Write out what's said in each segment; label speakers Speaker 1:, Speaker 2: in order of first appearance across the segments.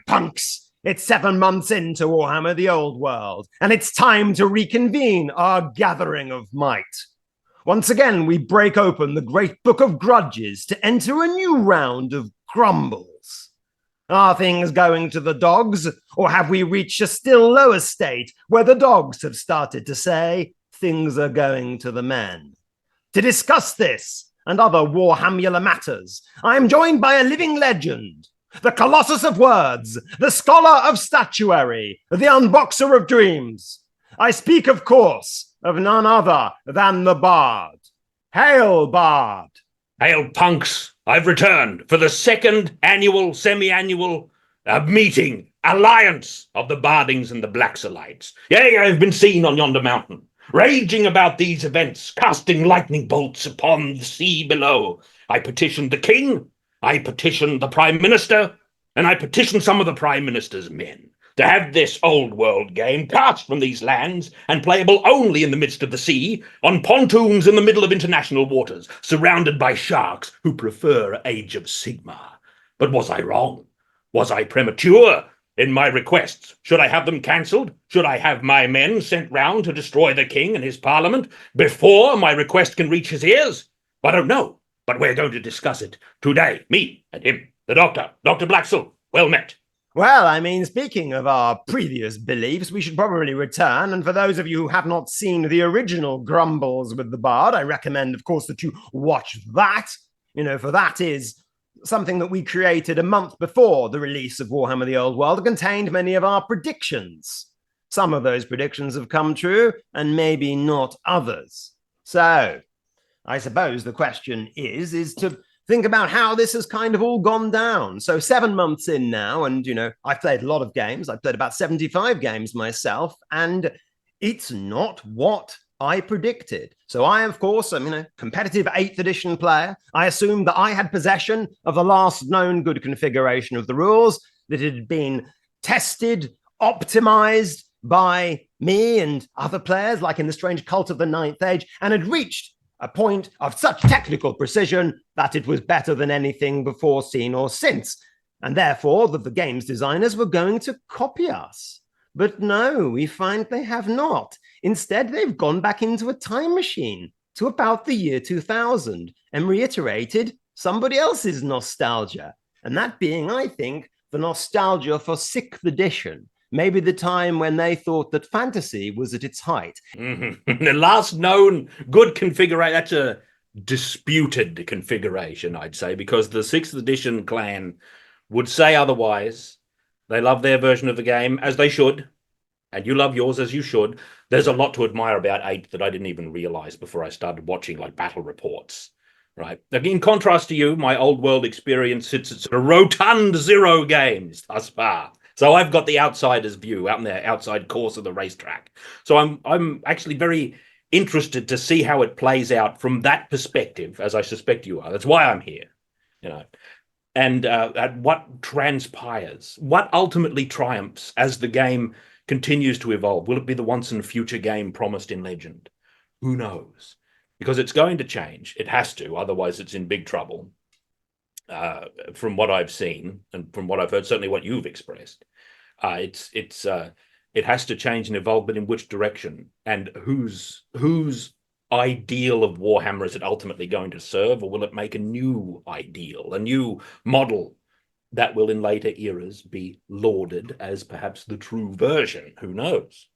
Speaker 1: punks! It's 7 months into Warhammer the Old World, and it's time to reconvene our gathering of might. Once again, we break open the great book of grudges to enter a new round of grumbles. Are things going to the dogs, or have we reached a still lower state where the dogs have started to say things are going to the men? To discuss this and other Warhammular matters, I am joined by a living legend, the Colossus of Words, the Scholar of Statuary, the Unboxer of Dreams. I speak, of course, of none other than the BARD. Hail, BARD!
Speaker 2: Hail, punks! I've returned for the second annual, semi-annual meeting, alliance of the Bardings and the Blacksalites. Yea, I've been seen on yonder mountain, raging about these events, casting lightning bolts upon the sea below. I petitioned the king, I petitioned the prime minister, and I petitioned some of the prime minister's men to have this old world game cast from these lands and playable only in the midst of the sea, on pontoons in the middle of international waters, surrounded by sharks who prefer Age of Sigmar. But was I wrong? Was I premature in my requests? Should I have them cancelled? Should I have my men sent round to destroy the king and his parliament before my request can reach his ears? I don't know, but we're going to discuss it today, me and him, the doctor, Dr. Blacksall. Well met.
Speaker 1: Well, I mean, speaking of our previous beliefs, we should probably return. And for those of you who have not seen the original Grumbles with the BARD, I recommend, of course, that you watch that. You know, for that is something that we created a month before the release of Warhammer the Old World. It contained many of our predictions. Some of those predictions have come true, and maybe not others. So, I suppose the question is to think about how this has kind of all gone down. So 7 months in now, and, you know, I've played a lot of games. I've played about 75 games myself, and it's not what I predicted. So I, of course, am a competitive 8th edition player. I assumed that I had possession of the last known good configuration of the rules, that it had been tested, optimized by me and other players, like in the strange cult of the Ninth Age, and had reached a point of such technical precision that it was better than anything before seen or since, and therefore that the game's designers were going to copy us. But no, we find they have not. Instead, they've gone back into a time machine to about the year 2000 and reiterated somebody else's nostalgia, and that being, I think, the nostalgia for 6th edition. Maybe the time when they thought that fantasy was at its height.
Speaker 2: Mm-hmm. The last known good configuration, that's a disputed configuration, I'd say, because the 6th edition clan would say otherwise. They love their version of the game, as they should, and you love yours as you should. There's a lot to admire about 8 that I didn't even realize before I started watching, like, battle reports, right? In contrast to you, my old world experience sits at a rotund 0 games thus far. So I've got the outsider's view out in the outside course of the racetrack. So I'm actually very interested to see how it plays out from that perspective, as I suspect you are. That's why I'm here, you know. And what transpires, what ultimately triumphs as the game continues to evolve. Will it be the once and future game promised in legend? Who knows? Because it's going to change. It has to, otherwise it's in big trouble. From what I've seen and from what I've heard, certainly what you've expressed, it has to change and evolve, but in which direction, and whose ideal of Warhammer is it ultimately going to serve, or will it make a new ideal, a new model that will in later eras be lauded as perhaps the true version? Who knows?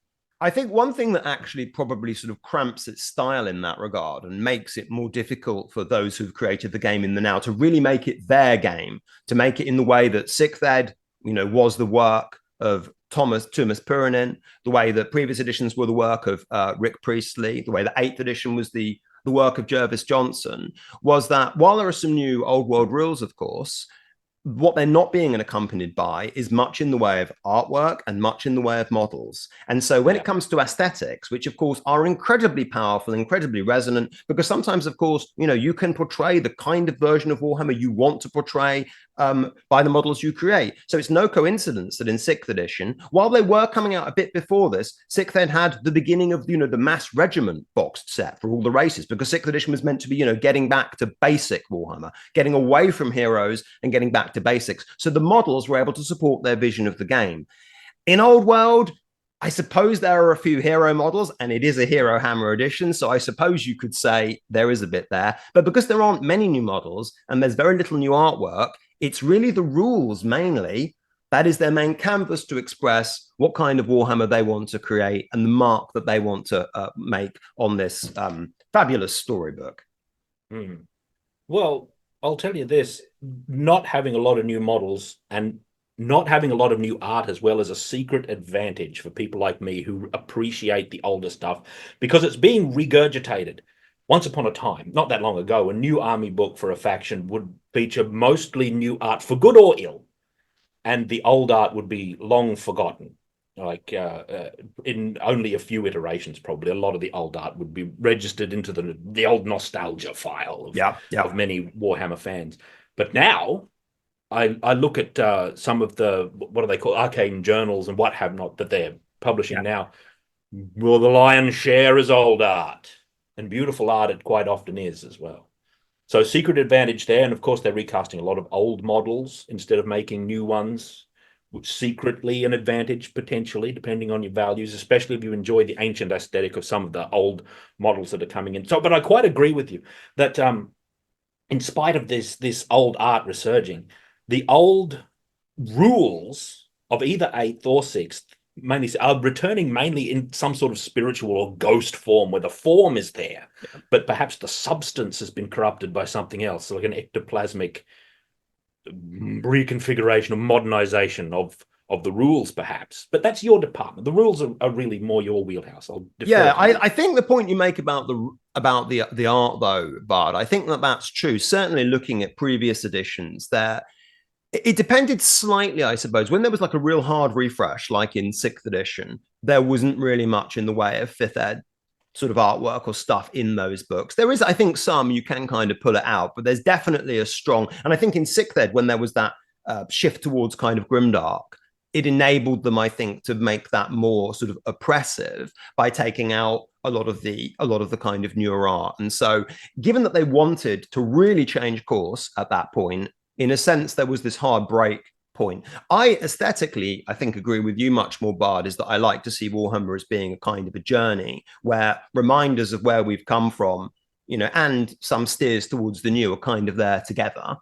Speaker 1: I think one thing that actually probably sort of cramps its style in that regard and makes it more difficult for those who've created the game in the now to really make it their game, to make it in the way that 6th Ed, was the work of Thomas Purinen, the way that previous editions were the work of Rick Priestley, the way that 8th edition was the work of Jervis Johnson, was that while there are some new old world rules, of course, what they're not being accompanied by is much in the way of artwork and much in the way of models. And so when it comes to aesthetics, which of course are incredibly powerful, incredibly resonant, because sometimes, of course, you can portray the kind of version of Warhammer you want to portray by the models you create. So it's no coincidence that in 6th edition, while they were coming out a bit before this, 6th Ed had the beginning of, the mass regiment boxed set for all the races, because 6th edition was meant to be, getting back to basic Warhammer, getting away from heroes and getting back to basics. So the models were able to support their vision of the game. In Old World, I suppose there are a few hero models, and it is a Hero Hammer edition, so I suppose you could say there is a bit there. But because there aren't many new models and there's very little new artwork, it's really the rules mainly. That is their main canvas to express what kind of Warhammer they want to create and the mark that they want to make on this fabulous storybook.
Speaker 2: Mm. Well, I'll tell you this, not having a lot of new models and not having a lot of new art as well as a secret advantage for people like me who appreciate the older stuff, because it's being regurgitated. Once upon a time, not that long ago, a new army book for a faction would feature mostly new art for good or ill, and the old art would be long forgotten. Like in only a few iterations, probably a lot of the old art would be registered into the old nostalgia file of many Warhammer fans. But now I look at some of the, what do they call, arcane journals and what have not that they're publishing now. Well, the lion's share is old art, and beautiful art it quite often is as well. So secret advantage there, and of course they're recasting a lot of old models instead of making new ones, which secretly an advantage potentially, depending on your values, especially if you enjoy the ancient aesthetic of some of the old models that are coming in. So, but I quite agree with you that in spite of this old art resurging, the old rules of either 8th or 6th mainly are returning mainly in some sort of spiritual or ghost form, where the form is there, but perhaps the substance has been corrupted by something else, like an ectoplasmic reconfiguration or modernization of the rules, perhaps. But that's your department. The rules are really more your wheelhouse.
Speaker 1: I think the point you make about the art, though, Bard, I think that's true. Certainly looking at previous editions, it depended slightly, I suppose. When there was like a real hard refresh, like in 6th edition, there wasn't really much in the way of 5th Ed sort of artwork or stuff in those books. There is, I think, some you can kind of pull it out, but there's definitely a strong, and I think in 6th Ed, when there was that shift towards kind of grimdark, it enabled them, I think, to make that more sort of oppressive by taking out a lot of the kind of newer art. And so given that they wanted to really change course at that point, in a sense, there was this hard break point. I aesthetically, I think, agree with you much more, Bard, is that I like to see Warhammer as being a kind of a journey where reminders of where we've come from, and some steers towards the new are kind of there together.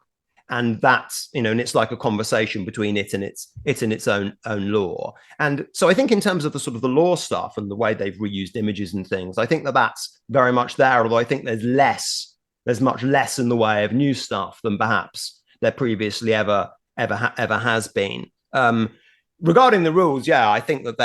Speaker 1: And that's, and it's like a conversation between it and its own lore. And so I think in terms of the sort of the lore stuff and the way they've reused images and things, I think that's very much there, although I think there's much less in the way of new stuff than perhaps there previously ever has been. Regarding the rules, I think that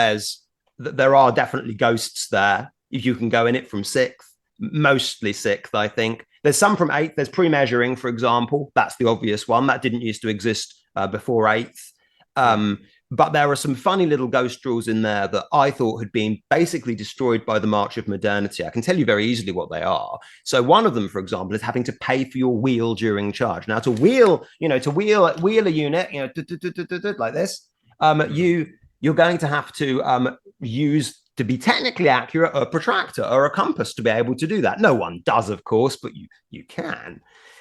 Speaker 1: there are definitely ghosts there. If you can go in it from 6th, mostly 6th, I think. There's some from 8th. There's pre-measuring, for example. That's the obvious one. That didn't used to exist before 8th. But there are some funny little ghost rules in there that I thought had been basically destroyed by the March of Modernity. I can tell you very easily what they are. So one of them, for example, is having to pay for your wheel during charge. Now, to wheel a unit, like this, you're going to have to use, to be technically accurate, a protractor or a compass to be able to do that. No one does, of course, but you can.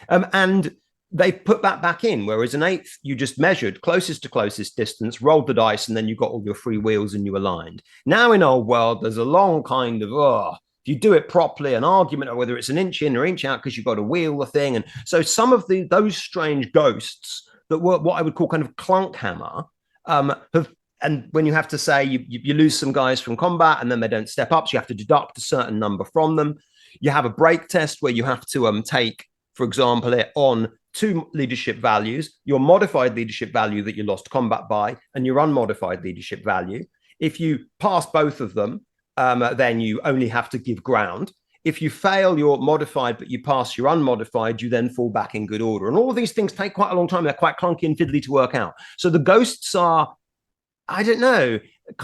Speaker 1: And they put that back in, whereas in 8th, you just measured closest to closest distance, rolled the dice, and then you got all your free wheels and you aligned. Now in Old World, there's a long kind of, if you do it properly, an argument of whether it's an inch in or inch out because you've got to wheel the thing. And so some of those strange ghosts that were what I would call kind of clunk hammer and when you have to say you lose some guys from combat and then they don't step up, so you have to deduct a certain number from them. You have a break test where you have to take, for example, it on 2 leadership values, your modified leadership value that you lost combat by, and your unmodified leadership value. If you pass both of them, then you only have to give ground. If you fail your modified, but you pass your unmodified, you then fall back in good order. And all of these things take quite a long time. They're quite clunky and fiddly to work out. So the ghosts are, I don't know,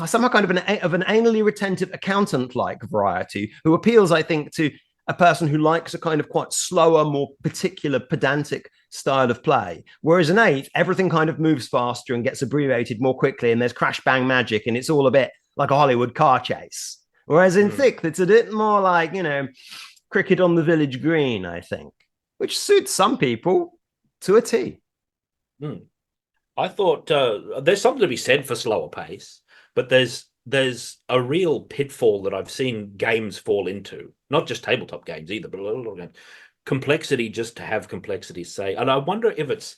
Speaker 1: somehow kind of an anally retentive accountant-like variety who appeals, I think, to a person who likes a kind of quite slower, more particular, pedantic style of play. Whereas in 8th, everything kind of moves faster and gets abbreviated more quickly, and there's crash bang magic, and it's all a bit like a Hollywood car chase. Whereas in 6th, it's a bit more like, cricket on the village green, I think, which suits some people to a T.
Speaker 2: I thought there's something to be said for slower pace, but there's a real pitfall that I've seen games fall into, not just tabletop games either, but a little games. Complexity just to have complexity's sake. And I wonder if it's,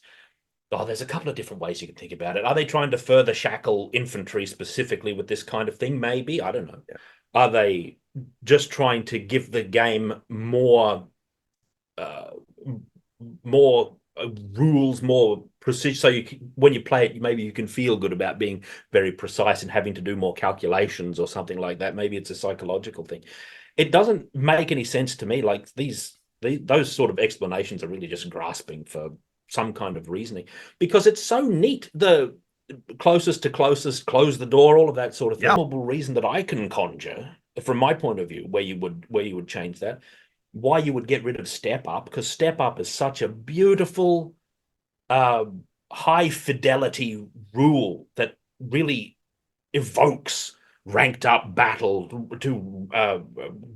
Speaker 2: there's a couple of different ways you can think about it. Are they trying to further shackle infantry specifically with this kind of thing? Maybe, I don't know. Yeah. Are they just trying to give the game more rules, more precision, so when you play it, maybe you can feel good about being very precise and having to do more calculations or something like that? Maybe it's a psychological thing. It doesn't make any sense to me. Like those sort of explanations are really just grasping for some kind of reasoning, because it's so neat. The closest to closest, close the door, all of that sort of thing. The reason that I can conjure, from my point of view, where you would change that, why you would get rid of step up, because step up is such a beautiful high fidelity rule that really evokes ranked up battle to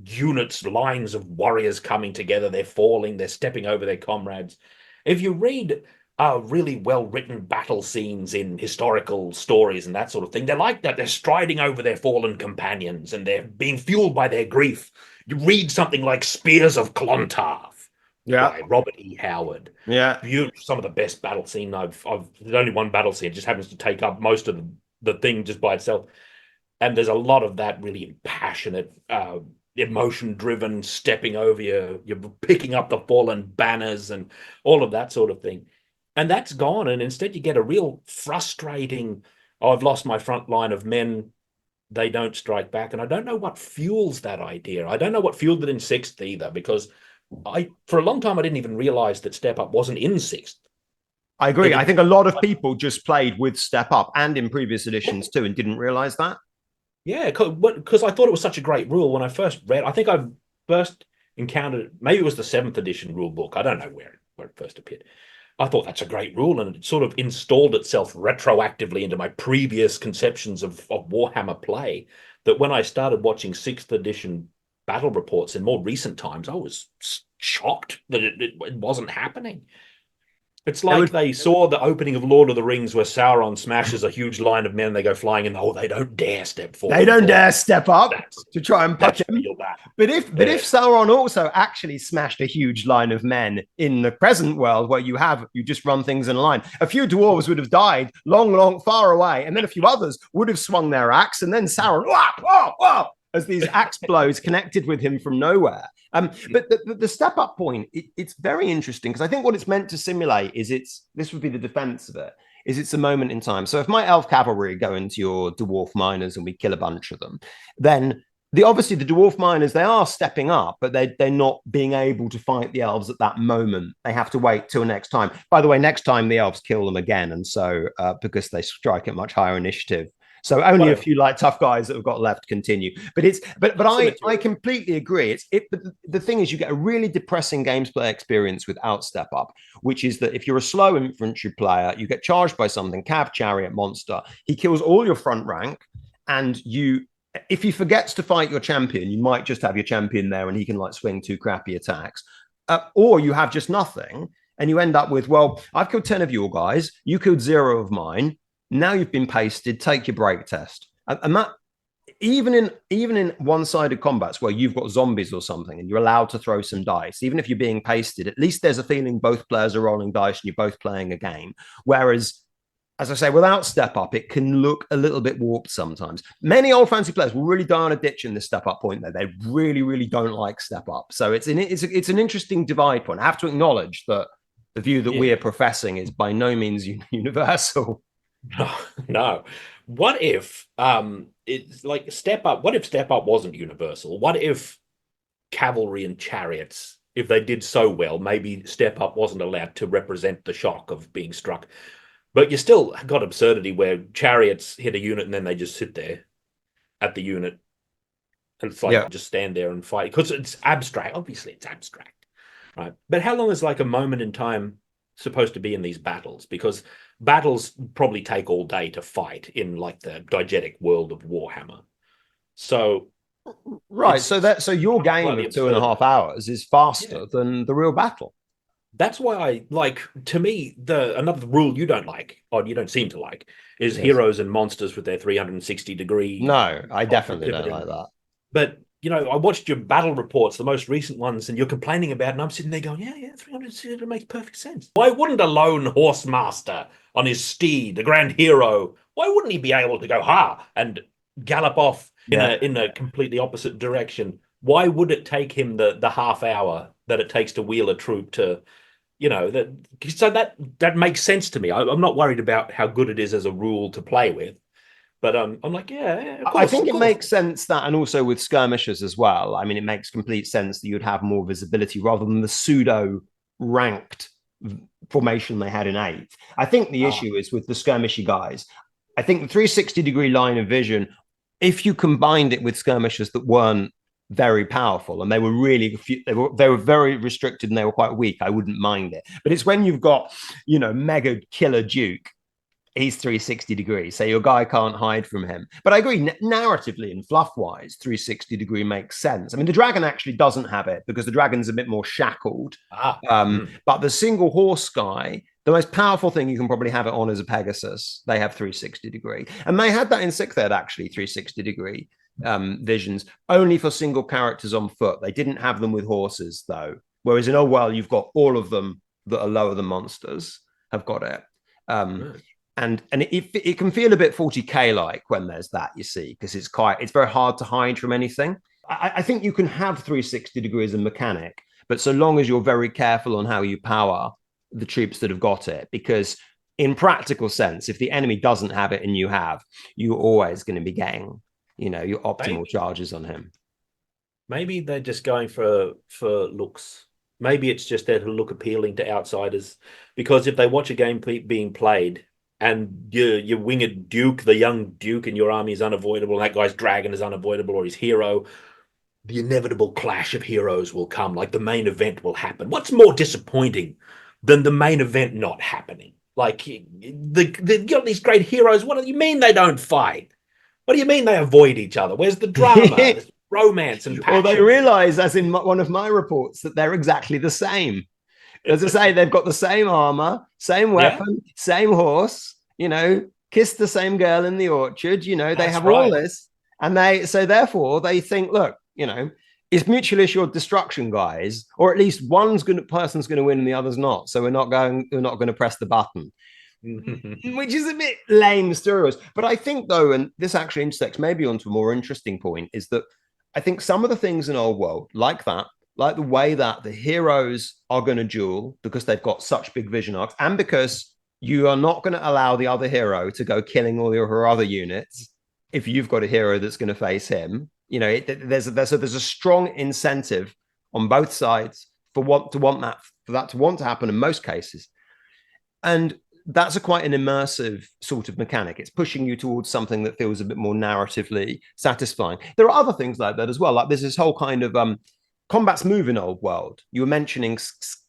Speaker 2: units, lines of warriors coming together. They're falling, they're stepping over their comrades. If you read really well-written battle scenes in historical stories and that sort of thing, they're like that. They're striding over their fallen companions and they're being fueled by their grief. You read something like Spears of Clontarf by Robert E. Howard.
Speaker 1: Yeah.
Speaker 2: Some of the best battle scene there's only one battle scene. It just happens to take up most of the thing just by itself. And there's a lot of that really passionate, emotion-driven, stepping over you're picking up the fallen banners and all of that sort of thing. And that's gone. And instead you get a real frustrating, I've lost my front line of men, they don't strike back. And I don't know what fuels that idea. I don't know what fueled it in 6th either, because for a long time I didn't even realize that step up wasn't in 6th.
Speaker 1: I agree. I think a lot of people just played with step up and in previous editions too and didn't realize that.
Speaker 2: Yeah, because I thought it was such a great rule when I first read. I think I first encountered it, maybe it was the 7th edition rule book. I don't know where it first appeared. I thought that's a great rule, and it sort of installed itself retroactively into my previous conceptions of Warhammer play, that when I started watching 6th edition battle reports in more recent times, I was shocked that it wasn't happening. It's like they saw the opening of Lord of the Rings where Sauron smashes a huge line of men and they go flying and they don't dare step forward.
Speaker 1: They don't dare step up to try and punch him. But if Sauron also actually smashed a huge line of men in the present world where you just run things in a line, a few dwarves would have died long, far away, and then a few others would have swung their axe, and then Sauron, as these axe blows connected with him from nowhere. But the step up point, it's very interesting, because I think what it's meant to simulate is this would be the defense of it, is it's a moment in time. So if my elf cavalry go into your dwarf miners and we kill a bunch of them, then obviously the dwarf miners, they are stepping up, but they're not being able to fight the elves at that moment. They have to wait till next time. By the way, next time the elves kill them again, and so because they strike at much higher initiative. So only a few tough guys that have got left continue. But I completely agree. The thing is, you get a really depressing gameplay experience without step up, which is that if you're a slow infantry player, you get charged by something, cav, chariot, monster. He kills all your front rank, and if he forgets to fight your champion, you might just have your champion there and he can swing 2 crappy attacks. Or you have just nothing and you end up with, well, I've killed 10 of your guys, you killed 0 of mine. Now you've been pasted, take your break test. And that, even in one-sided combats where you've got zombies or something and you're allowed to throw some dice, even if you're being pasted, at least there's a feeling both players are rolling dice and you're both playing a game. Whereas, as I say, without step up, it can look a little bit warped sometimes. Many old fantasy players will really die on a ditch in the step up point, though. They really, really don't like step up. So it's an interesting divide point. I have to acknowledge that the view that we are professing is by no means universal.
Speaker 2: No. What if it's like step up? What if step up wasn't universal? What if cavalry and chariots, if they did so well, maybe step up wasn't allowed to represent the shock of being struck? But you still got absurdity where chariots hit a unit and then they just sit there at the unit and it's just stand there and fight, because it's abstract. Obviously, it's abstract, right? But how long is a moment in time supposed to be in these battles, because battles probably take all day to fight in like the diegetic world of Warhammer. So
Speaker 1: right, so your game of 2.5 hours is faster than the real battle.
Speaker 2: That's why I like, to me, another rule you don't like, or you don't seem to like, is heroes and monsters with their 360-degree.
Speaker 1: No, I definitely don't like that.
Speaker 2: But I watched your battle reports, the most recent ones, and you're complaining about it, and I'm sitting there going, yeah, 360 makes perfect sense. Why wouldn't a lone horse master on his steed, the grand hero, why wouldn't he be able to go and gallop off in a completely opposite direction? Why would it take him the half hour that it takes to wheel a troop to, so that makes sense to me. I'm not worried about how good it is as a rule to play with. But I'm like, yeah, of course,
Speaker 1: I think it makes sense that, and also with skirmishers as well. I mean, it makes complete sense that you'd have more visibility rather than the pseudo ranked formation they had in 8. I think the issue is with the skirmishy guys. I think the 360-degree line of vision, if you combined it with skirmishers that weren't very powerful and they were very restricted and they were quite weak, I wouldn't mind it. But it's when you've got, mega killer Duke. He's 360 degrees, so your guy can't hide from him. But I agree, narratively and fluff-wise, 360 degree makes sense. I mean, the dragon actually doesn't have it because the dragon's a bit more shackled. But the single horse guy, the most powerful thing you can probably have it on is a Pegasus. They have 360 degree. And they had that in 6th Ed, actually, 360 degree visions, only for single characters on foot. They didn't have them with horses, though. Whereas in Old World, you've got all of them that are lower than monsters have got it. And it can feel a bit 40k like when there's that, you see, because it's very hard to hide from anything. I think you can have 360 degrees of mechanic, but so long as you're very careful on how you power the troops that have got it, because in practical sense, if the enemy doesn't have it and you're always going to be getting, your optimal charges on him.
Speaker 2: Maybe they're just going for looks. Maybe it's just there to look appealing to outsiders, because if they watch a game being played, and your winged Duke, the young Duke in your army is unavoidable, and that guy's dragon is unavoidable, or his hero, the inevitable clash of heroes will come, like the main event will happen. What's more disappointing than the main event not happening? Like, you got these great heroes, what do you mean they don't fight? What do you mean they avoid each other? Where's the drama, romance and passion?
Speaker 1: Well, they realise, as in one of my reports, that they're exactly the same. As I say, they've got the same armor, same weapon, same horse, kiss the same girl in the orchard, they have all this. And therefore they think, look, it's mutually assured destruction, guys, or at least person's going to win and the other's not. So we're not going to press the button, which is a bit lame stereos. But I think, though, and this actually intersects maybe onto a more interesting point, is that I think some of the things in Old World, like the way that the heroes are going to duel because they've got such big vision arcs, and because you are not going to allow the other hero to go killing all your other units if you've got a hero that's going to face him. There's a strong incentive on both sides for that to want to happen in most cases, and that's quite an immersive sort of mechanic. It's pushing you towards something that feels a bit more narratively satisfying. There are other things like that as well. Like there's this whole kind of combat's move in Old World. You were mentioning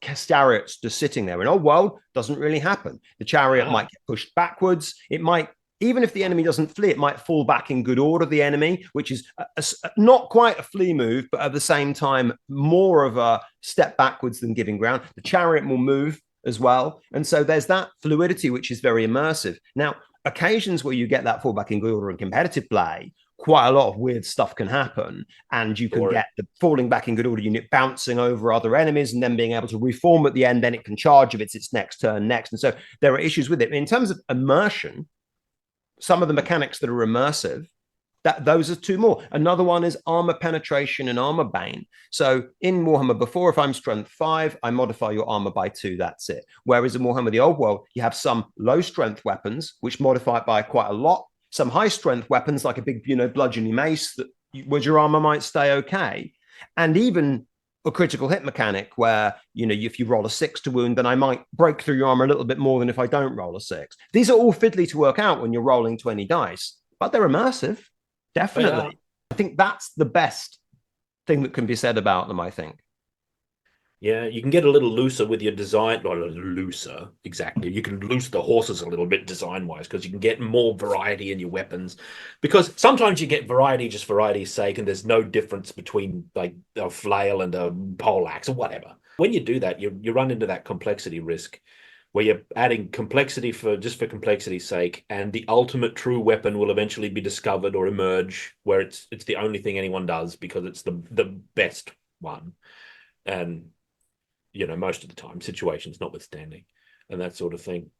Speaker 1: chariots just sitting there. In Old World, doesn't really happen. The chariot might get pushed backwards. It might, even if the enemy doesn't flee, it might fall back in good order, the enemy, which is not quite a flee move, but at the same time, more of a step backwards than giving ground. The chariot will move as well. And so there's that fluidity, which is very immersive. Now, occasions where you get that fall back in good order in competitive play, quite a lot of weird stuff can happen, and you can get the falling back in good order unit bouncing over other enemies and then being able to reform at the end. Then it can charge if it's its next turn next. And so there are issues with it. In terms of immersion, some of the mechanics that are immersive, those are 2 more. Another one is armor penetration and armor bane. So in Warhammer before, if I'm strength 5, I modify your armor by 2. That's it. Whereas in Warhammer the Old World, you have some low strength weapons which modify it by quite a lot. Some high strength weapons like a big, bludgeoning mace where your armor might stay okay, and even a critical hit mechanic where if you roll a 6 to wound, then I might break through your armor a little bit more than if I don't roll a 6. These are all fiddly to work out when you're rolling 20 dice, but they're immersive. Definitely. I think that's the best thing that can be said about them, I think.
Speaker 2: Yeah, you can get a little looser with your design, or looser, exactly. You can loose the horses a little bit design-wise because you can get more variety in your weapons. Because sometimes you get variety just variety's sake, and there's no difference between like a flail and a poleaxe or whatever. When you do that, you run into that complexity risk where you're adding complexity for just for complexity's sake, and the ultimate true weapon will eventually be discovered or emerge where it's the only thing anyone does because it's the best one. And most of the time, situations notwithstanding, and that sort of thing.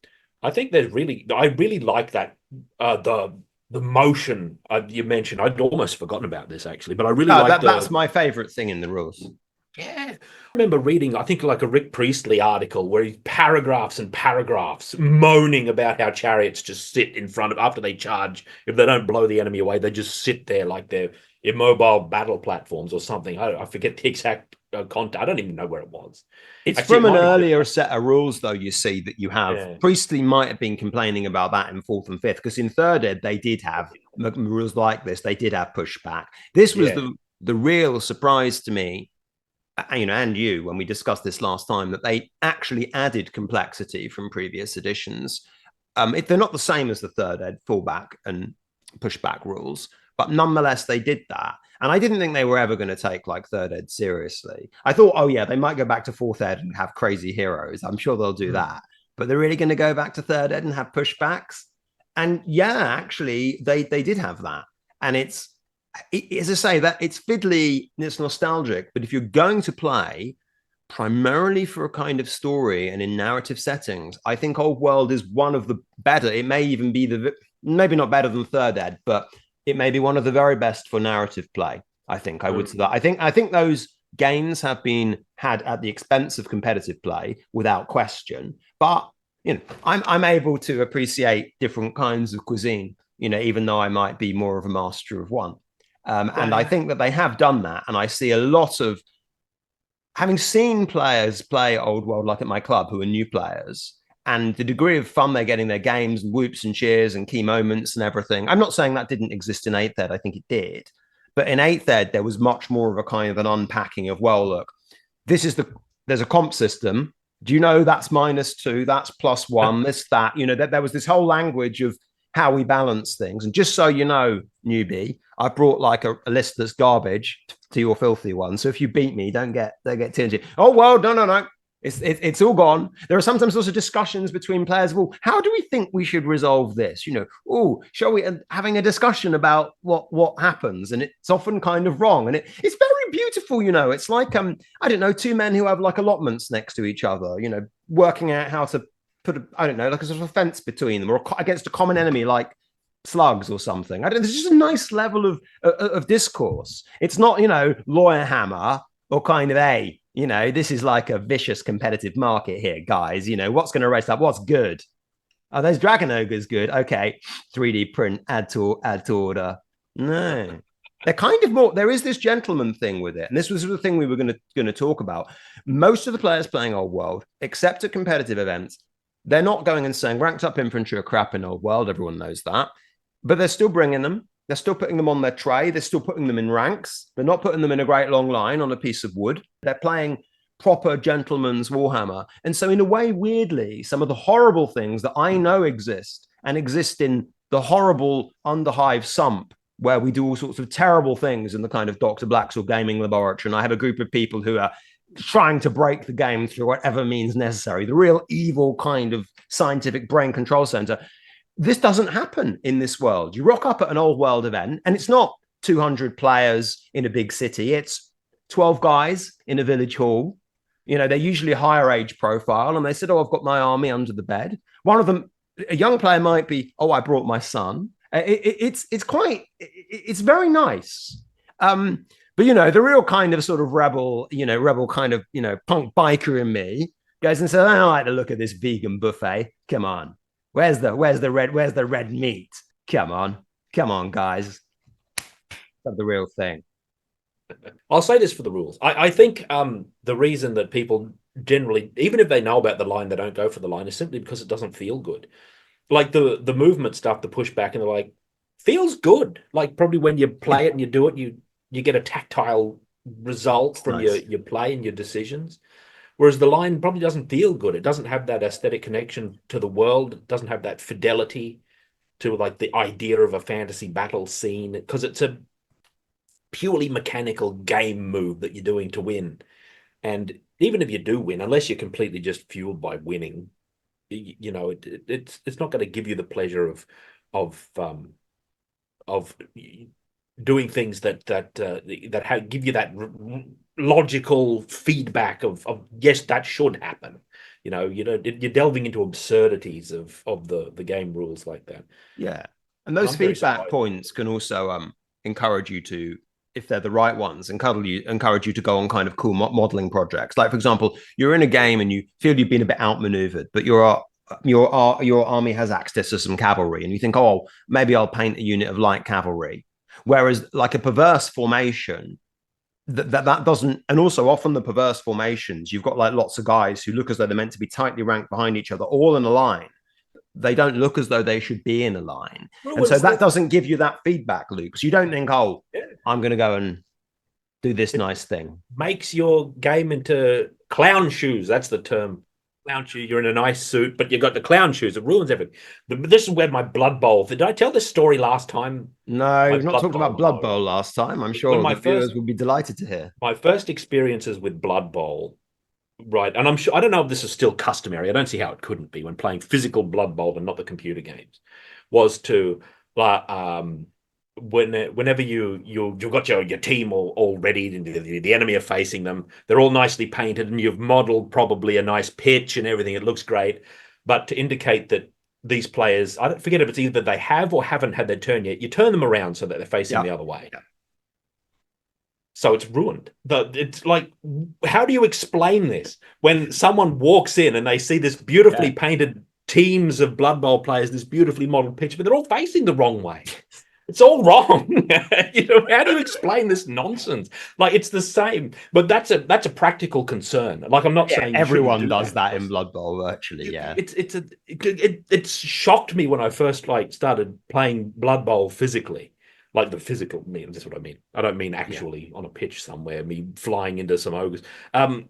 Speaker 2: I think I really like that the motion you mentioned. I'd almost forgotten about this actually, but I really
Speaker 1: Oh,
Speaker 2: like
Speaker 1: that's my favorite thing in the rules.
Speaker 2: yeah. I remember reading, I think like a Rick Priestley article where he's paragraphs and paragraphs moaning about how chariots just sit in front of after they charge. If they don't blow the enemy away, they just sit there like they're immobile battle platforms or something. I forget the exact content. I don't even know where it was.
Speaker 1: It's
Speaker 2: Actually,
Speaker 1: from
Speaker 2: it
Speaker 1: an
Speaker 2: might have
Speaker 1: earlier set of rules, though, you see, that you have.
Speaker 2: yeah.
Speaker 1: Priestley might have been complaining about that in fourth and fifth, because in third ed, they did have rules like this. They did have pushback. This was
Speaker 2: Yeah.
Speaker 1: the real surprise to me, and you, when we discussed this last time, that they actually added complexity from previous editions. If they're not the same as the third ed fallback and pushback rules, but nonetheless, they did that. And I didn't think they were ever going to take like third ed seriously. I thought, oh yeah, they might go back to fourth ed and have crazy heroes. I'm sure they'll do that. But they're really going to go back to third ed and have pushbacks. And yeah, actually, they did have that. And it's as I say, that it's fiddly, it's nostalgic. But if you're going to play primarily for a kind of story and in narrative settings, I think Old World is one of the better. It may even be maybe not better than third ed, but it may be one of the very best for narrative play. I think I would say that. I think those gains have been had at the expense of competitive play without question. But I'm able to appreciate different kinds of cuisine. Even though I might be more of a master of one. And I think that they have done that. And I see a lot of, having seen players play Old World like at my club who are new players, and the degree of fun they're getting, their games and whoops and cheers and key moments and everything. I'm not saying that didn't exist in 8th ed. I think it did. But in 8th ed, there was much more of a kind of an unpacking of, well, look, there's a comp system. Do you know that's -2, that's +1, this, that? There was this whole language of how we balance things. And just so you know, newbie, I brought like a list that's garbage to your filthy one. So if you beat me, don't get tingy. Oh, well, no. It's all gone. There are sometimes also discussions between players. Well, how do we think we should resolve this? Shall we having a discussion about what happens? And it's often kind of wrong. And it's very beautiful. It's like I don't know, two men who have like allotments next to each other. Working out how to put like a sort of a fence between them or against a common enemy like slugs or something. There's just a nice level of discourse. It's not lawyer hammer or kind of this is like a vicious competitive market here, guys. What's going to race up? What's good? Are those dragon ogres good? Okay, 3D print, add to order. No, they're kind of more. There is this gentleman thing with it, and this was the thing we were going to talk about. Most of the players playing Old World, except at competitive events, they're not going and saying ranked up infantry are crap in Old World. Everyone knows that, but they're still bringing them. They're still putting them on their tray. They're still putting them in ranks. They're not putting them in a great long line on a piece of wood. They're playing proper gentleman's Warhammer. And so in a way, weirdly, some of the horrible things that I know exist and exist in the horrible Underhive sump, where we do all sorts of terrible things in the kind of Dr. Blacksall gaming laboratory. And I have a group of people who are trying to break the game through whatever means necessary, the real evil kind of scientific brain control center. This doesn't happen in this world. You rock up at an Old World event, and it's not 200 players in a big city. It's 12 guys in a village hall. They're usually a higher age profile, and they said, oh, I've got my army under the bed. One of them, a young player might be, oh, I brought my son. It's very nice. But, the real kind of sort of rebel kind of, punk biker in me goes and says, I don't like the look of this vegan buffet. Come on. Where's the red meat? Come on, guys. That's the real thing.
Speaker 2: I'll say this for the rules. I think the reason that people generally, even if they know about the line, they don't go for the line is simply because it doesn't feel good. Like the movement stuff, the pushback, and they're like, feels good. Like probably when you play it and you do it, you get a tactile result from
Speaker 1: nice.
Speaker 2: your play and your decisions. Whereas the line probably doesn't feel good. It doesn't have that aesthetic connection to the world. It doesn't have that fidelity to like the idea of a fantasy battle scene, because it's a purely mechanical game move that you're doing to win. And even if you do win, unless you're completely just fueled by winning, you know, it's not going to give you the pleasure of doing things that give you that logical feedback of yes, that should happen. You know, you're delving into absurdities of the game rules like that.
Speaker 1: Yeah, and those feedback points can also encourage you to, if they're the right ones, encourage you to go on kind of cool modeling projects. Like, for example, you're in a game and you feel you've been a bit outmaneuvered, but your army has access to some cavalry, and you think, oh, maybe I'll paint a unit of light cavalry. Whereas, like a perverse formation, that doesn't, and also often the perverse formations, you've got like lots of guys who look as though they're meant to be tightly ranked behind each other, all in a line. They don't look as though they should be in a line. Well, and so that doesn't give you that feedback loop. So you don't think, oh, yeah, I'm going to go and do this nice thing.
Speaker 2: Makes your game into clown shoes. That's the term. Clown shoe. You're in a nice suit, but you've got the clown shoes. It ruins everything. This is where my Blood Bowl. Did I tell this story last time?
Speaker 1: No, we've not talked about Blood Bowl last time. I'm sure my viewers will be delighted to hear.
Speaker 2: My first experiences with Blood Bowl, right, and I'm sure, I don't know if this is still customary. I don't see how it couldn't be when playing physical Blood Bowl and not the computer games, was to whenever you've got your team all ready, and the enemy are facing them, they're all nicely painted, and you've modeled probably a nice pitch and everything. It looks great, but to indicate that these players, I don't forget if it's either they have or haven't had their turn yet, you turn them around so that they're facing the other way. Yeah. So it's ruined. It's like, how do you explain this when someone walks in and they see this beautifully painted teams of Blood Bowl players, this beautifully modeled pitch, but they're all facing the wrong way? It's all wrong. You know, how do you explain this nonsense? Like, it's the same, but that's a practical concern. Like, I'm not saying
Speaker 1: everyone does that in Blood Bowl virtually. Yeah,
Speaker 2: it's shocked me when I first started playing Blood Bowl physically. Like the physical, that's what I mean. I don't mean actually on a pitch somewhere, me flying into some ogres. I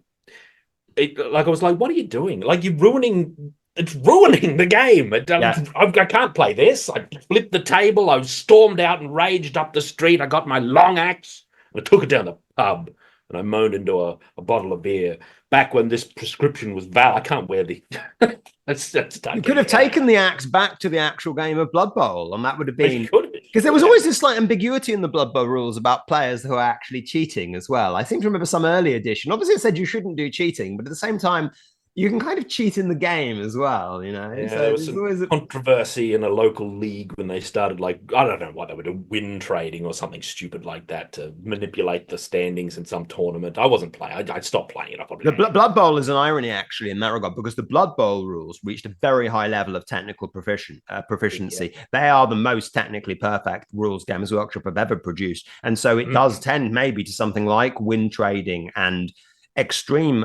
Speaker 2: was like, what are you doing? Like, it's ruining the game. I can't play this. I flipped the table. I stormed out and raged up the street. I got my long axe and I took it down the pub and I moaned into a bottle of beer. Back when this prescription was valid, I can't wear the.
Speaker 1: You could have taken the axe back to the actual game of Blood Bowl, and that would have been, because there was always this slight ambiguity in the Blood Bowl rules about players who are actually cheating as well. I seem to remember some early edition. Obviously, it said you shouldn't do cheating, but at the same time, you can kind of cheat in the game as well, you know.
Speaker 2: Yeah, so there was some controversy in a local league when they started, like, I don't know what they were doing, win trading or something stupid like that to manipulate the standings in some tournament. I wasn't playing. I stopped playing it.
Speaker 1: The Blood Bowl is an irony, actually, in that regard, because the Blood Bowl rules reached a very high level of technical proficiency. Yeah. They are the most technically perfect rules Games Workshop have ever produced. And so it does tend maybe to something like win trading and extreme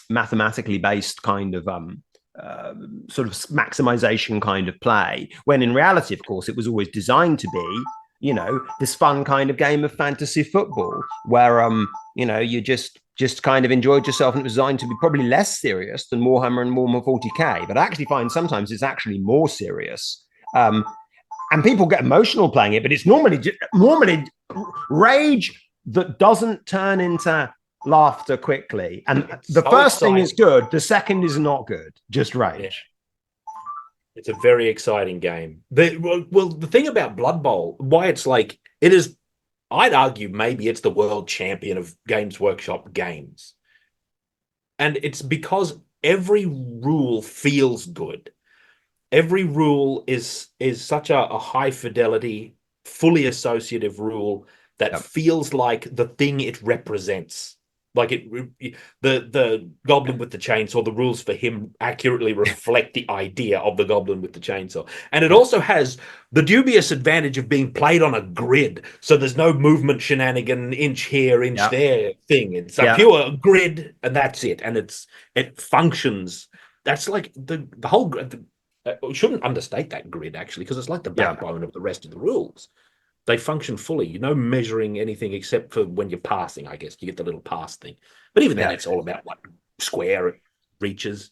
Speaker 1: mathematically based kind of sort of maximization kind of play, when in reality, of course, it was always designed to be, you know, this fun kind of game of fantasy football where you know, you just kind of enjoyed yourself, and it was designed to be probably less serious than Warhammer and Warhammer 40k. But I actually find sometimes it's actually more serious, and people get emotional playing it, but it's normally rage that doesn't turn into laughter quickly. And the first thing is good, the second is not good, just rage.
Speaker 2: Yeah. It's a very exciting game. The thing about Blood Bowl, why it's like, it is, I'd argue maybe it's the world champion of Games Workshop games. And it's because every rule feels good. Every rule is such a high fidelity, fully associative rule that feels like the thing it represents. Like the goblin with the chainsaw, the rules for him accurately reflect the idea of the goblin with the chainsaw. And it also has the dubious advantage of being played on a grid. So there's no movement shenanigan, inch here, inch there thing. It's a pure grid, and that's it. And it functions. That's like the whole grid. We shouldn't understate that grid, actually, because it's like the backbone of the rest of the rules. They function fully. You're no measuring anything except for when you're passing, I guess. You get the little pass thing. But even then, it's all about what square reaches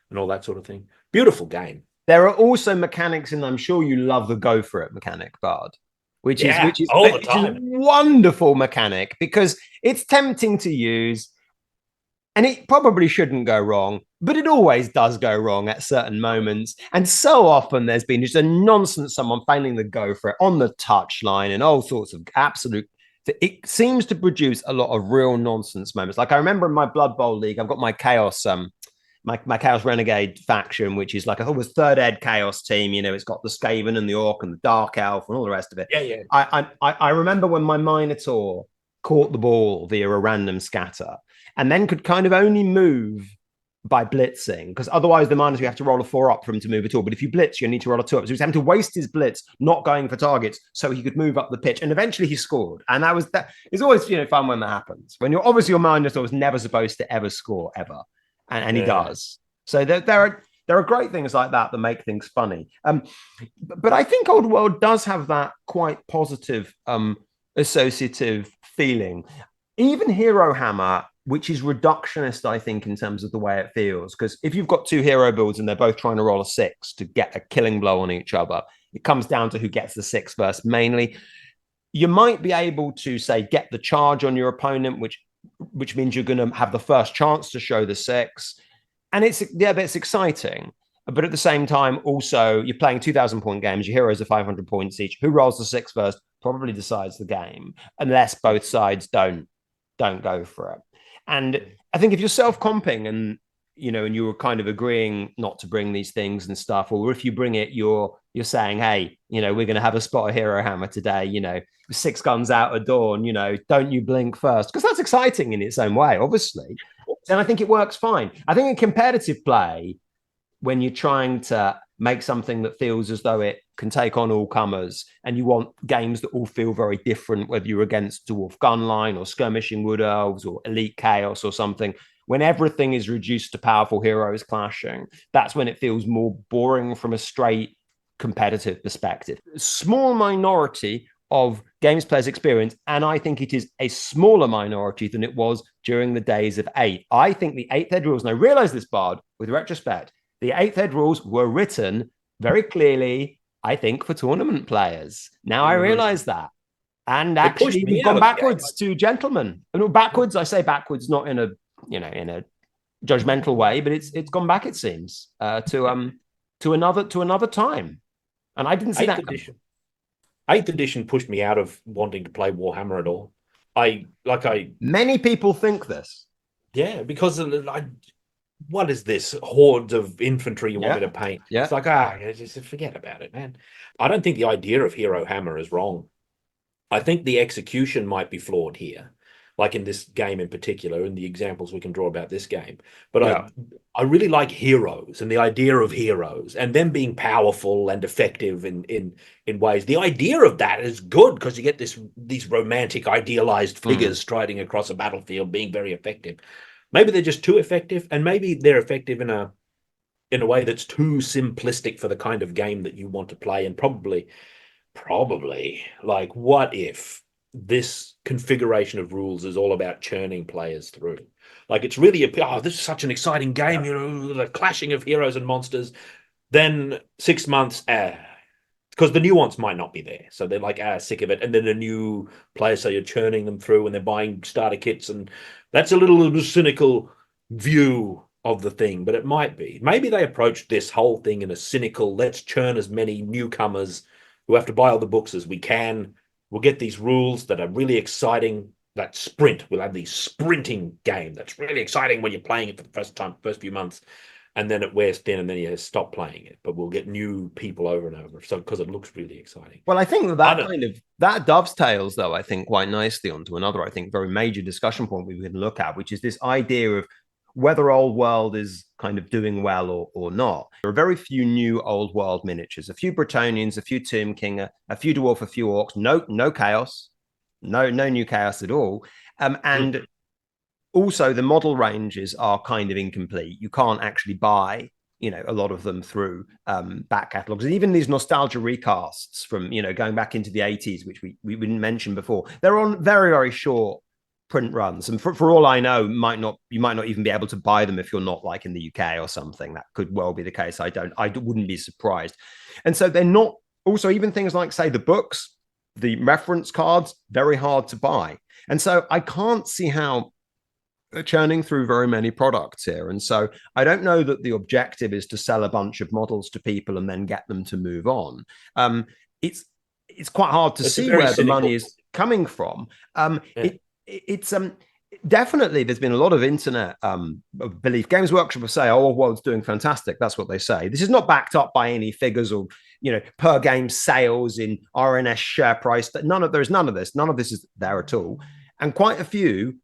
Speaker 2: and all that sort of thing. Beautiful game.
Speaker 1: There are also mechanics, and I'm sure you love the go for it mechanic, Bard, which is
Speaker 2: all the time.
Speaker 1: Wonderful mechanic because it's tempting to use, and it probably shouldn't go wrong, but it always does go wrong at certain moments. And so often there's been just a nonsense, someone failing the go for it on the touchline and all sorts of absolute. It seems to produce a lot of real nonsense moments. Like I remember in my Blood Bowl league, I've got my Chaos my Chaos Renegade faction, which is like, I thought it was third ed Chaos team. You know, it's got the Skaven and the Orc and the Dark Elf and all the rest of it.
Speaker 2: Yeah.
Speaker 1: I remember when my Minotaur caught the ball via a random scatter and then could kind of only move by blitzing, because otherwise the Minotaur, you have to roll a 4-up for him to move at all. But if you blitz, you need to roll a 2-up. So he was having to waste his blitz not going for targets so he could move up the pitch. And eventually he scored. And that it's always, you know, fun when that happens. When you're obviously, your Minotaur was never supposed to ever score ever. And he does. So there are great things like that make things funny. But I think Old World does have that quite positive associative feeling. Even Hero Hammer, which is reductionist, I think, in terms of the way it feels. Because if you've got two hero builds and they're both trying to roll a 6 to get a killing blow on each other, it comes down to who gets the 6 first mainly. You might be able to, say, get the charge on your opponent, which means you're going to have the first chance to show the 6. And it's exciting. But at the same time, also, you're playing 2,000-point games. Your heroes are 500 points each. Who rolls the 6 first probably decides the game, unless both sides don't go for it. And I think if you're self-comping and, you know, and you were kind of agreeing not to bring these things and stuff, or if you bring it, you're saying, hey, you know, we're going to have a spot of Hero Hammer today, you know, 6 guns out at dawn, you know, don't you blink first? Because that's exciting in its own way, obviously. And I think it works fine. I think in competitive play, when you're trying to make something that feels as though it can take on all comers, and you want games that all feel very different, whether you're against Dwarf Gunline or Skirmishing Wood Elves or Elite Chaos or something, when everything is reduced to powerful heroes clashing, that's when it feels more boring from a straight competitive perspective. Small minority of games players experience, and I think it is a smaller minority than it was during the days of 8. I think the 8th ed rules, and I realize this, Bard, with retrospect, the 8th ed rules were written very clearly, I think, for tournament players. Now I realize that. And actually, we've gone backwards to gentlemen. Backwards, I say backwards, not in a, you know, in a judgmental way, but it's gone back, it seems, to another time. And I didn't see that.
Speaker 2: 8th edition pushed me out of wanting to play Warhammer at all. Many
Speaker 1: people think this.
Speaker 2: Yeah, because what is this horde of infantry you want me to paint?
Speaker 1: Yeah.
Speaker 2: It's like, just forget about it, man. I don't think the idea of Hero Hammer is wrong. I think the execution might be flawed here, like in this game in particular, and the examples we can draw about this game. But I really like heroes and the idea of heroes and them being powerful and effective in ways. The idea of that is good because you get these romantic, idealized figures striding across a battlefield being very effective. Maybe they're just too effective, and maybe they're effective in a way that's too simplistic for the kind of game that you want to play. And probably, like, what if this configuration of rules is all about churning players through? Like, it's really this is such an exciting game, you know, the clashing of heroes and monsters. Then 6 months, because the nuance might not be there. So they're like, sick of it. And then a new player, so you're churning them through and they're buying starter kits. And that's a little cynical view of the thing, but it might be. Maybe they approached this whole thing in a cynical, let's churn as many newcomers who have to buy all the books as we can. We'll get these rules that are really exciting. That sprint, we'll have these sprinting game that's really exciting when you're playing it for the first few months. And then it wears thin, and then you stop playing it. But we'll get new people over and over, so because it looks really exciting.
Speaker 1: Well, I think that dovetails, though, I think, quite nicely onto another, I think, very major discussion point we can look at, which is this idea of whether Old World is kind of doing well or not. There are very few new Old World miniatures, a few Bretonnians, a few Tomb King, a few Dwarf, a few Orcs, no Chaos, no new Chaos at all, and. Also, the model ranges are kind of incomplete. You can't actually buy, you know, a lot of them through back catalogs. And even these nostalgia recasts from, you know, going back into the 80s, which we didn't mention before, they're on very, very short print runs, and for all I know, you might not even be able to buy them if you're not like in the UK or something. That could well be the case. I wouldn't be surprised. And so they're not, also even things like, say, the books, the reference cards, very hard to buy. And so I can't see how they're churning through very many products here. And so I don't know that the objective is to sell a bunch of models to people and then get them to move on. It's quite hard to see where the money is coming from. It's definitely, there's been a lot of internet belief. Games Workshop will say, "Oh, World's doing fantastic." That's what they say. This is not backed up by any figures or, you know, per game sales in RNS share price. There's none of this. None of this is there at all. And quite a few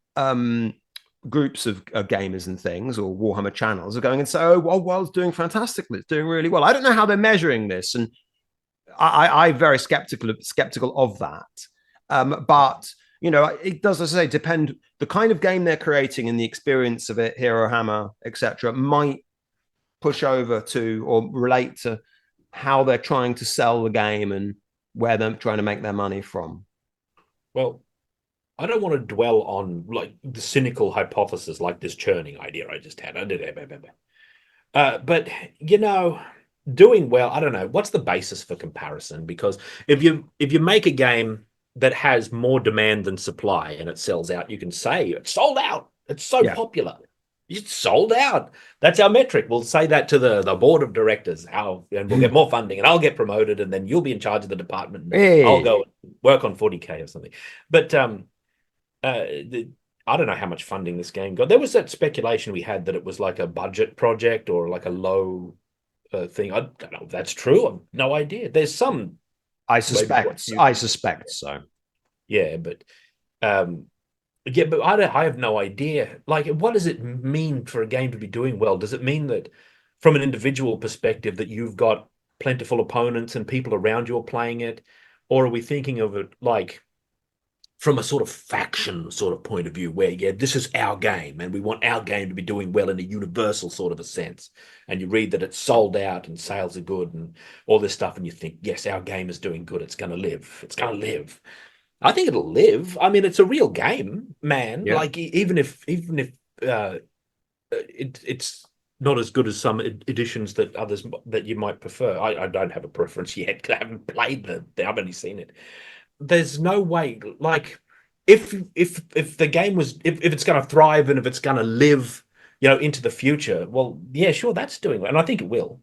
Speaker 1: groups of gamers and things, or Warhammer channels, are going and say, "Oh, World's doing fantastically. It's doing really well." I don't know how they're measuring this, and I'm very skeptical of that. But you know, it does, as I say, depend. The kind of game they're creating and the experience of it, Hero Hammer, etc., might push over to or relate to how they're trying to sell the game and where they're trying to make their money from.
Speaker 2: Well, I don't want to dwell on like the cynical hypothesis, like this churning idea I just had. But you know, doing well, I don't know. What's the basis for comparison? Because if you make a game that has more demand than supply and it sells out, you can say it's sold out. It's so popular. It's sold out. That's our metric. We'll say that to the board of directors. And we'll get more funding, and I'll get promoted, and then you'll be in charge of the department. And I'll go work on 40K or something. But I don't know how much funding this game got. There was that speculation we had that it was like a budget project or like a low thing. I don't know if that's true. I've no idea. There's some.
Speaker 1: I suspect so.
Speaker 2: Yeah, but I have no idea. Like, what does it mean for a game to be doing well? Does it mean that, from an individual perspective, that you've got plentiful opponents and people around you are playing it, or are we thinking of it like from a sort of faction sort of point of view, where this is our game and we want our game to be doing well in a universal sort of a sense, and you read that it's sold out and sales are good and all this stuff, and you think, yes, our game is doing good, it's going to live. I think it'll live. I mean, it's a real game, man. Like, even if it's not as good as some editions that you might prefer. I don't have a preference yet because I haven't played I've only seen it. There's no way, like, if the game was, if it's going to thrive and if it's going to live, you know, into the future, well, yeah, sure, that's doing well, and I think it will.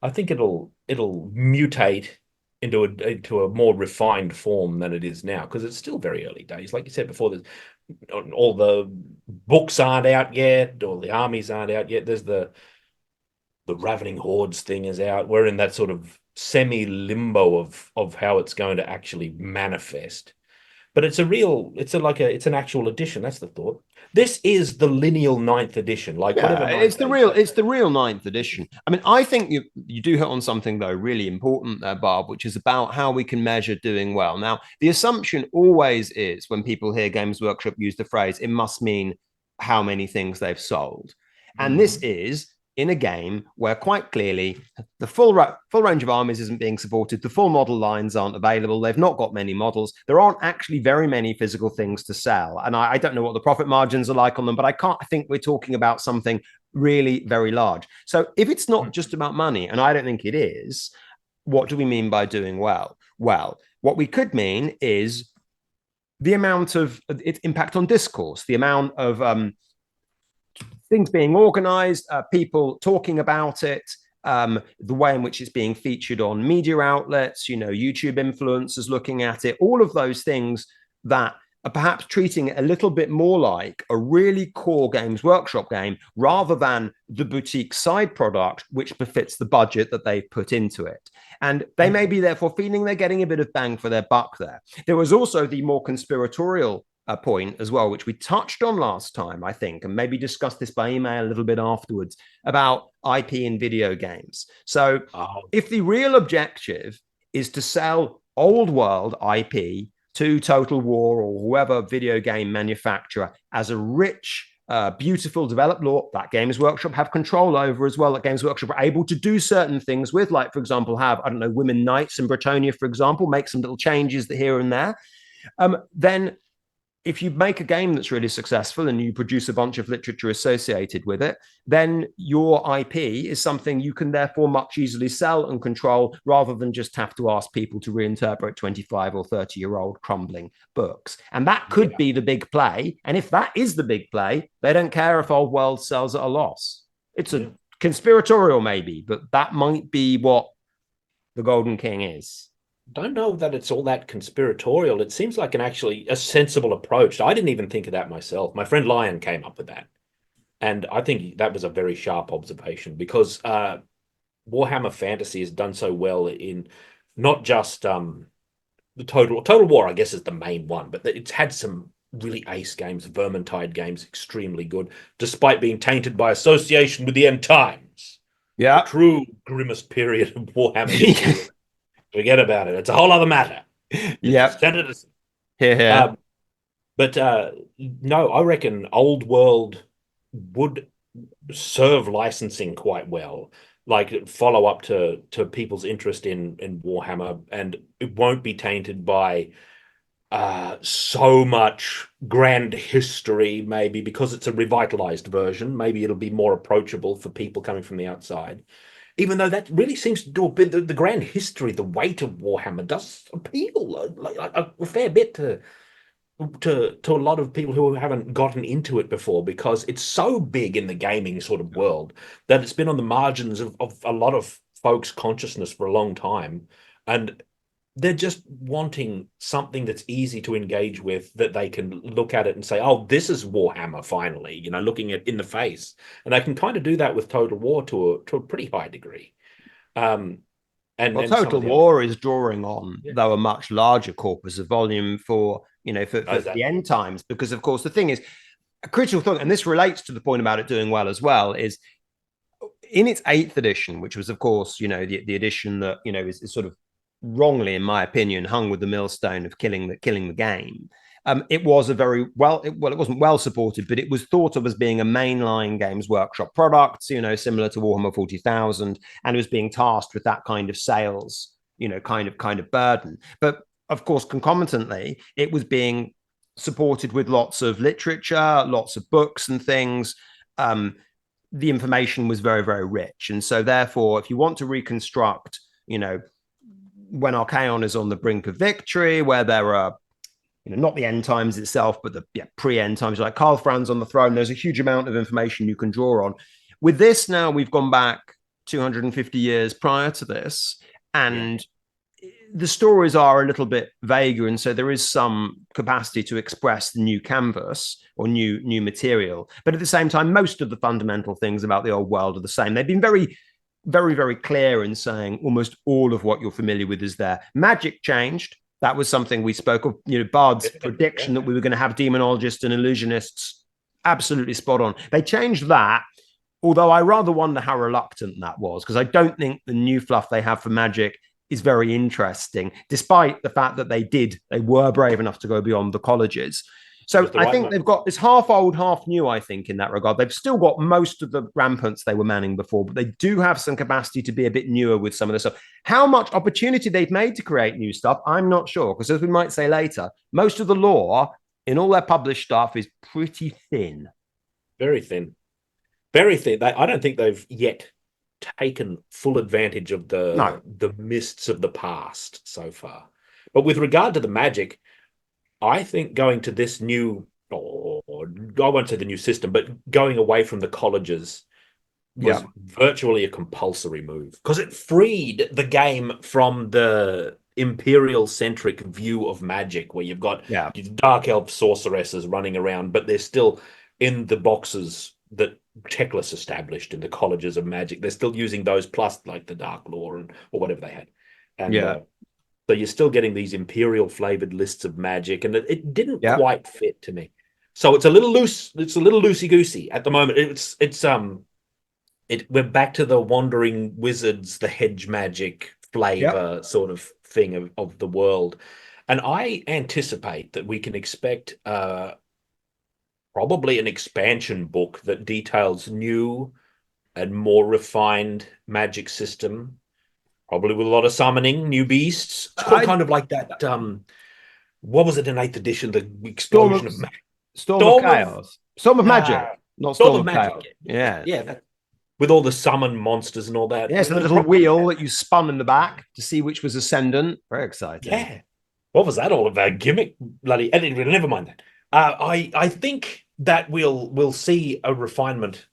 Speaker 2: I think it'll mutate into a more refined form than it is now, because it's still very early days. Like you said before, all the books aren't out yet, or the armies aren't out yet. There's the Ravening Hordes thing is out. We're in that sort of semi-limbo of how it's going to actually manifest. But it's an actual edition. That's the thought. This is the lineal 9th edition. Like,
Speaker 1: it's the real 9th edition. I mean, I think you do hit on something though really important there, Barb, which is about how we can measure doing well. Now, the assumption always is, when people hear Games Workshop use the phrase, it must mean how many things they've sold. And this is in a game where quite clearly the full range of armies isn't being supported, the full model lines aren't available, they've not got many models, there aren't actually very many physical things to sell. And I don't know what the profit margins are like on them, but I think we're talking about something really very large. So if it's not just about money, and I don't think it is, what do we mean by doing well? Well, what we could mean is the amount of its impact on discourse, the amount of things being organized, people talking about it, the way in which it's being featured on media outlets, you know, YouTube influencers looking at it, all of those things that are perhaps treating it a little bit more like a really core Games Workshop game rather than the boutique side product, which befits the budget that they've put into it. And they may be therefore feeling they're getting a bit of bang for their buck there. There was also the more conspiratorial point as well, which we touched on last time, I think, and maybe discussed this by email a little bit afterwards, about IP in video games. So if the real objective is to sell old world IP to Total War or whoever video game manufacturer as a rich, beautiful developed lore that Games Workshop have control over as well, that Games Workshop are able to do certain things with, like, for example, have, I don't know, women knights in Bretonnia, for example, make some little changes here and there, then if you make a game that's really successful and you produce a bunch of literature associated with it, then your IP is something you can therefore much easily sell and control rather than just have to ask people to reinterpret 25 or 30-year-old crumbling books. And that could be the big play. And if that is the big play, they don't care if Old World sells at a loss. It's a conspiratorial maybe, but that might be what the Golden King is.
Speaker 2: Don't know that it's all that conspiratorial. It seems like a sensible approach. I didn't even think of that myself. My friend Lion came up with that. And I think that was a very sharp observation because Warhammer Fantasy has done so well in not just the Total War, I guess, is the main one, but it's had some really ace games, Vermintide games, extremely good, despite being tainted by association with the end times.
Speaker 1: Yeah.
Speaker 2: The true grimmest period of Warhammer history. Forget about it. It's a whole other matter.
Speaker 1: Yeah.
Speaker 2: Yeah. But no, I reckon Old World would serve licensing quite well, like follow up to people's interest in Warhammer, and it won't be tainted by so much grand history, maybe because it's a revitalized version. Maybe it'll be more approachable for people coming from the outside. Even though that really seems to do a bit, the grand history, the weight of Warhammer does appeal like a fair bit to a lot of people who haven't gotten into it before, because it's so big in the gaming sort of world that it's been on the margins of a lot of folks' consciousness for a long time. And they're just wanting something that's easy to engage with, that they can look at it and say, oh, this is Warhammer finally, looking it in the face. And they can kind of do that with Total War to a pretty high degree.
Speaker 1: Total War is drawing on, though, a much larger corpus of volume for the end times, because, of course, the thing is, a critical thing, and this relates to the point about it doing well as well, is in its 8th edition, which was, of course, the edition that, is sort of wrongly, in my opinion, hung with the millstone of killing the game. It was a very it wasn't well supported, but it was thought of as being a mainline Games Workshop product, similar to Warhammer 40,000, and it was being tasked with that kind of sales, kind of burden. But of course, concomitantly, it was being supported with lots of literature, lots of books and things. The information was very, very rich, and so therefore, if you want to reconstruct, when Archaon is on the brink of victory, where there are, not the end times itself, but the pre-end times, like Karl Franz on the throne, there's a huge amount of information you can draw on. With this now, we've gone back 250 years prior to this, and the stories are a little bit vaguer, and so there is some capacity to express the new canvas or new material. But at the same time, most of the fundamental things about the old world are the same. They've been very, very, very clear in saying almost all of what you're familiar with is there. Magic changed. That was something we spoke of. Bard's prediction that we were going to have demonologists and illusionists, absolutely spot on. They changed that, although I rather wonder how reluctant that was, because I don't think the new fluff they have for magic is very interesting, despite the fact that they were brave enough to go beyond the colleges. So I think they've got this half old, half new, I think, in that regard. They've still got most of the rampants they were manning before, but they do have some capacity to be a bit newer with some of the stuff. How much opportunity they've made to create new stuff, I'm not sure, because as we might say later, most of the lore in all their published stuff is pretty thin.
Speaker 2: Very thin. Very thin. I don't think they've yet taken full advantage of the mists of the past so far. But with regard to the magic, I think going to this new, or I won't say the new system, but going away from the colleges was virtually a compulsory move, because it freed the game from the imperial-centric view of magic, where you've got dark elf sorceresses running around, but they're still in the boxes that Teclis established in the colleges of magic. They're still using those, plus like the Dark Lore or whatever they had. And so you're still getting these imperial flavored lists of magic, and it didn't quite fit to me. So it's a little loose. It's a little loosey goosey at the moment. We're back to the wandering wizards, the hedge magic flavor sort of thing of the world, and I anticipate that we can expect probably an expansion book that details new and more refined magic system. Probably with a lot of summoning, new beasts. It's kind of like that. what was it in 8th edition? The explosion of magic.
Speaker 1: Storm of Chaos. Storm of Magic. Not Storm of
Speaker 2: Magic.
Speaker 1: Chaos. Yeah.
Speaker 2: Yeah. With all the summon monsters and all that.
Speaker 1: Yeah, so the little wheel that you spun in the back to see which was ascendant. Very exciting.
Speaker 2: Yeah. What was that all about? Gimmick? Bloody. Never mind that. I think that we'll see a refinement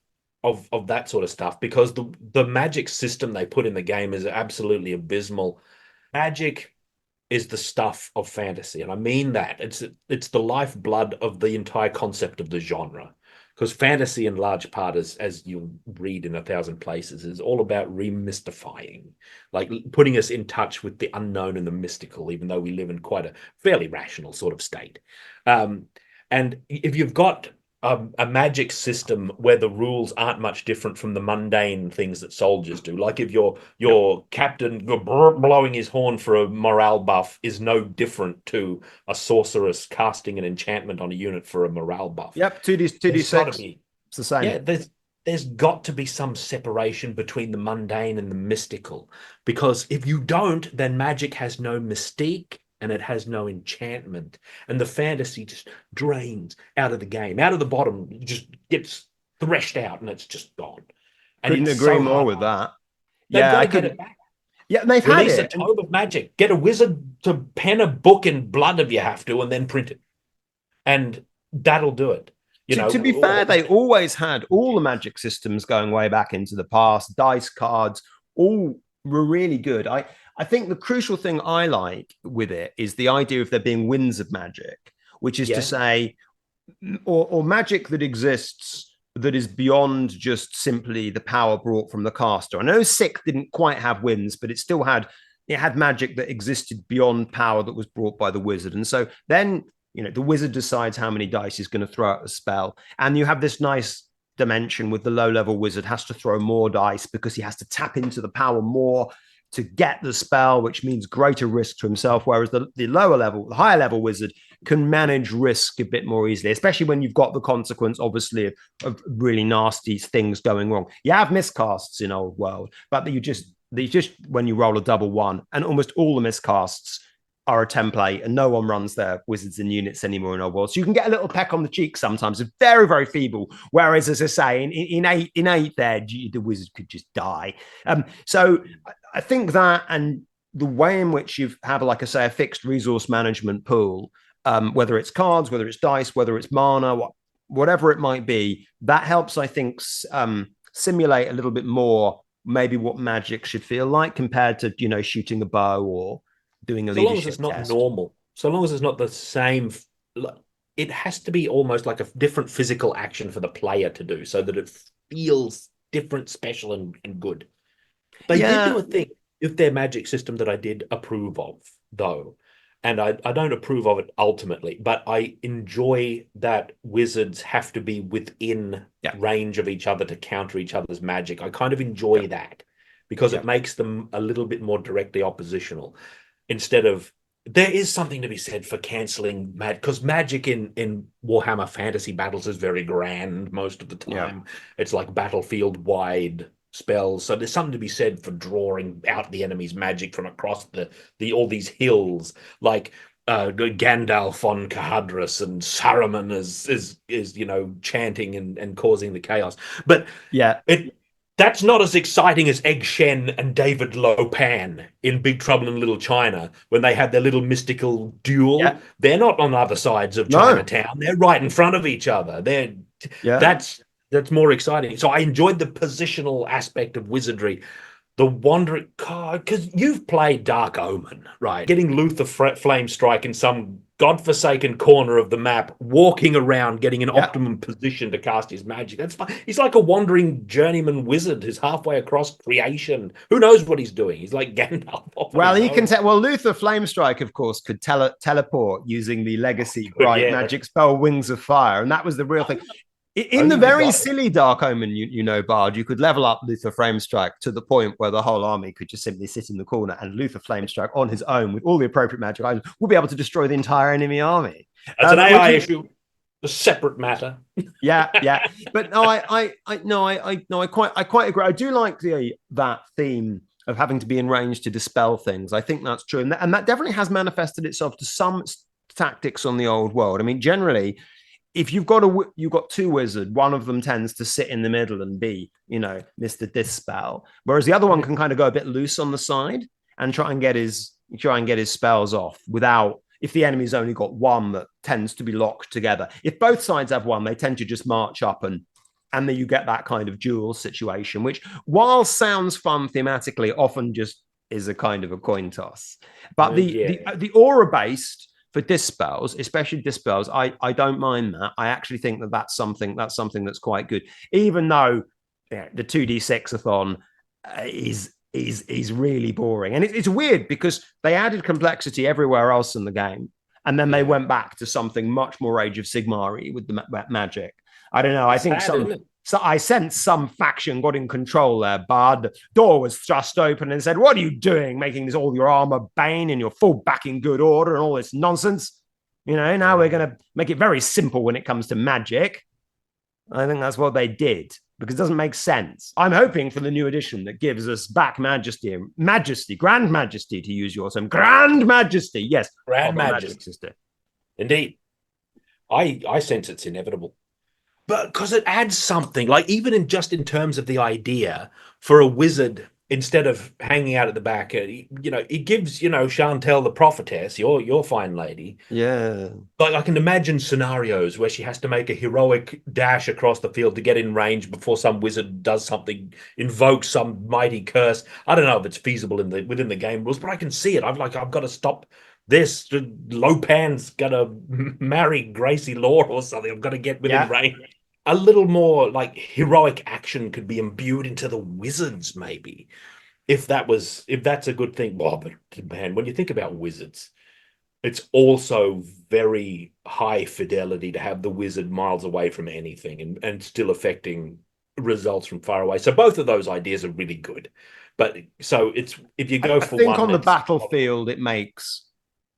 Speaker 2: of that sort of stuff, because the magic system they put in the game is absolutely abysmal. Magic is the stuff of fantasy, and I mean that. It's the lifeblood of the entire concept of the genre. Because fantasy, in large part, as you'll read in 1,000 places, is all about remystifying, like putting us in touch with the unknown and the mystical, even though we live in quite a fairly rational sort of state. And if you've got a magic system where the rules aren't much different from the mundane things that soldiers do, like if your captain blowing his horn for a morale buff is no different to a sorceress casting an enchantment on a unit for a morale buff.
Speaker 1: Yep, 2d6. It's the same.
Speaker 2: Yeah, there's got to be some separation between the mundane and the mystical, because if you don't, then magic has no mystique and it has no enchantment, and the fantasy just drains out of the game, out of the bottom, just gets threshed out, and it's just gone. And
Speaker 1: Couldn't agree more with that.
Speaker 2: Yeah, I could.
Speaker 1: Yeah, they've
Speaker 2: release
Speaker 1: had it.
Speaker 2: a tome of magic. Get a wizard to pen a book in blood if you have to, and then print it, and that'll do it.
Speaker 1: To be fair, they always had all the magic systems going way back into the past. Dice cards, all were really good. I think the crucial thing I like with it is the idea of there being winds of magic, which is to say, or magic that exists that is beyond just simply the power brought from the caster. I know Sixth didn't quite have winds, but it still had magic that existed beyond power that was brought by the wizard. And so then, the wizard decides how many dice he's going to throw at a spell. And you have this nice dimension with the low-level wizard has to throw more dice because he has to tap into the power more to get the spell, which means greater risk to himself, whereas the higher level wizard can manage risk a bit more easily, especially when you've got the consequence, obviously, of really nasty things going wrong. You have miscasts in Old World, but you just when you roll a double one, and almost all the miscasts are a template, and no one runs their wizards and units anymore in Old World. So you can get a little peck on the cheek sometimes. It's very, very feeble. Whereas, as I say, in eighth edge, the wizard could just die. So I think that, and the way in which you have, like I say, a fixed resource management pool, whether it's cards, whether it's dice, whether it's mana, whatever it might be, that helps, I think, simulate a little bit more maybe what magic should feel like compared to, shooting a bow or doing a leadership
Speaker 2: long as it's not
Speaker 1: test.
Speaker 2: normal, so long as it's not the same, it has to be almost like a different physical action for the player to do so that it feels different, special, and good. They did do a thing with their magic system that I did approve of, though, and I don't approve of it ultimately, but I enjoy that wizards have to be within range of each other to counter each other's magic. I kind of enjoy that because it makes them a little bit more directly oppositional. Instead of, there is something to be said for cancelling because magic in Warhammer fantasy battles is very grand most of the time. It's like battlefield-wide spells. So there's something to be said for drawing out the enemy's magic from across all these hills, like Gandalf on Cahadras and Saruman is chanting and causing the chaos. But that's not as exciting as Egg Shen and David Lopan in Big Trouble in Little China when they had their little mystical duel. They're not on other sides of Chinatown. They're right in front of each other. That's more exciting. So I enjoyed the positional aspect of wizardry. The wandering card, because you've played Dark Omen, right? Getting Luther Flame Strike in some godforsaken corner of the map, walking around, getting an optimum position to cast his magic. That's fine. He's like a wandering journeyman wizard who's halfway across creation. Who knows what he's doing? He's like Gandalf.
Speaker 1: Well, he can tell. Well, Luther Flame Strike, of course, could teleport using the legacy bright magic spell Wings of Fire, and that was the real thing. In the very silly Dark Omen, Bard, you could level up Luther Flame Strike to the point where the whole army could just simply sit in the corner, and Luther Flame Strike on his own with all the appropriate magic items will be able to destroy the entire enemy army.
Speaker 2: That's an AI issue, a separate matter.
Speaker 1: But no, I quite agree. I do like that theme of having to be in range to dispel things. I think that's true, and that definitely has manifested itself to tactics on the old world. I mean, generally, if you've got two wizard, one of them tends to sit in the middle and be, Mr. Dispel, whereas the other one can kind of go a bit loose on the side and try and get his spells off without. If the enemy's only got one that tends to be locked together, if both sides have one, they tend to just march up and then you get that kind of duel situation, which, while sounds fun thematically, often just is a kind of a coin toss. But the aura based for dispels, especially dispels, I don't mind that. I actually think that's something that's quite good, even though the 2d6-a-thon is really boring. And it's weird because they added complexity everywhere else in the game, and then they went back to something much more Age of Sigmar-y with the magic. I don't know. I think I sense some faction got in control there. BARD, the door was thrust open and said, "What are you doing? Making this all your armor bane and your full back in good order and all this nonsense? Now we're going to make it very simple when it comes to magic." I think that's what they did, because it doesn't make sense. I'm hoping for the new edition that gives us back majesty, grand majesty, to use your term. Grand majesty, yes.
Speaker 2: Grand majesty. Indeed. I sense it's inevitable. But because it adds something, like even in terms of the idea for a wizard, instead of hanging out at the back, it gives, Chantel the prophetess, your fine lady.
Speaker 1: Yeah.
Speaker 2: Like I can imagine scenarios where she has to make a heroic dash across the field to get in range before some wizard does something, invokes some mighty curse. I don't know if it's feasible within the game rules, but I can see it. I've got to stop this. Lopan's gonna marry Gracie Lore or something. I've got to get within range. A little more like heroic action could be imbued into the wizards, maybe, if that's a good thing. Well, but man, when you think about wizards, it's also very high fidelity to have the wizard miles away from anything and still affecting results from far away. So both of those ideas are really good. But so it's, if you go for one, I
Speaker 1: think on the battlefield, it makes.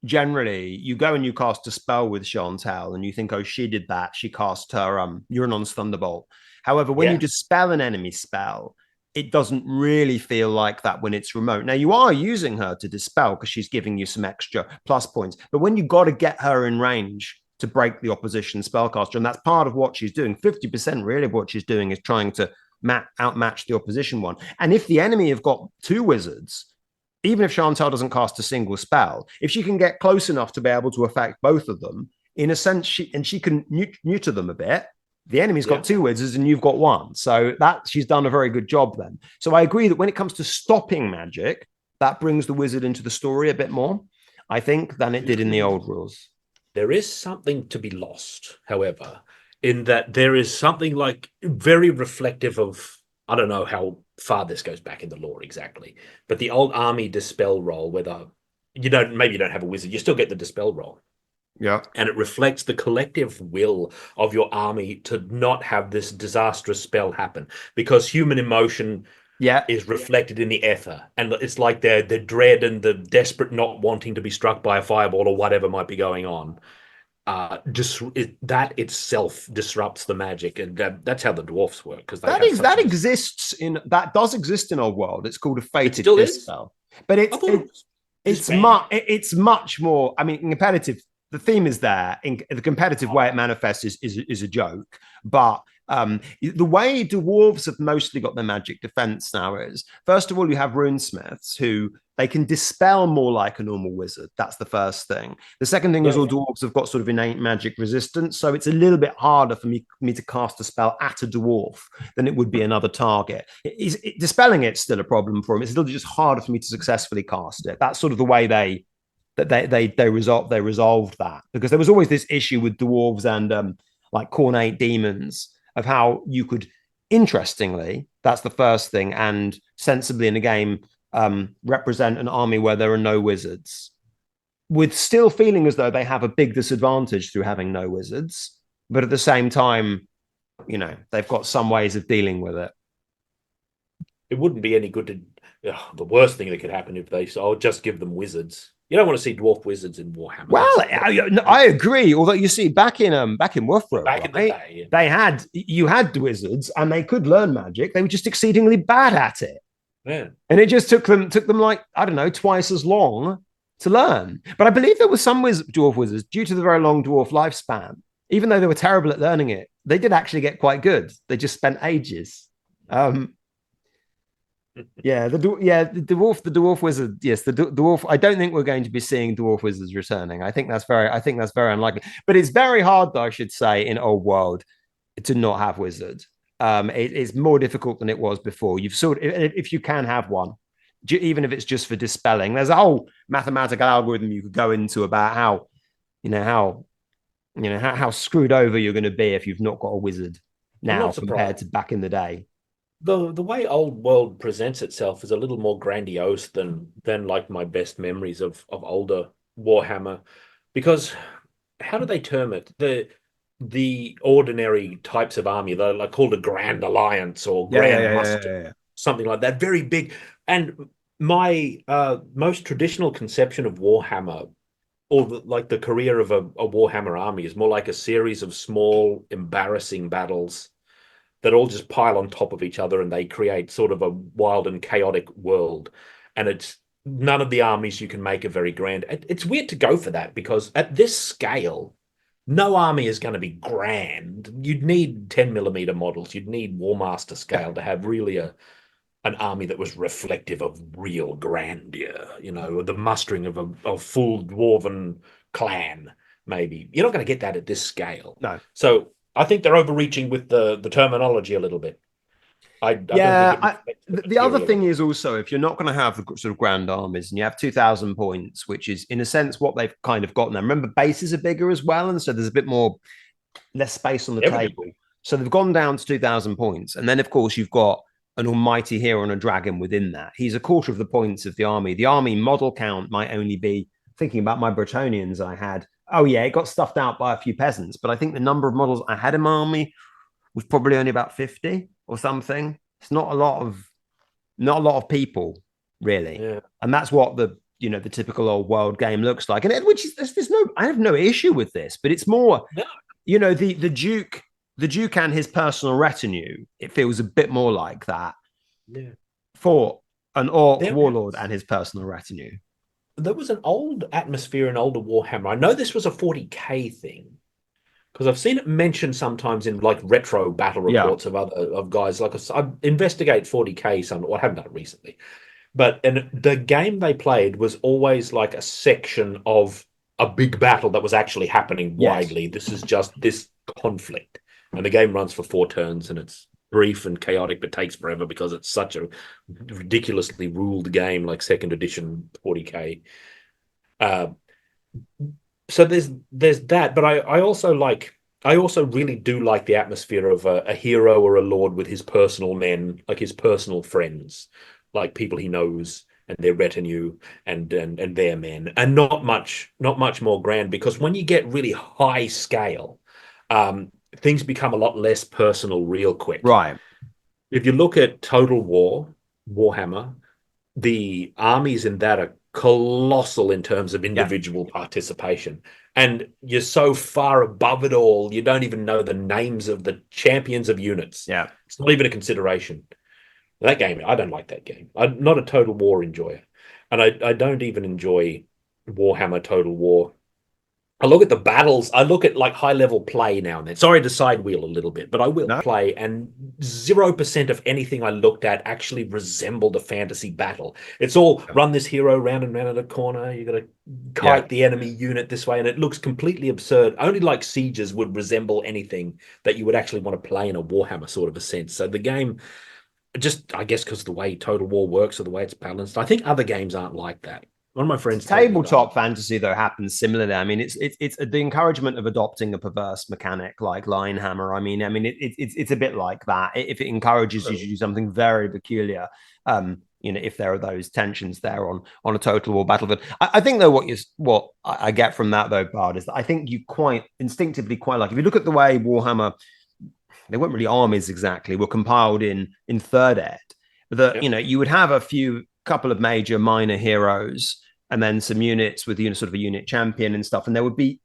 Speaker 1: Generally, you go and you cast a spell with Chantal and you think, oh, she did that. She cast her Uranon's Thunderbolt. However, when you dispel an enemy spell, it doesn't really feel like that when it's remote. Now, you are using her to dispel because she's giving you some extra plus points. But when you got to get her in range to break the opposition spellcaster, and that's part of what she's doing, 50% really of what she's doing is trying to outmatch the opposition one. And if the enemy have got two wizards, even if Chantal doesn't cast a single spell, if she can get close enough to be able to affect both of them, in a sense, she can neuter them a bit. The enemy's got two wizards and you've got one. So that she's done a very good job then. So I agree that when it comes to stopping magic, that brings the wizard into the story a bit more, I think, than it did in the old rules.
Speaker 2: There is something to be lost, however, in that there is something like very reflective of, I don't know how far this goes back in the lore exactly, but the old army dispel roll, whether maybe you don't have a wizard, you still get the dispel roll.
Speaker 1: Yeah.
Speaker 2: And it reflects the collective will of your army to not have this disastrous spell happen, because human emotion is reflected in the ether. And it's like the dread and the desperate not wanting to be struck by a fireball or whatever might be going on. That itself disrupts the magic, and that's how the dwarfs work. Because that does exist in Old World. It's called a fated dispel, but
Speaker 1: it's much more. I mean, in competitive, the theme is there. In the competitive way, it manifests is a joke, but the way dwarves have mostly got their magic defense now is, first of all, you have runesmiths who they can dispel more like a normal wizard. That's the first thing. The second thing is all dwarves have got sort of innate magic resistance, so it's a little bit harder for me to cast a spell at a dwarf than it would be another target. Dispelling it's still a problem for him. It's still just harder for me to successfully cast it. That's sort of the way they resolved that, because there was always this issue with dwarves and like cornate demons of how you could, interestingly, that's the first thing, and sensibly in a game, represent an army where there are no wizards, with still feeling as though they have a big disadvantage through having no wizards, but at the same time, they've got some ways of dealing with it.
Speaker 2: It wouldn't be any good to. The worst thing that could happen if they just give them wizards. You don't want to see dwarf wizards in Warhammer.
Speaker 1: Well, I agree. Although you see, back in Wolfbrook,
Speaker 2: in the day,
Speaker 1: you had wizards and they could learn magic. They were just exceedingly bad at it.
Speaker 2: Yeah.
Speaker 1: And it just took them like, I don't know, twice as long to learn. But I believe there were some dwarf wizards, due to the very long dwarf lifespan, even though they were terrible at learning it, they did actually get quite good. They just spent ages. The dwarf wizard. Yes, the dwarf. I don't think we're going to be seeing dwarf wizards returning. I think that's very unlikely. But it's very hard, though, I should say, in Old World to not have wizards. It's more difficult than it was before. You've sort of, if you can have one, even if it's just for dispelling, there's a whole mathematical algorithm you could go into about how screwed over you're going to be if you've not got a wizard now compared to back in the day.
Speaker 2: The way Old World presents itself is a little more grandiose than like my best memories of older Warhammer, because how do they term it? The ordinary types of army, they're like called a Grand Alliance or Grand Muster, something like that, very big. And my most traditional conception of Warhammer, or like the career of a Warhammer army, is more like a series of small, embarrassing battles that all just pile on top of each other, and they create sort of a wild and chaotic world. And it's none of the armies you can make are very grand. It's weird to go for that, because at this scale, no army is going to be grand. You'd need 10mm models. You'd need War Master scale to have really an army that was reflective of real grandeur, the mustering of a full dwarven clan, maybe. You're not going to get that at this scale.
Speaker 1: No.
Speaker 2: So I think they're overreaching with the terminology a little bit.
Speaker 1: The other thing is also, if you're not going to have the sort of grand armies and you have 2,000 points, which is in a sense what they've kind of gotten. Remember, bases are bigger as well, and so there's a bit less space on the table. So they've gone down to 2,000 points, and then of course you've got an almighty hero and a dragon within that. He's a quarter of the points of the army. The army model count might only be, thinking about my Bretonnians I had. Oh yeah, it got stuffed out by a few peasants, but I think the number of models I had in my army was probably only about 50 or something. It's not a lot of people, really.
Speaker 2: Yeah.
Speaker 1: And that's what the typical Old World game looks like. And I have no issue with this, but it's more, the Duke and his personal retinue, it feels a bit more like that.
Speaker 2: Yeah.
Speaker 1: For an orc warlord and his personal retinue.
Speaker 2: There was an old atmosphere in older Warhammer. I know this was a 40k thing, because I've seen it mentioned sometimes in like retro battle reports of guys. Like I investigate 40k I haven't done it recently, but the game they played was always like a section of a big battle that was actually happening widely. This is just this conflict, and the game runs for 4 turns, and it's brief and chaotic, but takes forever because it's such a ridiculously ruled game, like 2nd edition 40k. So there's that, but I also really do like the atmosphere of a hero or a lord with his personal men, like his personal friends, like people he knows and their retinue and their men, and not much more grand, because when you get really high scale, things become a lot less personal real quick.
Speaker 1: Right.
Speaker 2: If you look at Total War, Warhammer, the armies in that are colossal in terms of individual participation. And you're so far above it all, you don't even know the names of the champions of units.
Speaker 1: Yeah.
Speaker 2: It's not even a consideration. That game, I don't like that game. I'm not a Total War enjoyer. And I don't even enjoy Warhammer Total War. I look at the battles. I look at like high-level play now and then. Sorry to side wheel a little bit, but I will play, and 0% of anything I looked at actually resembled a fantasy battle. It's all run this hero round and round in a corner. You got to kite the enemy unit this way, and it looks completely absurd. Only like sieges would resemble anything that you would actually want to play in a Warhammer sort of a sense. So the game, just I guess because the way Total War works or the way it's balanced, I think other games aren't like that. One of my friends,
Speaker 1: tabletop fantasy though happens similarly. I mean, it's the encouragement of adopting a perverse mechanic like Linehammer. I mean, it's a bit like that. If it encourages you to do something very peculiar, if there are those tensions there on a Total War battlefield. I think though what I get from that though, Bard, is that I think you quite instinctively quite like, if you look at the way Warhammer, they weren't really armies exactly, were compiled in third ed. That you would have a couple of major minor heroes, and then some units with sort of a unit champion and stuff. And there would be,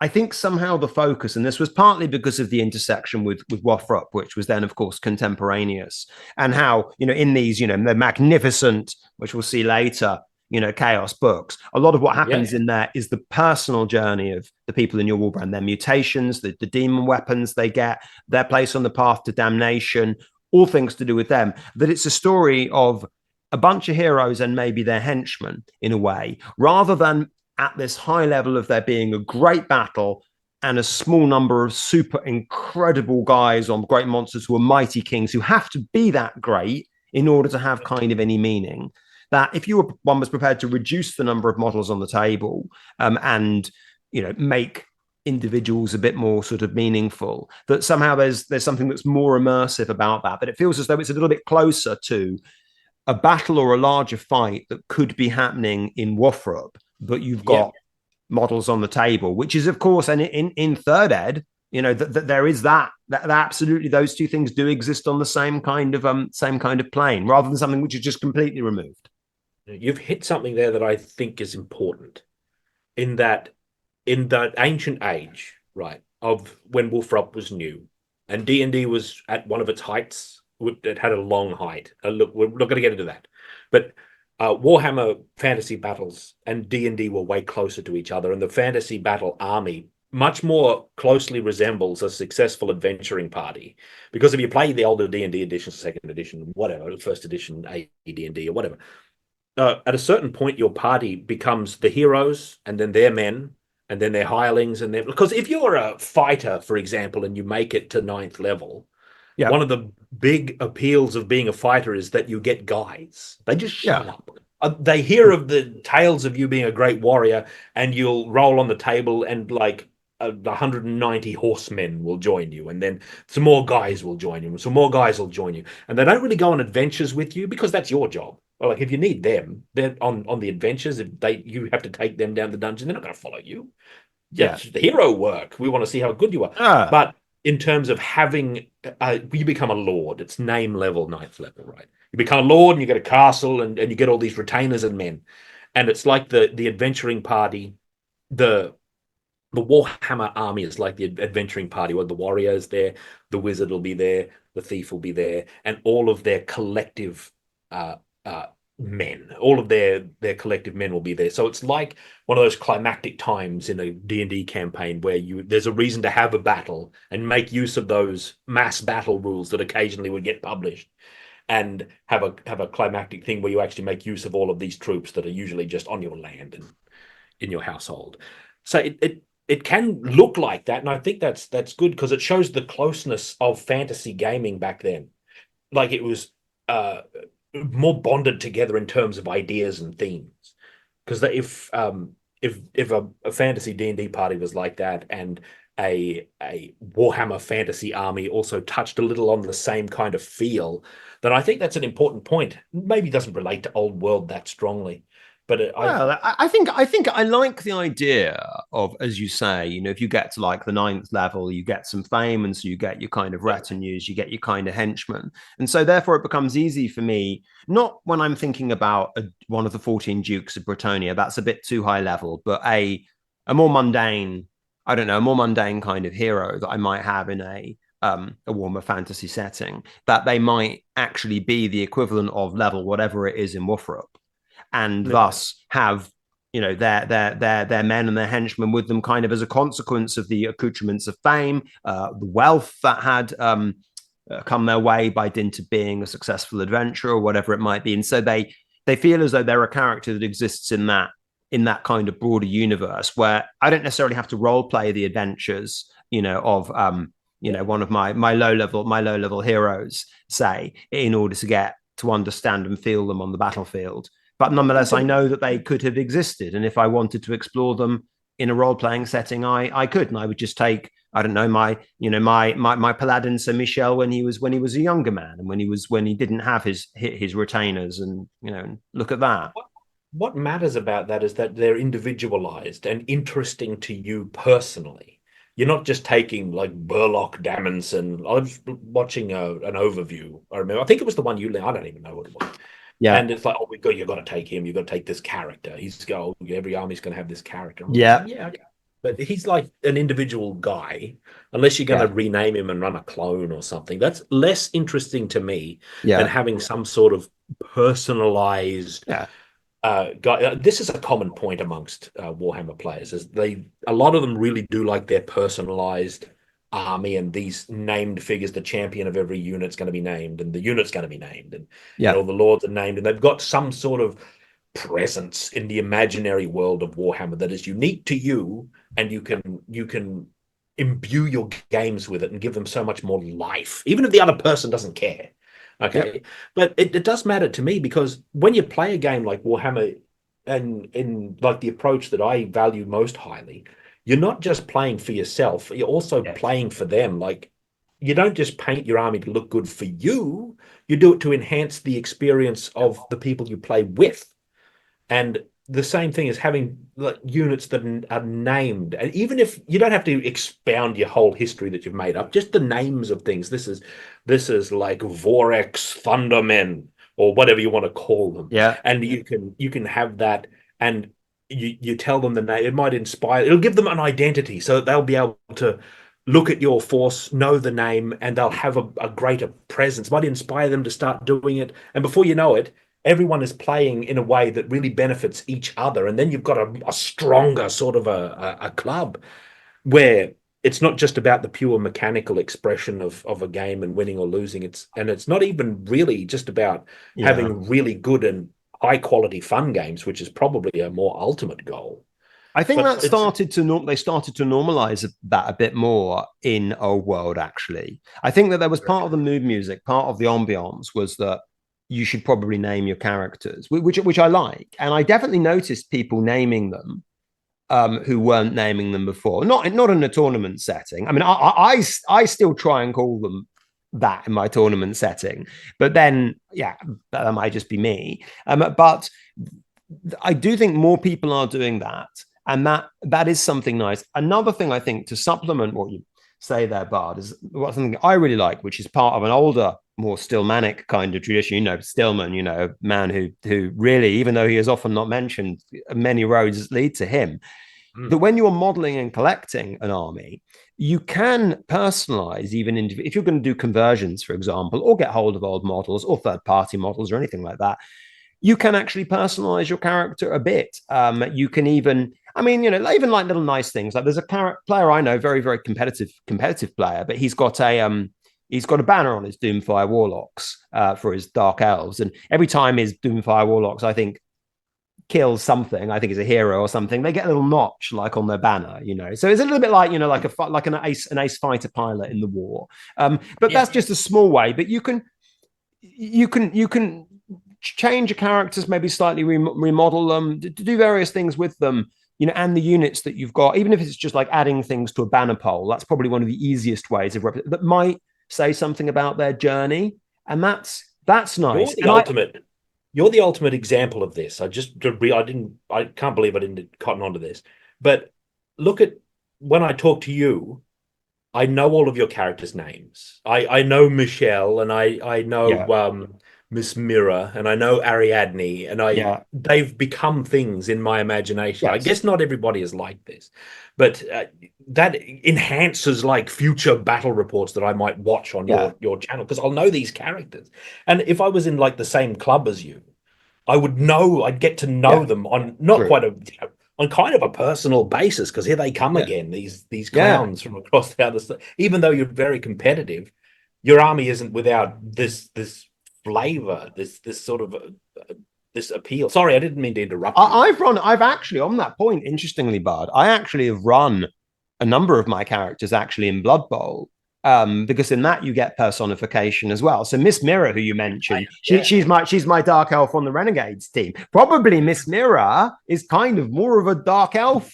Speaker 1: I think, somehow the focus, and this was partly because of the intersection with Wothrop, which was then, of course, contemporaneous, and how, in these, the magnificent, which we'll see later, Chaos books. A lot of what happens
Speaker 2: Yeah.
Speaker 1: in there is the personal journey of the people in your war brand, their mutations, the demon weapons they get, their place on the path to damnation, all things to do with them. That it's a story of a bunch of heroes and maybe their henchmen in a way, rather than at this high level of there being a great battle and a small number of super incredible guys on great monsters who are mighty kings who have to be that great in order to have kind of any meaning. That if one was prepared to reduce the number of models on the table and make individuals a bit more sort of meaningful, that somehow there's something that's more immersive about that. But it feels as though it's a little bit closer to a battle or a larger fight that could be happening in Wofrup, but you've got models on the table, which is, of course, and in third ed, that there is that absolutely those two things do exist on the same kind of plane, rather than something which is just completely removed.
Speaker 2: You've hit something there that I think is important, in that ancient age, right, of when Wolfrup was new and D&D was at one of its heights. It had a long height. Look, we're not going to get into that, but Warhammer fantasy battles and D&D were way closer to each other, and the fantasy battle army much more closely resembles a successful adventuring party. Because if you play the older D&D edition, second edition, whatever, first edition AD&D or whatever, at a certain point, your party becomes the heroes and then their men and then their hirelings. Because if you're a fighter, for example, and you make it to 9th level, one of the big appeals of being a fighter is that you get guys. They just show up. They hear of the tales of you being a great warrior, and you'll roll on the table and 190 horsemen will join you, and then some more guys will join you, some more guys will join you. And they don't really go on adventures with you because that's your job. Like, if you need them, they're on the adventures. If you have to take them down the dungeon, they're not going to follow you. That's the hero work. We want to see how good you are. But in terms of having, you become a lord. It's name level, 9th level, right? You become a lord, and you get a castle, and you get all these retainers and men. And it's like the adventuring party. The Warhammer army is like the adventuring party, where the warrior is there, the wizard will be there, the thief will be there, and all of their collective men, all of their collective men will be there. So it's like one of those climactic times in a D&D campaign where there's a reason to have a battle and make use of those mass battle rules that occasionally would get published, and have a climactic thing where you actually make use of all of these troops that are usually just on your land and in your household. So it can look like that, and I think that's good, because it shows the closeness of fantasy gaming back then. Like, it was more bonded together in terms of ideas and themes. Because if a fantasy D&D party was like that, and a Warhammer fantasy army also touched a little on the same kind of feel, then I think that's an important point. Maybe it doesn't relate to Old World that strongly. But
Speaker 1: I think I like the idea of, as you say, if you get to like the 9th level, you get some fame, and so you get your kind of retinues, you get your kind of henchmen, and so therefore it becomes easy for me. Not when I'm thinking about one of the 14 Dukes of Bretonnia, that's a bit too high level, but a more mundane, I don't know, a more mundane kind of hero that I might have in a warmer fantasy setting, that they might actually be the equivalent of level whatever it is in Wofrup, and thus have their men and their henchmen with them, kind of as a consequence of the accoutrements of fame, the wealth that had come their way by dint of being a successful adventurer or whatever it might be. And so they feel as though they're a character that exists in that kind of broader universe, where I don't necessarily have to role play the adventures of one of my low level heroes, say, in order to get to understand and feel them on the battlefield. But nonetheless, I know that they could have existed, and if I wanted to explore them in a role-playing setting, I could, and I would just take, I don't know, my paladin Sir Michel when he was a younger man, and when he didn't have his retainers, and look at that.
Speaker 2: What matters about that is that they're individualized and interesting to you personally. You're not just taking like Burlock Damonson. I was watching an overview. I think it was the one I don't even know what it was.
Speaker 1: Yeah.
Speaker 2: And it's like, you've got to take him. You've got to take this character. Every army's going to have this character.
Speaker 1: Yeah.
Speaker 2: Yeah. Okay. But he's like an individual guy, unless you're going to rename him and run a clone or something. That's less interesting to me than having some sort of personalized This is a common point amongst Warhammer players, is a lot of them really do like their personalized army and these named figures. The champion of every unit's going to be named, and the unit's going to be named, and all the lords are named, and they've got some sort of presence in the imaginary world of Warhammer that is unique to you, and you can imbue your games with it and give them so much more life, even if the other person doesn't care. Okay. Yep. But it does matter to me, because when you play a game like Warhammer, and in like the approach that I value most highly, you're not just playing for yourself, you're also playing for them. Like, you don't just paint your army to look good for you, you do it to enhance the experience of the people you play with. And the same thing is having units that are named, and even if you don't have to expound your whole history that you've made up, just the names of things. This is like Vorex Thundermen, or whatever you want to call them.
Speaker 1: Yeah,
Speaker 2: and you can have that, and you tell them the name. It might inspire. It'll give them an identity, so that they'll be able to look at your force, know the name, and they'll have a greater presence. Might inspire them to start doing it, and before you know it, everyone is playing in a way that really benefits each other. And then you've got a stronger sort of a club, where it's not just about the pure mechanical expression of a game and winning or losing. It's not even really just about having really good and high quality fun games, which is probably a more ultimate goal.
Speaker 1: I think they started to normalize that a bit more in Old World, actually. I think that there was part of the mood music, part of the ambiance was that you should probably name your characters, which I like. And I definitely noticed people naming them who weren't naming them before. Not in a tournament setting. I mean, I still try and call them that in my tournament setting. But then, that might just be me. But I do think more people are doing that. And that is something nice. Another thing I think to supplement what you say there, Bard, is something I really like, which is part of an older, more Stillmanic kind of tradition. Stillman, a man who really, even though he is often not mentioned, many roads lead to him. That when you're modeling and collecting an army, you can personalize, even if you're going to do conversions, for example, or get hold of old models or third-party models or anything like that, you can actually personalize your character a bit. You can even, even like little nice things. Like there's a player I know, very, very competitive player, but he's got a banner on his Doomfire Warlocks for his Dark Elves. And every time his Doomfire Warlocks, I think, kills something, I think is a hero or something, they get a little notch like on their banner, So it's a little bit like, like an ace fighter pilot in the war. But that's just a small way. But you can change your characters, maybe slightly remodel them, to do various things with them, and the units that you've got, even if it's just like adding things to a banner pole. That's probably one of the easiest ways of that might say something about their journey, and that's nice.
Speaker 2: You're the ultimate example of this. I can't believe I didn't cotton onto this. But look at, when I talk to you, I know all of your characters' names. I know Michelle, and I know Miss Mira, and I know Ariadne, and they've become things in my imagination. Yes. I guess not everybody is like this, but that enhances like future battle reports that I might watch on your channel, because I'll know these characters. And if I was in like the same club as you, I'd get to know them on on kind of a personal basis, because here they come again, these clowns from across the other side. Even though you're very competitive, your army isn't without this flavor, this sort of this appeal. Sorry, I didn't mean to interrupt you.
Speaker 1: I've actually, on that point, interestingly, Bard, I actually have run a number of my characters actually in Blood Bowl, because in that you get personification as well. So Miss Mira, who you mentioned, she's my dark elf on the Renegades team. Probably Miss Mira is kind of more of a dark elf.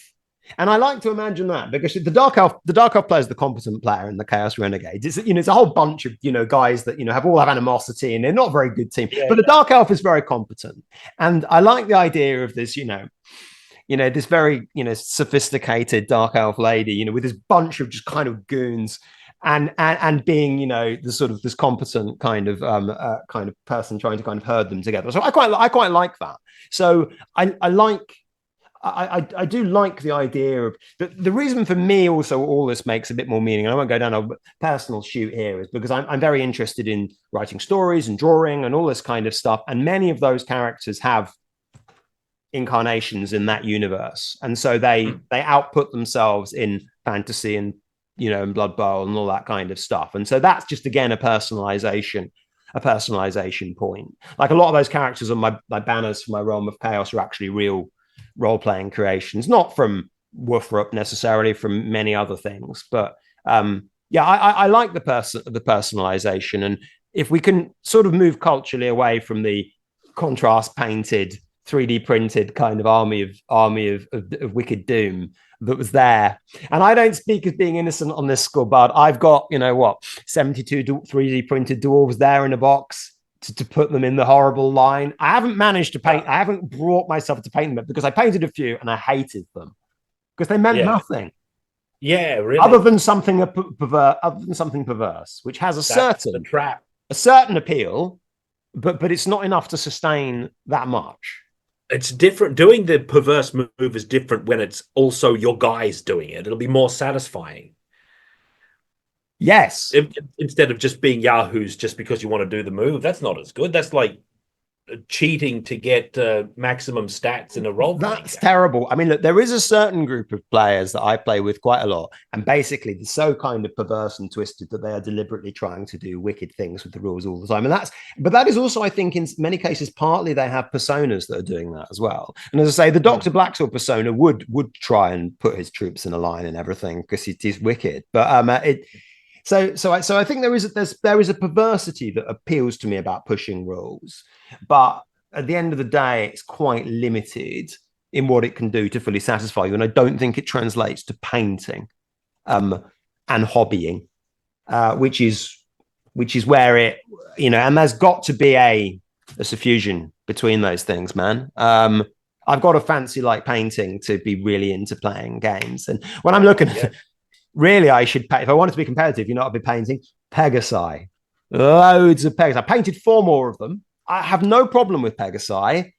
Speaker 1: And I like to imagine that, because the dark elf player is the competent player in the Chaos Renegades. It's a whole bunch of guys that have animosity, and they're not a very good team. But the dark elf is very competent, and I like the idea of this. This very sophisticated dark elf lady, with this bunch of just kind of goons, and being the sort of this competent kind of person trying to kind of herd them together. So I quite like that. So I do like the idea of the reason for me also all this makes a bit more meaning, and I won't go down a personal shoot here, is because I'm very interested in writing stories and drawing and all this kind of stuff, and many of those characters have incarnations in that universe, and so they output themselves in fantasy and and Blood Bowl and all that kind of stuff. And so that's just again a personalization point. Like a lot of those characters on my banners for my Realm of Chaos are actually real role-playing creations, not from Woofrup necessarily, from many other things. But I like the personalization, and if we can sort of move culturally away from the contrast painted 3D printed kind of army of Wicked Doom that was there. And I don't speak as being innocent on this score, but I've got 72 3D printed dwarves there in a box to put them in the horrible line. I haven't managed to paint. I haven't brought myself to paint them because I painted a few and I hated them because they meant nothing.
Speaker 2: Yeah, really.
Speaker 1: Other than something perverse, which has a certain appeal, but it's not enough to sustain that much.
Speaker 2: It's different. Doing the perverse move is different when it's also your guys doing it. It'll be more satisfying.
Speaker 1: Yes.
Speaker 2: Instead of just being yahoos just because you want to do the move. That's not as good. That's like cheating to get maximum stats in a role.
Speaker 1: That's terrible. I mean, look, there is a certain group of players that I play with quite a lot, and basically they're so kind of perverse and twisted that they are deliberately trying to do wicked things with the rules all the time. And that is also, I think, in many cases, partly they have personas that are doing that as well. And as I say, the Dr. Blacksword persona would try and put his troops in a line and everything because he's wicked. But So I think there is a perversity that appeals to me about pushing rules, but at the end of the day, it's quite limited in what it can do to fully satisfy you, and I don't think it translates to painting, and hobbying, which is where it and there's got to be a suffusion between those things, man. I've got a fancy like painting to be really into playing games, and when I'm looking at really, I should pay if I wanted to be competitive. I'd be painting Pegasi, loads of Pegasi. I painted 4 more of them. I have no problem with Pegasi,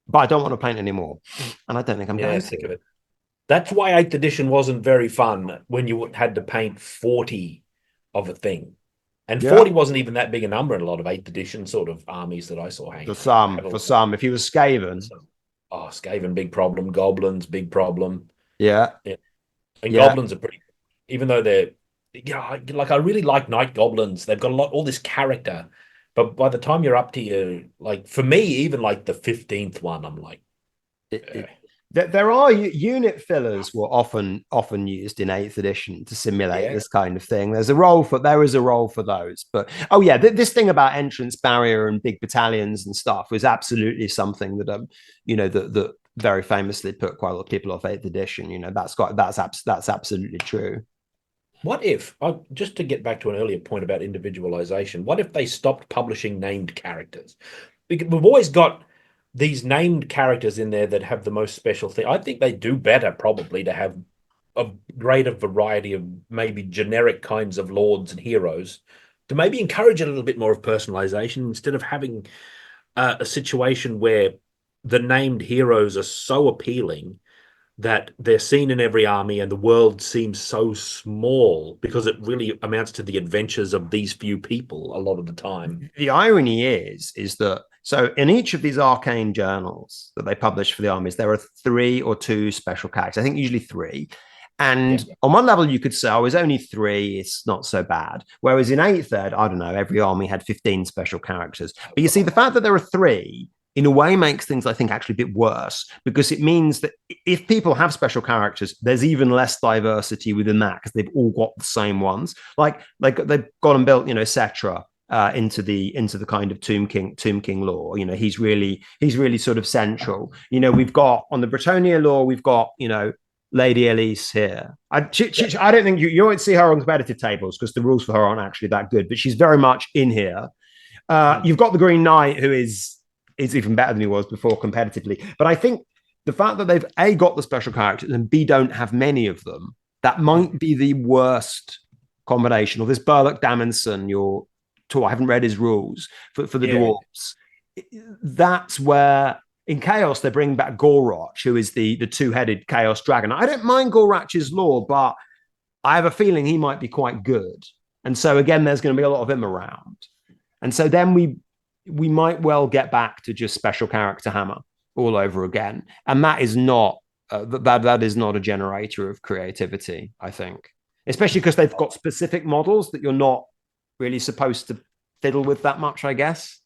Speaker 1: but I don't want to paint anymore, and I don't think I'm going to.
Speaker 2: That's why 8th edition wasn't very fun when you had to paint 40 of a thing, and 40 wasn't even that big a number in a lot of 8th edition sort of armies that I saw hanging.
Speaker 1: For some, if you were Skaven,
Speaker 2: Skaven, big problem. Goblins, big problem.
Speaker 1: Yeah.
Speaker 2: And goblins are pretty. Even though they're, like I really like night goblins. They've got all this character, but by the time you're up to like for me, even like the 15th one, I'm like,
Speaker 1: there are unit fillers were often used in 8th edition to simulate this kind of thing. There is a role for those, but this thing about entrance barrier and big battalions and stuff was absolutely something that that very famously put quite a lot of people off 8th edition. That's absolutely true.
Speaker 2: What if, just to get back to an earlier point about individualization, what if they stopped publishing named characters? Because we've always got these named characters in there that have the most special thing. I think they do better probably to have a greater variety of maybe generic kinds of lords and heroes to maybe encourage a little bit more of personalization instead of having a situation where the named heroes are so appealing that they're seen in every army and the world seems so small because it really amounts to the adventures of these few people a lot of the time.
Speaker 1: The irony is that, so in each of these arcane journals that they publish for the armies, there are 3 or 2 special characters. I think usually 3. And on one level, you could say, it's only 3, it's not so bad. Whereas in 8th Ed, I don't know, every army had 15 special characters. But you see, the fact that there are 3 in a way makes things, I think, actually a bit worse, because it means that if people have special characters, there's even less diversity within that because they've all got the same ones. Like they've got and built, Cetra into the kind of Tomb King lore. He's really sort of central. We've got on the Bretonnian lore, we've got Lady Elise here. I don't think you won't see her on competitive tables because the rules for her aren't actually that good, but she's very much in here. You've got the Green Knight, who is even better than he was before competitively. But I think the fact that they've A, got the special characters, and B, don't have many of them, that might be the worst combination. Or this Burlock Damonson, I haven't read his rules for the dwarves. That's where in Chaos they bring back Gorach, who is the 2-headed Chaos Dragon. I don't mind Gorach's lore, but I have a feeling he might be quite good. And so again, there's going to be a lot of him around. And so then we might well get back to just special character hammer. all over again. And that is not that is not a generator of creativity, I think, especially because they've got specific models that you're not really supposed to fiddle with that much, I guess.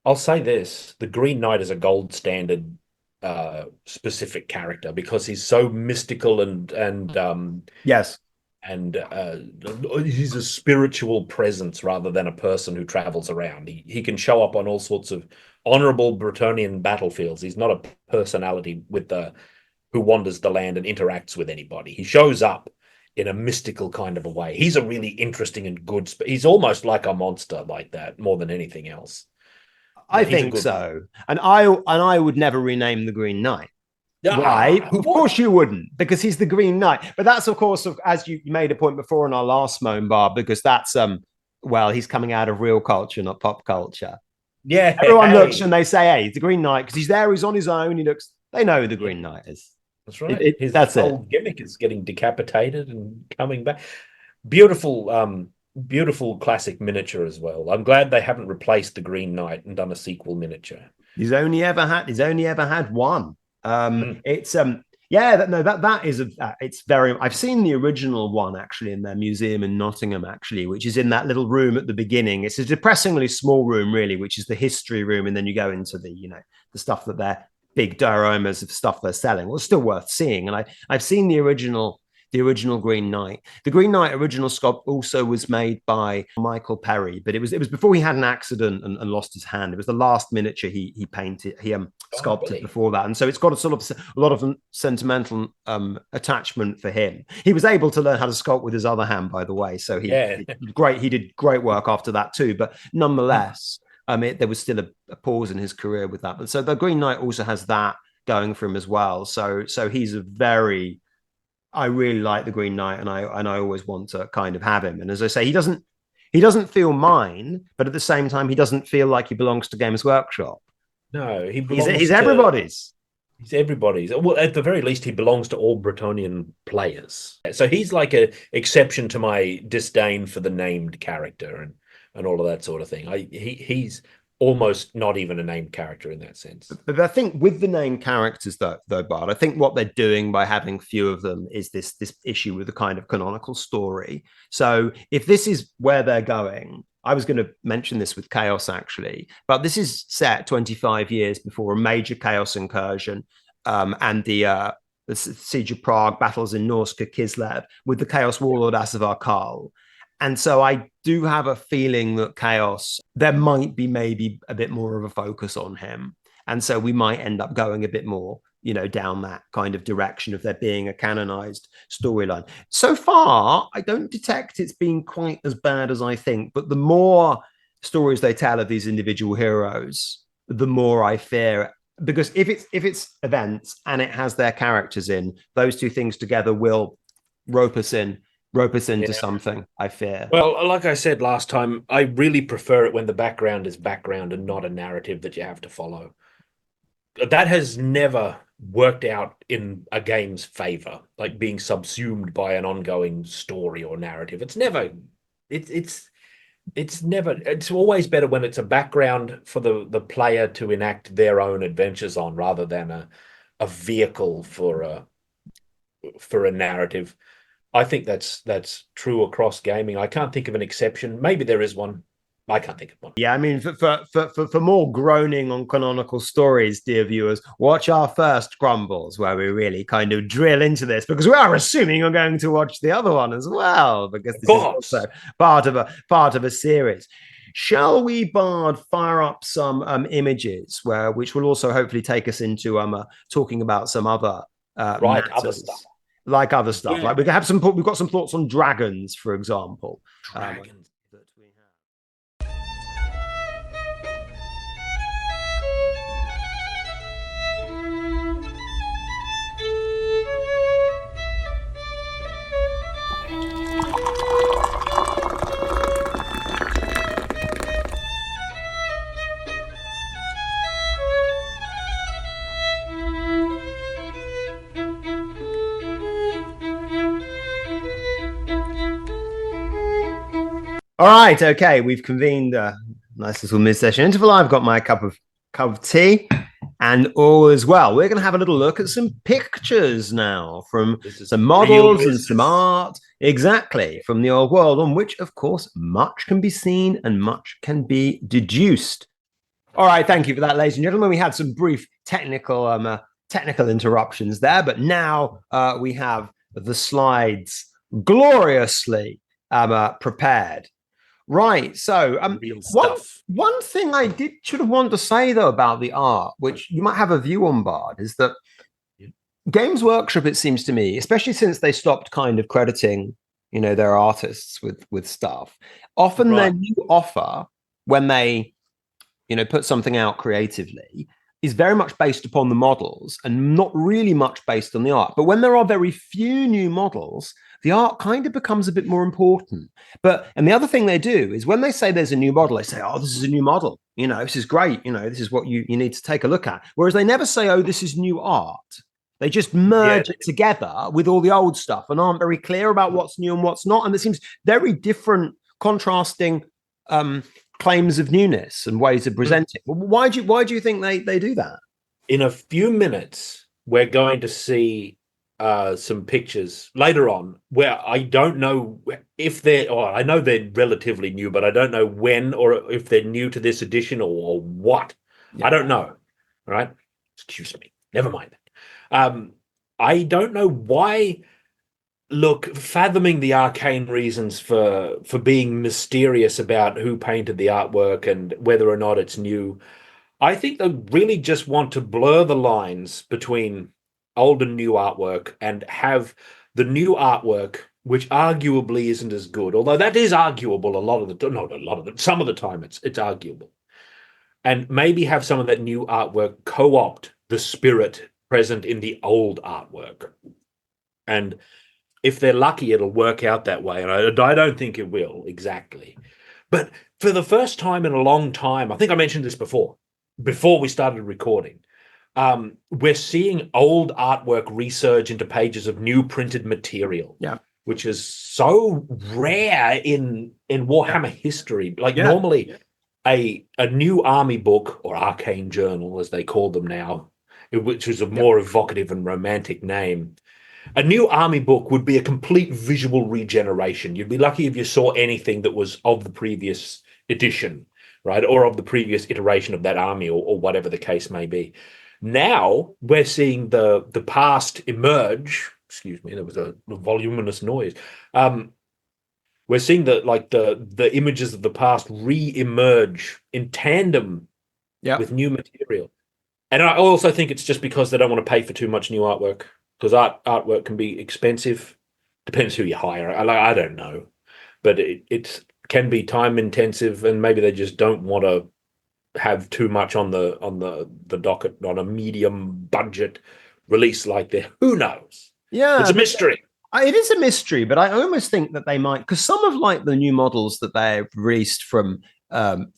Speaker 2: I'll say this: the Green Knight is a gold standard specific character because he's so mystical and
Speaker 1: yes,
Speaker 2: and he's a spiritual presence rather than a person who travels around. He can show up on all sorts of honorable Bretonnian battlefields. He's not a personality with the who wanders the land and interacts with anybody. He shows up in a mystical kind of a way. He's a really interesting and good. He's almost like a monster like that more than anything else.
Speaker 1: I think so. And I would never rename the Green Knight. Why? Of course you wouldn't, because he's the Green Knight. But that's, of course, as you made a point before in our last Moan Bar, because that's well, he's coming out of real culture, not pop culture.
Speaker 2: Yeah.
Speaker 1: Everyone looks and they say, hey, he's the Green Knight, because he's there, he's on his own. He looks, they know who the Green Knight is.
Speaker 2: That's right. His
Speaker 1: that's
Speaker 2: whole gimmick is getting decapitated and coming back. Beautiful, beautiful classic miniature as well. I'm glad they haven't replaced the Green Knight and done a sequel miniature.
Speaker 1: He's only ever had one. It's yeah, no, that is it's very. I've seen the original one actually in their museum in Nottingham, actually, which is in that little room at the beginning. It's a depressingly small room, really, which is the history room, and then you go into the the stuff that they're big dioramas of stuff they're selling. Well, it's still worth seeing, and I've seen the original Green Knight. The Green Knight original sculpt also was made by Michael Perry, but it was before he had an accident and lost his hand. It was the last miniature he painted, sculpted before that, and so it's got a lot of sentimental attachment for him. He was able to learn how to sculpt with his other hand, by the way, so he did great work after that too. But nonetheless, there was still a pause in his career with that. But so the Green Knight also has that going for him as well. So he's I really like the Green Knight, and I always want to kind of have him. And as I say, he doesn't feel mine, but at the same time, he doesn't feel like he belongs to Games Workshop.
Speaker 2: No,
Speaker 1: he's everybody's.
Speaker 2: He's everybody's. Well, at the very least, he belongs to all Bretonnian players. So he's like an exception to my disdain for the named character and all of that sort of thing. He's almost not even a named character in that sense.
Speaker 1: But I think with the named characters, though, Bard, I think what they're doing by having few of them is this issue with the kind of canonical story. So if this is where they're going, I was going to mention this with Chaos, actually, but this is set 25 years before a major Chaos incursion and the Siege of Prague, battles in Norska Kislev with the Chaos warlord Asavar Karl. And so I do have a feeling that Chaos, there might be maybe a bit more of a focus on him. And so we might end up going a bit more, down that kind of direction of there being a canonized storyline. So far, I don't detect it's been quite as bad as I think. But the more stories they tell of these individual heroes, the more I fear. Because if it's events and it has their characters in, those two things together will rope us into something, I fear.
Speaker 2: Well, like I said last time, I really prefer it when the background is background and not a narrative that you have to follow. That has never worked out in a game's favor, like being subsumed by an ongoing story or narrative. It's always better when it's a background for the player to enact their own adventures on, rather than a vehicle for a narrative. I think that's true across gaming. I can't think of an exception. Maybe there is one. I can't think of one.
Speaker 1: Yeah, I mean, for more groaning on canonical stories, dear viewers, watch our first Grumbles, where we really kind of drill into this, because we are assuming you're going to watch the other one as well, because this is also part of a series. Shall we, Bard, fire up some images which will also hopefully take us into talking about some other
Speaker 2: other stuff.
Speaker 1: Like other stuff, yeah. Like we've got some thoughts on dragons, for example.
Speaker 2: Dragons.
Speaker 1: That we have. All right, okay, we've convened a nice little mid-session interval. I've got my cup of tea, And all as well, we're going to have a little look at some pictures now from some models and some art, exactly, from the old world, on which, of course, much can be seen and much can be deduced. All right, thank you for that, ladies and gentlemen. We had some brief technical interruptions there, but now we have the slides gloriously prepared. Right, so one thing I should have wanted to say though about the art, which you might have a view on, Bard, is that Games Workshop, it seems to me, especially since they stopped kind of crediting, their artists with stuff, often their new offer when they, put something out creatively is very much based upon the models and not really much based on the art. But when there are very few new models, the art kind of becomes a bit more important. And the other thing they do is when they say there's a new model, they say, oh, this is a new model. This is great. This is what you need to take a look at. Whereas they never say, oh, this is new art. They just merge it together with all the old stuff and aren't very clear about what's new and what's not. And there seems very different, contrasting claims of newness and ways of presenting. Why do you think they do that?
Speaker 2: In a few minutes, we're going to see some pictures later on where I don't know if I know they're relatively new, but I don't know when or if they're new to this edition or what. Yeah. I don't know. All right. Excuse me. Never mind. I don't know why. Look, fathoming the arcane reasons for being mysterious about who painted the artwork and whether or not it's new, I think they really just want to blur the lines between old and new artwork and have the new artwork, which arguably isn't as good, although that is arguable some of the time it's arguable, and maybe have some of that new artwork co-opt the spirit present in the old artwork. And if they're lucky, it'll work out that way. And I don't think it will exactly. But for the first time in a long time, I think I mentioned this before we started recording, we're seeing old artwork resurge into pages of new printed material, which is so rare in Warhammer history. Normally a new army book or arcane journal, as they call them now, which is a more evocative and romantic name, a new army book would be a complete visual regeneration. You'd be lucky if you saw anything that was of the previous edition, right? Or of the previous iteration of that army or whatever the case may be. Now we're seeing the past emerge. Excuse me, there was a voluminous noise. We're seeing the images of the past re-emerge in tandem with new material. And I also think it's just because they don't want to pay for too much new artwork. Because artwork can be expensive. Depends who you hire. I don't know, but it can be time intensive, and maybe they just don't want to have too much on the docket on a medium budget release like that. Who knows? Yeah, it's a mystery.
Speaker 1: It is a mystery, but I almost think that they might, because some of the new models that they've released for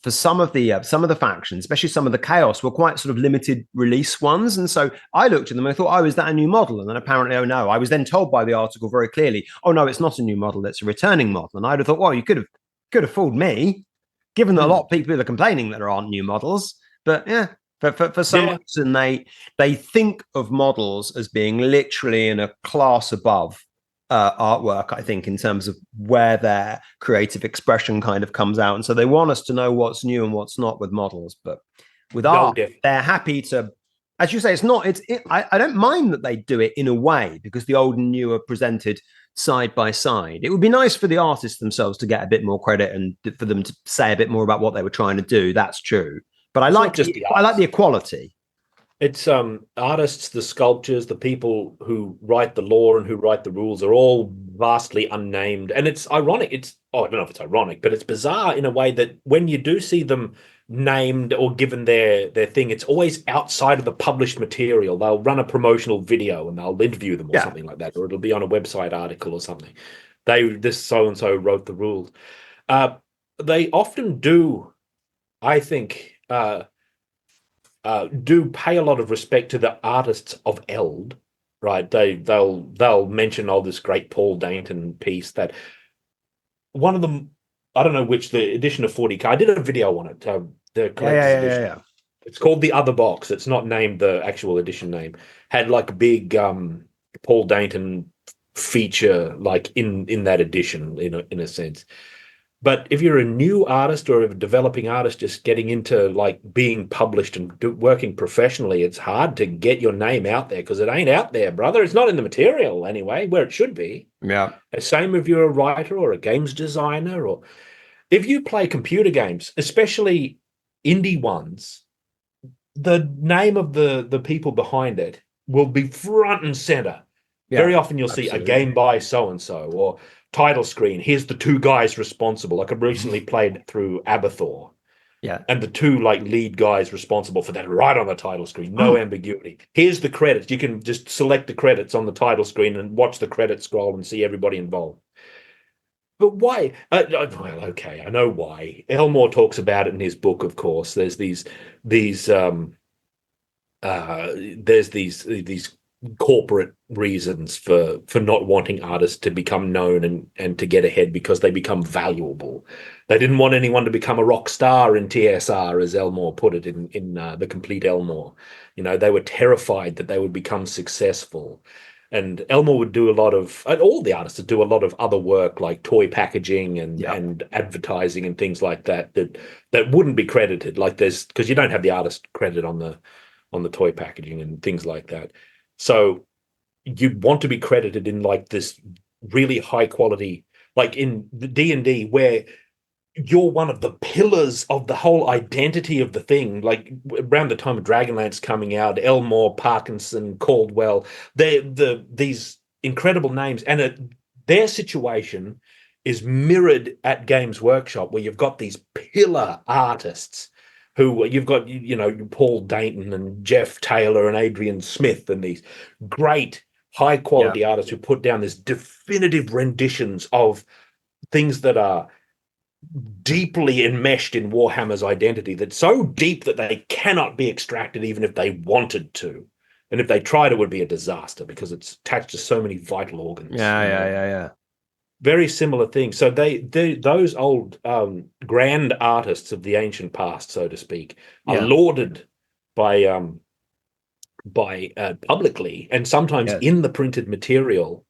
Speaker 1: some of the factions, especially some of the chaos, were quite sort of limited release ones. And so I looked at them and I thought, oh, is that a new model? And then apparently, oh no. I was then told by the article very clearly, oh no, it's not a new model, it's a returning model. And I'd have thought, well, you could have fooled me, given that a lot of people are complaining that there aren't new models. But yeah, for some reason they think of models as being literally in a class above artwork, I think, in terms of where their creative expression kind of comes out. And so they want us to know what's new and what's not with models. But with art, they're happy to, as you say, I don't mind that they do it in a way, because the old and new are presented side by side. It would be nice for the artists themselves to get a bit more credit and for them to say a bit more about what they were trying to do. That's true. But I like the equality.
Speaker 2: It's artists, the sculptors, the people who write the lore and who write the rules are all vastly unnamed. And it's ironic. I don't know if it's ironic, but it's bizarre in a way that when you do see them named or given their thing, it's always outside of the published material. They'll run a promotional video and they'll interview them or something like that, or it'll be on a website article or something. This so-and-so wrote the rules. They often do, I think, do pay a lot of respect to the artists of Eld, right? They'll mention this great Paul Dainton piece that one of them, I don't know which, the edition of 40K. I did a video on it. The collector's edition. It's called The Other Box. It's not named the actual edition name. Had like a big Paul Dainton feature like in that edition in a sense. But if you're a new artist or a developing artist just getting into like being published and working professionally, it's hard to get your name out there because it ain't out there, brother. It's not in the material anyway, where it should be.
Speaker 1: Yeah.
Speaker 2: Same if you're a writer or a games designer, or if you play computer games, especially indie ones, the name of the people behind it will be front and center. Yeah, very often you'll see a game by so-and-so or title screen. Here's the two guys responsible. Like I recently played through Abathur.
Speaker 1: Yeah.
Speaker 2: And the two like lead guys responsible for that right on the title screen. No ambiguity. Here's the credits. You can just select the credits on the title screen and watch the credits scroll and see everybody involved. But why? Well, okay, I know why. Elmore talks about it in his book, of course. There's these corporate reasons for not wanting artists to become known and to get ahead because they become valuable. They didn't want anyone to become a rock star in TSR, as Elmore put it in The Complete Elmore. They were terrified that they would become successful. And Elmore would do a lot of, and all the artists would do a lot of other work like toy packaging and advertising and things like that wouldn't be credited. Like because you don't have the artist credit on the toy packaging and things like that. So you'd want to be credited in like this really high quality, like in the D&D where you're one of the pillars of the whole identity of the thing. Like around the time of Dragonlance coming out, Elmore, Parkinson, Caldwell, these incredible names, and their situation is mirrored at Games Workshop, where you've got these pillar artists who you've got, Paul Dainton and Jeff Taylor and Adrian Smith and these great high quality artists who put down this definitive renditions of things that are deeply enmeshed in Warhammer's identity, that's so deep that they cannot be extracted even if they wanted to. And if they tried, it would be a disaster because it's attached to so many vital organs.
Speaker 1: Yeah.
Speaker 2: Very similar thing. So those old grand artists of the ancient past, so to speak, are lauded by publicly and sometimes in the printed material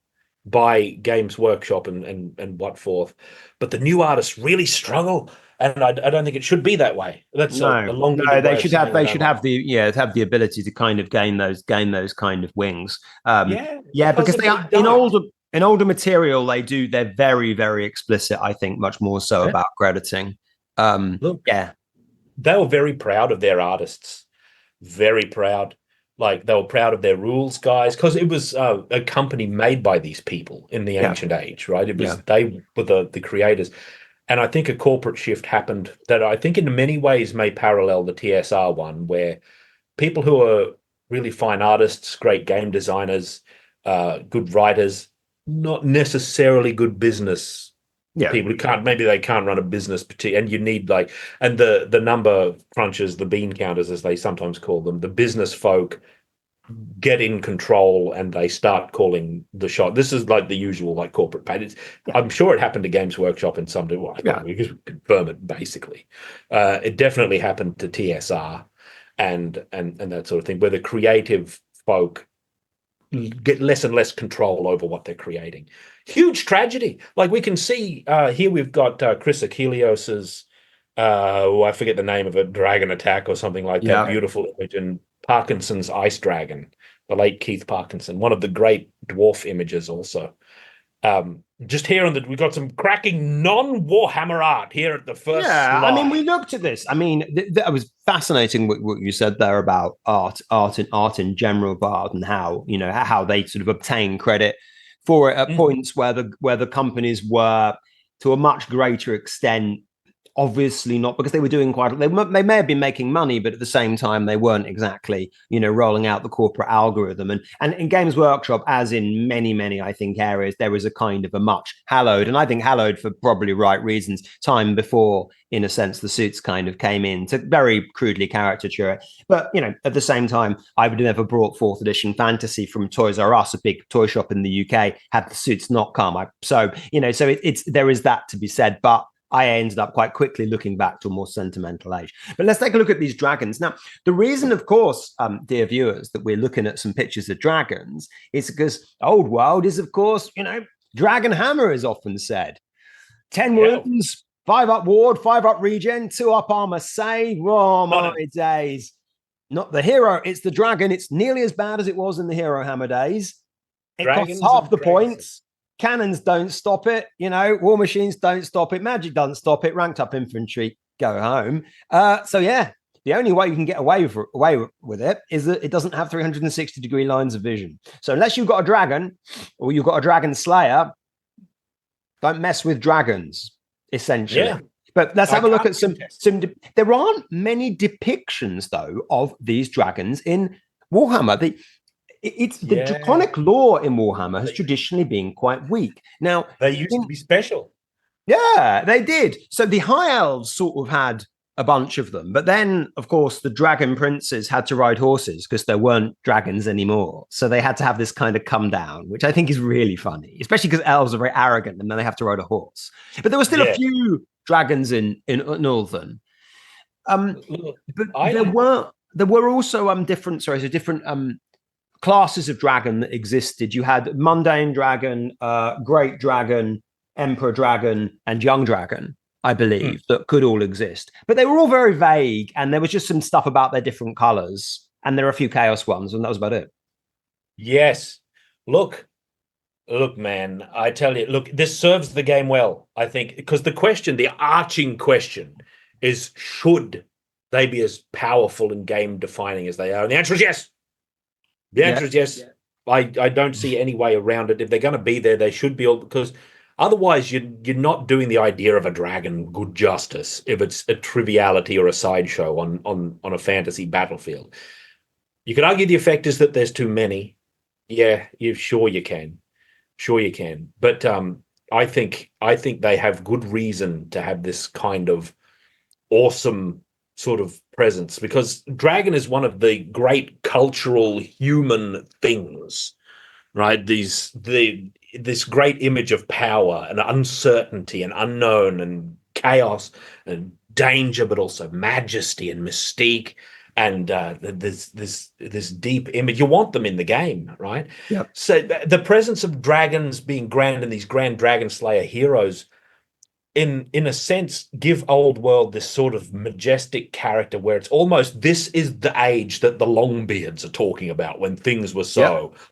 Speaker 2: by Games Workshop and what forth. But the new artists really struggle, and I don't think it should be that way. That's a long-winded
Speaker 1: they should have the ability to kind of gain those kind of wings. Because they are in older material, they're very, very explicit, I think, much more so about crediting.
Speaker 2: They were very proud of their artists, very proud. Like they were proud of their rules guys, because it was a company made by these people in the ancient age, right? It was they were the creators. And I think a corporate shift happened that I think in many ways may parallel the TSR one, where people who are really fine artists, great game designers, good writers, not necessarily good business people who they can't run a business, and you need and the number crunchers, the bean counters, as they sometimes call them, the business folk get in control and they start calling the shot. This is like the usual corporate paid. I'm sure it happened to Games Workshop in some way. We can confirm it basically. It definitely happened to TSR and that sort of thing, where the creative folk get less and less control over what they're creating. Huge tragedy. Like we can see here, we've got Chris Achilleos's I forget the name of it, Dragon Attack or something like that. Beautiful image, and Parkinson's Ice Dragon, the late Keith Parkinson, one of the great dwarf images also. Just here we've got some cracking non-Warhammer art here at the first slide.
Speaker 1: I mean, we looked at this. I mean, that was fascinating what you said there about art in general, BARD, and how they sort of obtain credit for it at points where the companies were, to a much greater extent, obviously not, because they were doing they may have been making money, but at the same time they weren't exactly rolling out the corporate algorithm. And in Games Workshop, as in many I think areas, there was a kind of a much hallowed, and I think hallowed for probably right reasons, time before, in a sense, the suits kind of came in to very crudely caricature it. But at the same time, I would have never brought 4th edition fantasy from Toys R Us, a big toy shop in the UK, had the suits not come. So there is that to be said. But I ended up quite quickly looking back to a more sentimental age. But let's take a look at these dragons. Now, the reason, of course, dear viewers, that we're looking at some pictures of dragons is because Old World is, of course, Dragon Hammer is often said. 10 wounds, 5 up ward, 5 up regen, 2 up armor save. Oh, my days. Not the hero, it's the dragon. It's nearly as bad as it was in the Hero Hammer days. It costs half the points. Cannons don't stop it. War machines don't stop it. Magic doesn't stop it. Ranked up infantry, go home. So, yeah, the only way you can get away with it is that it doesn't have 360-degree lines of vision. So unless you've got a dragon or you've got a dragon slayer, don't mess with dragons, essentially. Yeah. But let's have a look at some. There aren't many depictions, though, of these dragons in Warhammer. The draconic lore in Warhammer has traditionally been quite weak. Now,
Speaker 2: they used to be special.
Speaker 1: Yeah, they did. So the High Elves sort of had a bunch of them. But then, of course, the dragon princes had to ride horses because there weren't dragons anymore. So they had to have this kind of come down, which I think is really funny, especially because elves are very arrogant and then they have to ride a horse. But there were still a few dragons in Northern. But there were also different classes of dragon that existed. You had mundane dragon, great dragon, emperor dragon, and young dragon, I believe, that could all exist. But they were all very vague, and there was just some stuff about their different colors, and there are a few chaos ones, and that was about it.
Speaker 2: Yes. Look, man, I tell you, this serves the game well, I think, because the arching question is, should they be as powerful and game-defining as they are? And the answer is yes. The answer is yes. I don't see any way around it. If they're going to be there, they should be, because otherwise you're not doing the idea of a dragon good justice if it's a triviality or a sideshow on a fantasy battlefield. You could argue the effect is that there's too many. Yeah, you can. Sure you can. But I think they have good reason to have this kind of awesome sort of presence, because dragon is one of the great cultural human things, right? This great image of power and uncertainty and unknown and chaos and danger, but also majesty and mystique. And this deep image, you want them in the game, right?
Speaker 1: Yep.
Speaker 2: So the presence of dragons being grand and these grand dragon slayer heroes, in a sense, give Old World this sort of majestic character where it's almost, this is the age that the Longbeards are talking about, when things were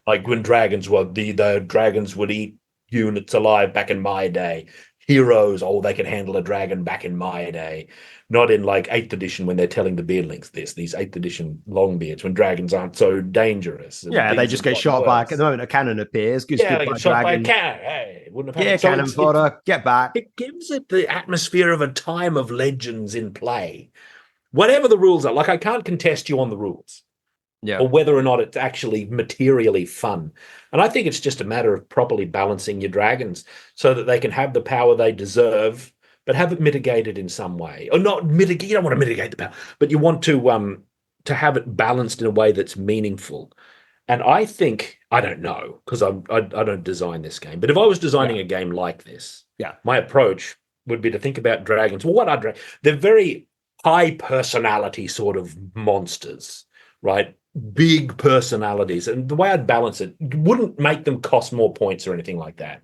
Speaker 2: like when dragons were the dragons would eat units alive back in my day. Heroes, they could handle a dragon back in my day. Not in like 8th edition when they're telling the beardlings these 8th edition Longbeards, when dragons aren't so dangerous.
Speaker 1: Yeah, they just get shot back. At the moment a cannon appears.
Speaker 2: They get shot by a cannon. Hey, wouldn't have happened.
Speaker 1: Cannon fodder, get back.
Speaker 2: It gives it the atmosphere of a time of legends in play. Whatever the rules are, like I can't contest you on the rules.
Speaker 1: Yeah.
Speaker 2: Or whether or not it's actually materially fun. And I think it's just a matter of properly balancing your dragons so that they can have the power they deserve, but have it mitigated in some way. Or not mitigate, you don't want to mitigate the power, but you want to have it balanced in a way that's meaningful. And I think, I don't know, because I don't design this game, but if I was designing a game like this, my approach would be to think about dragons. Well, what are dragons? They're very high personality sort of monsters, right? Big personalities. And the way I'd balance it wouldn't make them cost more points or anything like that.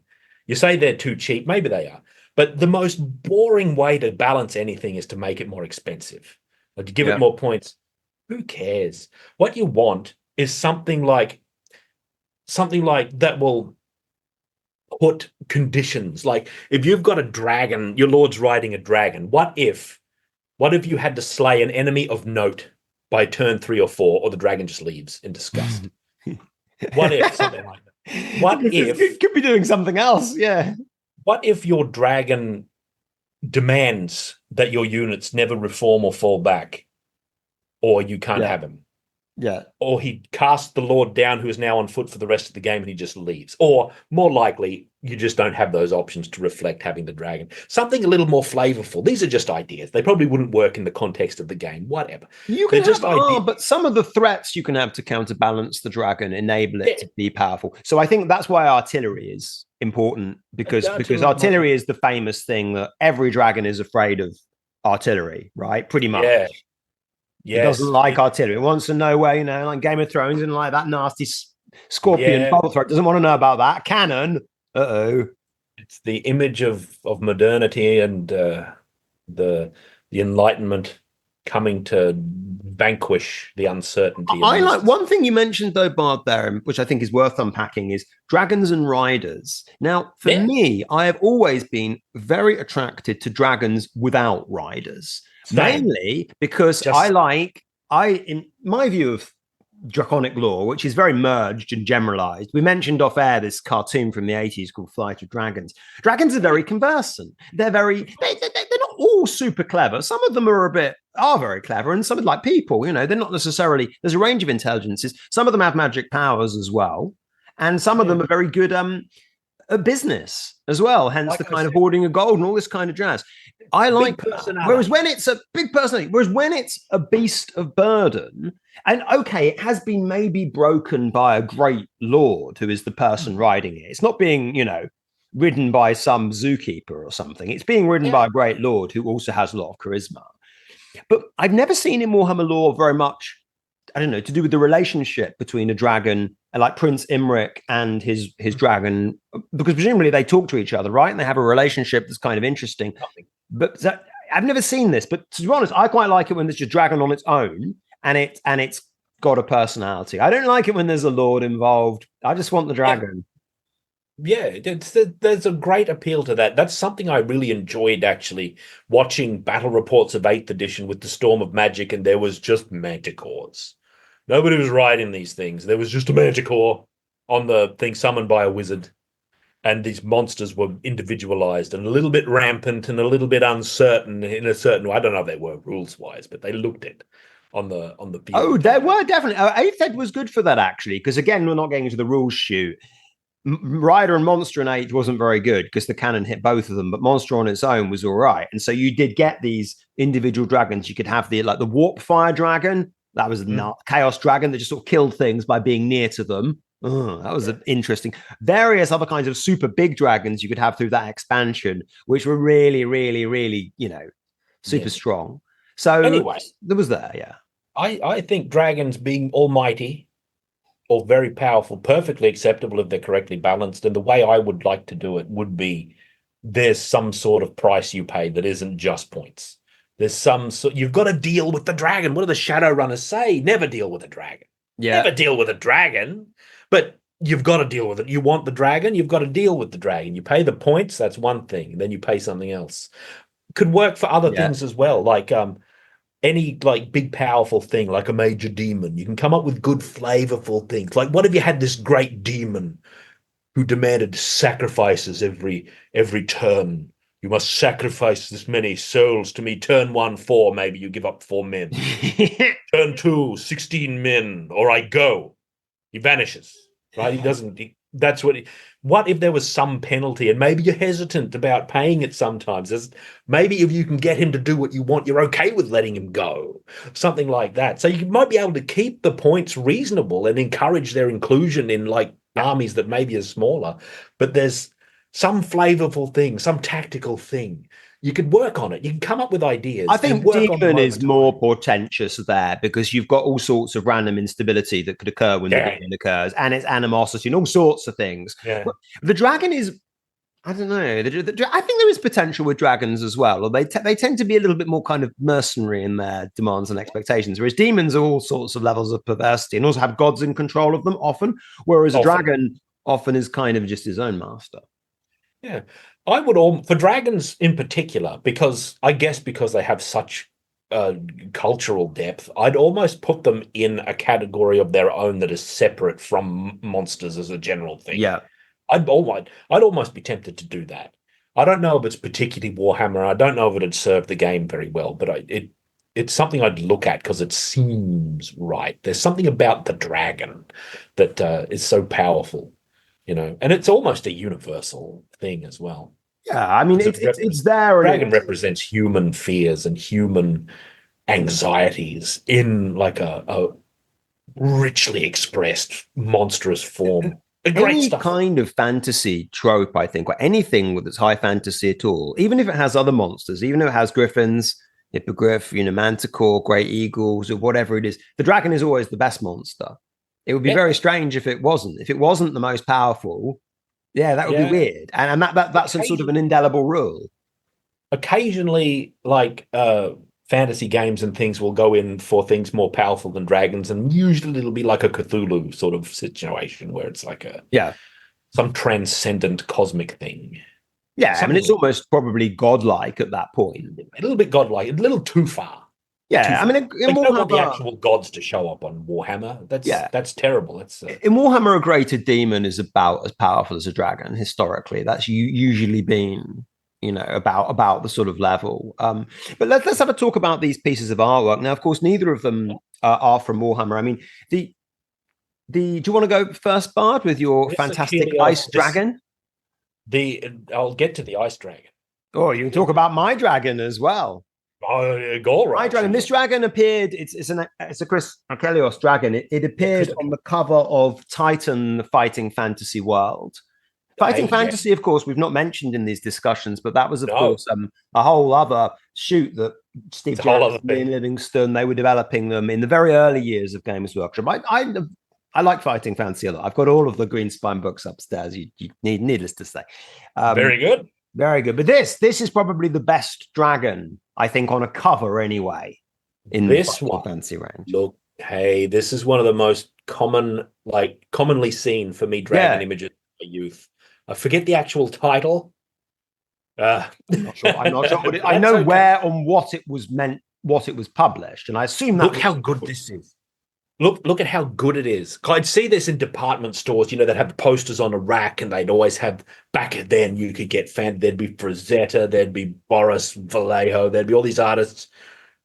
Speaker 2: You say they're too cheap, maybe they are. But the most boring way to balance anything is to make it more expensive. Or to give it more points. Who cares? What you want is something like that will put conditions. Like if you've got a dragon, your lord's riding a dragon. What if you had to slay an enemy of note by turn 3 or 4, or the dragon just leaves in disgust? What if something like that? What if
Speaker 1: it could be doing something else? Yeah.
Speaker 2: What if your dragon demands that your units never reform or fall back, or you can't have him?
Speaker 1: Yeah.
Speaker 2: Or he casts the Lord down, who is now on foot for the rest of the game, and he just leaves. Or more likely, you just don't have those options to reflect having the dragon. Something a little more flavorful. These are just ideas. They probably wouldn't work in the context of the game. Whatever.
Speaker 1: You
Speaker 2: They're
Speaker 1: can
Speaker 2: just
Speaker 1: have,
Speaker 2: ideas.
Speaker 1: but some of the threats you can have to counterbalance the dragon, enable it
Speaker 2: Yeah.
Speaker 1: to be powerful. So I think that's why artillery is important, because artillery is the famous thing that every dragon is afraid of artillery, right? Pretty much.
Speaker 2: Yeah.
Speaker 1: It doesn't like artillery. It wants to know where, you know, like Game of Thrones and like that nasty scorpion bolt throat. Doesn't want to know about that. Cannon.
Speaker 2: It's the image of modernity and the Enlightenment coming to vanquish the uncertainty.
Speaker 1: I like one thing you mentioned though, Bard, there, which I think is worth unpacking, is dragons and riders. Now, for me, I have always been very attracted to dragons without riders. Mainly because in my view of draconic lore, which is very merged and generalized. We mentioned off air this cartoon from the 80s called Flight of Dragons. Dragons are very conversant. They're not all super clever. Some of them are very clever, and some are like people, you know, they're not necessarily, there's a range of intelligences. Some of them have magic powers as well. And some of them are very good at business as well, hence the kind of hoarding of gold and all this kind of jazz. I like that. Whereas when it's a big personality, whereas when it's a beast of burden, and okay, it has been maybe broken by a great lord who is the person riding it. It's not being, you know, ridden by some zookeeper or something. It's being ridden by a great lord who also has a lot of charisma. But I've never seen in Warhammer lore very much, I don't know, to do with the relationship between a dragon and like Prince Imric and his dragon, because presumably they talk to each other, right? And they have a relationship that's kind of interesting. But I've never seen this. But to be honest, I quite like it when there's just dragon on its own and it's got a personality. I don't like it when there's a lord involved. I just want the dragon.
Speaker 2: Yeah, there's a great appeal to that. That's something I really enjoyed, actually, watching battle reports of 8th edition with the Storm of Magic, and there was just manticores. Nobody was riding these things. There was just a manticore on the thing summoned by a wizard, and these monsters were individualized and a little bit rampant and a little bit uncertain in a certain way. I don't know if they were rules-wise, but they looked it on the field.
Speaker 1: Oh, there were definitely. 8th ed was good for that, actually, because again, we're not getting into the rules shoot. Rider and Monster in 8th wasn't very good because the cannon hit both of them, but Monster on its own was all right. And so you did get these individual dragons. You could have the warp fire dragon. That was the chaos dragon that just sort of killed things by being near to them. That was interesting. Various other kinds of super big dragons you could have through that expansion, which were really, really, really, you know, super strong. So
Speaker 2: anyway,
Speaker 1: there was there, yeah.
Speaker 2: I think dragons being almighty or very powerful, perfectly acceptable if they're correctly balanced. And the way I would like to do it would be there's some sort of price you pay that isn't just points. There's you've got to deal with the dragon. What do the Shadowrunners say? Never deal with a dragon.
Speaker 1: Yeah.
Speaker 2: Never deal with a dragon. But you've got to deal with it. You want the dragon, you've got to deal with the dragon. You pay the points, that's one thing. Then you pay something else. Could work for other things as well, like any like big powerful thing, like a major demon. You can come up with good flavorful things. Like, what if you had this great demon who demanded sacrifices every turn? You must sacrifice this many souls to me. Turn 1, 4, maybe you give up 4 men. Turn 2, 16 men, or I go. He vanishes, right? He doesn't. That's what if there was some penalty, and maybe you're hesitant about paying it sometimes. Maybe if you can get him to do what you want, you're okay with letting him go, something like that. So you might be able to keep the points reasonable and encourage their inclusion in like armies that maybe are smaller, but there's some flavorful thing, some tactical thing. You could work on it. You can come up with ideas.
Speaker 1: I think demon is more portentous there because you've got all sorts of random instability that could occur when the demon occurs, and it's animosity and all sorts of things. But the dragon is, I don't know. I think there is potential with dragons as well. Or they tend to be a little bit more kind of mercenary in their demands and expectations, whereas demons are all sorts of levels of perversity and also have gods in control of them often, whereas a dragon often is kind of just his own master.
Speaker 2: Yeah, I would for dragons in particular, because they have such cultural depth, I'd almost put them in a category of their own that is separate from monsters as a general thing.
Speaker 1: Yeah,
Speaker 2: I'd almost be tempted to do that. I don't know if it's particularly Warhammer. I don't know if it'd serve the game very well, but it's something I'd look at because it seems right. There's something about the dragon that is so powerful, and it's almost a universal thing as well.
Speaker 1: Yeah, I mean, it's there.
Speaker 2: Dragon represents human fears and human anxieties in like a richly expressed monstrous form.
Speaker 1: Any kind of fantasy trope, I think, or anything that's high fantasy at all, even if it has other monsters, even if it has griffins, hippogriff, manticore, great eagles, or whatever it is, the dragon is always the best monster. It would be very strange if it wasn't. If it wasn't the most powerful, that would be weird. And that's a sort of an indelible rule.
Speaker 2: Occasionally, like fantasy games and things will go in for things more powerful than dragons, and usually it'll be like a Cthulhu sort of situation where it's like some transcendent cosmic thing.
Speaker 1: Yeah, I mean, it's almost probably godlike at that point.
Speaker 2: A little bit godlike, a little too far.
Speaker 1: Yeah, I mean,
Speaker 2: in Warhammer, don't want the actual gods to show up on Warhammer. That's terrible. In
Speaker 1: Warhammer, a greater demon is about as powerful as a dragon. Historically, that's usually been, about the sort of level. But let's have a talk about these pieces of artwork. Now, of course, neither of them are from Warhammer. I mean, do you want to go first, Bard, with your fantastic ice dragon?
Speaker 2: I'll get to the ice dragon.
Speaker 1: Oh, you can talk about my dragon as well. My dragon. This dragon appeared. It's a Chris Archelios dragon. It appeared on the cover of Titan: The Fighting Fantasy World. Fighting Fantasy, of course, we've not mentioned in these discussions, but that was, of course, a whole other shoot that Steve Jackson and Livingston, they were developing them in the very early years of Games Workshop. I like Fighting Fantasy a lot. I've got all of the Greenspine books upstairs. You needless to say,
Speaker 2: very good.
Speaker 1: Very good. But this is probably the best dragon, I think, on a cover anyway, in this fantasy range.
Speaker 2: Look, hey, this is one of the most commonly seen for me dragon images for youth. I forget the actual title.
Speaker 1: I'm not sure. I know where and what it was meant, what it was published, and I assume that.
Speaker 2: Look how good this is. Look at how good it is. I'd see this in department stores, that have posters on a rack, and they'd always have, back then you could get there'd be Frazetta, there'd be Boris Vallejo, there'd be all these artists,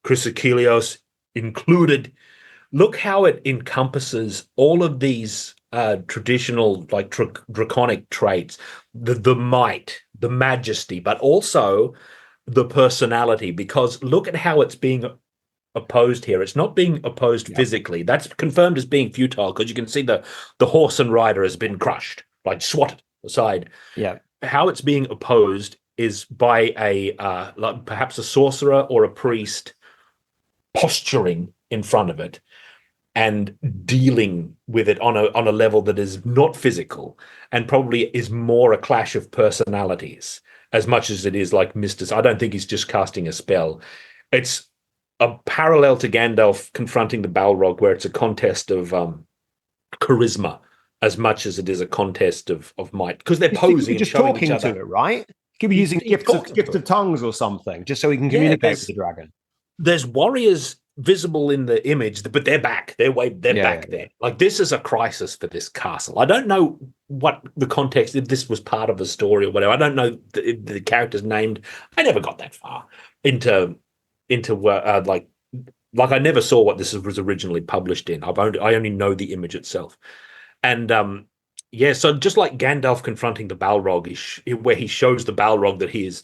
Speaker 2: Chris Achilleos included. Look how it encompasses all of these traditional, like draconic traits, the might, the majesty, but also the personality, because look at how it's being opposed here. It's not being opposed physically. That's confirmed as being futile, because you can see the horse and rider has been crushed, like swatted aside.
Speaker 1: Yeah.
Speaker 2: How it's being opposed is by perhaps a sorcerer or a priest posturing in front of it and dealing with it on a level that is not physical, and probably is more a clash of personalities as much as it is like Mr. I don't think he's just casting a spell. It's a parallel to Gandalf confronting the Balrog, where it's a contest of charisma as much as it is a contest of might, because they're posing and showing each other.
Speaker 1: To it, right? He could be using gifts of tongues or something, just so he can communicate with the dragon.
Speaker 2: There's warriors visible in the image, but they're back. They're back there. Like, this is a crisis for this castle. I don't know what the context, if this was part of the story or whatever. I don't know the characters named. I never got that far into like I never saw what this was originally published in. I only know the image itself, and so just like Gandalf confronting the Balrog, where he shows the Balrog that he is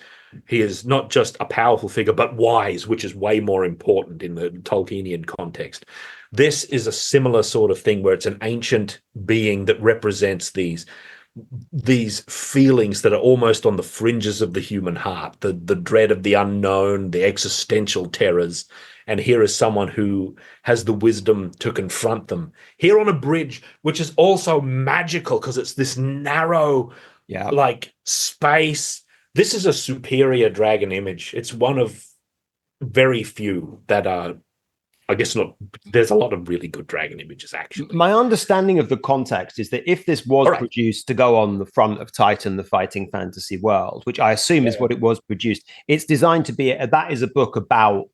Speaker 2: not just a powerful figure but wise, which is way more important in the Tolkienian context. This is a similar sort of thing, where it's an ancient being that represents these feelings that are almost on the fringes of the human heart, the dread of the unknown, the existential terrors. And here is someone who has the wisdom to confront them here on a bridge, which is also magical because it's this narrow, like, space. This is a superior dragon image. It's one of very few that are, I guess, not. There's a lot of really good dragon images, actually.
Speaker 1: My understanding of the context is that if this was produced to go on the front of Titan: The Fighting Fantasy World, which I assume is what it was produced, it's designed to be, that is a book about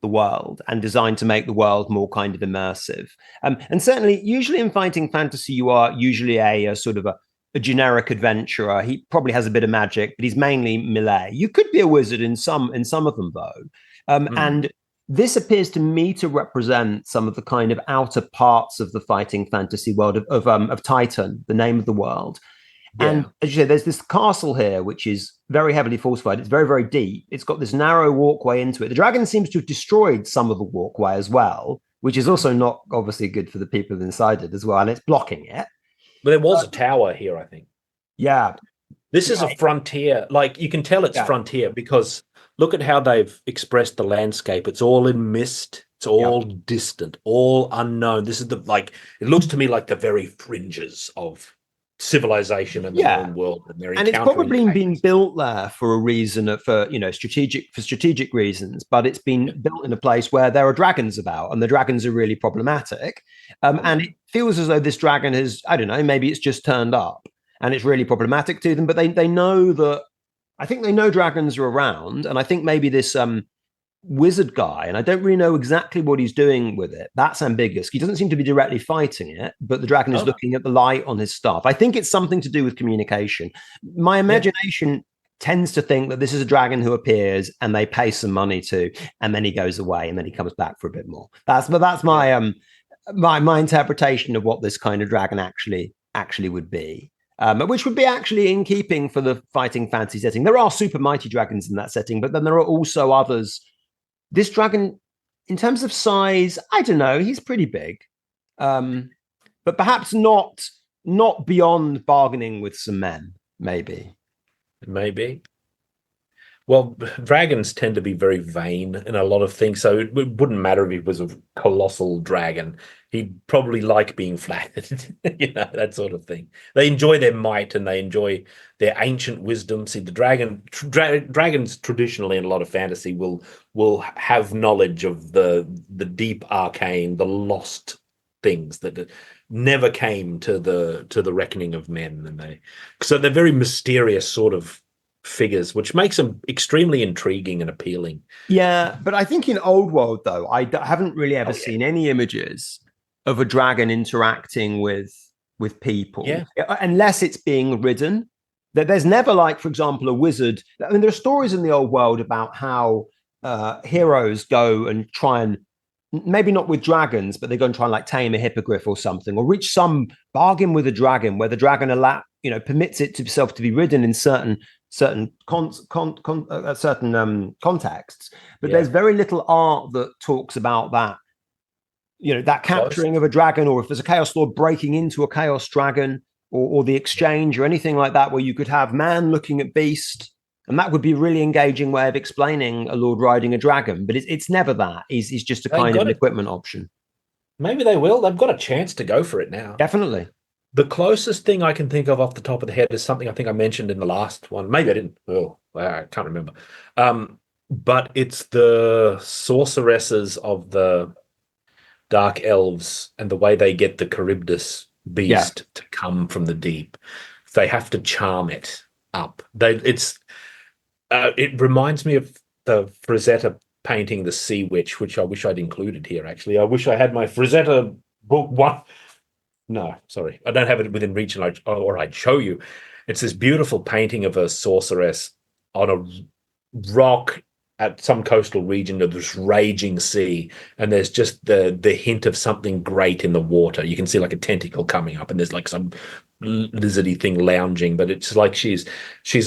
Speaker 1: the world and designed to make the world more kind of immersive. And certainly, usually in fighting fantasy, you are usually a sort of a generic adventurer. He probably has a bit of magic, but he's mainly melee. You could be a wizard in some of them, though. And this appears to me to represent some of the kind of outer parts of the fighting fantasy world of Titan, the name of the world. And as you say, there's this castle here, which is very heavily fortified. It's very, very deep. It's got this narrow walkway into it. The dragon seems to have destroyed some of the walkway as well, which is also not obviously good for the people inside it as well. And it's blocking it.
Speaker 2: But there was a tower here, I think.
Speaker 1: Yeah.
Speaker 2: This is a frontier. Like, you can tell it's frontier because look at how they've expressed the landscape. It's all in mist. It's all distant, all unknown. This is it looks to me like the very fringes of civilization and the known world,
Speaker 1: and it's probably been built there for a reason, for strategic reasons, but it's been built in a place where there are dragons about, and the dragons are really problematic. And it feels as though this dragon has, I don't know, maybe it's just turned up and it's really problematic to them, but they know that, I think they know dragons are around, and I think maybe this wizard guy, and I don't really know exactly what he's doing with it. That's ambiguous. He doesn't seem to be directly fighting it, but the dragon is looking at the light on his staff. I think it's something to do with communication. My imagination tends to think that this is a dragon who appears and they pay some money to, and then he goes away and then he comes back for a bit more. That's my my interpretation of what this kind of dragon actually would be. Which would be actually in keeping for the fighting fantasy setting. There are super mighty dragons in that setting, but then there are also others. This dragon, in terms of size, I don't know, he's pretty big, but perhaps not beyond bargaining with some men, maybe.
Speaker 2: Well, dragons tend to be very vain in a lot of things, so it wouldn't matter if he was a colossal dragon. He'd probably like being flattered, that sort of thing. They enjoy their might and they enjoy their ancient wisdom. See, the dragons traditionally in a lot of fantasy will have knowledge of the deep arcane, the lost things that never came to the reckoning of men, so they're very mysterious sort of figures, which makes them extremely intriguing and appealing.
Speaker 1: Yeah, but I think in Old World, though, I haven't really ever seen any images of a dragon interacting with people, unless it's being ridden. There's never, like, for example, a wizard. I mean, there are stories in the Old World about how heroes go and try and, maybe not with dragons, but they go and try and like tame a hippogriff or something, or reach some bargain with a dragon where the dragon permits it to itself to be ridden in certain contexts, but there's very little art that talks about that, that capturing of a dragon, or if there's a chaos lord breaking into a chaos dragon, or the exchange or anything like that, where you could have man looking at beast, and that would be a really engaging way of explaining a lord riding a dragon. But it's never that. He's just a kind of an equipment option.
Speaker 2: Maybe they will. They've got a chance to go for it now.
Speaker 1: Definitely.
Speaker 2: The closest thing I can think of off the top of the head is something I think I mentioned in the last one. Maybe I didn't. Oh, I can't remember. But it's the sorceresses of the Dark Elves and the way they get the Charybdis beast to come from the deep. They have to charm it up. It reminds me of the Frazetta painting, The Sea Witch, which I wish I'd included here, actually. I wish I had my Frazetta book one. No, sorry. I don't have it within reach, or I'd show you. It's this beautiful painting of a sorceress on a rock at some coastal region of this raging sea, and there's just the hint of something great in the water. You can see like a tentacle coming up, and there's like some lizardy thing lounging, but it's like she's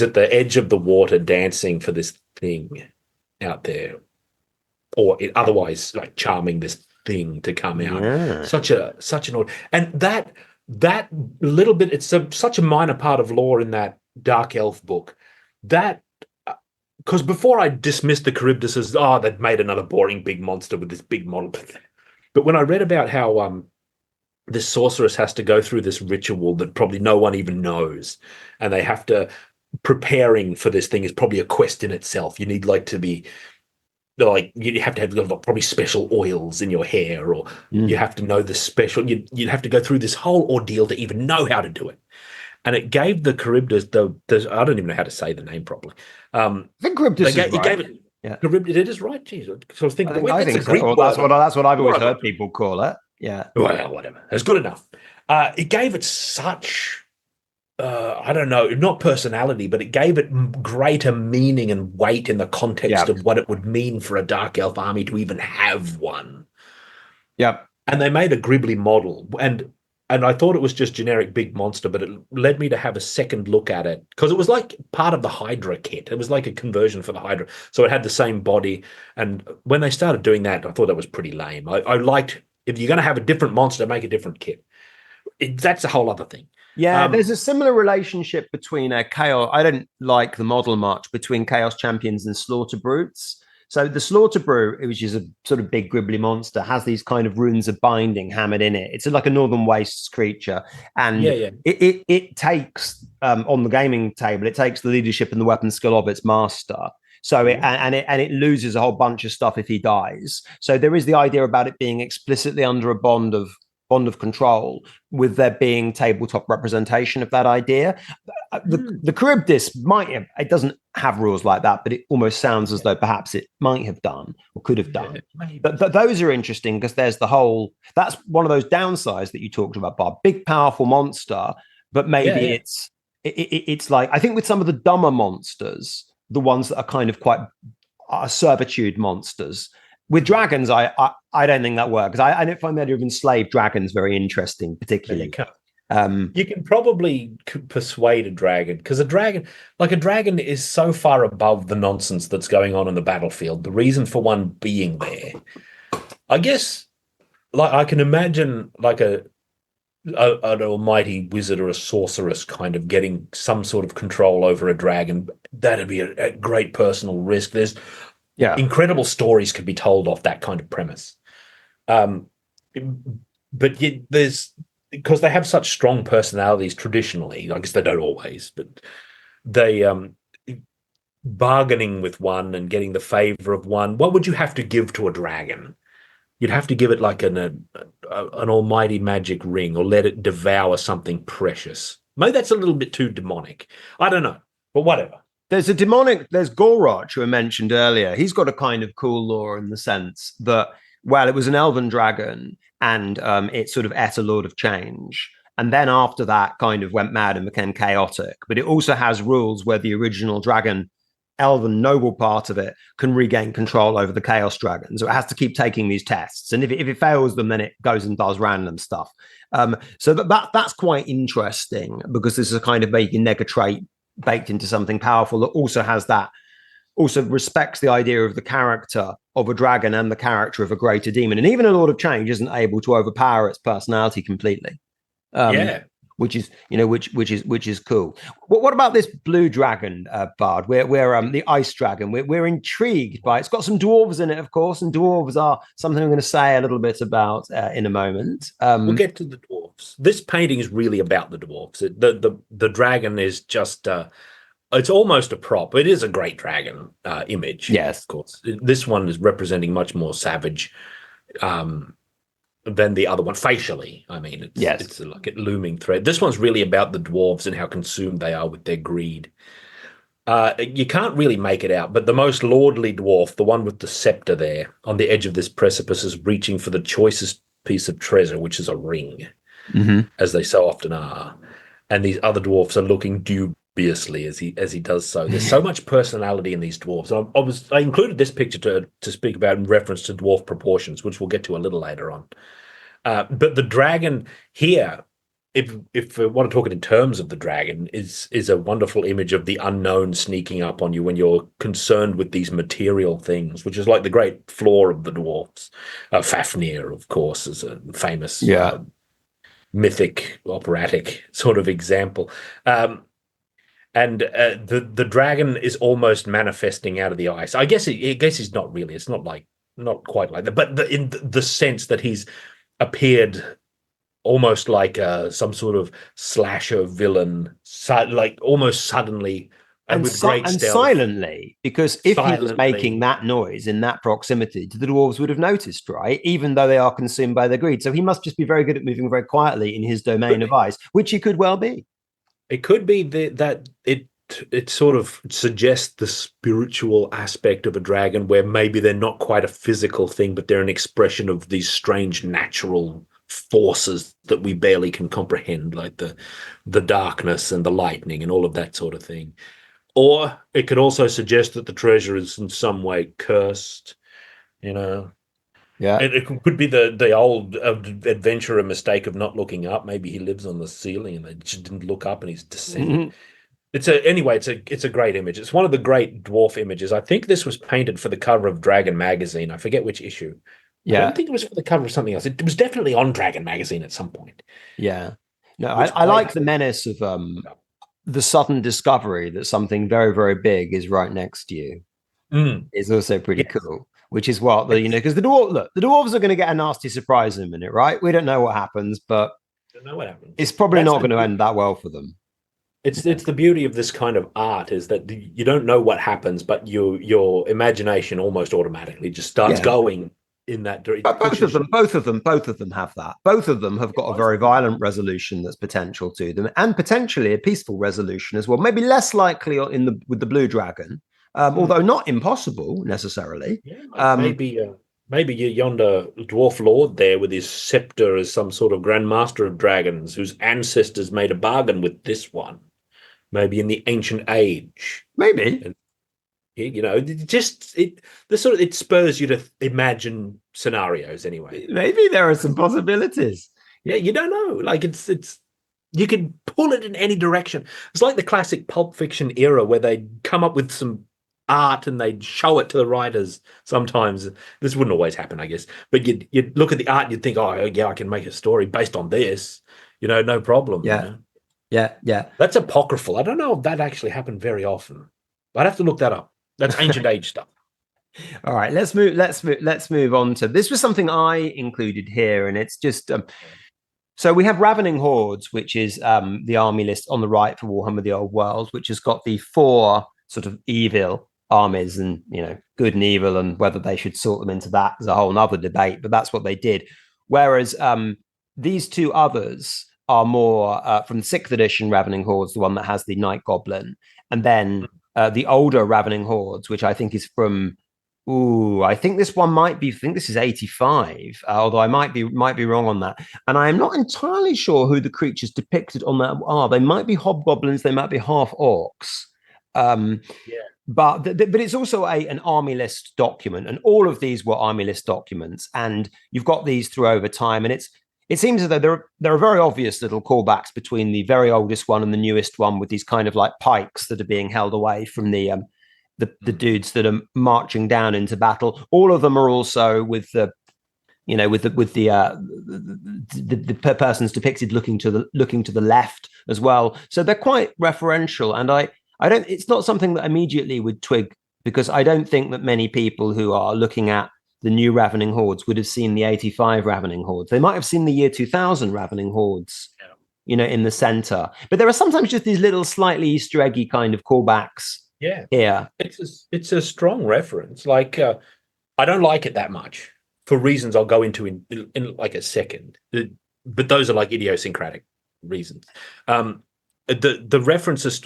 Speaker 2: at the edge of the water dancing for this thing out there, or otherwise like charming this thing to come out. Such an order. And that little bit, it's such a minor part of lore in that Dark Elf book, that because before I dismissed the Charybdis as they'd made another boring big monster with this big model, but when I read about how this sorceress has to go through this ritual that probably no one even knows, and they have to, preparing for this thing is probably a quest in itself. You need you have to have probably special oils in your hair, or you have to know the special, you'd have to go through this whole ordeal to even know how to do it. And it gave the Charybdis, I don't even know how to say the name properly.
Speaker 1: I think Charybdis is right. It gave it,
Speaker 2: Charybdis, it is right. Jeez, so I was thinking,
Speaker 1: I think so. That's what I've always heard people call it. Yeah.
Speaker 2: Well, whatever. It's good enough. It gave it such I don't know, not personality, but it gave it greater meaning and weight in the context
Speaker 1: Yeah.
Speaker 2: of what it would mean for a Dark Elf army to even have one.
Speaker 1: Yep.
Speaker 2: And they made a Gribbly model, and I thought it was just generic big monster, but it led me to have a second look at it because it was like part of the Hydra kit. It was like a conversion for the Hydra, so it had the same body. And when they started doing that, I thought that was pretty lame. I liked, if you're going to have a different monster, make a different kit. That's a whole other thing.
Speaker 1: Yeah, there's a similar relationship between Chaos. I don't like the model much between Chaos Champions and Slaughter Brutes. So the Slaughter Brute, which is a sort of big gribbly monster, has these kind of runes of binding hammered in it. It's like a Northern Wastes creature, and it takes on the gaming table. It takes the leadership and the weapon skill of its master. So it loses a whole bunch of stuff if he dies. So there is the idea about it being explicitly under a bond of control, with there being tabletop representation of that idea. The Charybdis might have, it doesn't have rules like that, but it almost sounds as though perhaps it might have done or could have done. But those are interesting because there's the whole, that's one of those downsides that you talked about, Bob. Big, powerful monster, but maybe it's like, I think with some of the dumber monsters, the ones that are kind of quite servitude monsters, with dragons, I don't think that works. I don't find the idea of enslaved dragons very interesting, particularly.
Speaker 2: You can probably persuade a dragon, because a dragon is so far above the nonsense that's going on in the battlefield. The reason for one being there, I guess, like I can imagine like an almighty wizard or a sorceress kind of getting some sort of control over a dragon. That'd be a great personal risk. There's incredible stories could be told off that kind of premise. But yet there's, because they have such strong personalities traditionally, I guess they don't always, but they bargaining with one and getting the favor of one. What would you have to give to a dragon? You'd have to give it like an almighty magic ring, or let it devour something precious. Maybe that's a little bit too demonic. I don't know, but whatever.
Speaker 1: There's Gorroch, who I mentioned earlier. He's got a kind of cool lore in the sense that, well, it was an elven dragon, and it sort of ate a Lord of Change. And then after that kind of went mad and became chaotic. But it also has rules where the original dragon, elven noble part of it, can regain control over the chaos dragon. So it has to keep taking these tests. And if it fails them, then it goes and does random stuff. So that's quite interesting, because this is a kind of making nega trait baked into something powerful that also respects the idea of the character of a dragon and the character of a greater demon. And even a Lord of Change isn't able to overpower its personality completely. Which is cool. What about this blue dragon, Bard? We're the ice dragon. We're intrigued by it. It's got some dwarves in it, of course, and dwarves are something I'm going to say a little bit about in a moment.
Speaker 2: We'll get to the dwarves. This painting is really about the dwarves. The dragon is just it's almost a prop. It is a great dragon image.
Speaker 1: Yes,
Speaker 2: of course. This one is representing much more savage than the other one facially. I mean, it's like a looming threat. This one's really about the dwarves and how consumed they are with their greed. You can't really make it out, but the most lordly dwarf, the one with the scepter there on the edge of this precipice, is reaching for the choicest piece of treasure, which is a ring, as they so often are. And these other dwarfs are looking dubiously as he does so. There's so much personality in these dwarves. I included this picture to speak about in reference to dwarf proportions, which we'll get to a little later on. But the dragon here, if we want to talk in terms of the dragon, is a wonderful image of the unknown sneaking up on you when you're concerned with these material things, which is like the great flaw of the dwarfs. Fafnir, of course, is a famous mythic, operatic sort of example. And the dragon is almost manifesting out of the ice. I guess he's not really. It's not quite like that, but in the sense that he's appeared almost like some sort of slasher villain, like almost suddenly and with great stealth.
Speaker 1: Silently, because if he was making that noise in that proximity, the dwarves would have noticed, right? Even though they are consumed by their greed. So he must just be very good at moving very quietly in his domain of ice, which he could well be.
Speaker 2: It could be that it sort of suggests the spiritual aspect of a dragon, where maybe they're not quite a physical thing, but they're an expression of these strange natural forces that we barely can comprehend, like the darkness and the lightning and all of that sort of thing. Or it could also suggest that the treasure is in some way cursed, you know.
Speaker 1: Yeah.
Speaker 2: It could be the old adventurer mistake of not looking up. Maybe he lives on the ceiling and they just didn't look up and he's descended. It's a great image. It's one of the great dwarf images. I think this was painted for the cover of Dragon magazine. I forget which issue. I
Speaker 1: Yeah.
Speaker 2: don't think it was for the cover of something else. It was definitely on Dragon magazine at some point.
Speaker 1: Yeah. No, I like the menace of the sudden discovery that something very, very big is right next to you. Is also pretty cool. Which is what because the dwarves are going to get a nasty surprise in a minute, right? We don't know what happens, but
Speaker 2: don't know what happens.
Speaker 1: It's probably not going to end that well for them.
Speaker 2: It's the beauty of this kind of art is that you don't know what happens, but your imagination almost automatically just starts going in that direction.
Speaker 1: But both of them have that. Both of them have got a very violent resolution that's potential to them, and potentially a peaceful resolution as well. Maybe less likely with the blue dragon. Although not impossible necessarily.
Speaker 2: Yeah, maybe yonder dwarf lord there with his scepter as some sort of grandmaster of dragons whose ancestors made a bargain with this one. Maybe in the ancient age.
Speaker 1: Maybe.
Speaker 2: And, it spurs you to imagine scenarios anyway.
Speaker 1: Maybe there are some possibilities.
Speaker 2: Yeah, you don't know. Like it's you can pull it in any direction. It's like the classic Pulp Fiction era where they come up with some art and they'd show it to the writers. Sometimes this wouldn't always happen, I guess, but you'd look at the art and you'd think, oh yeah, I can make a story based on this, no problem.
Speaker 1: Yeah.
Speaker 2: That's apocryphal. I don't know if that actually happened very often. I'd have to look that up. That's ancient age stuff.
Speaker 1: All right, let's move on to this. Was something I included here, and it's just so we have Ravening Hordes, which is the army list on the right for Warhammer the Old World, which has got the 4 sort of evil armies, and good and evil, and whether they should sort them into that is a whole nother debate, but that's what they did. Whereas these 2 others are more from the 6th edition Ravening Hordes, the one that has the Night Goblin, and then the older Ravening Hordes, which I think is from I think this one might be. I think this is 85. Although I might be wrong on that, and I am not entirely sure who the creatures depicted on that are. They might be hobgoblins. They might be half orcs. But it's also an army list document, and all of these were army list documents, and you've got these through over time, and it seems as though there are very obvious little callbacks between the very oldest one and the newest one, with these kind of like pikes that are being held away from the dudes that are marching down into battle. All of them are also with the persons depicted looking to the left as well. So they're quite referential, and I don't. It's not something that immediately would twig, because I don't think that many people who are looking at the new Ravening Hordes would have seen the 85 Ravening Hordes. They might have seen the year 2000 Ravening Hordes, in the center. But there are sometimes just these little slightly Easter eggy kind of callbacks.
Speaker 2: Yeah,
Speaker 1: here.
Speaker 2: It's a strong reference. Like I don't like it that much for reasons I'll go into in like a second. But those are like idiosyncratic reasons. The references,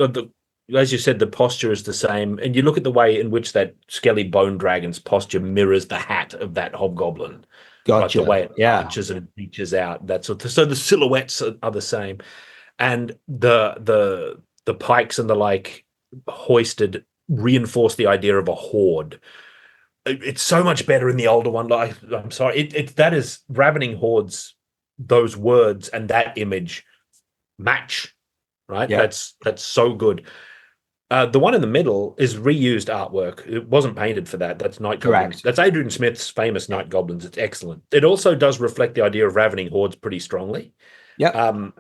Speaker 2: as you said, the posture is the same, and you look at the way in which that Skelly Bone Dragon's posture mirrors the hat of that hobgoblin.
Speaker 1: Gotcha.
Speaker 2: Like the way it arches and reaches out. So the silhouettes are the same, and the pikes and the like hoisted reinforce the idea of a horde. It's so much better in the older one. Like, I'm sorry, that is Ravening Hordes. Those words and that image match, right?
Speaker 1: Yeah.
Speaker 2: That's so good. The one in the middle is reused artwork. It wasn't painted for that. That's Night Goblins.
Speaker 1: Correct.
Speaker 2: That's Adrian Smith's famous Night Goblins. It's excellent. It also does reflect the idea of Ravening Hordes pretty strongly.
Speaker 1: Yeah.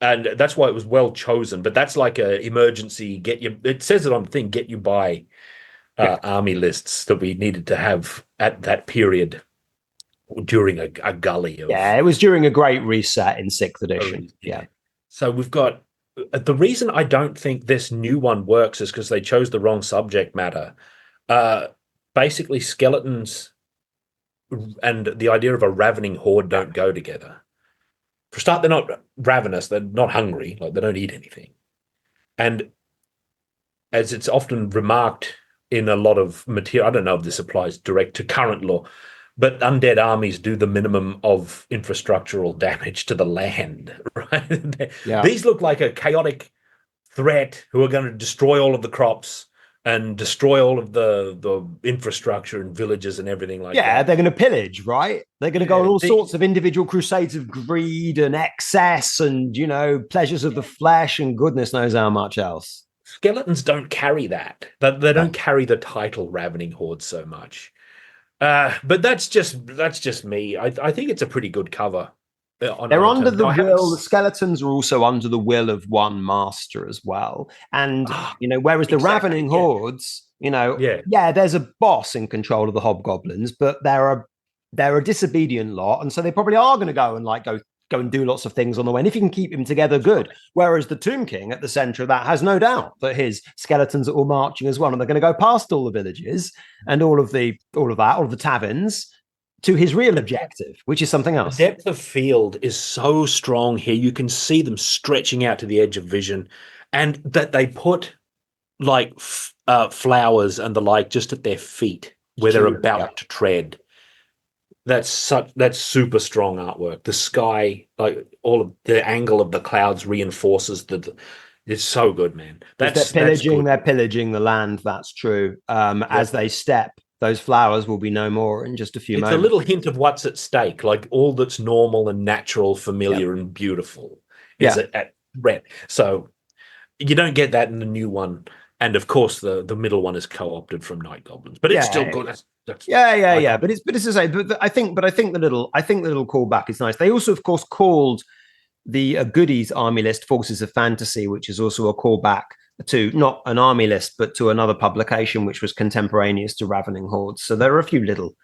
Speaker 2: And that's why it was well chosen. But that's like a emergency it says it on the thing, get you by army lists that we needed to have at that period during a gully of,
Speaker 1: it was during a great reset in 6th edition. Yeah.
Speaker 2: So we've got the reason I don't think this new one works is because they chose the wrong subject matter. Basically, skeletons and the idea of a ravening horde don't go together. For a start, they're not ravenous. They're not hungry. Like, they don't eat anything. And as it's often remarked in a lot of material, I don't know if this applies direct to current law, but undead armies do the minimum of infrastructural damage to the land, right?
Speaker 1: Yeah.
Speaker 2: These look like a chaotic threat who are going to destroy all of the crops and destroy all of the infrastructure and villages and everything like
Speaker 1: Yeah,
Speaker 2: that.
Speaker 1: they're going to pillage, right? They're going to go on all
Speaker 2: The
Speaker 1: sorts of individual crusades of greed and excess and, pleasures of the flesh and goodness knows how much else.
Speaker 2: skeletons don't carry that. They
Speaker 1: No.
Speaker 2: don't carry the title Ravening Horde so much. But that's just me. I think it's a pretty good cover.
Speaker 1: They're under
Speaker 2: terms.
Speaker 1: the
Speaker 2: Now, I haven't.
Speaker 1: will, the skeletons are also under the will of one master as well. And,
Speaker 2: Ah,
Speaker 1: whereas the
Speaker 2: exactly.
Speaker 1: ravening
Speaker 2: Yeah.
Speaker 1: hordes,
Speaker 2: Yeah.
Speaker 1: yeah, there's a boss in control of the hobgoblins, but they're a disobedient lot. And so they probably are going to go and go and do lots of things on the way. And if you can keep him together, good. Whereas the Tomb King at the center of that has no doubt that his skeletons are all marching as well. And they're going to go past all the villages and all of the taverns to his real objective, which is something
Speaker 2: The
Speaker 1: else.
Speaker 2: depth of field is so strong here. You can see them stretching out to the edge of vision, and that they put like flowers and the like just at their feet where they're about to tread. That's super strong artwork. The sky, like all of the angle of the clouds reinforces it's so good, man.
Speaker 1: They're pillaging the land. That's true. As they step, those flowers will be no more in just a few moments.
Speaker 2: It's a little hint of what's at stake, like all that's normal and natural, familiar and beautiful is at red. So you don't get that in the new one. And of course, the middle one is co-opted from Night Goblins, but it's still good.
Speaker 1: Yeah. But it's to say, but I think the little callback is nice. They also, of course, called the goodies army list Forces of Fantasy, which is also a callback to not an army list, but to another publication which was contemporaneous to Ravening Hordes. So there are a few little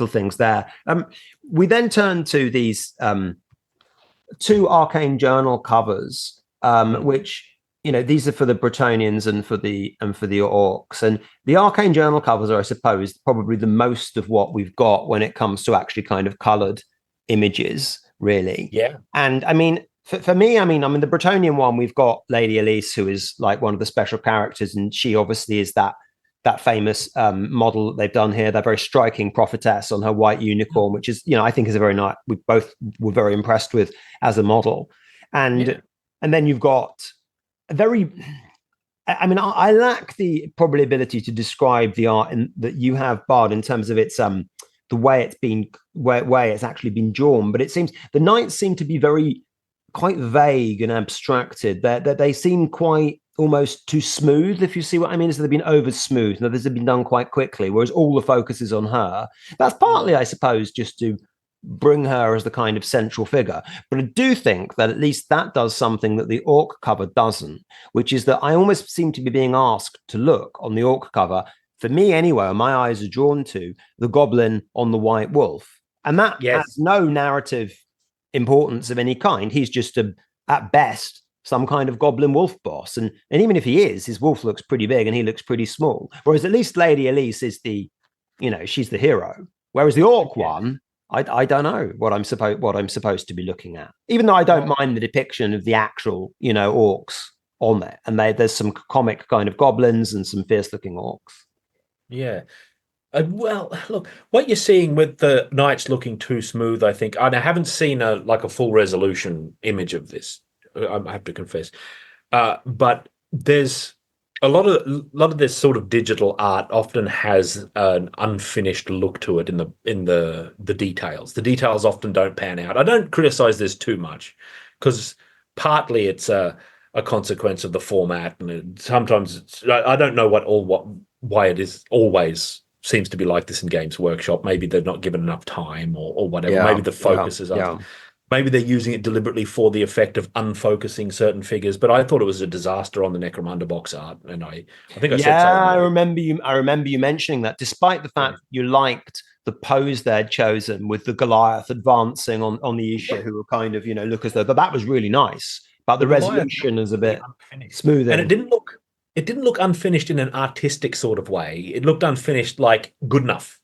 Speaker 1: things there. We then turn to these two Arcane Journal covers, which these are for the Bretonnians and for the orcs. And the Arcane Journal covers are, I suppose, probably the most of what we've got when it comes to actually kind of coloured images, really.
Speaker 2: Yeah.
Speaker 1: And I mean, for me, the Bretonnian one, we've got Lady Elise, who is like one of the special characters, and she obviously is that famous model that they've done here. That very striking prophetess on her white unicorn, which is, I think is a very nice. We both were very impressed with as a model, and then you've got a very. I lack the probably ability to describe the art that you have, Bard, in terms of its the way it's been, way it's actually been drawn. But it seems the knights seem to be quite vague and abstracted. They seem quite almost too smooth, if you see what I mean. So they've been over smooth. Now, this has been done quite quickly, whereas all the focus is on her. That's partly, I suppose, just to bring her as the kind of central figure. But I do think that at least that does something that the orc cover doesn't, which is that I almost seem to be being asked to look on the orc cover, for me anyway, my eyes are drawn to the goblin on the white wolf. And that has no narrative importance of any kind. He's just at best some kind of goblin wolf boss, and even if he is, his wolf looks pretty big and he looks pretty small, whereas at least Lady Elise is she's the hero, whereas the orc one, I don't know what I'm supposed to be looking at, even though I don't mind the depiction of the actual orcs on there, and there's some comic kind of goblins and some fierce looking orcs.
Speaker 2: Well, look, what you're seeing with the knights looking too smooth, I think, and I haven't seen a full resolution image of this, I have to confess, but there's a lot of this sort of digital art often has an unfinished look to it in the details. The details often don't pan out. I don't criticize this too much because partly it's a consequence of the format, and sometimes I don't know why it is always seems to be like this in Games Workshop. Maybe they're not given enough time or whatever. Maybe the focus is up. Maybe they're using it deliberately for the effect of unfocusing certain figures. But I thought it was a disaster on the Necromunda box art, and I think I said so.
Speaker 1: I remember you mentioning that, despite the fact you liked the pose they'd chosen with the Goliath advancing on the Isha, who were kind of look as though that was really nice, but the resolution is a bit smooth,
Speaker 2: and it didn't look unfinished in an artistic sort of way. It looked unfinished, like good enough.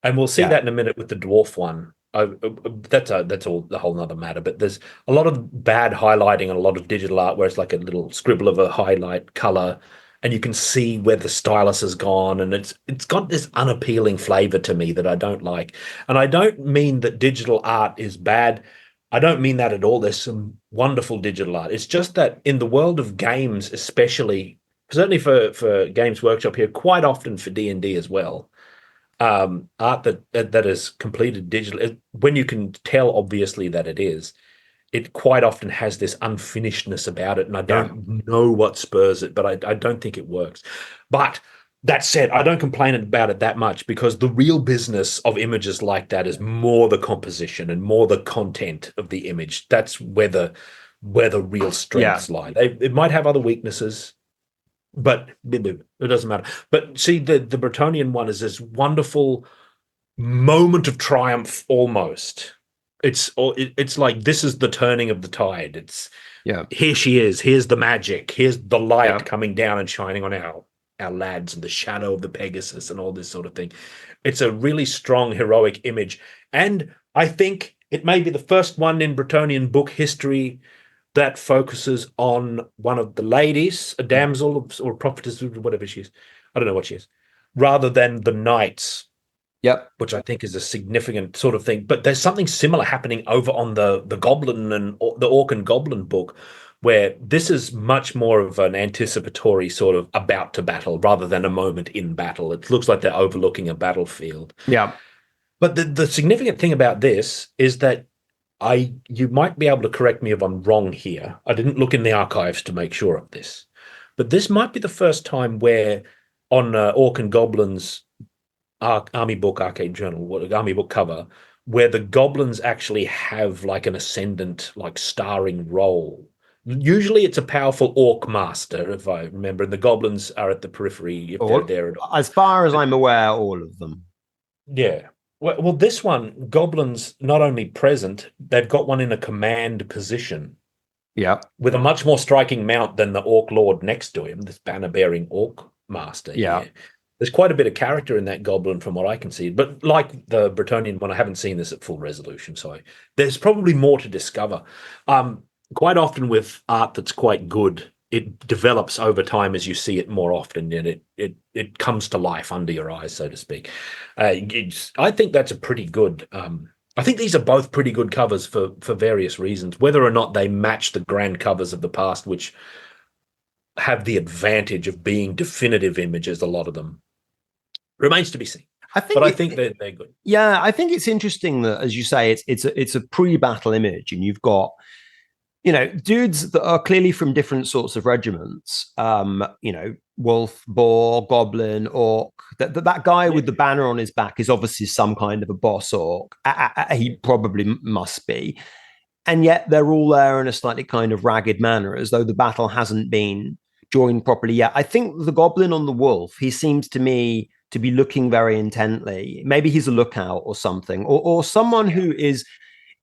Speaker 2: And we'll see that in a minute with the dwarf one. That's all a whole nother matter. But there's a lot of bad highlighting and a lot of digital art where it's like a little scribble of a highlight color, and you can see where the stylus has gone, and it's got this unappealing flavor to me that I don't like. And I don't mean that digital art is bad. I don't mean that at all. There's some wonderful digital art. It's just that in the world of games, especially, certainly for Games Workshop here, quite often for D&D as well, art that is completed digital, when you can tell obviously that it quite often has this unfinishedness about it, and I don't know what spurs it, but I don't think it works. But that said, I don't complain about it that much, because the real business of images like that is more the composition and more the content of the image. That's where the real strengths lie. It might have other weaknesses, but it doesn't matter. But see, the Bretonnian one is this wonderful moment of triumph almost. It's like this is the turning of the tide. It's here she is. Here's the magic. Here's the light coming down and shining on our lads, and the shadow of the Pegasus and all this sort of thing. It's a really strong heroic image, and I think it may be the first one in Bretonnian book history that focuses on one of the ladies, a damsel or prophetess, whatever she is. I don't know what she is, rather than the knights.
Speaker 1: Yep.
Speaker 2: Which I think is a significant sort of thing. But there's something similar happening over on the Goblin and the Orc and Goblin book, where this is much more of an anticipatory sort of about to battle rather than a moment in battle. It looks like they're overlooking a battlefield.
Speaker 1: Yeah.
Speaker 2: But the significant thing about this is that you might be able to correct me if I'm wrong here. I didn't look in the archives to make sure of this, but this might be the first time where on Orc and Goblins Army Book Arcade Journal, Army Book cover, where the goblins actually have like an ascendant, like starring role. Usually it's a powerful orc master, if I remember, and the goblins are at the periphery if they're there at all.
Speaker 1: As far as I'm aware, all of them.
Speaker 2: Yeah. Well, this one, goblins not only present, they've got one in a command position.
Speaker 1: Yeah.
Speaker 2: With a much more striking mount than the orc lord next to him, this banner-bearing orc master.
Speaker 1: Yeah.
Speaker 2: Here. There's quite a bit of character in that goblin from what I can see. But like the Bretonnian one, I haven't seen this at full resolution, so there's probably more to discover. Quite often with art that's quite good, it develops over time as you see it more often, and it comes to life under your eyes, so to speak. I think that's a pretty good... I think these are both pretty good covers for various reasons, whether or not they match the grand covers of the past, which have the advantage of being definitive images, a lot of them. Remains to be seen. I think they're good.
Speaker 1: Yeah, I think it's interesting that, as you say, it's a pre-battle image, and you've got, dudes that are clearly from different sorts of regiments. Wolf, boar, goblin, orc. That guy with the banner on his back is obviously some kind of a boss orc. He probably must be, and yet they're all there in a slightly kind of ragged manner, as though the battle hasn't been joined properly yet. I think the goblin on the wolf, he seems to me to be looking very intently. Maybe he's a lookout or something, or someone who is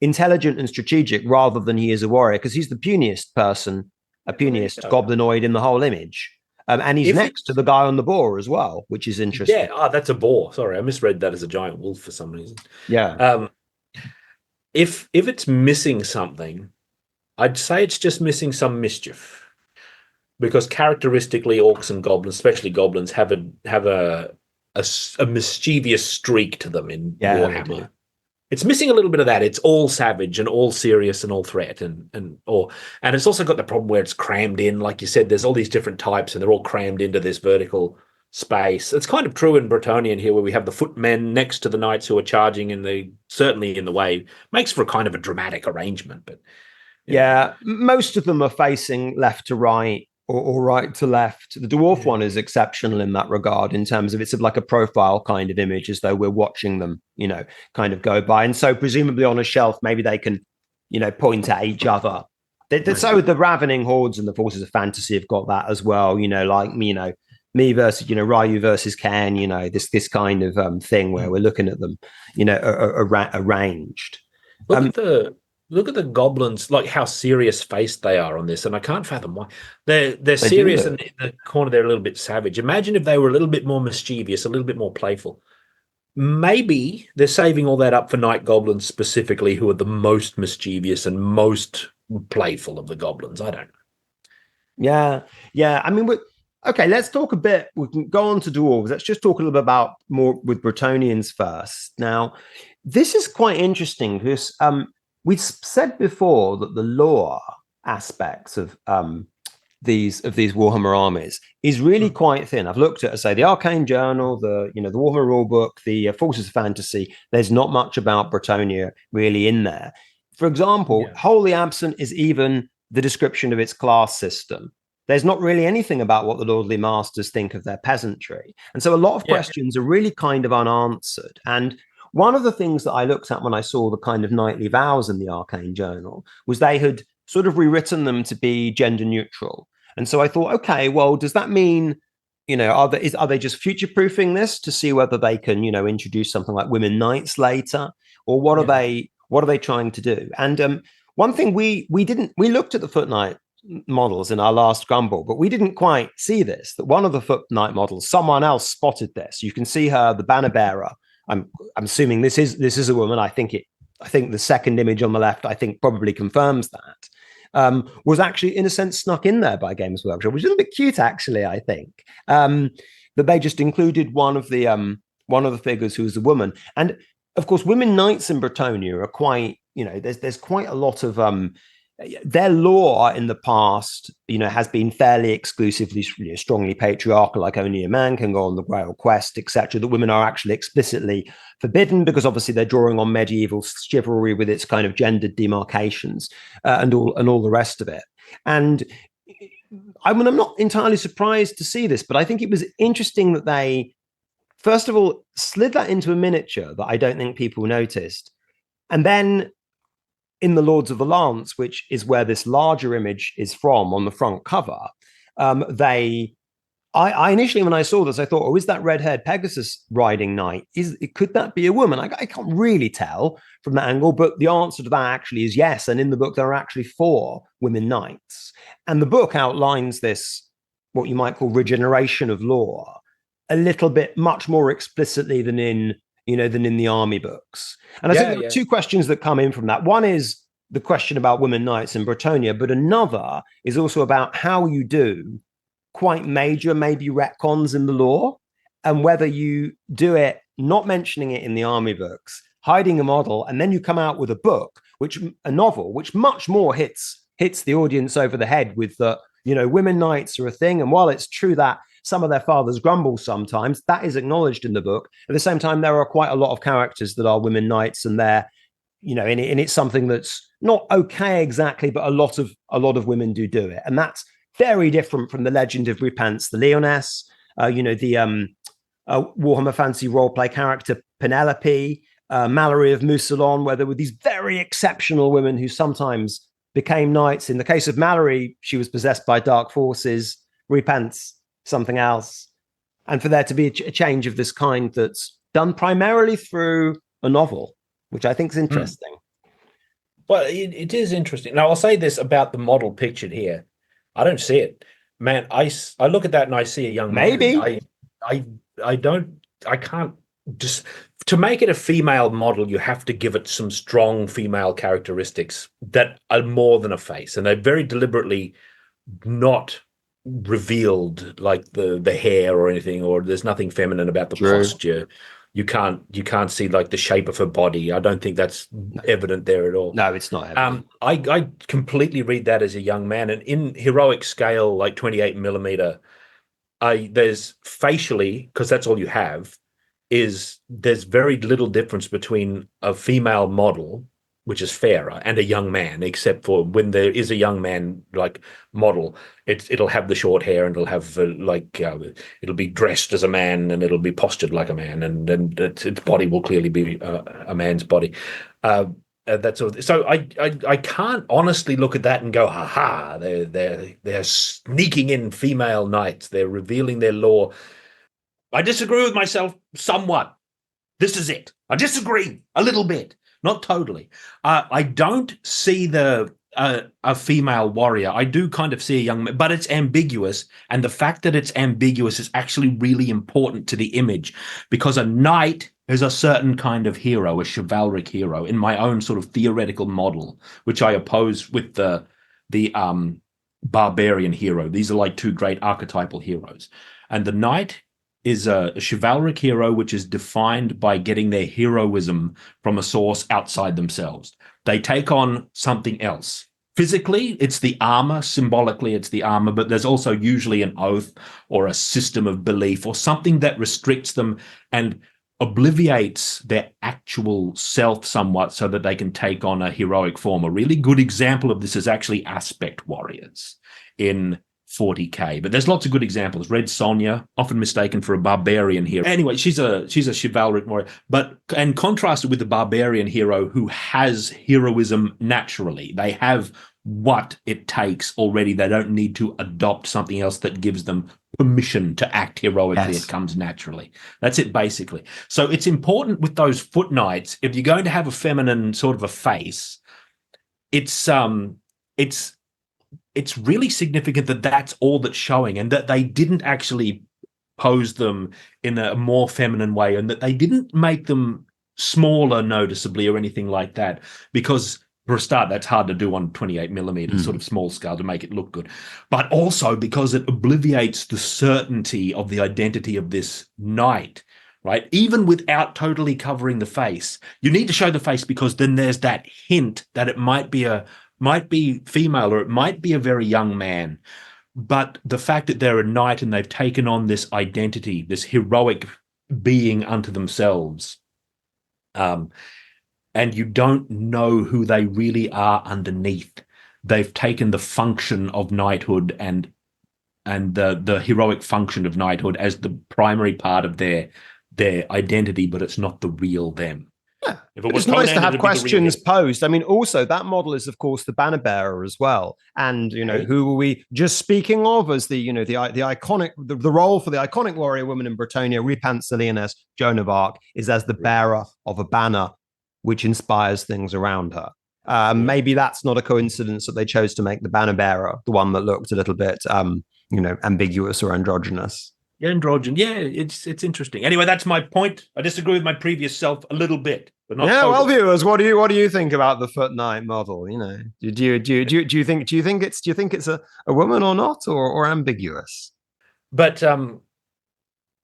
Speaker 1: intelligent and strategic rather than he is a warrior, because he's the puniest person, a puniest goblinoid in the whole image. And he's next to the guy on the boar as well, which is interesting.
Speaker 2: Yeah, that's a boar. Sorry, I misread that as a giant wolf for some reason.
Speaker 1: Yeah.
Speaker 2: If it's missing something, I'd say it's just missing some mischief. Because characteristically, orcs and goblins, especially goblins, have a mischievous streak to them in Warhammer. It's missing a little bit of that. It's all savage and all serious and all threat, and it's also got the problem where it's crammed in. Like you said, there's all these different types, and they're all crammed into this vertical space. It's kind of true in Bretonnian here, where we have the footmen next to the knights who are charging, and they certainly in the way. Makes for a kind of a dramatic arrangement, but
Speaker 1: most of them are facing left to right. Or right to left. The dwarf one is exceptional in that regard, in terms of it's like a profile kind of image, as though we're watching them, kind of go by. And so presumably on a shelf, maybe they can, point at each other. So the ravening hordes and the forces of fantasy have got that as well, like, me versus, Ryu versus Ken, this kind of thing where we're looking at them, arranged.
Speaker 2: Look at the goblins, like how serious faced they are on this, and I can't fathom why. They're serious, and in the corner they're a little bit savage. Imagine if they were a little bit more mischievous, a little bit more playful. Maybe they're saving all that up for night goblins specifically, who are the most mischievous and most playful of the goblins. I don't know.
Speaker 1: Yeah. I mean, Okay, let's talk a bit. We can go on to dwarves. Let's just talk a little bit about more with Bretonnians first. Now, this is quite interesting because we've said before that the lore aspects of these Warhammer armies is really quite thin. I've looked at, say, the Arcane Journal, the Warhammer Rulebook, the Forces of Fantasy. There's not much about Bretonnia really in there. For example, wholly absent is even the description of its class system. There's not really anything about what the lordly masters think of their peasantry. And so a lot of questions are really kind of unanswered. And one of the things that I looked at when I saw the kind of knightly vows in the Arcane Journal was they had sort of rewritten them to be gender neutral. And so I thought, okay, well, does that mean, are they just future-proofing this to see whether they can, introduce something like women knights later? Or what are they trying to do? And one thing we looked at the foot knight models in our last grumble, but we didn't quite see this, that one of the foot knight models, someone else spotted this. You can see her, the banner bearer. I'm assuming this is a woman. I think the second image on the left, I think, probably confirms that. Was actually in a sense snuck in there by Games Workshop, which is a little bit cute, actually. I think that they just included one of the figures who was a woman, and of course, women knights in Bretonnia are quite, there's quite a lot of their lore in the past, has been fairly exclusively, strongly patriarchal, like only a man can go on the Grail quest, etc. That women are actually explicitly forbidden because obviously they're drawing on medieval chivalry with its kind of gendered demarcations and all the rest of it. And I'm not entirely surprised to see this, but I think it was interesting that they, first of all, slid that into a miniature that I don't think people noticed, and then in the Lords of the Lance, which is where this larger image is from on the front cover, I initially, when I saw this, I thought, oh, is that red-haired Pegasus riding knight? Could that be a woman? I can't really tell from that angle, but the answer to that actually is yes. And in the book, there are actually 4 women knights. And the book outlines this, what you might call regeneration of lore, a little bit much more explicitly than in the army books. And I think there are 2 questions that come in from that. One is the question about women knights in Bretonnia, but another is also about how you do quite major, maybe retcons in the lore, and whether you do it not mentioning it in the army books, hiding a model, and then you come out with a novel, which much more hits the audience over the head with the, women knights are a thing. And while it's true that some of their fathers grumble sometimes, that is acknowledged in the book. At the same time, there are quite a lot of characters that are women knights, and they're, and it's something that's not okay exactly, but a lot of women do it. And that's very different from the legend of Rupance the Leoness, the Warhammer Fantasy roleplay character Penelope, Mallory of Mousillon, where there were these very exceptional women who sometimes became knights. In the case of Mallory, she was possessed by dark forces. Rupance, something else. And for there to be a change of this kind that's done primarily through a novel, which I think is interesting.
Speaker 2: Well, it is interesting. Now, I'll say this about the model pictured here. I don't see it. Man, I look at that and I see a young man.
Speaker 1: Maybe.
Speaker 2: I can't just, to make it a female model, you have to give it some strong female characteristics that are more than a face. And they're very deliberately not revealed, like the hair or anything, or there's nothing feminine about the posture. You can't see like the shape of her body. I don't think that's evident there at all.
Speaker 1: No, it's not evident.
Speaker 2: I completely read that as a young man, and in heroic scale, like 28 millimeter, there's facially, because that's all you have, there's very little difference between a female model, which is fairer, and a young man, except for when there is a young man like model, it'll have the short hair, and it'll have it'll be dressed as a man, and it'll be postured like a man, and its body will clearly be a man's body. That sort of, so I can't honestly look at that and go, ha, they're sneaking in female knights, they're revealing their lore. I disagree with myself somewhat. This is it. I disagree a little bit. Not totally. I don't see a female warrior. I do kind of see a young man, but it's ambiguous. And the fact that it's ambiguous is actually really important to the image, because a knight is a certain kind of hero, a chivalric hero, in my own sort of theoretical model, which I oppose with the barbarian hero. These are like two great archetypal heroes. And the knight is a chivalric hero, which is defined by getting their heroism from a source outside themselves. They take on something else. Physically, it's the armor. Symbolically, it's the armor, but there's also usually an oath or a system of belief or something that restricts them and obliviates their actual self somewhat so that they can take on a heroic form. A really good example of this is actually aspect warriors in 40K, but there's lots of good examples. Red Sonja, often mistaken for a barbarian hero. Anyway, she's a chivalric warrior, but and contrasted with the barbarian hero who has heroism naturally. They have what it takes already. They don't need to adopt something else that gives them permission to act heroically.
Speaker 1: Yes.
Speaker 2: It comes naturally. That's it, basically. So it's important with those foot knights, if you're going to have a feminine sort of a face, it's really significant that that's all that's showing, and that they didn't actually pose them in a more feminine way, and that they didn't make them smaller noticeably or anything like that, because for a start, that's hard to do on 28 millimeter sort of small scale to make it look good. But also because it obliviates the certainty of the identity of this knight, right? Even without totally covering the face. You need to show the face because then there's that hint that it might be female or it might be a very young man. But the fact that they're a knight and they've taken on this identity, this heroic being unto themselves, and you don't know who they really are underneath. They've taken the function of knighthood and the heroic function of knighthood as the primary part of their identity, but it's not the real them.
Speaker 1: Yeah. It's nice to have questions posed. I mean, also that model is, of course, the banner bearer as well. And who are we just speaking of as the the iconic the role for the iconic warrior woman in Bretonnia, Repant Selienes, Joan of Arc, is as the bearer of a banner which inspires things around her. Maybe that's not a coincidence that they chose to make the banner bearer the one that looked a little bit ambiguous or androgynous.
Speaker 2: Androgen, yeah, it's interesting. Anyway, that's my point. I disagree with my previous self a little bit, but not.
Speaker 1: Yeah,
Speaker 2: totally.
Speaker 1: well, viewers, what do you think about the foot knight model? Do you think it's a woman or not, or ambiguous?
Speaker 2: But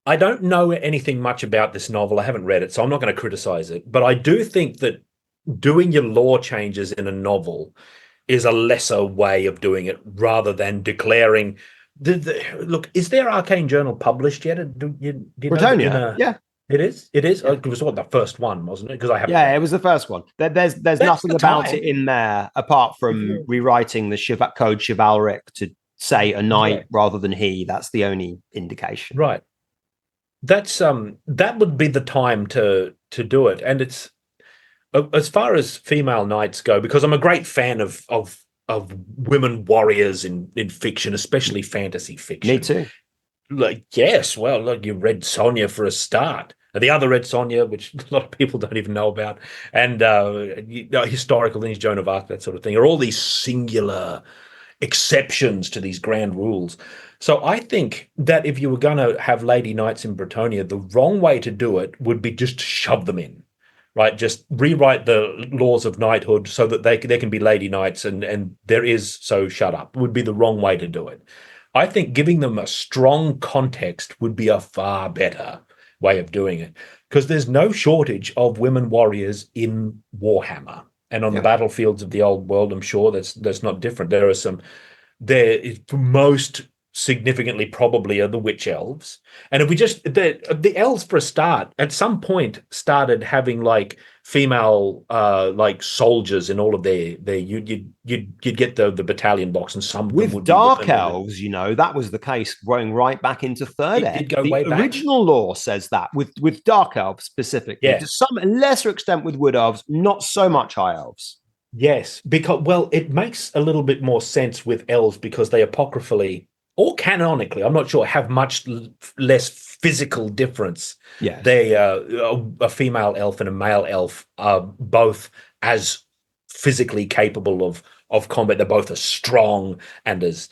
Speaker 2: I don't know anything much about this novel. I haven't read it, so I'm not going to criticize it. But I do think that doing your lore changes in a novel is a lesser way of doing it, rather than declaring. Look, is their Arcane Journal published yet?
Speaker 1: Bretonnia, yeah.
Speaker 2: It is. It is.
Speaker 1: Yeah.
Speaker 2: It was the first one, wasn't it? Because I haven't.
Speaker 1: Yeah, it was the first one. There's nothing about it in there apart from rewriting the code chivalric to say a knight rather than he. That's the only indication.
Speaker 2: Right. That's that would be the time to do it. And it's as far as female knights go, because I'm a great fan of women warriors in fiction, especially fantasy fiction.
Speaker 1: Me too.
Speaker 2: Like, yes, well, look, you read Sonja for a start. The other Red Sonja, which a lot of people don't even know about, and historical things, Joan of Arc, that sort of thing, are all these singular exceptions to these grand rules. So I think that if you were going to have lady knights in Bretonnia, the wrong way to do it would be just to shove them in, right? Just rewrite the laws of knighthood so that they can be lady knights, and there is, so shut up, would be the wrong way to do it. I think giving them a strong context would be a far better way of doing it, because there's no shortage of women warriors in Warhammer and on the battlefields of the old world. I'm sure that's not different. There are some. There is most significantly probably are the witch elves, and if we just the elves for a start at some point started having like female like soldiers in all of their you'd get the battalion box, and some
Speaker 1: with dark elves, that was the case going right back into third ed. The original lore says that with dark elves specifically, to some lesser extent with wood elves, not so much high elves.
Speaker 2: Yes, because it makes a little bit more sense with elves because they apocryphally or canonically, I'm not sure, have much less physical difference.
Speaker 1: Yeah,
Speaker 2: they a female elf and a male elf are both as physically capable of combat. They're both as strong and as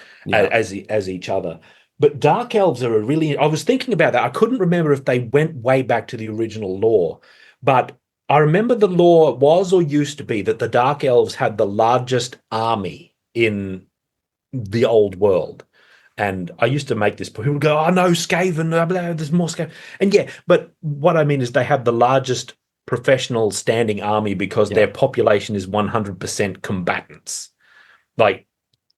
Speaker 2: each other. But dark elves are I was thinking about that. I couldn't remember if they went way back to the original lore, but I remember the lore was or used to be that the dark elves had the largest army in the old world. And I used to make this point. People would go, "Oh no, Skaven, blah, blah, there's more Skaven." And yeah, but what I mean is they have the largest professional standing army because their population is 100% combatants. Like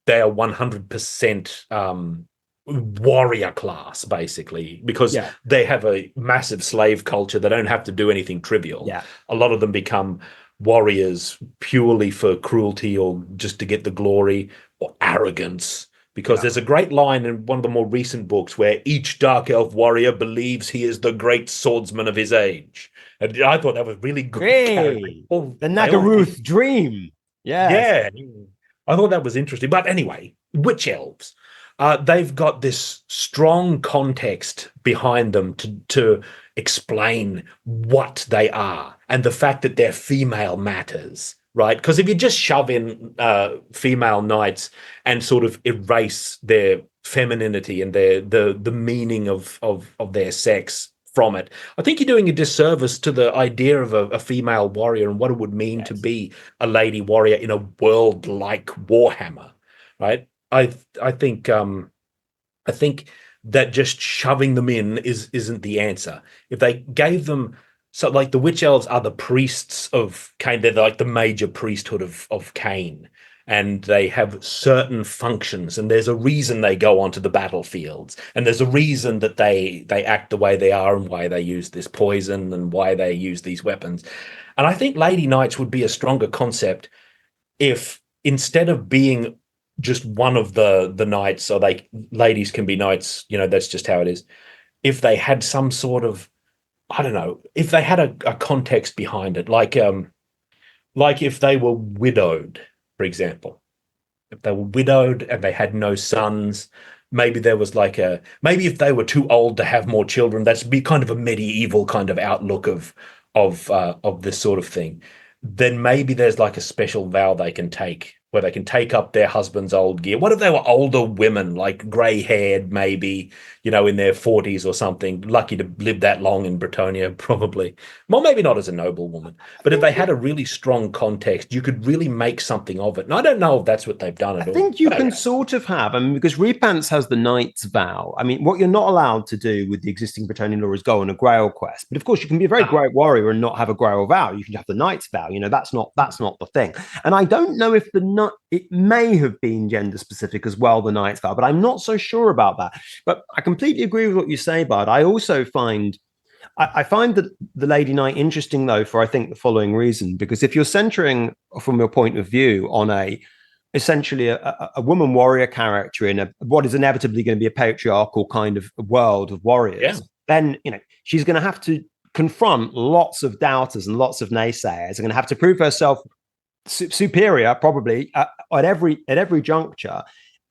Speaker 2: they are 100% warrior class, basically, because they have a massive slave culture. They don't have to do anything trivial. A lot of them become warriors purely for cruelty or just to get the glory or arrogance. Because there's a great line in one of the more recent books where each dark elf warrior believes he is the great swordsman of his age. And I thought that was really good.
Speaker 1: Hey, the Nagaruth dream.
Speaker 2: Yeah. I thought that was interesting. But anyway, witch elves. They've got this strong context behind them to explain what they are. And the fact that they're female matters. Right, because if you just shove in female knights and sort of erase their femininity and the meaning of their sex from it, I think you're doing a disservice to the idea of a female warrior and what it would mean to be a lady warrior in a world like Warhammer. Right, I think that just shoving them in isn't the answer. If they gave them. So, like, the witch elves are the priests of Cain. They're like the major priesthood of Cain. And they have certain functions. And there's a reason they go onto the battlefields. And there's a reason that they act the way they are and why they use this poison and why they use these weapons. And I think Lady Knights would be a stronger concept if instead of being just one of the knights, or like ladies can be knights, that's just how it is. If they had some sort of, I don't know, if they had a context behind it, like if they were widowed, for example, if they were widowed and they had no sons, maybe there was maybe if they were too old to have more children, that's be kind of a medieval kind of outlook of this sort of thing. Then maybe there's like a special vow they can take where they can take up their husband's old gear. What if they were older women, like grey-haired, maybe, in their 40s or something, lucky to live that long in Bretonnia, probably. Well, maybe not as a noble woman, but if they had a really strong context, you could really make something of it. And I don't know if that's what they've done at all.
Speaker 1: I think you can sort of have, because Repants has the Knight's Vow. I mean, what you're not allowed to do with the existing Bretonnian law is go on a Grail quest. But of course, you can be a very great warrior and not have a Grail vow. You can have the Knight's Vow. That's not the thing. And I don't know if it may have been gender specific as well, the Knight's Vow, but I'm not so sure about that. But I completely agree with what you say, Bard. I also find that the Lady Knight interesting, though, for I think the following reason, because if you're centering from your point of view on essentially a woman warrior character in what is inevitably going to be a patriarchal kind of world of warriors, then she's going to have to confront lots of doubters and lots of naysayers. Are going to have to prove herself superior, probably at every juncture.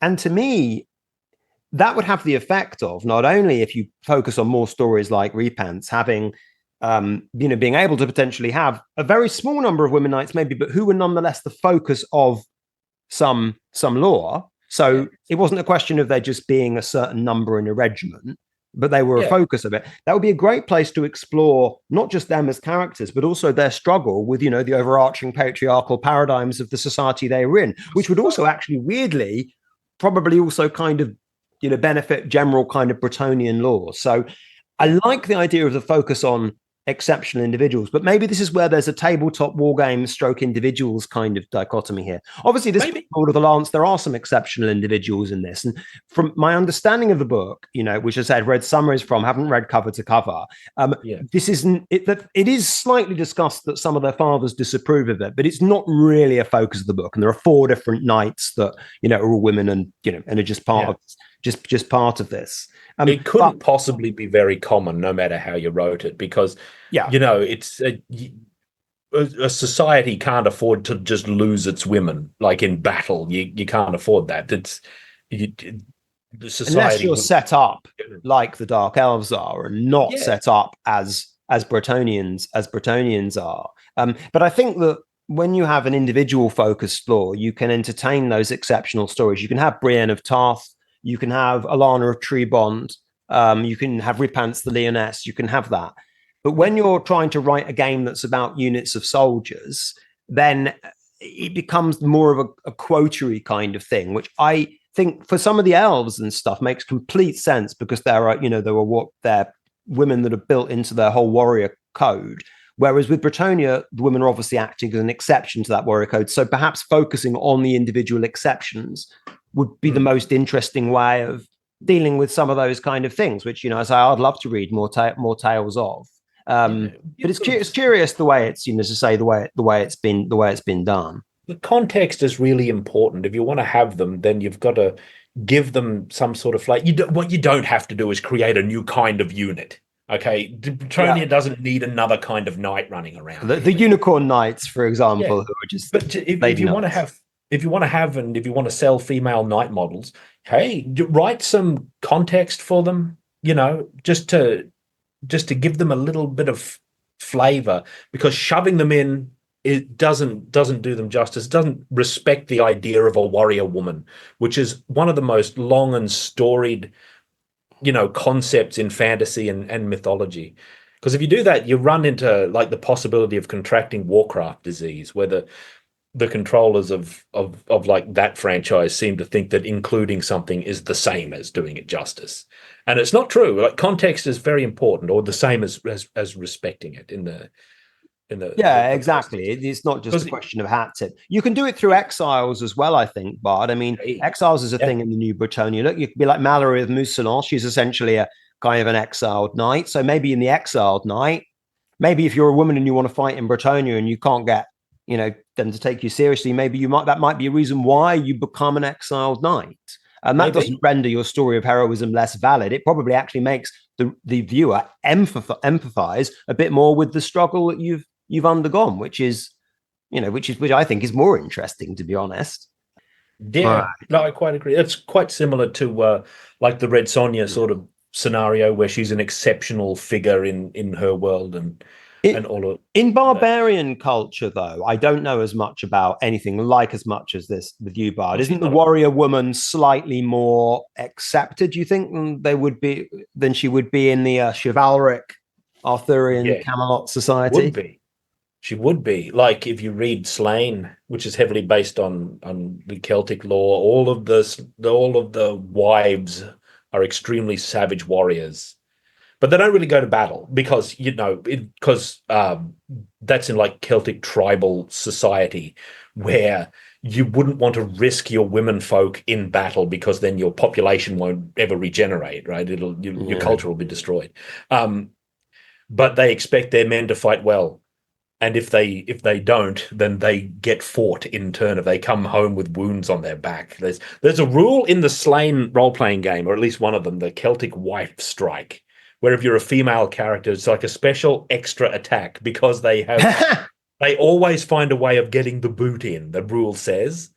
Speaker 1: And to me, that would have the effect of not only, if you focus on more stories like Repants, having being able to potentially have a very small number of women knights, maybe, but who were nonetheless the focus of some lore. So it wasn't a question of there just being a certain number in a regiment, but they were a focus of it. That would be a great place to explore not just them as characters, but also their struggle with, the overarching patriarchal paradigms of the society they were in, which would also actually weirdly probably also kind of, benefit general kind of Bretonnian law. So I like the idea of the focus on exceptional individuals, but maybe this is where there's a tabletop war game stroke individuals kind of dichotomy here. Obviously, this Lord of the Lance, there are some exceptional individuals in this, and from my understanding of the book, which I said read summaries from, haven't read cover to cover, this isn't it. That it is slightly discussed that some of their fathers disapprove of it, but it's not really a focus of the book. And there are 4 different knights that are all women, and and are just part of just part of this.
Speaker 2: It couldn't possibly be very common, no matter how you wrote it, because it's a society can't afford to just lose its women like in battle. You can't afford that. The society,
Speaker 1: unless you're set up like the Dark Elves are, and not set up as Bretonnians are. But I think that when you have an individual focused lore, you can entertain those exceptional stories. You can have Brienne of Tarth. You can have Alana of Trebond. You can have Repants the Leoness. You can have that. But when you're trying to write a game that's about units of soldiers, then it becomes more of a quotary kind of thing, which I think for some of the elves and stuff makes complete sense because there are, they're women that are built into their whole warrior code. Whereas with Bretonnia, the women are obviously acting as an exception to that warrior code. So perhaps focusing on the individual exceptions would be the most interesting way of dealing with some of those kind of things, which, as I'd love to read more tales of. But it's curious the way it's, to say the way it's been done.
Speaker 2: The context is really important. If you want to have them, then you've got to give them some sort of what you don't have to do is create a new kind of unit. Okay, Bretonnia doesn't need another kind of knight running around.
Speaker 1: The unicorn knights, for example, who are just.
Speaker 2: But if you want to sell female knight models, hey, write some context for them. Just to give them a little bit of flavor, because shoving them in, it doesn't do them justice. It doesn't respect the idea of a warrior woman, which is one of the most long and storied concepts in fantasy and mythology. Because if you do that, you run into the possibility of contracting Warcraft disease, where the controllers of that franchise seem to think that including something is the same as doing it justice. And it's not true. Context is very important, or the same as respecting it in the
Speaker 1: exactly. It's not just a question of hat tip. You can do it through exiles as well, I think, Bard. I mean, exiles is a thing in the new Bretonnia. Look, you could be like Mallory of Mousillon. She's essentially a kind of an exiled knight. So maybe in the exiled knight, maybe if you're a woman and you want to fight in Bretonnia and you can't get, them to take you seriously, maybe that might be a reason why you become an exiled knight. And that doesn't render your story of heroism less valid. It probably actually makes the viewer empathize a bit more with the struggle that you've undergone, which I think is more interesting, to be honest.
Speaker 2: Yeah, no, I quite agree. It's quite similar to the Red Sonja sort of scenario, where she's an exceptional figure in her world and all of.
Speaker 1: In barbarian culture, though, I don't know as much about anything as much as this with you, Bard. Isn't the warrior woman slightly more accepted, do you think, than she would be in the chivalric Arthurian Camelot society?
Speaker 2: She would be. Like, if you read Slain, which is heavily based on the Celtic lore, all of the wives are extremely savage warriors, but they don't really go to battle because that's in Celtic tribal society, where you wouldn't want to risk your women folk in battle, because then your population won't ever regenerate, right? Your culture will be destroyed. But they expect their men to fight well. And if they don't, then they get fought in turn if they come home with wounds on their back. There's a rule in the Slain role-playing game, or at least one of them, the Celtic wife strike, where if you're a female character, it's like a special extra attack, because they always find a way of getting the boot in, the rule says.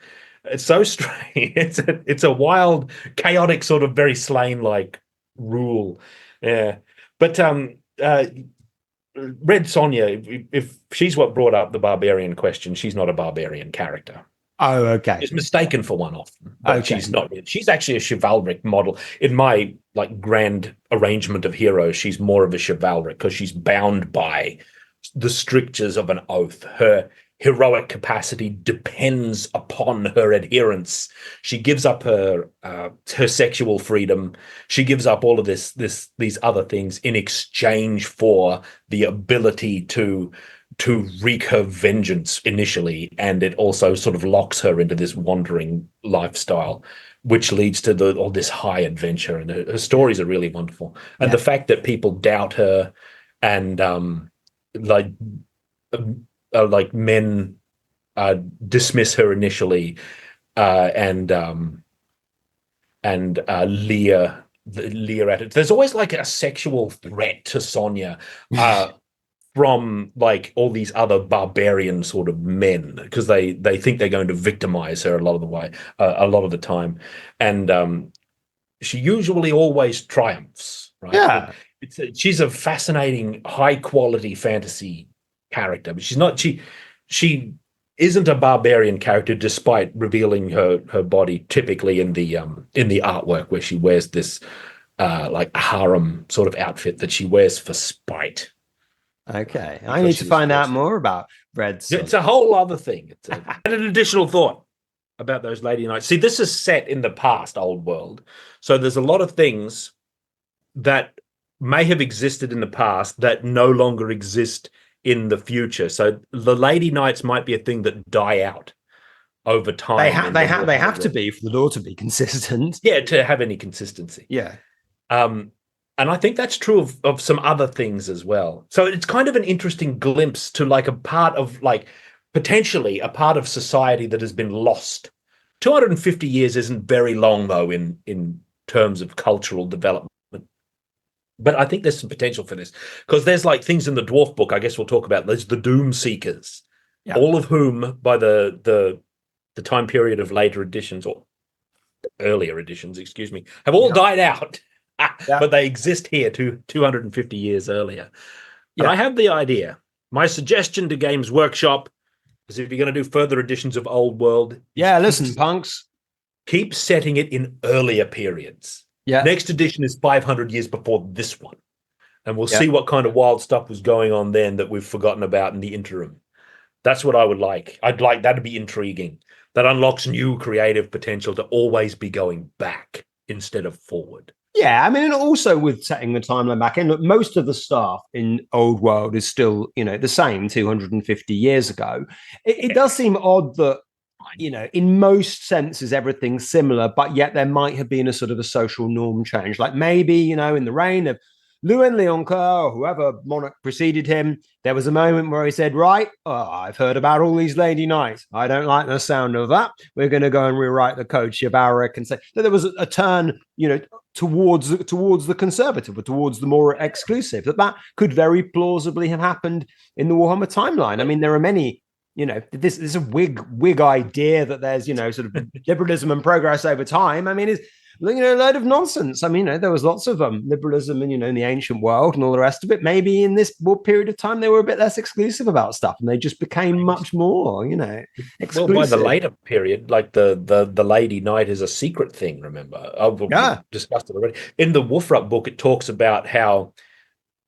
Speaker 2: It's so strange. It's a wild, chaotic, sort of very Slain-like rule. Yeah. But Red Sonja, if she's what brought up the barbarian question, she's not a barbarian character.
Speaker 1: Oh, okay.
Speaker 2: She's mistaken for one often, but she's not. She's actually a chivalric model. In my grand arrangement of heroes, she's more of a chivalric because she's bound by the strictures of an oath. Her heroic capacity depends upon her adherence. She gives up her sexual freedom. She gives up all of these other things in exchange for the ability to wreak her vengeance initially, and it also sort of locks her into this wandering lifestyle, which leads to all this high adventure. And her stories are really wonderful. And the fact that people doubt her and men dismiss her initially and leer at it. There's always a sexual threat to Sonja from all these other barbarian sort of men, because they think they're going to victimize her a lot of the time, and she usually always triumphs, right?
Speaker 1: Yeah,
Speaker 2: she's a fascinating, high quality fantasy character, but she's not. She isn't a barbarian character, despite revealing her body typically in the artwork, where she wears this harem sort of outfit that she wears for spite.
Speaker 1: Okay, I need to find out more about Red Sonja.
Speaker 2: It's a whole other thing. It's an additional thought. about those lady knights. See, this is set in the past, old world. So there's a lot of things that may have existed in the past that no longer exist in the future. So the lady knights might be a thing that die out over time.
Speaker 1: They have to be for the lore to be consistent.
Speaker 2: Yeah, to have any consistency.
Speaker 1: Yeah.
Speaker 2: And I think that's true of some other things as well. So it's kind of an interesting glimpse to like a part of like potentially a part of society that has been lost. 250 years isn't very long though in terms of cultural development. But I think there's some potential for this because there's like things in the dwarf book. I guess we'll talk about. There's the Doom Seekers, all of whom by the time period of later editions or earlier editions, excuse me, have all died out. But they exist here 250 years earlier. And I have the idea. My suggestion to Games Workshop is if you're going to do further editions of Old World,
Speaker 1: listen, punks,
Speaker 2: keep setting it in earlier periods.
Speaker 1: Yeah.
Speaker 2: Next edition is 500 years before this one. And we'll see what kind of wild stuff was going on then that we've forgotten about in the interim. That's what I would like. I'd like that to be intriguing. That unlocks new creative potential to always be going back instead of forward.
Speaker 1: Yeah, I mean, and also with setting the timeline back in, look, most of the stuff in Old World is still, the same 250 years ago. It does seem odd that, in most senses, everything's similar, but yet there might have been a sort of a social norm change. Like maybe, in the reign of Lewin Leoncoeur or whoever monarch preceded him, there was a moment where he said, right, I've heard about all these lady knights. I don't like the sound of that. We're going to go and rewrite the code chivalric and say that there was a turn, towards the conservative or towards the more exclusive. That could very plausibly have happened in the Warhammer timeline. I mean, there are many, this is a wig idea that there's, sort of liberalism and progress over time. I mean, is a load of nonsense. I mean, there was lots of liberalism in the ancient world and all the rest of it. Maybe in this period of time, they were a bit less exclusive about stuff and they just became much more, exclusive.
Speaker 2: Well, by the later period, like the Lady Knight is a secret thing, remember? I've discussed it already. In the Wolfrup book, it talks about how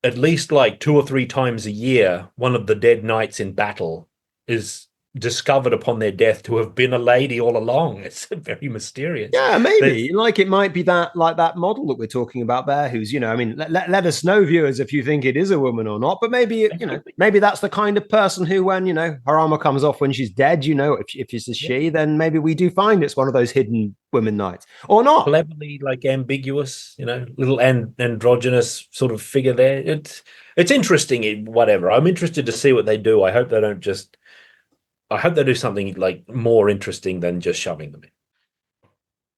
Speaker 2: at least like 2 or 3 times a year, one of the dead knights in battle is discovered upon their death to have been a lady all along. It's very mysterious.
Speaker 1: Yeah, maybe it might be that model that we're talking about there, who's let us know, viewers, if you think it is a woman or not. But maybe maybe that's the kind of person who, when her armor comes off when she's dead, if it's a she, then maybe we do find it's one of those hidden women knights or not.
Speaker 2: Cleverly, like ambiguous, little androgynous sort of figure there. It's interesting. Whatever. I'm interested to see what they do. I hope they do something like more interesting than just shoving them in.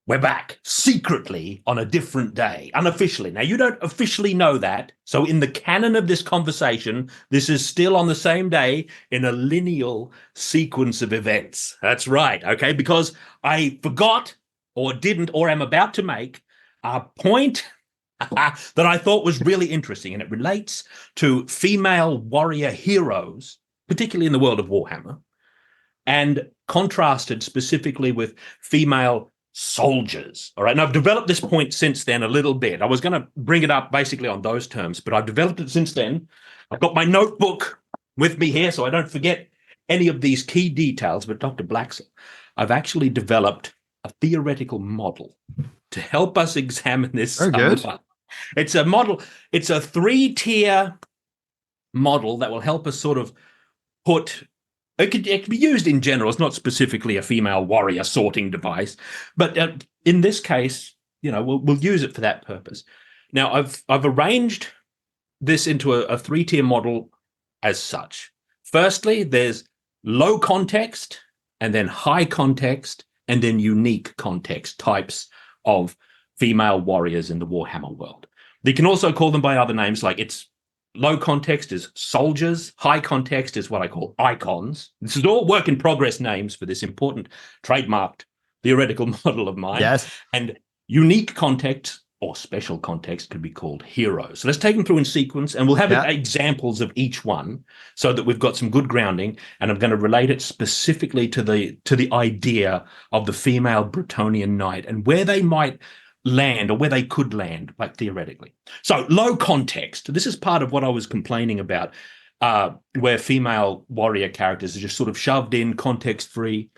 Speaker 2: We're back secretly on a different day, unofficially. Now, you don't officially know that. So in the canon of this conversation, this is still on the same day in a lineal sequence of events. That's right, okay? Because I forgot or didn't or am about to make a point that I thought was really interesting, and it relates to female warrior heroes, particularly in the world of Warhammer, and contrasted specifically with female soldiers. All right. And I've developed this point since then a little bit. I was going to bring it up basically on those terms, but I've developed it since then. I've got my notebook with me here so I don't forget any of these key details. But Dr. Blacksell, I've actually developed a theoretical model to help us examine this.
Speaker 1: Very good.
Speaker 2: It's a model. It's a 3-tier model that will help us sort of put... It could be used in general. It's not specifically a female warrior sorting device, but in this case, we'll use it for that purpose. Now, I've arranged this into a 3-tier model as such. Firstly, there's low context, and then high context, and then unique context types of female warriors in the Warhammer world. You can also call them by other names, like low context is soldiers. High context is what I call icons. This is all work in progress names for this important trademarked theoretical model of mine.
Speaker 1: Yes.
Speaker 2: And unique context or special context could be called heroes. So let's take them through in sequence, and we'll have examples of each one so that we've got some good grounding. And I'm going to relate it specifically to the idea of the female Bretonnian knight and where they might land or where they could land, like theoretically. So low context. This is part of what I was complaining about, where female warrior characters are just sort of shoved in, context free.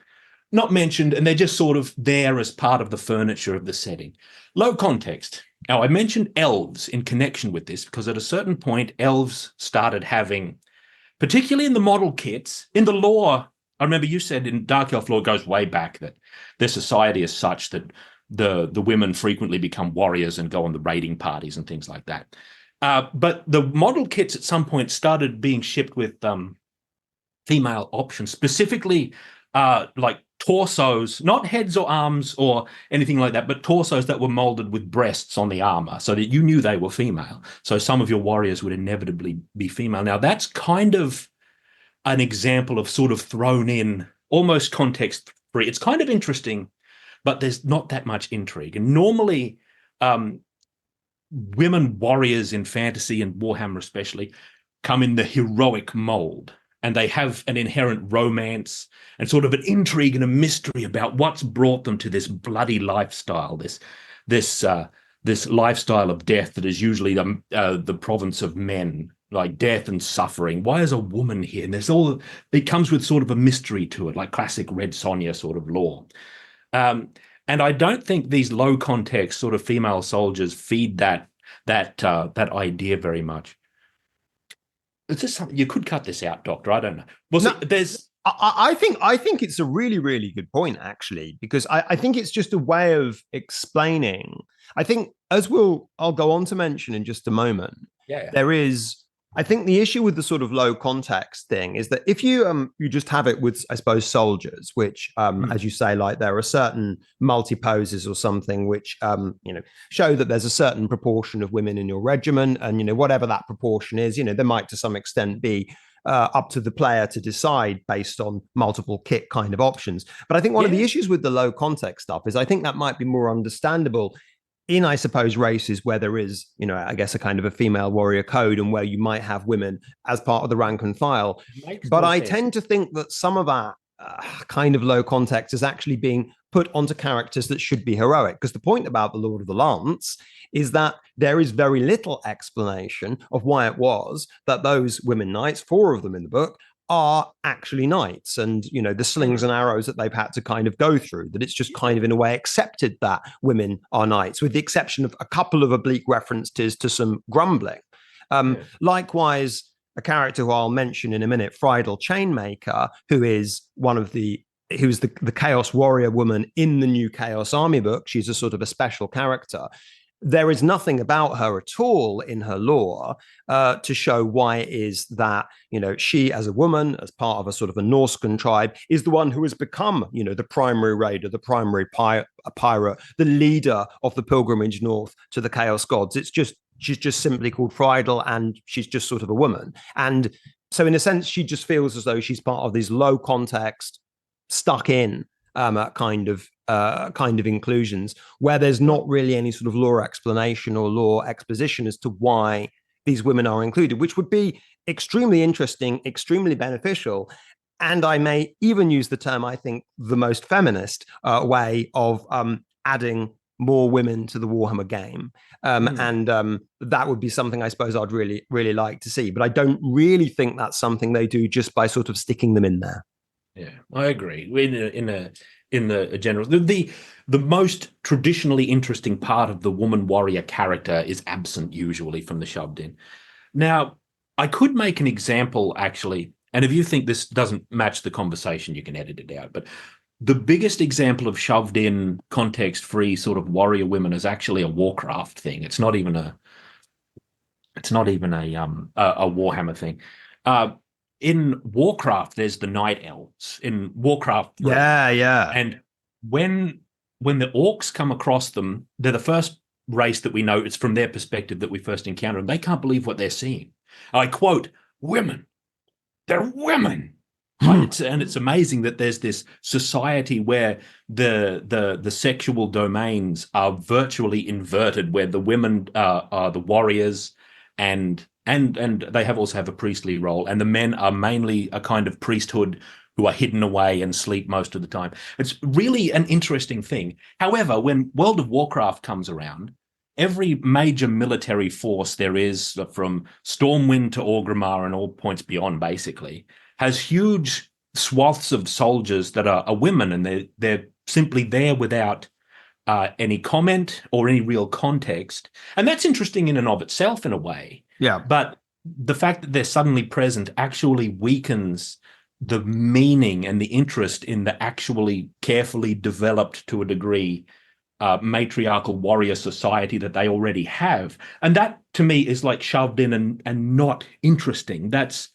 Speaker 2: not mentioned, and they're just sort of there as part of the furniture of the setting. Low context. Now, I mentioned elves in connection with this because at a certain point, elves started having, particularly in the model kits, in the lore, I remember you said in Dark Elf lore goes way back that their society is such that the women frequently become warriors and go on the raiding parties and things like that. But the model kits at some point started being shipped with female options, specifically like torsos, not heads or arms or anything like that, but torsos that were molded with breasts on the armor so that you knew they were female. So some of your warriors would inevitably be female. Now, that's kind of an example of sort of thrown in almost context free. It's kind of interesting, but there's not that much intrigue. And normally, women warriors in fantasy and Warhammer especially come in the heroic mold, and they have an inherent romance and sort of an intrigue and a mystery about what's brought them to this bloody lifestyle, this lifestyle of death that is usually the province of men, like death and suffering. Why is a woman here? And it comes with sort of a mystery to it, like classic Red Sonja sort of lore. And I don't think these low context sort of female soldiers feed that idea very much. Is this something you could cut this out, Doctor? I don't know.
Speaker 1: I think it's a really, really good point, actually, because I think it's just a way of explaining. I think, as I'll go on to mention in just a moment, there is, I think the issue with the sort of low context thing is that if you just have it with, I suppose, soldiers, which, as you say, like there are certain multi-poses or something which, show that there's a certain proportion of women in your regiment, and, whatever that proportion is, there might to some extent be up to the player to decide based on multiple kit kind of options. But I think one of the issues with the low context stuff is I think that might be more understandable in, I suppose, races where there is, I guess, a kind of a female warrior code and where you might have women as part of the rank and file. But I tend to think that some of that kind of low context is actually being put onto characters that should be heroic. Because the point about the Lord of the Lance is that there is very little explanation of why it was that those women knights, 4 of them in the book, are actually knights, and the slings and arrows that they've had to kind of go through, that it's just kind of in a way accepted that women are knights, with the exception of a couple of oblique references to some grumbling. Likewise, a character who I'll mention in a minute, Friedel Chainmaker, who's the Chaos Warrior woman in the new Chaos Army book. She's a sort of a special character. There is nothing about her at all in her lore to show why it is that, she as a woman, as part of a sort of a Norscan tribe, is the one who has become, the primary raider, the primary pirate, the leader of the pilgrimage north to the Chaos Gods. She's just simply called Friedel, and she's just sort of a woman. And so in a sense, she just feels as though she's part of these low context, stuck in kind of inclusions where there's not really any sort of lore explanation or lore exposition as to why these women are included, which would be extremely interesting, extremely beneficial, and I may even use the term, I think, the most feminist way of adding more women to the Warhammer game. And that would be something I suppose I'd really, really like to see. But I don't really think that's something they do just by sort of sticking them in there.
Speaker 2: Yeah, I agree. In the general, the most traditionally interesting part of the woman warrior character is absent usually from the shoved in. Now, I could make an example actually, and if you think this doesn't match the conversation, you can edit it out. But the biggest example of shoved in context-free sort of warrior women is actually a Warcraft thing. It's not even a Warhammer thing. In Warcraft, there's the Night Elves. In Warcraft 3.
Speaker 1: Yeah.
Speaker 2: And when the orcs come across them, they're the first race that we know. It's from their perspective that we first encounter them. They can't believe what they're seeing. I quote, women. They're women. And it's amazing that there's this society where the sexual domains are virtually inverted, where the women are the warriors and they also have a priestly role, and the men are mainly a kind of priesthood who are hidden away and sleep most of the time. It's really an interesting thing. However, when World of Warcraft comes around, every major military force there is, from Stormwind to Orgrimmar and all points beyond, basically, has huge swaths of soldiers that are women, and they're simply there without any comment or any real context. And that's interesting in and of itself in a way.
Speaker 1: Yeah.
Speaker 2: But the fact that they're suddenly present actually weakens the meaning and the interest in the actually carefully developed, to a degree, matriarchal warrior society that they already have. And that, to me, is like shoved in and not interesting. That's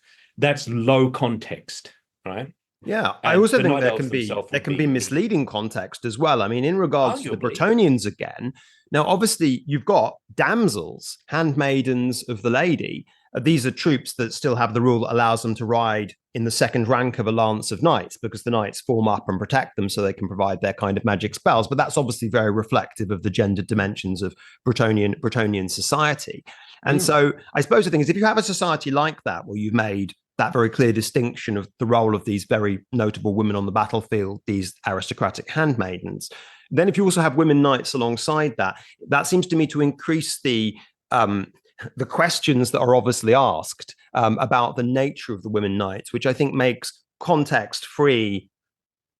Speaker 2: low context, right?
Speaker 1: Yeah,
Speaker 2: And
Speaker 1: I also
Speaker 2: the
Speaker 1: think
Speaker 2: Night
Speaker 1: there
Speaker 2: Elves
Speaker 1: can be
Speaker 2: themselves
Speaker 1: there
Speaker 2: would
Speaker 1: can be misleading context as well. I mean, in regards to the
Speaker 2: Arguably.
Speaker 1: Bretonnians again, now obviously you've got damsels, handmaidens of the lady. These are troops that still have the rule that allows them to ride in the second rank of a lance of knights, because the knights form up and protect them so they can provide their kind of magic spells. But that's obviously very reflective of the gendered dimensions of Bretonnian society. And so I suppose the thing is, if you have a society like that, where you've made that very clear distinction of the role of these very notable women on the battlefield, these aristocratic handmaidens, then if you also have women knights alongside that, that seems to me to increase the questions that are obviously asked about the nature of the women knights, which I think makes context-free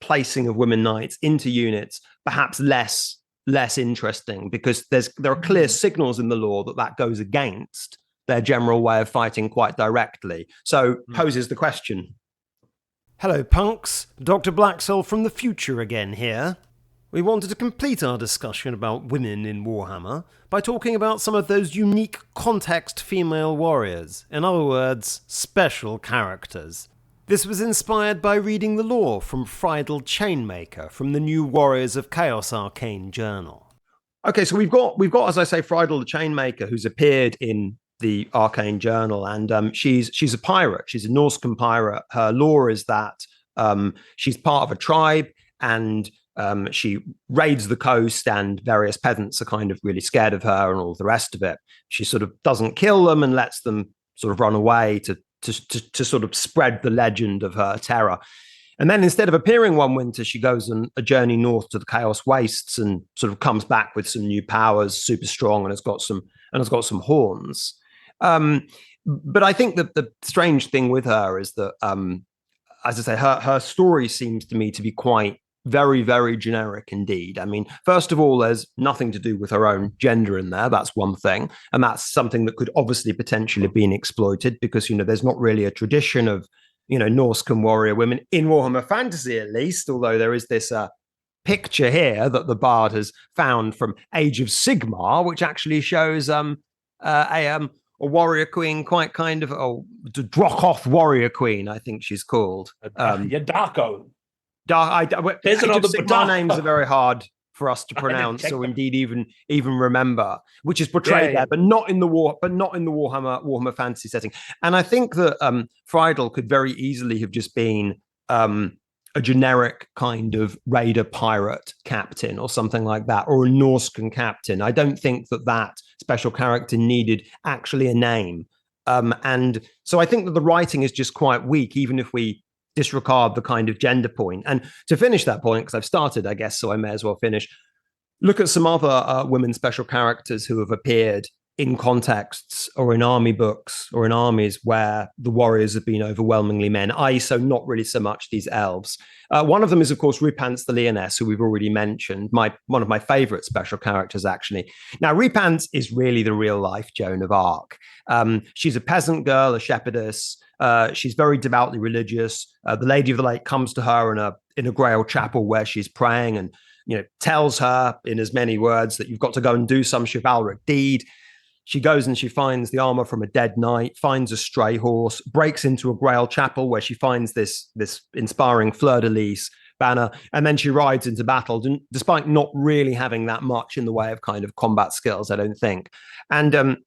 Speaker 1: placing of women knights into units perhaps less interesting, because there are clear signals in the law that goes against their general way of fighting quite directly. So poses the question.
Speaker 3: Hello, punks. Dr. Blacksoul from the future again here. We wanted to complete our discussion about women in Warhammer by talking about some of those unique context female warriors, in other words, special characters. This was inspired by reading the lore from Friedel Chainmaker from the New Warriors of Chaos Arcane journal.
Speaker 1: Okay, so we've got, as I say, Friedel the Chainmaker, who's appeared in the Arcane Journal, and she's a pirate. She's a Norscan pirate. Her lore is that she's part of a tribe, and she raids the coast, and various peasants are kind of really scared of her and all the rest of it. She sort of doesn't kill them and lets them sort of run away to sort of spread the legend of her terror. And then instead of appearing one winter, she goes on a journey north to the Chaos Wastes and sort of comes back with some new powers, super strong, and has got some horns. But I think that the strange thing with her is that, as I say, her story seems to me to be quite very, very generic indeed. I mean, first of all, there's nothing to do with her own gender in there. That's one thing. And that's something that could obviously potentially have been exploited, because, there's not really a tradition of, Norscan warrior women in Warhammer Fantasy, at least, although there is this picture here that the Bard has found from Age of Sigmar, which actually shows a warrior queen, quite kind of, the Drokoth warrior queen, I think she's called.
Speaker 2: Darko.
Speaker 1: Age of Sigmar names are very hard for us to pronounce, or indeed even remember, which is portrayed there, but not in the Warhammer Fantasy setting. And I think that Friedel could very easily have just been a generic kind of raider pirate captain or something like that, or a Norscan captain. I don't think that special character needed actually a name. And so I think that the writing is just quite weak, even if we disregard the kind of gender point. And to finish that point, because I've started, I guess, so I may as well finish, look at some other women special characters who have appeared in contexts or in army books or in armies where the warriors have been overwhelmingly men, i.e. so not really so much these elves. One of them is, of course, Repance the Leoness, who we've already mentioned, one of my favorite special characters, actually. Now, Repance is really the real-life Joan of Arc. She's a peasant girl, a shepherdess. She's very devoutly religious. The Lady of the Lake comes to her in a Grail chapel where she's praying, and tells her in as many words that you've got to go and do some chivalric deed. She goes and she finds the armor from a dead knight, finds a stray horse, breaks into a Grail chapel where she finds this inspiring fleur-de-lis banner, and then she rides into battle, despite not really having that much in the way of kind of combat skills, I don't think. And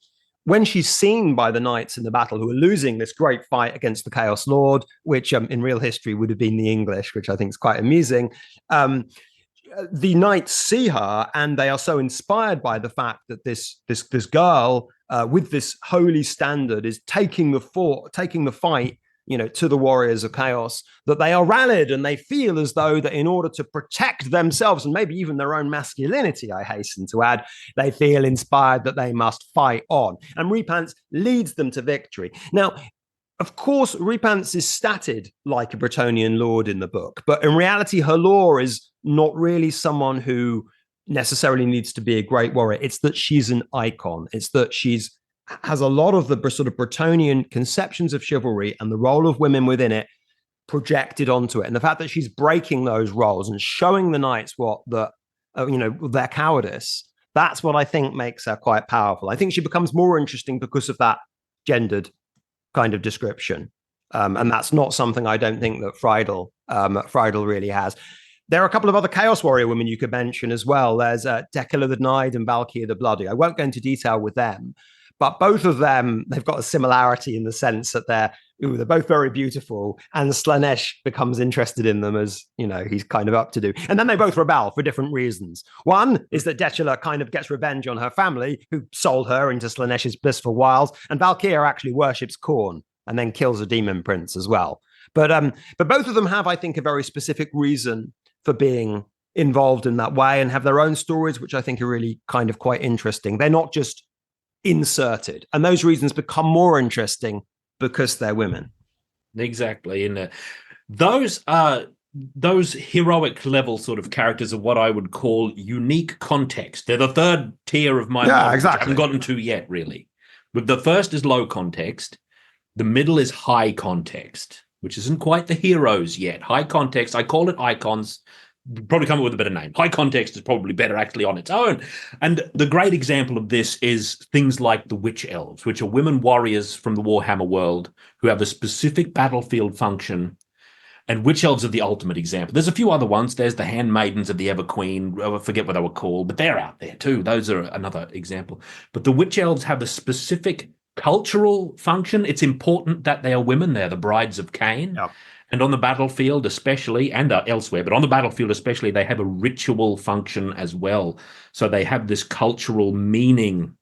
Speaker 1: when she's seen by the knights in the battle, who are losing this great fight against the Chaos Lord, which in real history would have been the English, which I think is quite amusing, the knights see her, and they are so inspired by the fact that this girl with this holy standard is taking the fight, to the warriors of chaos, that they are rallied, and they feel as though that in order to protect themselves and maybe even their own masculinity, I hasten to add, they feel inspired that they must fight on. And Repance leads them to victory. Now, of course, Repance is statted like a Bretonnian lord in the book, but in reality, her lore is not really someone who necessarily needs to be a great warrior. It's that she's an icon. It's that has a lot of the sort of Bretonnian conceptions of chivalry and the role of women within it projected onto it. And the fact that she's breaking those roles and showing the knights what their cowardice, that's what I think makes her quite powerful. I think she becomes more interesting because of that gendered kind of description. And that's not something I don't think that Friedel really has. There are a couple of other Chaos Warrior women you could mention as well. There's Decula the Denied and Valkyrie the Bloody. I won't go into detail with them, but both of them, they've got a similarity in the sense that they're both very beautiful, and Slanesh becomes interested in them as, he's kind of up to do. And then they both rebel for different reasons. One is that Decula kind of gets revenge on her family, who sold her into Slanesh's blissful wilds, and Valkyria actually worships Khorne and then kills a demon prince as well. But both of them have, I think, a very specific reason for being involved in that way and have their own stories, which I think are really kind of quite interesting. They're not just inserted, and those reasons become more interesting because they're women.
Speaker 2: Exactly. And those heroic level sort of characters are what I would call unique context. They're the third tier of my model, which I haven't gotten to yet, really. But the first is low context. The middle is high context, which isn't quite the heroes yet. High context, I call it icons. Probably come up with a better name. High context is probably better actually on its own. And the great example of this is things like the Witch Elves, which are women warriors from the Warhammer world who have a specific battlefield function. And Witch Elves are the ultimate example. There's a few other ones. There's the Handmaidens of the Ever Queen. I forget what they were called, but they're out there too. Those are another example. But the Witch Elves have a specific cultural function. It's important that they are women. They're the brides of Cain.
Speaker 1: Yep.
Speaker 2: And on the battlefield especially, and elsewhere, but on the battlefield especially, they have a ritual function as well. So they have this cultural meaning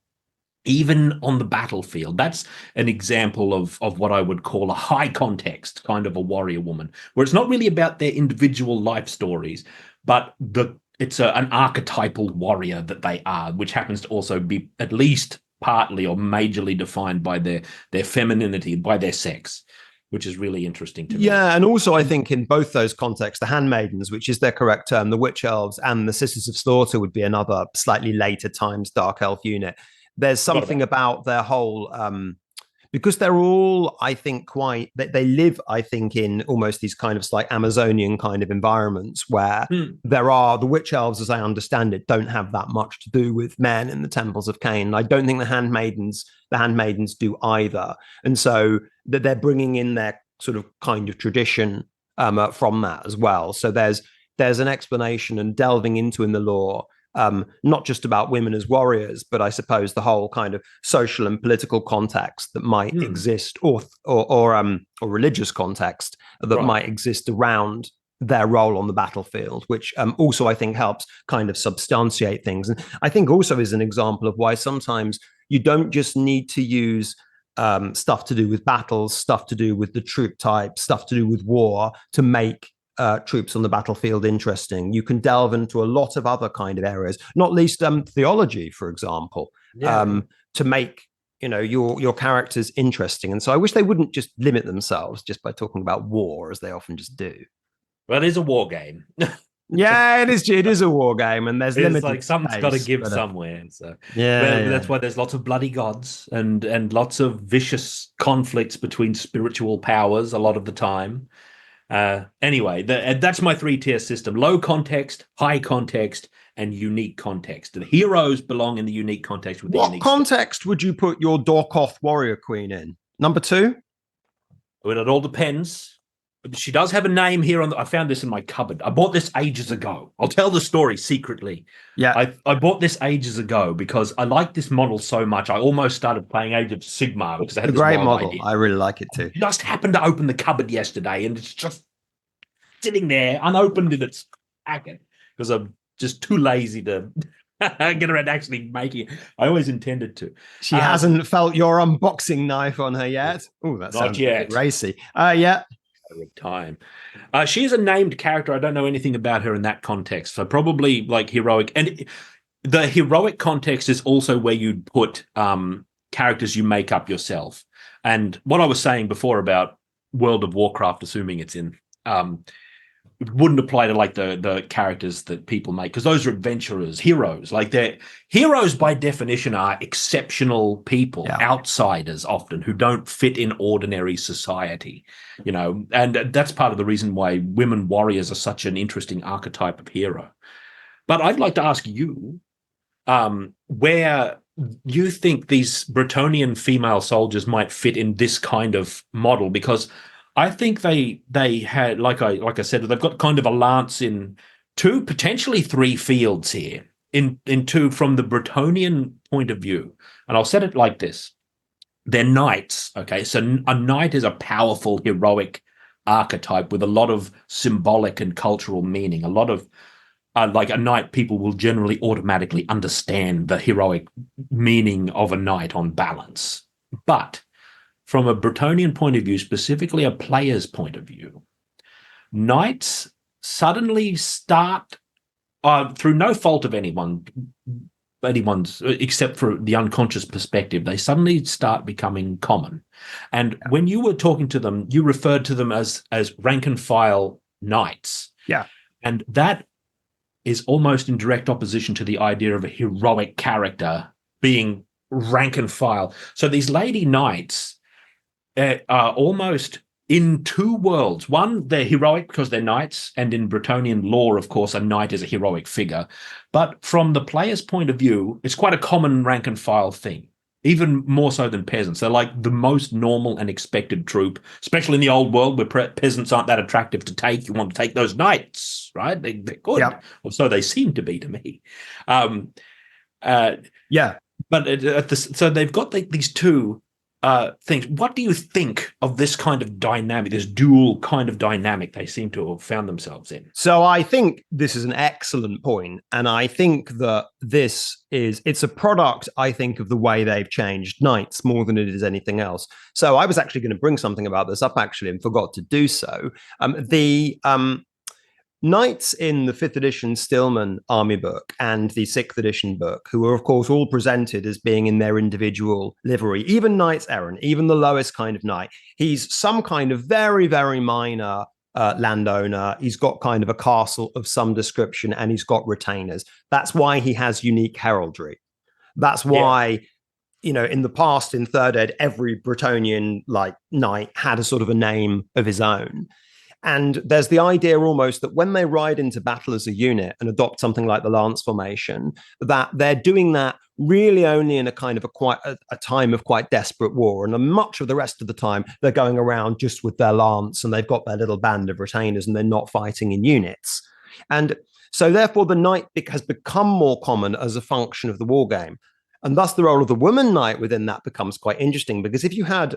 Speaker 2: even on the battlefield. That's an example of what I would call a high context kind of a warrior woman, where it's not really about their individual life stories, but it's an archetypal warrior that they are, which happens to also be at least partly or majorly defined by their femininity, by their sex, which is really interesting to me.
Speaker 1: Yeah, and also I think in both those contexts, the Handmaidens, which is their correct term, the Witch Elves, and the Sisters of Slaughter would be another slightly later times Dark Elf unit. There's something about their whole, because they're all, I think, they live, I think, in almost these kind of like Amazonian kind of environments where the Witch Elves, as I understand it, don't have that much to do with men in the temples of Cain. I don't think the Handmaidens do either. And so that they're bringing in their sort of kind of tradition from that as well. So there's an explanation and delving into in the lore, not just about women as warriors, but I suppose the whole kind of social and political context that might exist, or religious context that might exist around their role on the battlefield, which also I think helps kind of substantiate things. And I think also is an example of why sometimes you don't just need to use stuff to do with battles, stuff to do with the troop type, stuff to do with war to make troops on the battlefield interesting. You can delve into a lot of other kind of areas, not least theology, for example, to make your characters interesting. And so I wish they wouldn't just limit themselves just by talking about war, as they often just do.
Speaker 2: Well, it is a war game.
Speaker 1: Yeah, it is a war game, and there's limited.
Speaker 2: Like something's got to give somewhere. So that's why there's lots of bloody gods and lots of vicious conflicts between spiritual powers a lot of the time. Anyway, that's my 3-tier system: low context, high context, and unique context. The heroes belong in the unique context. With
Speaker 1: what context would you put your Dorkoth warrior queen in? Number 2?
Speaker 2: Well, it all depends. She does have a name here I found this in my cupboard. I bought this ages ago. I'll tell the story secretly.
Speaker 1: Yeah.
Speaker 2: I bought this ages ago because I like this model so much. I almost started playing Age of Sigmar because I had this
Speaker 1: great model.
Speaker 2: idea.
Speaker 1: I really like it too.
Speaker 2: I just happened to open the cupboard yesterday and it's just sitting there unopened in its packet because I'm just too lazy to get around actually making it. I always intended to.
Speaker 1: She hasn't felt your unboxing knife on her yet. Oh, that sounds racy. Yeah.
Speaker 2: Time. She is a named character. I don't know anything about her in that context. So probably like heroic. And the heroic context is also where you'd put characters you make up yourself. And what I was saying before about World of Warcraft, assuming it's in, it wouldn't apply to like the characters that people make, because those are adventurers, heroes. Like they're heroes by definition are exceptional people, outsiders often, who don't fit in ordinary society, you know. And that's part of the reason why women warriors are such an interesting archetype of hero. But I'd like to ask you, where you think these Bretonnian female soldiers might fit in this kind of model, because I think they had, like I said, they've got kind of a lance in 2, potentially 3 fields here. In 2 from the Bretonnian point of view, and I'll set it like this: they're knights. Okay, so a knight is a powerful, heroic archetype with a lot of symbolic and cultural meaning. A lot of like a knight, people will generally automatically understand the heroic meaning of a knight on balance, but from a Bretonnian point of view, specifically a player's point of view, knights suddenly start, through no fault of anyone's, except for the unconscious perspective, they suddenly start becoming common. And when you were talking to them, you referred to them as rank and file knights.
Speaker 1: Yeah.
Speaker 2: And that is almost in direct opposition to the idea of a heroic character being rank and file. So these lady knights are almost in 2 worlds. One, they're heroic because they're knights, and in Bretonnian lore, of course, a knight is a heroic figure. But from the player's point of view, it's quite a common rank and file thing, even more so than peasants. They're like the most normal and expected troop, especially in the old world where peasants aren't that attractive to take. You want to take those knights, right? They're good.
Speaker 1: Yeah.
Speaker 2: Or so they seem to be to me. But so they've got these 2 things. What do you think of this kind of dynamic, this dual kind of dynamic they seem to have found themselves in?
Speaker 1: So I think this is an excellent point, and I think that it's a product, I think, of the way they've changed knights more than it is anything else. So I was actually going to bring something about this up, actually, and forgot to do so. The knights in the 5th edition Stillman army book and the 6th edition book, who are, of course, all presented as being in their individual livery, even Knights Errant, even the lowest kind of knight, he's some kind of very, very minor landowner. He's got kind of a castle of some description, and he's got retainers. That's why he has unique heraldry. That's why, you know, in the past, in 3rd ed, every Bretonnian knight had a sort of a name of his own. And there's the idea almost that when they ride into battle as a unit and adopt something like the lance formation, that they're doing that really only in a kind of a time of quite desperate war. And much of the rest of the time, they're going around just with their lance, and they've got their little band of retainers, and they're not fighting in units. And so therefore, the knight has become more common as a function of the war game. And thus the role of the woman knight within that becomes quite interesting, because if you had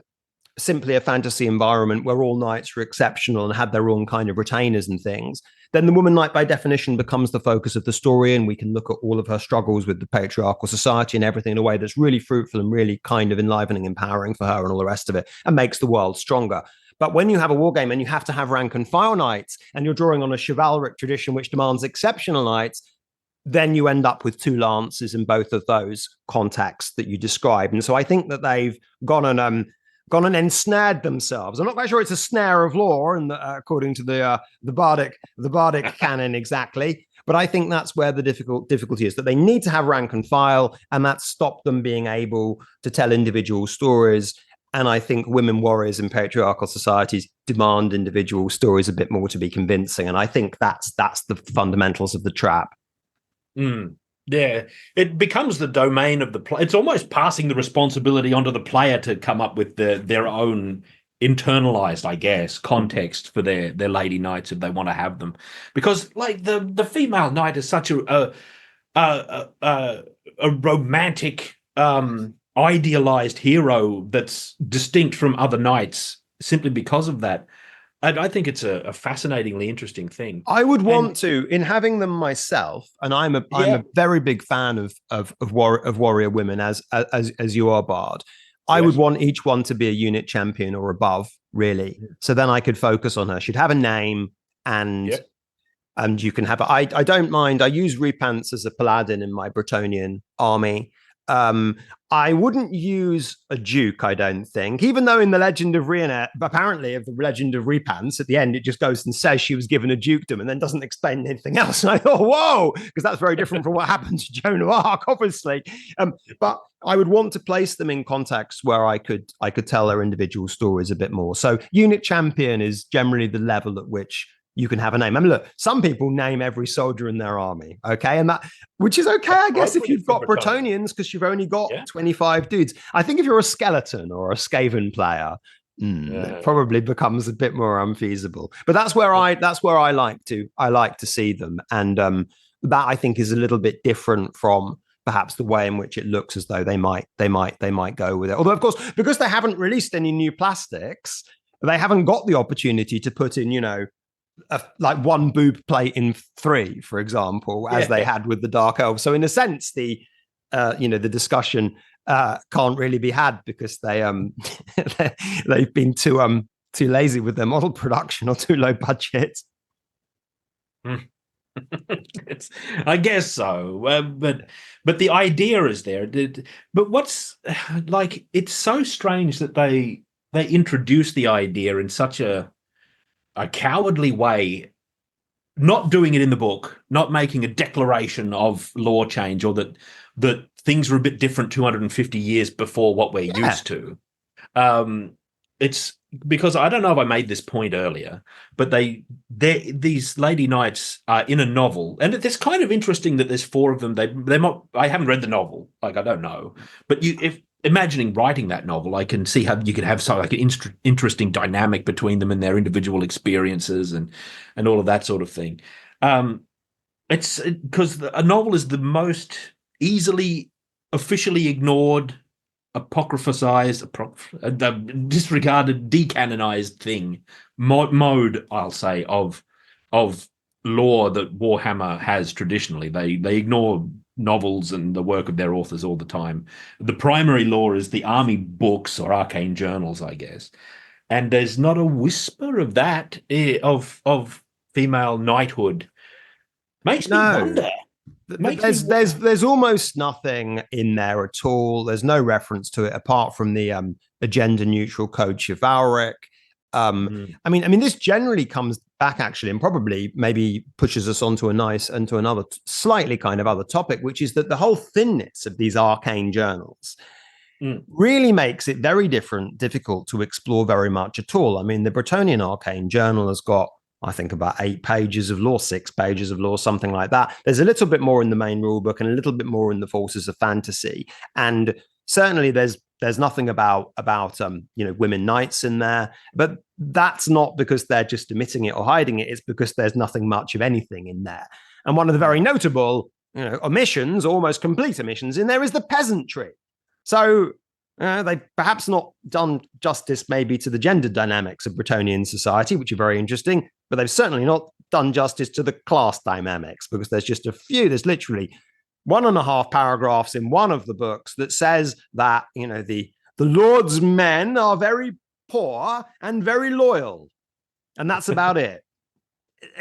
Speaker 1: simply a fantasy environment where all knights were exceptional and had their own kind of retainers and things, then the woman knight by definition becomes the focus of the story, and we can look at all of her struggles with the patriarchal society and everything in a way that's really fruitful and really kind of enlivening, empowering for her and all the rest of it, and makes the world stronger. But when you have a war game and you have to have rank and file knights, and you're drawing on a chivalric tradition which demands exceptional knights, then you end up with 2 lances in both of those contexts that you described. And so I think that they've gone and ensnared themselves. I'm not quite sure it's a snare of law, and according to the bardic canon exactly. But I think that's where the difficulty is, that they need to have rank and file, and that stopped them being able to tell individual stories. And I think women warriors in patriarchal societies demand individual stories a bit more to be convincing. And I think that's the fundamentals of the trap.
Speaker 2: Yeah, it becomes the domain of the player. It's almost passing the responsibility onto the player to come up with their own internalized, I guess, context for their lady knights if they want to have them. Because like the female knight is such a romantic, idealized hero that's distinct from other knights simply because of that. And I think it's a fascinatingly interesting thing.
Speaker 1: I would want to, in having them myself, and I'm a very big fan of warrior women, as you are, Bard. I would want each one to be a unit champion or above, really. So then I could focus on her. She'd have a name, and you can have. I don't mind. I use Repants as a paladin in my Bretonnian army. I wouldn't use a duke, I don't think, even though in the Legend of Rhiannon, apparently of the Legend of Repans, at the end, it just goes and says she was given a dukedom and then doesn't explain anything else. And I thought, whoa, because that's very different from what happened to Joan of Arc, obviously. But I would want to place them in context where I could tell their individual stories a bit more. So unit champion is generally the level at which you can have a name. I mean, look, some people name every soldier in their army, okay? And that, which is okay, I guess, if you've got Bretonnians, because you've only got 25 dudes. I think if you're a skeleton or a Skaven player, it probably becomes a bit more unfeasible. But that's where I like to see them. And that I think is a little bit different from perhaps the way in which it looks as though they might go with it. Although, of course, because they haven't released any new plastics, they haven't got the opportunity to put in, like one boob plate in 3, for example, as they had with the Dark Elves. So in a sense, the discussion can't really be had because they've been too lazy with their model production or too low budget.
Speaker 2: I guess so, but the idea is there. But what's like? It's so strange that they introduced the idea in such a cowardly way, not doing it in the book, not making a declaration of law change, or that things were a bit different 250 years before what we're used to. It's because I don't know if I made this point earlier, but these lady knights are in a novel, and it's kind of interesting that there's 4 of them. I haven't read the novel, like I don't know, but imagining writing that novel, I can see how you could have like an interesting dynamic between them and their individual experiences and all of that sort of thing. It's because a novel is the most easily officially ignored, apocryphized, disregarded, decanonized thing, mode, I'll say, of lore that Warhammer has traditionally. They ignore novels and the work of their authors all the time. The primary lore is the army books or arcane journals, I guess. And there's not a whisper of that, of female knighthood. Makes me wonder.
Speaker 1: There's almost nothing in there at all. There's no reference to it apart from the gender neutral code chivalric. I mean, this generally comes back actually, and probably maybe pushes us onto another slightly kind of other topic, which is that the whole thinness of these arcane journals really makes it very difficult to explore very much at all. I mean, the Bretonnian arcane journal has got, I think, about 8 pages of lore, 6 pages of lore, something like that. There's a little bit more in the main rulebook and a little bit more in the Forces of Fantasy, and certainly there's nothing about women knights in there, but that's not because they're just omitting it or hiding it. It's because there's nothing much of anything in there. And one of the very notable omissions, almost complete omissions in there, is the peasantry. So they've perhaps not done justice maybe to the gender dynamics of Bretonnian society, which are very interesting, but they've certainly not done justice to the class dynamics, because there's just a few. There's literally 1.5 paragraphs in one of the books that says that the Lord's men are very poor and very loyal, and that's about it.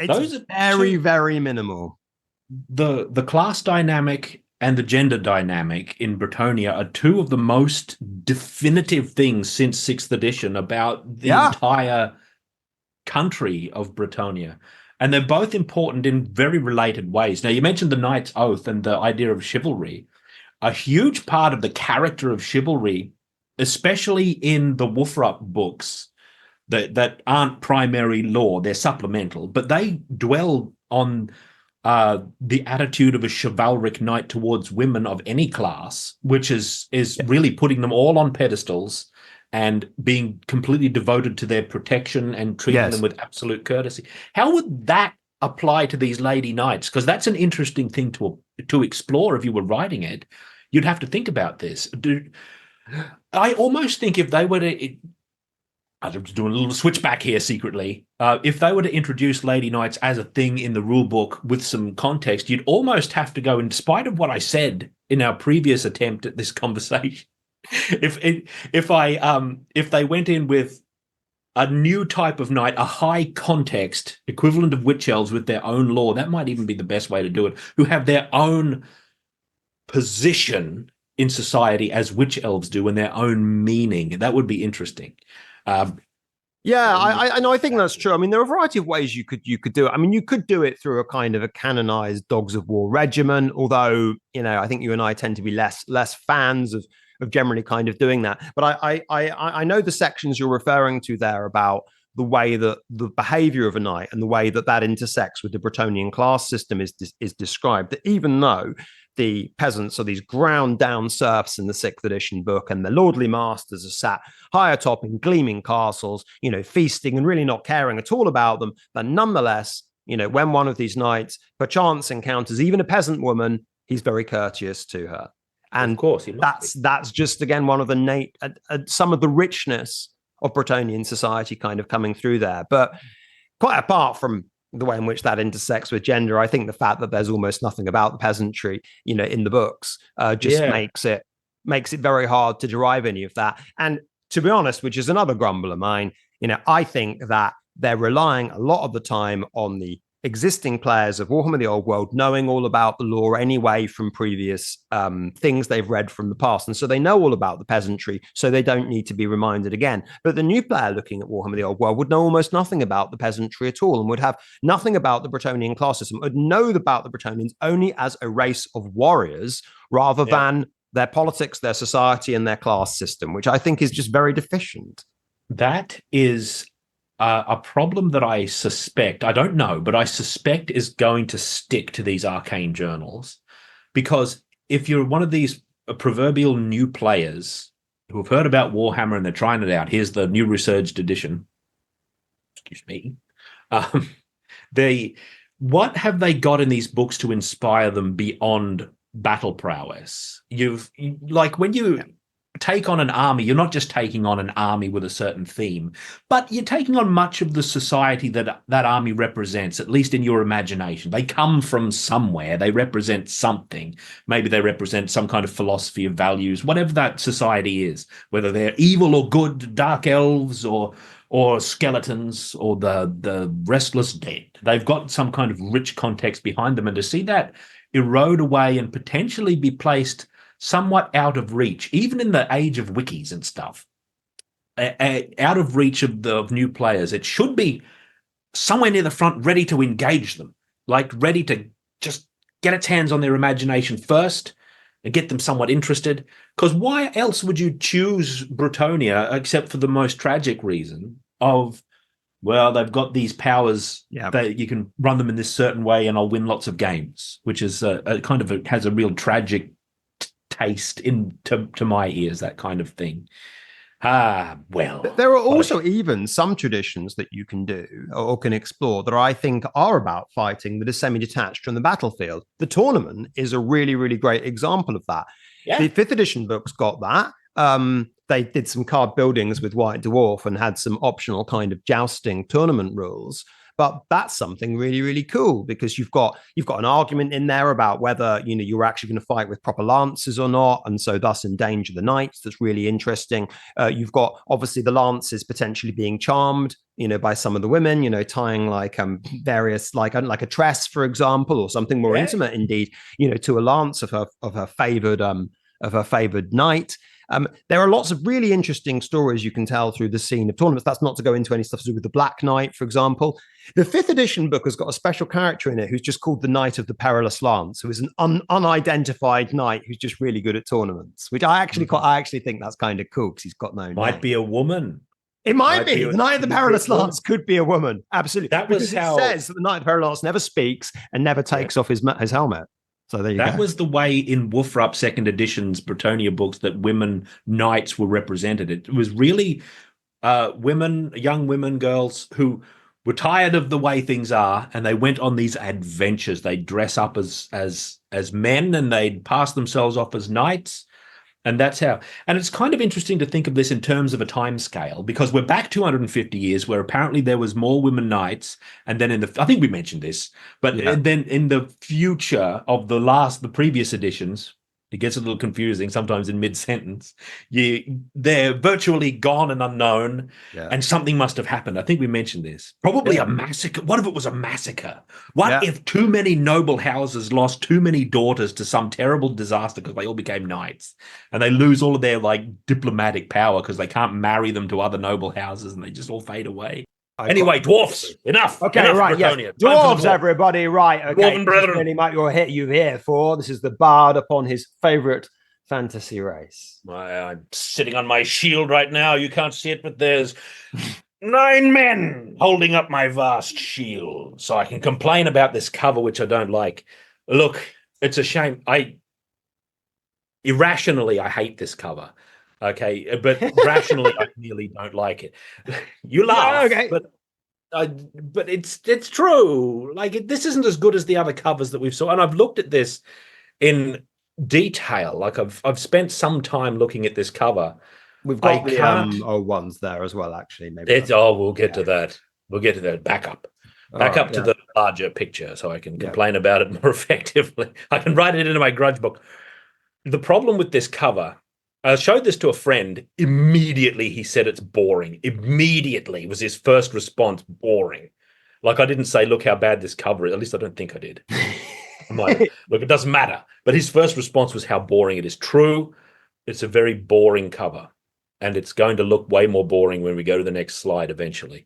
Speaker 1: Those are very minimal.
Speaker 2: The class dynamic and the gender dynamic in Bretonnia are 2 of the most definitive things since 6th edition about the entire country of Bretonnia. And they're both important in very related ways. Now, you mentioned the Knight's Oath and the idea of chivalry. A huge part of the character of chivalry, especially in the Wolfrup books that aren't primary lore, they're supplemental, but they dwell on the attitude of a chivalric knight towards women of any class, which is really putting them all on pedestals and being completely devoted to their protection and treating them with absolute courtesy. How would that apply to these lady knights? Because that's an interesting thing to explore. If you were writing it, you'd have to think about this. I almost think if they were to... I'm doing a little switchback here secretly. If they were to introduce lady knights as a thing in the rule book with some context, you'd almost have to go, in spite of what I said in our previous attempt at this conversation, if they went in with a new type of knight, a high context equivalent of witch elves with their own lore, that might even be the best way to do it, who have their own position in society as witch elves do, and their own meaning. That would be interesting.
Speaker 3: Yeah, I think that's true. I mean, there are a variety of ways you could do it. I mean, you could do it through a kind of a canonized Dogs of War regiment, although, you know, I think you and I tend to be less fans of generally kind of doing that. But I know the sections you're referring to there about the way that the behavior of a knight and the way that that intersects with the Bretonnian class system is described. That even though the peasants are these ground down serfs in the 6th edition book, and the lordly masters are sat high atop in gleaming castles, you know, feasting and really not caring at all about them. But nonetheless, you know, when one of these knights perchance encounters even a peasant woman, he's very courteous to her. And
Speaker 2: of course,
Speaker 3: that's just, again, one of the some of the richness of Bretonnian society kind of coming through there. But quite apart from the way in which that intersects with gender, I think the fact that there's almost nothing about the peasantry, you know, in the books just makes it very hard to derive any of that. And to be honest, which is another grumble of mine, you know, I think that they're relying a lot of the time on the existing players of Warhammer the Old World knowing all about the lore anyway from previous things they've read from the past. And so they know all about the peasantry, so they don't need to be reminded again. But the new player looking at Warhammer the Old World would know almost nothing about the peasantry at all, and would have nothing about the Bretonnian class system, would know about the Bretonnians only as a race of warriors rather than their politics, their society, and their class system, which I think is just very deficient.
Speaker 2: That is a problem that I suspect, I don't know, but I suspect is going to stick to these arcane journals. Because if you're one of these proverbial new players who have heard about Warhammer and they're trying it out, here's the new resurged edition. Excuse me. What have they got in these books to inspire them beyond battle prowess? When you take on an army, you're not just taking on an army with a certain theme, but you're taking on much of the society that army represents, at least in your imagination. They come from somewhere. They represent something. Maybe they represent some kind of philosophy of values, whatever that society is, whether they're evil or good, dark elves or skeletons or the restless dead. They've got some kind of rich context behind them, and to see that erode away and potentially be placed somewhat out of reach, even in the age of wikis and stuff, out of reach of new players. It should be somewhere near the front, ready to engage them, like ready to just get its hands on their imagination first and get them somewhat interested. Because why else would you choose Bretonnia except for the most tragic reason of, well, they've got these powers that you can run them in this certain way and I'll win lots of games, which is has a real tragic taste to my ears, that kind of thing. Well,
Speaker 3: there are also even some traditions that you can do or can explore that I think are about fighting that is semi-detached from the battlefield. The tournament is a really, really great example of that. The 5th edition books got that. They did some card buildings with White Dwarf and had some optional kind of jousting tournament rules. But that's something really, really cool, because you've got an argument in there about whether, you know, you're actually going to fight with proper lances or not, and so thus endanger the knights. That's really interesting. You've got obviously the lances potentially being charmed, you know, by some of the women, you know, tying like various like a tress, for example, or something more intimate indeed, you know, to a lance of her favored knight. There are lots of really interesting stories you can tell through the scene of tournaments. That's not to go into any stuff to do with the Black Knight, for example. The 5th edition book has got a special character in it who's just called the Knight of the Perilous Lance, who is an unidentified knight who's just really good at tournaments, which I actually think that's kind of cool because he's got no
Speaker 2: Might be a woman.
Speaker 3: It might be. The Knight of the Perilous Lance could be a woman. Absolutely.
Speaker 2: That was how
Speaker 3: it says that the Knight of the Perilous Lance never speaks and never takes off his helmet. So there you go.
Speaker 2: That was the way in Wolfrup 2nd edition's Bretonnia books that women knights were represented. It was really young women, girls who were tired of the way things are, and they went on these adventures. They'd dress up as men, and they'd pass themselves off as knights. And that's how. And it's kind of interesting to think of this in terms of a time scale, because we're back 250 years where apparently there was more women knights. And then I think we mentioned this, but then in the future of the previous editions, it gets a little confusing sometimes in mid-sentence. They're virtually gone and unknown, and something must have happened. I think we mentioned this. Probably a massacre. What if it was a massacre? What if too many noble houses lost too many daughters to some terrible disaster because they all became knights, and they lose all of their diplomatic power because they can't marry them to other noble houses, and they just all fade away? Anyway, dwarfs, enough.
Speaker 1: Okay,
Speaker 2: enough,
Speaker 1: right, yes.
Speaker 2: Bretonnian.
Speaker 1: Dwarves, everybody, right. Okay,
Speaker 2: Dwarven
Speaker 1: this is
Speaker 2: brethren.
Speaker 1: really what you're here for. This is the bard upon his favorite fantasy race.
Speaker 2: I'm sitting on my shield right now. You can't see it, but there's 9 men holding up my vast shield. So I can complain about this cover, which I don't like. Look, it's a shame. Irrationally, I hate this cover. Okay, but rationally, I really don't like it. You laugh, but it's true. This isn't as good as the other covers that we've saw, and I've looked at this in detail. I've spent some time looking at this cover.
Speaker 1: We've got the old ones there as well, actually. Maybe
Speaker 2: we'll get to that. We'll get to that. Back up to the larger picture, so I can complain about it more effectively. I can write it into my grudge book. The problem with this cover, I showed this to a friend. Immediately, he said it's boring. Immediately was his first response, boring. I didn't say, look how bad this cover is. At least I don't think I did. I'm like, look, it doesn't matter. But his first response was how boring it is. True, it's a very boring cover. And it's going to look way more boring when we go to the next slide eventually.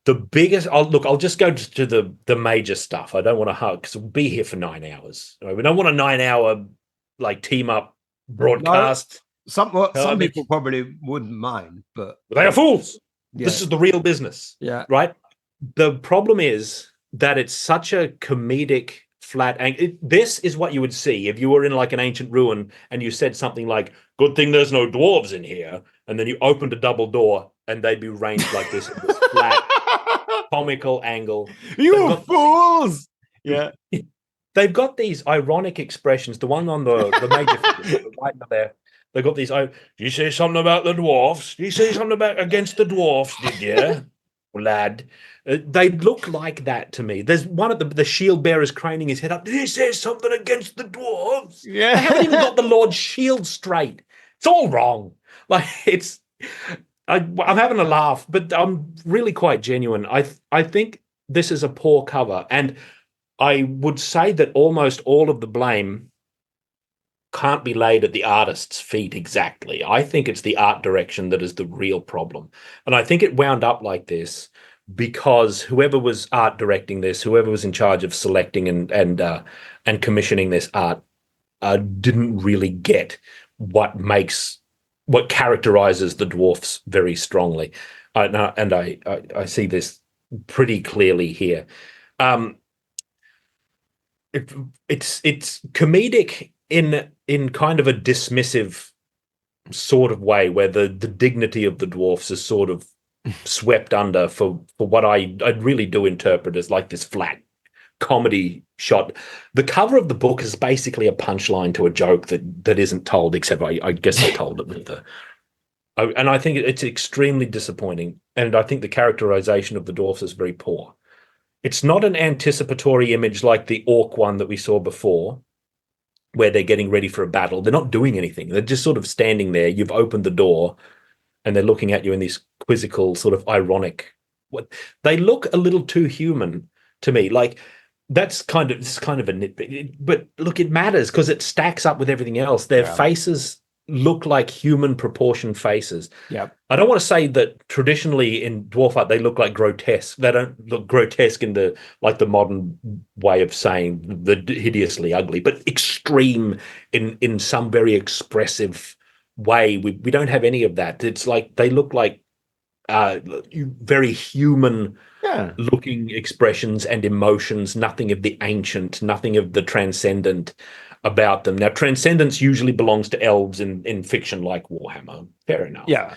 Speaker 2: The biggest, I'll just go to the major stuff. I don't want to hug, because we'll be here for 9 hours. Right? We don't want a 9-hour team up broadcast.
Speaker 1: No, some people probably wouldn't mind, but
Speaker 2: they are fools. Yeah. This is the real business.
Speaker 1: Yeah.
Speaker 2: Right? The problem is that it's such a comedic flat angle. This is what you would see if you were in an ancient ruin and you said something like, good thing there's no dwarves in here, and then you opened a double door and they'd be ranged like this, this flat comical angle.
Speaker 1: You fools! Yeah.
Speaker 2: They've got these ironic expressions. The one on the major figure, right there, they've got these. You say something about the dwarfs? You say something about against the dwarfs, did you, lad? They look like that to me. There's one of the shield bearers craning his head up. Did he say something against the dwarves?
Speaker 1: Yeah.
Speaker 2: They haven't even got the Lord's shield straight. It's all wrong. I'm having a laugh, but I'm really quite genuine. I think this is a poor cover, and I would say that almost all of the blame can't be laid at the artist's feet exactly. I think it's the art direction that is the real problem. And I think it wound up like this because whoever was art directing this, whoever was in charge of selecting and commissioning this art, didn't really get what characterizes the dwarfs very strongly. I see this pretty clearly here. It's comedic in kind of a dismissive sort of way, where the dignity of the dwarfs is sort of swept under for what I really do interpret as this flat comedy shot. The cover of the book is basically a punchline to a joke that isn't told, except I guess I told it with and I think it's extremely disappointing. And I think the characterization of the dwarfs is very poor. It's not an anticipatory image like the orc one that we saw before, where they're getting ready for a battle. They're not doing anything. They're just sort of standing there. You've opened the door, and they're looking at you in this quizzical, sort of ironic. They look a little too human to me. It's kind of a nitpick. But look, it matters because it stacks up with everything else. Their faces look like human proportioned faces.
Speaker 1: Yeah.
Speaker 2: I don't want to say that traditionally in dwarf art they look like grotesque. They don't look grotesque in the modern way of saying the hideously ugly, but extreme in some very expressive way. We don't have any of that. It's they look like very human looking expressions and emotions, nothing of the ancient, nothing of the transcendent about them. Now, transcendence usually belongs to elves in fiction like Warhammer. Fair enough.
Speaker 1: Yeah.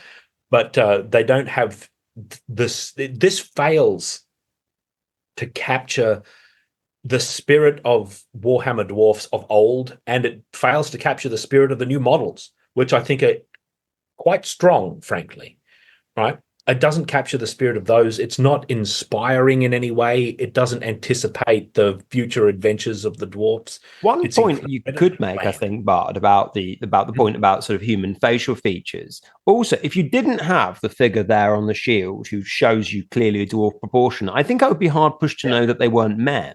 Speaker 2: But they don't have this. This fails to capture the spirit of Warhammer dwarfs of old, and it fails to capture the spirit of the new models, which I think are quite strong, frankly. Right? it doesn't capture the spirit of those. It's not inspiring in any way. It doesn't anticipate the future adventures of the dwarfs.
Speaker 3: One
Speaker 2: It's
Speaker 3: point you could make, I
Speaker 2: bland.
Speaker 3: think, Bard, about the point about sort of human facial features. Also, if you didn't have the figure there on the shield who shows you clearly a dwarf proportion, I think I would be hard pushed to know that they weren't men.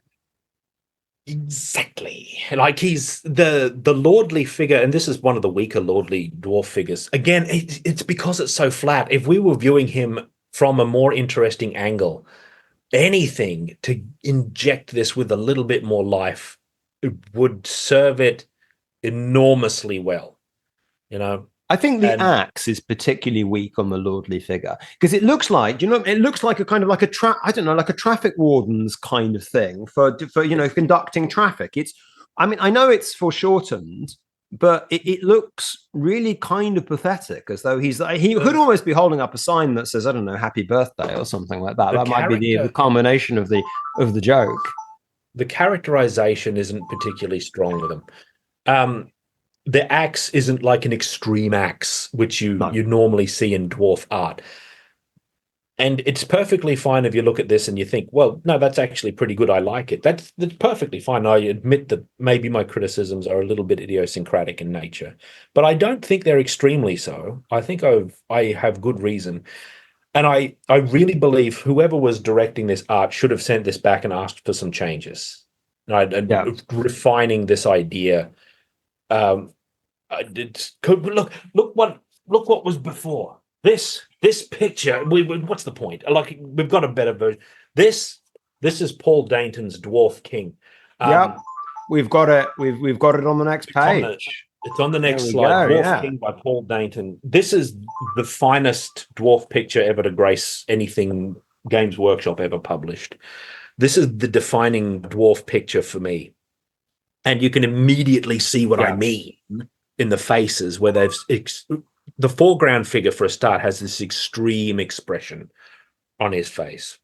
Speaker 2: Exactly. Like he's the lordly figure, and this is one of the weaker lordly dwarf figures. Again, it's because it's so flat. If we were viewing him from a more interesting angle, anything to inject this with a little bit more life, it would serve it enormously well. You know,
Speaker 3: I think the axe is particularly weak on the lordly figure because it looks like, it looks like a kind of like like a traffic warden's kind of thing for conducting traffic. I know it's foreshortened, but it looks really kind of pathetic, as though he could almost be holding up a sign that says, I don't know, happy birthday or something like that. That might be the culmination of the joke.
Speaker 2: The characterization isn't particularly strong with him. The axe isn't like an extreme axe, which you normally see in dwarf art. And it's perfectly fine if you look at this and you think, well, no, that's actually pretty good. I like it. That's perfectly fine. I admit that maybe my criticisms are a little bit idiosyncratic in nature, but I don't think they're extremely so. I think I have good reason. And I really believe whoever was directing this art should have sent this back and asked for some changes. And refining this idea. Look what was before this picture. What's the point? Like, we've got a better version. This is Paul Dainton's Dwarf King.
Speaker 3: We've got it. We've got it on the next page.
Speaker 2: It's on the next slide. Dwarf King by Paul Dainton. This is the finest dwarf picture ever to grace anything Games Workshop ever published. This is the defining dwarf picture for me. And you can immediately see what I mean in the faces, where the foreground figure, for a start, has this extreme expression on his face.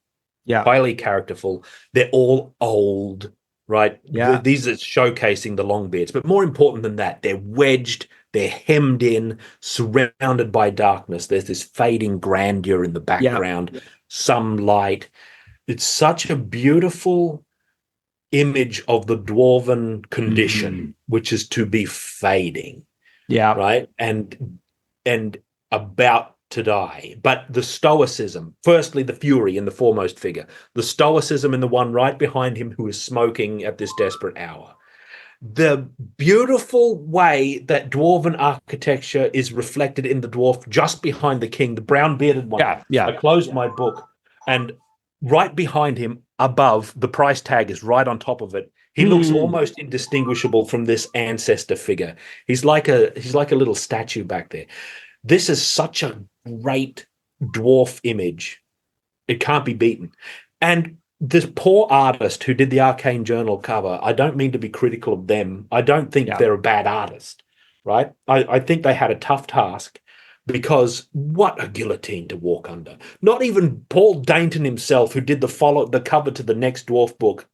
Speaker 2: Yeah. Highly characterful. They're all old, right? Yeah. These are showcasing the long beards. But more important than that, they're wedged, they're hemmed in, surrounded by darkness. There's this fading grandeur in the background, some light. It's such a beautiful image of the dwarven condition, which is to be fading, right, and about to die. But the stoicism, firstly, the fury in the foremost figure, the stoicism in the one right behind him who is smoking at this desperate hour, the beautiful way that dwarven architecture is reflected in the dwarf just behind the king, the brown bearded one. I closed my book, and right behind him, above, the price tag is right on top of it. He looks almost indistinguishable from this ancestor figure. He's like a little statue back there. This is such a great dwarf image. It can't be beaten. And this poor artist who did the Arcane Journal cover, I don't mean to be critical of them. I don't think they're a bad artist, right? I think they had a tough task. Because what a guillotine to walk under. Not even Paul Dainton himself, who did the cover to the next dwarf book,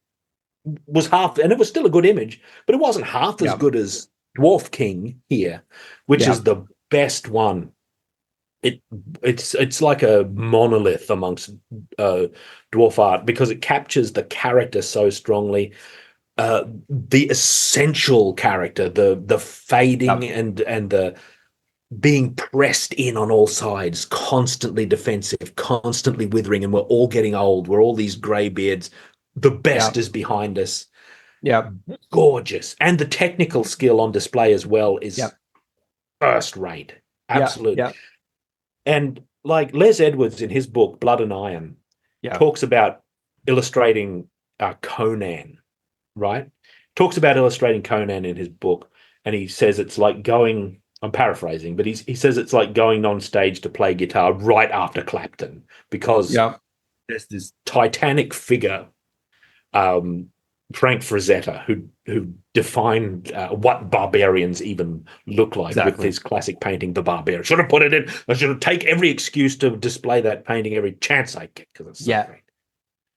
Speaker 2: was half, and it was still a good image, but it wasn't half as good as Dwarf King here, which is the best one. It's like a monolith amongst dwarf art, because it captures the character so strongly. The essential character, the fading and the being pressed in on all sides, constantly defensive, constantly withering, and we're all getting old. We're all these grey beards. The best is behind us. Yeah. Gorgeous. And the technical skill on display as well is first rate. Absolutely. And like Les Edwards in his book, Blood and Iron, talks about illustrating Conan, right? Talks about illustrating Conan in his book. And he says it's like going... I'm paraphrasing, but he says it's like going on stage to play guitar right after Clapton, because there's this titanic figure, Frank Frazetta, who defined what barbarians even look like with his classic painting, The Barbarian. Should have put it in. I should have taken every excuse to display that painting every chance I get, because it's so great.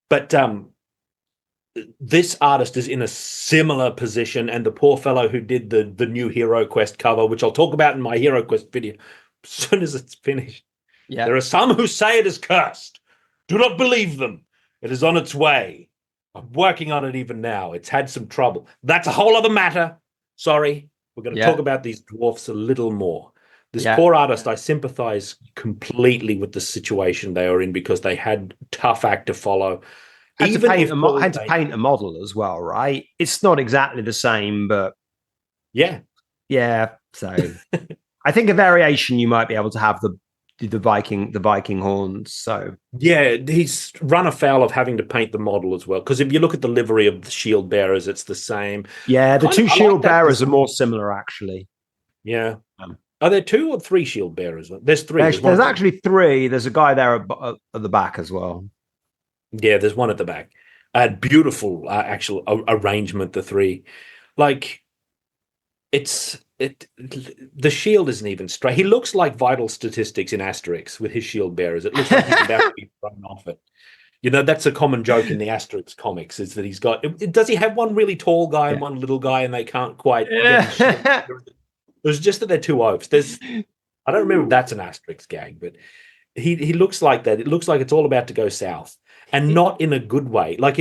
Speaker 2: But this artist is in a similar position, and the poor fellow who did the new Hero Quest cover, which I'll talk about in my Hero Quest video as soon as it's finished,
Speaker 1: Yeah.
Speaker 2: There are some who say it is cursed. Do not believe them. It is on its way. I'm working on it even now. It's had some trouble. That's a whole other matter. Sorry. We're going to talk about these dwarfs a little more. This poor artist, I sympathize completely with the situation they are in because they had a tough act to follow.
Speaker 1: Had to paint a model as well, right? It's not exactly the same, but
Speaker 2: yeah.
Speaker 1: So I think a variation you might be able to have the Viking horns. So
Speaker 2: yeah, he's run afoul of having to paint the model as well. Because if you look at the livery of the shield bearers, it's the same.
Speaker 1: Yeah, the two shield bearers are more similar, actually.
Speaker 2: Yeah. Are there 2 or 3 shield bearers? There's 3.
Speaker 1: There's actually 3. There's a guy there at the back as well.
Speaker 2: Yeah, there's one at the back. Beautiful actual arrangement, the 3. Like, the shield isn't even straight. He looks like vital statistics in Asterix with his shield bearers. It looks like he's about to be thrown off it. You know, that's a common joke in the Asterix comics, is that he's got... Does he have one really tall guy and one little guy and they can't quite... There's just that they're 2 oafs. I don't remember if that's an Asterix gag, but he looks like that. It looks like it's all about to go south, and not in a good way. Like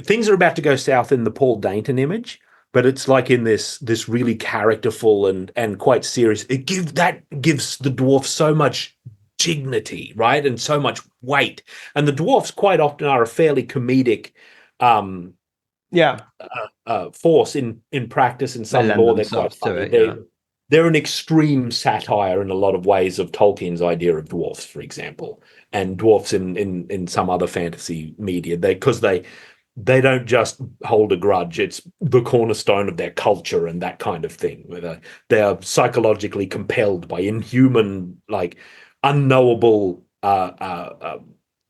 Speaker 2: things are about to go south in the Paul Dainton image, but it's like in this really characterful and quite serious. That gives the dwarf so much dignity, right, and so much weight. And the dwarfs quite often are a fairly comedic force in practice. In some lore, they're quite funny. They're an extreme satire in a lot of ways of Tolkien's idea of dwarfs, for example, and dwarfs in some other fantasy media. Because they don't just hold a grudge; it's the cornerstone of their culture and that kind of thing. Where they are psychologically compelled by inhuman, like unknowable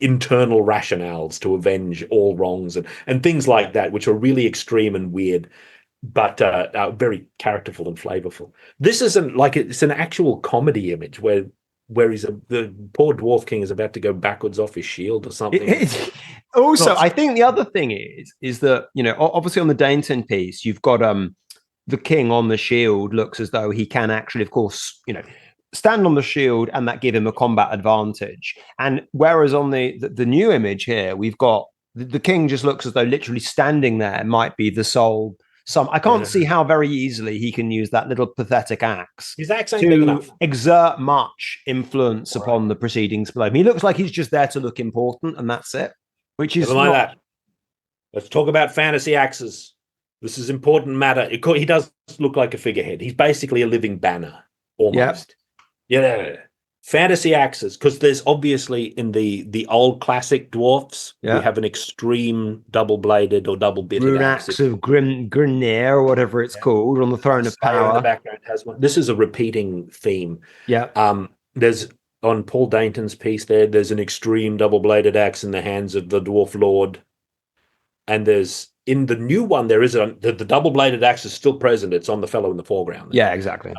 Speaker 2: internal rationales to avenge all wrongs and things like that, which are really extreme and weird, but very characterful and flavorful. This isn't like it's an actual comedy image where the poor dwarf king is about to go backwards off his shield or something.
Speaker 1: Also, I think the other thing is that, you know, obviously on the Dainton piece, you've got the king on the shield looks as though he can actually, of course, you know, stand on the shield and that give him a combat advantage. And whereas on the new image here, we've got the king just looks as though literally standing there might be the sole. I can't see how very easily he can use that little pathetic axe
Speaker 2: His axe ain't big enough.
Speaker 1: Exert much influence upon the proceedings below him. He looks like he's just there to look important, and that's it. Which is
Speaker 2: like that. Let's talk about fantasy axes. This is important matter. He does look like a figurehead. He's basically a living banner, almost. Yeah. Fantasy axes, because there's obviously in the old classic dwarfs, we have an extreme double-bladed or double-bitted
Speaker 1: axe of Grenir, or whatever it's called, on the throne of power.
Speaker 2: In the background has one. This is a repeating theme. There's on Paul Dainton's piece there's an extreme double-bladed axe in the hands of the dwarf lord, and there's in the new one there is the double-bladed axe is still present. It's on the fellow in the foreground.
Speaker 1: Yeah, exactly.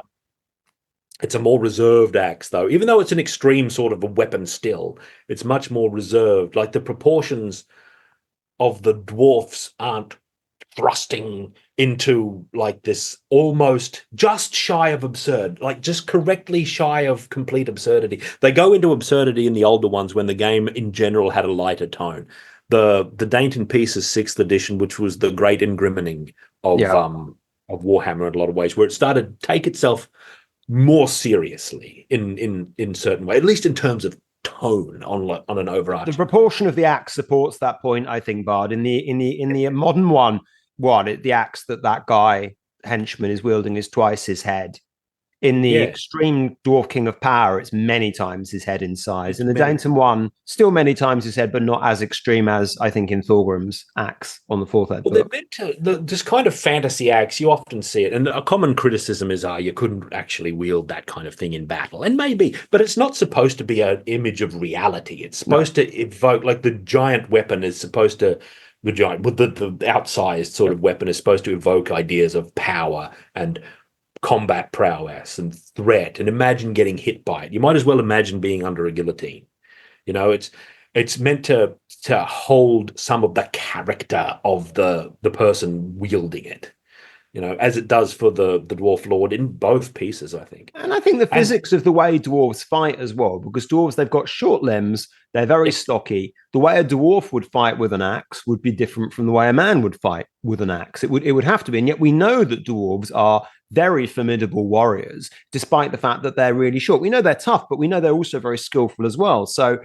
Speaker 2: It's a more reserved axe, though. Even though it's an extreme sort of a weapon still, it's much more reserved. Like the proportions of the dwarfs aren't thrusting into like this almost just shy of absurd, like just correctly shy of complete absurdity. They go into absurdity in the older ones when the game in general had a lighter tone. The Dainton piece is 6th edition, which was the great ingrimming of Warhammer in a lot of ways, where it started to take itself more seriously in certain way, at least in terms of tone on an overarching.
Speaker 1: The proportion of the axe supports that point, I think, Bard. In the modern one, the axe that guy henchman is wielding is twice his head. In the extreme Dwarf King of Power, it's many times his head in size. In the Dainton one, still many times his head, but not as extreme as, I think, in Thorgrim's axe on the 4th ed.
Speaker 2: Well, they're meant to, this kind of fantasy axe, you often see it. And a common criticism is, you couldn't actually wield that kind of thing in battle. And maybe, but it's not supposed to be an image of reality. It's supposed to evoke, like the giant weapon is supposed to, the outsized sort of weapon is supposed to evoke ideas of power and combat prowess and threat, and imagine getting hit by it. You might as well imagine being under a guillotine. You know, it's meant to hold some of the character of the person wielding it. as it does for the dwarf lord in both pieces, I think.
Speaker 1: And I think the physics of the way dwarves fight as well, because dwarves, they've got short limbs, they're very stocky. The way a dwarf would fight with an axe would be different from the way a man would fight with an axe. It would have to be. And yet we know that dwarves are very formidable warriors, despite the fact that they're really short. We know they're tough, but we know they're also very skillful as well. So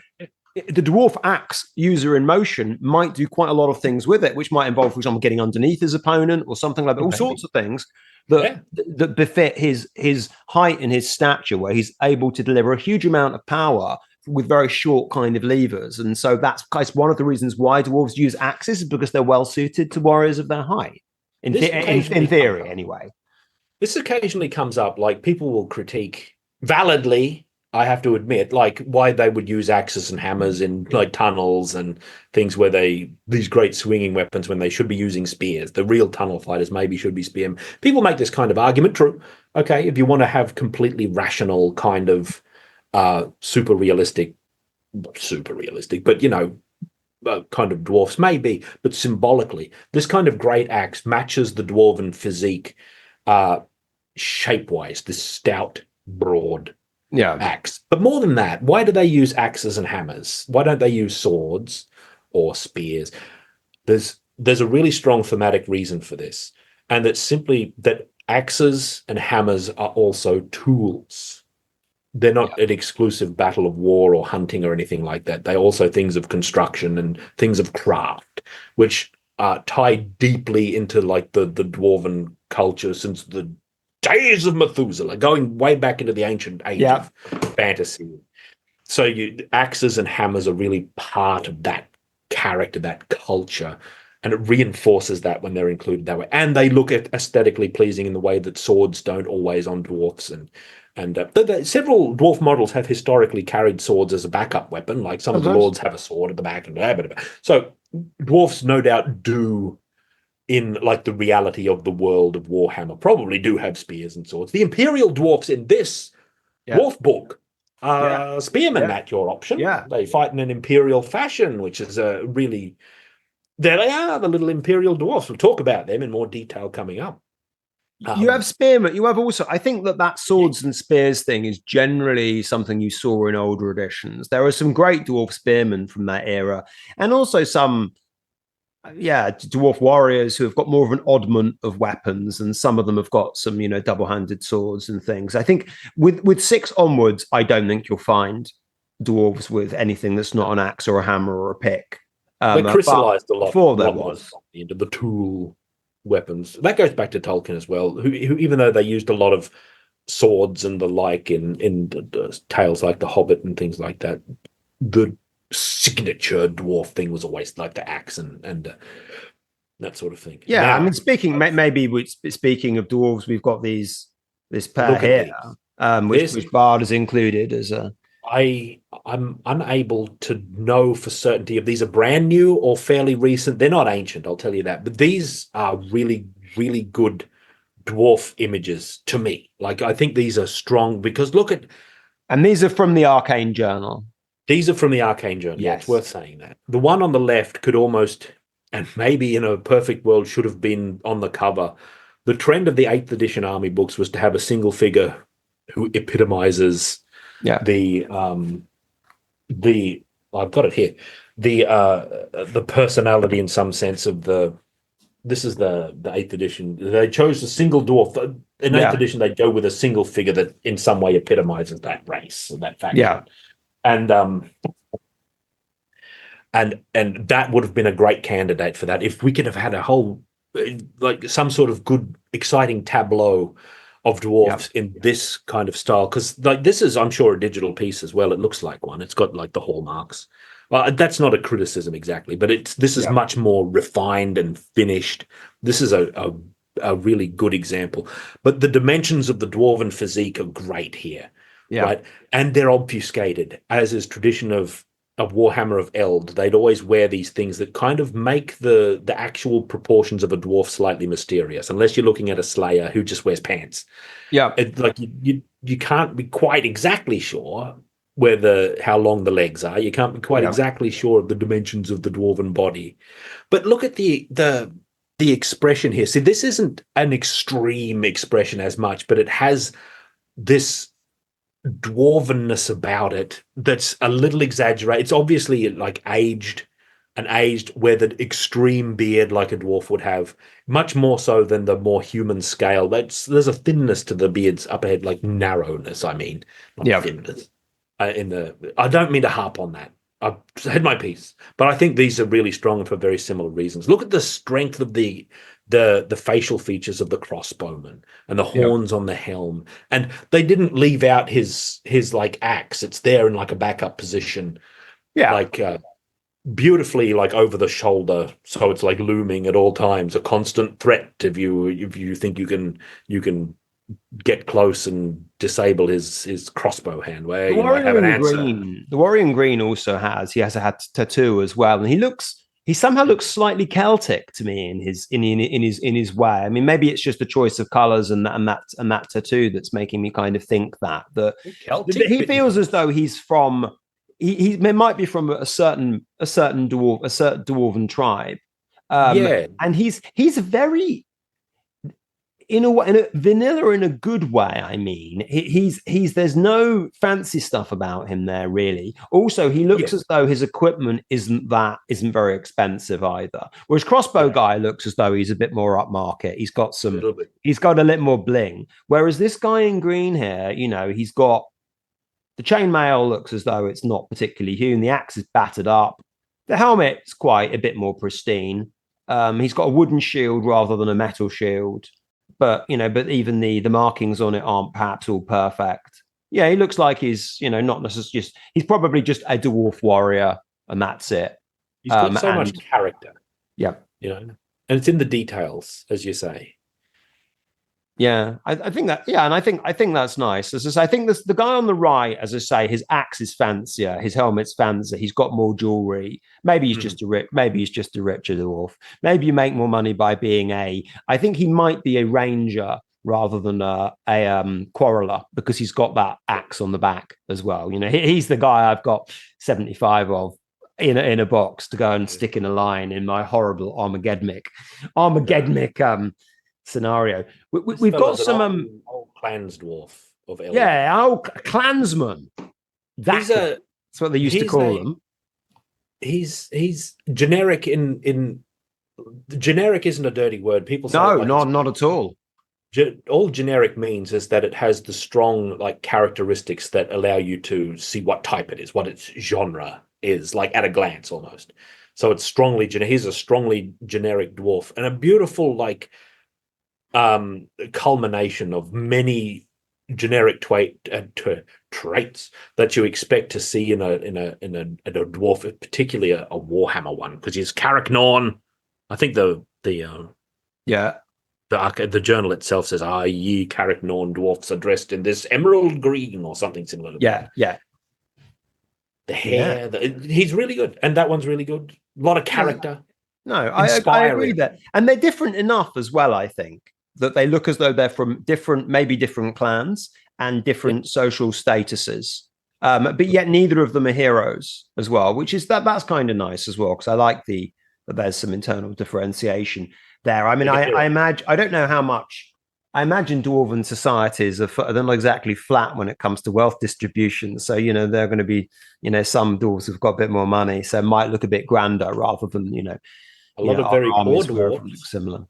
Speaker 1: the dwarf axe user in motion might do quite a lot of things with it, which might involve, for example, getting underneath his opponent or something like that. All sorts of things that befit his height and his stature, where he's able to deliver a huge amount of power with very short kind of levers. And so that's one of the reasons why dwarves use axes, is because they're well suited to warriors of their height. In theory, anyway.
Speaker 2: This occasionally comes up, like people will critique validly, I have to admit, like why they would use axes and hammers in like tunnels and things where these great swinging weapons when they should be using spears. The real tunnel fighters maybe should be spearmen. People make this kind of argument. True. Okay, if you want to have completely rational kind of super realistic, but kind of dwarfs maybe, but symbolically, this kind of great axe matches the dwarven physique shape-wise, this stout, broad axe. But more than that, why do they use axes and hammers? Why don't they use swords or spears? There's a really strong thematic reason for this, and it's simply that axes and hammers are also tools. They're not an exclusive battle of war or hunting or anything like that. They're also things of construction and things of craft, which are tied deeply into like the dwarven culture since the days of Methuselah, going way back into the ancient age of fantasy. So axes and hammers are really part of that character, that culture, and it reinforces that when they're included that way. And they look at aesthetically pleasing in the way that swords don't always on dwarfs. And several dwarf models have historically carried swords as a backup weapon, like some of the lords have a sword at the back. So dwarfs no doubt do, in like the reality of the world of Warhammer, probably do have spears and swords. The Imperial dwarfs in this dwarf book are spearmen at your option. They fight in an Imperial fashion, which is really... There they are, the little Imperial dwarfs. We'll talk about them in more detail coming up.
Speaker 1: You have spearmen. You have also, I think that swords and spears thing is generally something you saw in older editions. There are some great dwarf spearmen from that era, and also some, dwarf warriors who have got more of an oddment of weapons, and some of them have got some, double-handed swords and things. I think with 6 onwards, I don't think you'll find dwarves with anything that's not an axe or a hammer or a pick.
Speaker 2: They crystallized a lot
Speaker 1: before there was
Speaker 2: into the tool weapons. That goes back to Tolkien as well, who even though they used a lot of swords and the like in the tales like The Hobbit and things like that, the signature dwarf thing was always like the axe and that sort of thing.
Speaker 1: Now, I mean, speaking of dwarves, we've got this pair here, which BARD has included as a...
Speaker 2: I'm unable to know for certainty if these are brand new or fairly recent. They're not ancient, I'll tell you that. But these are really, really good dwarf images to me. Like, I think these are strong because look at...
Speaker 1: And these are from the Arcane Journal.
Speaker 2: These are from the Arcane Journal. Yes. It's worth saying that. The one on the left could almost, and maybe in a perfect world should have been on the cover. The trend of the 8th edition army books was to have a single figure who epitomizes... I've got it here. The personality in some sense of this is the 8th edition. They chose a single dwarf. In 8th edition, they go with a single figure that in some way epitomizes that race or that faction.
Speaker 1: Yeah.
Speaker 2: And that would have been a great candidate for that. If we could have had a whole, like some sort of good, exciting tableau of dwarfs in this kind of style, because like this is, I'm sure, a digital piece as well. It looks like one. It's got like the hallmarks. Well, that's not a criticism exactly, but this is much more refined and finished. This is a really good example. But the dimensions of the dwarven physique are great here, right? And they're obfuscated, as is tradition of Warhammer of Eld. They'd always wear these things that kind of make the actual proportions of a dwarf slightly mysterious, unless you're looking at a slayer who just wears pants. Like you can't be quite exactly sure how long the legs are. You can't be quite exactly sure of the dimensions of the dwarven body. But look at the the expression here. See, this isn't an extreme expression as much, but it has this dwarvenness about it that's a little exaggerated. It's obviously like aged, weathered, extreme beard like a dwarf would have, much more so than the more human scale. There's a thinness to the beard's upper head, like narrowness. I mean, not thinness. I don't mean to harp on that. I've had my piece, but I think these are really strong for very similar reasons. Look at the strength of the facial features of the crossbowman and the horns on the helm, and they didn't leave out his like axe. It's there in like a backup position, like beautifully like over the shoulder, so it's like looming at all times, a constant threat if you think you can get close and disable his crossbow hand, where you might have an answer.
Speaker 3: The warrior in green also has a tattoo as well, and he somehow looks slightly Celtic to me in his way. I mean, maybe it's just a choice of colors and that tattoo that's making me kind of think that he feels as though he's from he might be from a certain dwarven tribe, and he's a very in a vanilla in a good way. I mean, he's there's no fancy stuff about him there really. Also, he looks as though his equipment isn't very expensive either. Whereas crossbow guy looks as though he's a bit more upmarket. He's got a little more bling. Whereas this guy in green here, he's got the chainmail looks as though it's not particularly hewn. The axe is battered up. The helmet's quite a bit more pristine. He's got a wooden shield rather than a metal shield. But even the markings on it aren't perhaps all perfect. Yeah, he looks like he's not necessarily he's probably just a dwarf warrior, and that's it.
Speaker 2: He's got so much character.
Speaker 3: Yeah,
Speaker 2: and it's in the details, as you say.
Speaker 3: Yeah, I think that. Yeah, and I think that's nice. As I say, I think the guy on the right, as I say, his axe is fancier, his helmet's fancier. He's got more jewelry. Maybe he's just a richer dwarf. Maybe you make more money by being I think he might be a ranger rather than a quarreler, because he's got that axe on the back as well. He's the guy I've got 75 of in a box to go and stick in a line in my horrible Armageddonic scenario. We've got some
Speaker 2: old clans dwarf of Elves.
Speaker 3: Yeah, old clansman. That's what they used to call them.
Speaker 2: He's generic in generic isn't a dirty word. People say
Speaker 3: not at all.
Speaker 2: All generic means is that it has the strong like characteristics that allow you to see what type it is, what its genre is, like at a glance almost. So it's strongly generic. He's a strongly generic dwarf and a beautiful like culmination of many generic traits that you expect to see in a dwarf, particularly a Warhammer one, because he's Carricknorn. I think the journal itself says, ye Carricknorn dwarfs are dressed in this emerald green or something similar to that.
Speaker 3: Yeah.
Speaker 2: The hair, he's really good, and that one's really good. A lot of character.
Speaker 3: No, I agree that, and they're different enough as well. I think that they look as though they're from maybe different clans and different social statuses, but yet neither of them are heroes as well, which is that's kind of nice as well, because I like that there's some internal differentiation there. I mean, I imagine, I don't know how much. I imagine dwarven societies they're not exactly flat when it comes to wealth distribution. So, they're going to be, some dwarves have got a bit more money, so it might look a bit grander rather than,
Speaker 2: a lot of very poor dwarves.
Speaker 3: Similar.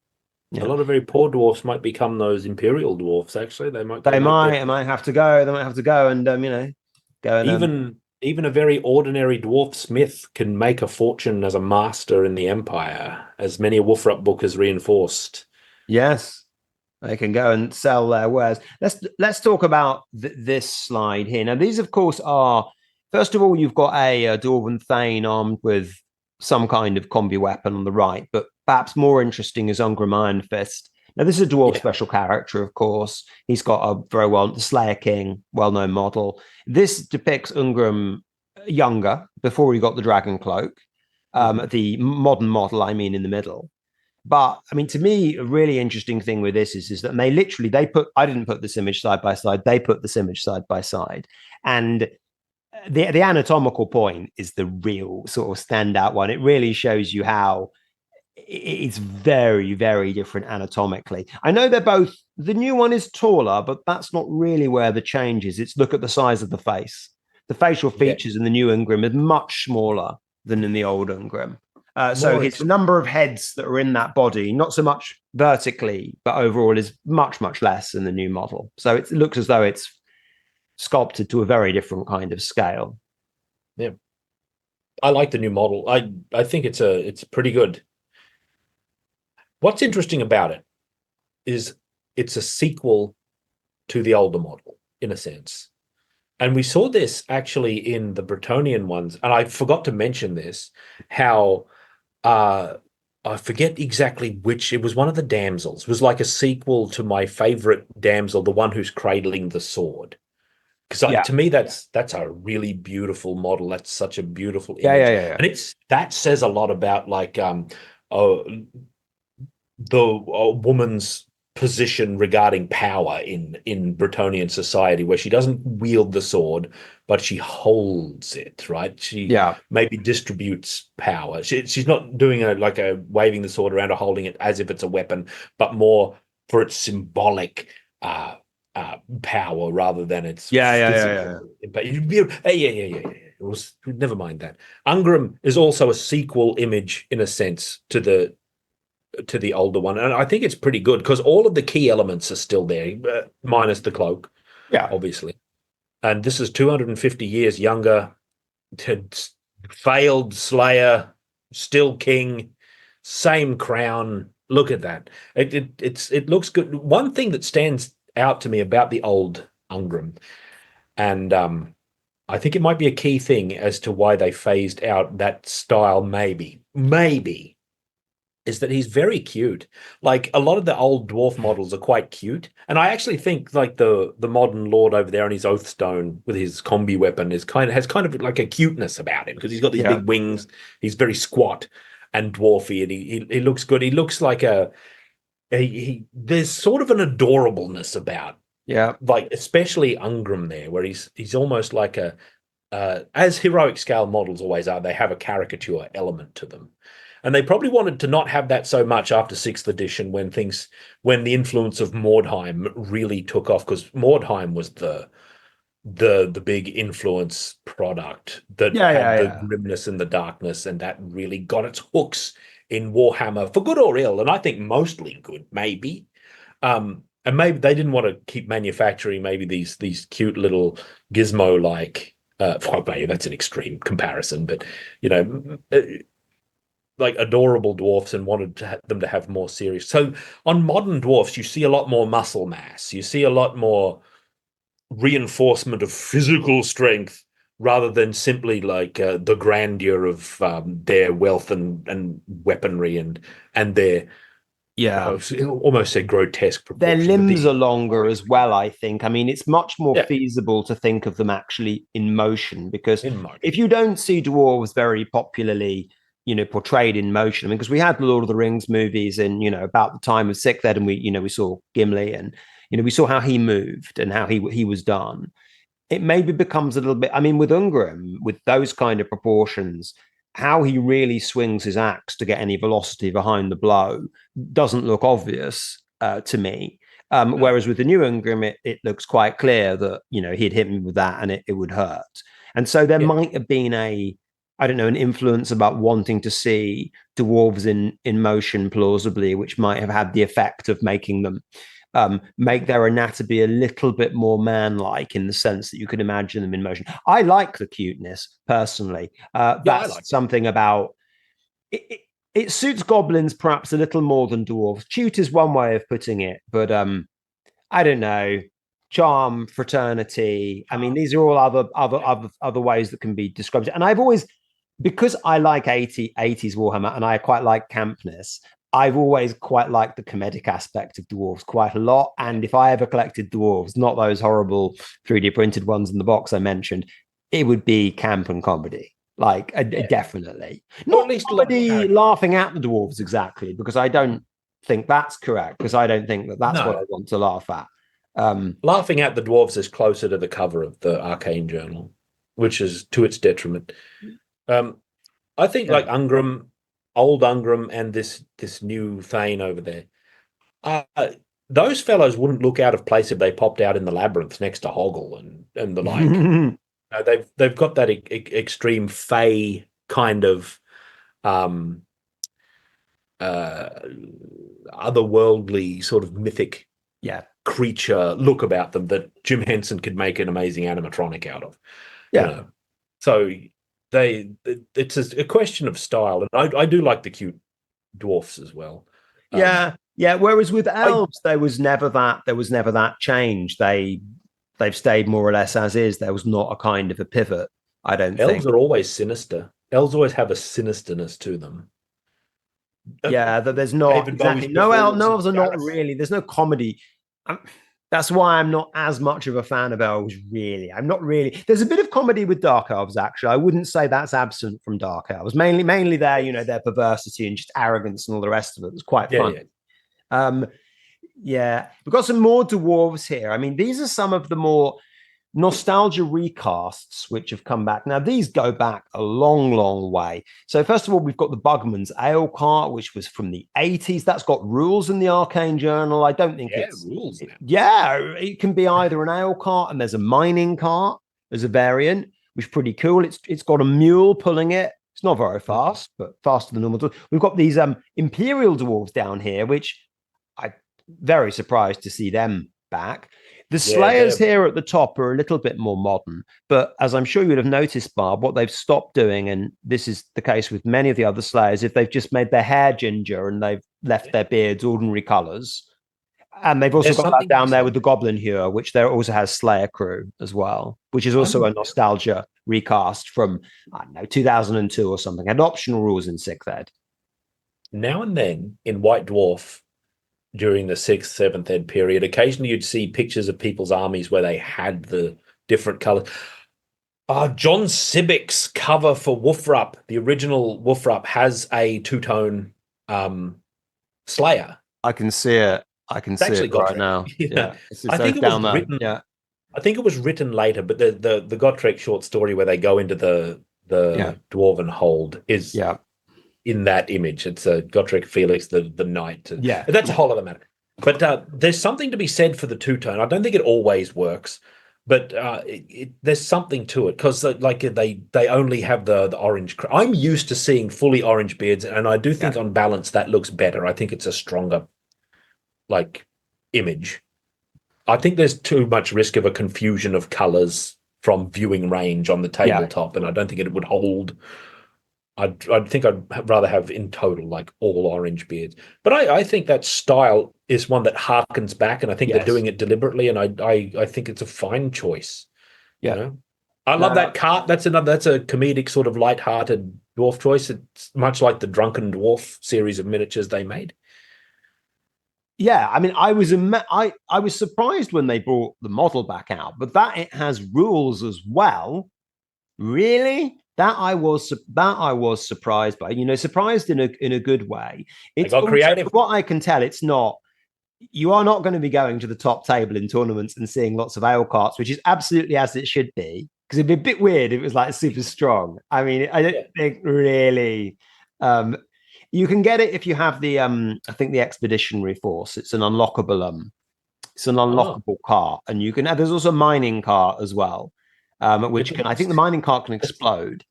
Speaker 2: Yeah. A lot of very poor dwarfs might become those imperial dwarfs. Actually, they might
Speaker 3: have to go. They might have to go and go and
Speaker 2: even a very ordinary dwarf smith can make a fortune as a master in the empire, as many a Wolfrup book has reinforced.
Speaker 3: Yes, they can go and sell their wares. Let's talk about this slide here. Now, these, of course, are, first of all, you've got a dwarven thane armed with some kind of combi weapon on the right, but perhaps more interesting is Ungrim Iron Fist. Now, this is a dwarf special character, of course. He's got a very the Slayer King, well-known model. This depicts Ungrim younger, before he got the dragon cloak. The modern model, I mean, in the middle. But, I mean, to me, a really interesting thing with this is that I didn't put this image side by side, they put this image side by side. And the anatomical point is the real sort of standout one. It really shows you how
Speaker 1: it's very, very different anatomically. I know they're both, the new one is taller, but that's not really where the change is. It's look at the size of the face. The facial features in the new Ungrim are much smaller than in the old Ungrim. So his number of heads that are in that body, not so much vertically, but overall is much, much less in the new model. So it looks as though it's sculpted to a very different kind of scale.
Speaker 2: Yeah. I like the new model. I think it's pretty good. What's interesting about it is it's a sequel to the older model, in a sense. And we saw this actually in the Bretonnian ones. And I forgot to mention this, how I forget exactly which, it was one of the damsels. It was like a sequel to my favorite damsel, the one who's cradling the sword. Because to me, that's a really beautiful model. That's such a beautiful image. And that says a lot about like the woman's position regarding power in Bretonnian society, where she doesn't wield the sword, but she holds it, right? She maybe distributes power. She's not doing like a waving the sword around or holding it as if it's a weapon, but more for its symbolic power rather than its physical. But it was, never mind that. Ungrim is also a sequel image in a sense to the older one, and I think it's pretty good because all of the key elements are still there, minus the cloak, obviously. And this is 250 years younger. Failed Slayer, still king, same crown. Look at that. It looks good. One thing that stands out to me about the old Ungrim, and I think it might be a key thing as to why they phased out that style, maybe, is that he's very cute. Like a lot of the old dwarf models are quite cute. And I actually think like the modern lord over there on his Oathstone with his combi weapon has kind of like a cuteness about him because he's got these big wings. He's very squat and dwarfy, and he looks good. He looks like there's sort of an adorableness about, like especially Ungrim there, where he's almost like as heroic scale models always are, they have a caricature element to them. And they probably wanted to not have that so much after 6th edition when the influence of Mordheim really took off, because Mordheim was the big influence product that had the grimness and the darkness, and that really got its hooks in Warhammer for good or ill, and I think mostly good, maybe. And maybe they didn't want to keep manufacturing maybe these cute little gizmo like maybe that's an extreme comparison, but like adorable dwarfs, and wanted them to have more serious. So on modern dwarfs, you see a lot more muscle mass. You see a lot more reinforcement of physical strength rather than simply like the grandeur of their wealth and weaponry and their almost say grotesque
Speaker 1: proportion. Their limbs are longer as well, I think. I mean, it's much more feasible to think of them actually in motion, because if you don't see dwarves very popularly portrayed in motion. I mean, because we had the Lord of the Rings movies in, about the time of 6th Ed, and we saw Gimli, and, we saw how he moved and how he was done. It maybe becomes a little bit, I mean, with Ungrim, with those kind of proportions, how he really swings his axe to get any velocity behind the blow doesn't look obvious to me. Whereas with the new Ungrim, it looks quite clear that, he'd hit me with that and it would hurt. And so there might have been an influence about wanting to see dwarves in motion plausibly, which might have had the effect of making them make their anatomy a little bit more man-like, in the sense that you could imagine them in motion. I like the cuteness personally. That's something about it. It suits goblins perhaps a little more than dwarves. Cute is one way of putting it, but I don't know. Charm, fraternity. I mean, these are all other ways that can be described. And I've always, because I like 80s Warhammer and I quite like campness, I've always quite liked the comedic aspect of dwarves quite a lot. And if I ever collected dwarves, not those horrible 3D printed ones in the box I mentioned, it would be camp and comedy. Like, definitely. Not at least comedy laughing at the dwarves exactly, because I don't think that's correct, because I don't think that's what I want to laugh at.
Speaker 2: Laughing at the dwarves is closer to the cover of the Arcane Journal, which is to its detriment. I think like Ungrim, Old Ungram and this new Thane over there. Those fellows wouldn't look out of place if they popped out in the labyrinth next to Hoggle and the like. They've got that extreme fey kind of otherworldly sort of mythic creature look about them that Jim Henson could make an amazing animatronic out of.
Speaker 1: Yeah.
Speaker 2: You know? So it's a question of style, and I do like the cute dwarfs as well.
Speaker 1: Yeah. Whereas with elves, there was never that change. They've stayed more or less as is. There was not a kind of a pivot. I don't think.
Speaker 2: Elves are always sinister. Elves always have a sinisterness to them.
Speaker 1: Yeah, that there's not exactly. No elves are not really. There's no comedy. That's why I'm not as much of a fan of elves. Really, I'm not really. There's a bit of comedy with dark elves. Actually, I wouldn't say that's absent from dark elves. Mainly their perversity and just arrogance and all the rest of it. It's quite fun. We've got some more dwarves here. I mean, these are some of the more nostalgia recasts which have come back. Now, these go back a long, long way. So first of all, we've got the Bugman's Ale Cart, which was from the 80s. That's got rules in the Arcane Journal. I don't think it's rules. It can be either an ale cart and there's a mining cart as a variant, which is pretty cool. It's got a mule pulling it. It's not very fast, but faster than normal. We've got these Imperial Dwarves down here, which I'm very surprised to see them back. The Slayers here at the top are a little bit more modern, but as I'm sure you'd have noticed, Barb, what they've stopped doing, and this is the case with many of the other Slayers, if they've just made their hair ginger and they've left their beards ordinary colours. And they've also got that down there with the Goblin Hewer, which there also has Slayer Crew as well, which is also a nostalgia recast from, I don't know, 2002 or something. Had optional rules in 6th Ed.
Speaker 2: Now and then in White Dwarf, during the 6th, 7th Ed period, occasionally you'd see pictures of people's armies where they had the different colors. John Sibbick's cover for Woofrup, the original Woofrup, has a two-tone Slayer.
Speaker 1: I can see it. I can see it right now. Yeah.
Speaker 2: I think it was written. Yeah. I think it was written later, but the Gotrek short story where they go into the Dwarven hold is in that image. It's a Gotrek Felix, the knight. That's a whole other matter. But there's something to be said for the two-tone. I don't think it always works, but there's something to it because they only have the orange. I'm used to seeing fully orange beards, and I do think on balance that looks better. I think it's a stronger image. I think there's too much risk of a confusion of colors from viewing range on the tabletop, and I don't think it would hold. I think I'd rather have in total all orange beards. But I think that style is one that harkens back, and I think they're doing it deliberately, and I think it's a fine choice. Yeah. You know? I love that cart. That's a comedic sort of light-hearted dwarf choice. It's much like the Drunken Dwarf series of miniatures they made.
Speaker 1: Yeah, I mean, I was surprised when they brought the model back out, but that it has rules as well. Really, that I was surprised by. Surprised in a good way. It's got creative. What I can tell, it's not. You are not going to be going to the top table in tournaments and seeing lots of ale carts, which is absolutely as it should be. Because it'd be a bit weird if it was super strong. I mean, I don't think really. You can get it if you have the I think the Expeditionary Force. It's an unlockable cart, and you can. There's also a mining cart as well, which can. I think the mining cart can explode,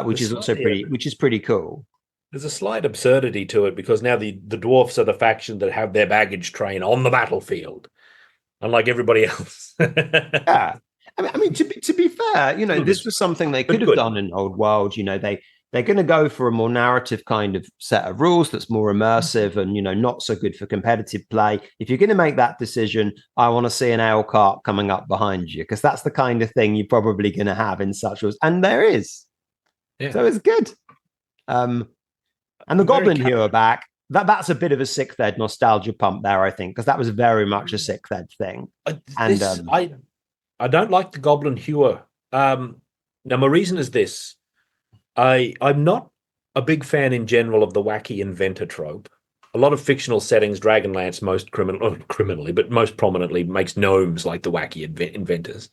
Speaker 1: which is also pretty cool.
Speaker 2: There's a slight absurdity to it because now the dwarfs are the faction that have their baggage train on the battlefield, unlike everybody else.
Speaker 1: Yeah, I mean to be fair, this was something they could have done in Old World. They're going to go for a more narrative kind of set of rules that's more immersive and, not so good for competitive play. If you're going to make that decision, I want to see an ale cart coming up behind you because that's the kind of thing you're probably going to have in such rules. And there is. Yeah. So it's good. And the Goblin Hewer back, that's a bit of a 6th Ed nostalgia pump there, I think, because that was very much a 6th Ed thing.
Speaker 2: I don't like the Goblin Hewer. Now, my reason is this. I'm not a big fan in general of the wacky inventor trope. A lot of fictional settings, Dragonlance most prominently makes gnomes like the wacky inventors.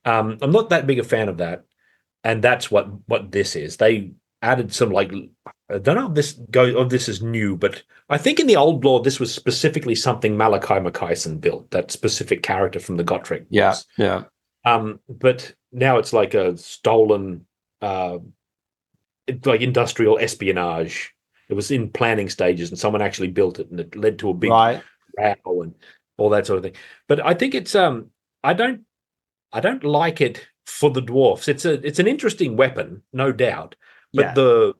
Speaker 2: I'm not that big a fan of that, and that's what this is. They added some like I don't know if this is new, but I think in the old lore this was specifically something Malachi Makaisen built, that specific character from the Gotrek books.
Speaker 3: Yeah.
Speaker 2: But now it's like a stolen like industrial espionage. It was in planning stages and someone actually built it and it led to a big row and all that sort of thing. But I think it's I don't like it for the dwarfs. It's an interesting weapon, no doubt. But the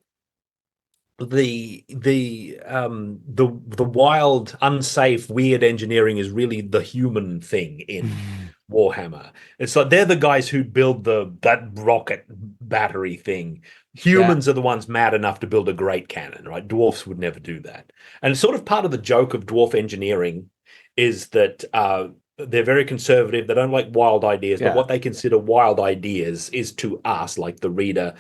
Speaker 2: wild, unsafe, weird engineering is really the human thing in Warhammer. It's like they're the guys who build that rocket battery thing. Humans are the ones mad enough to build a great cannon, right? Dwarfs would never do that. And it's sort of part of the joke of dwarf engineering is that they're very conservative. They don't like wild ideas, but what they consider wild ideas is to us, like the reader,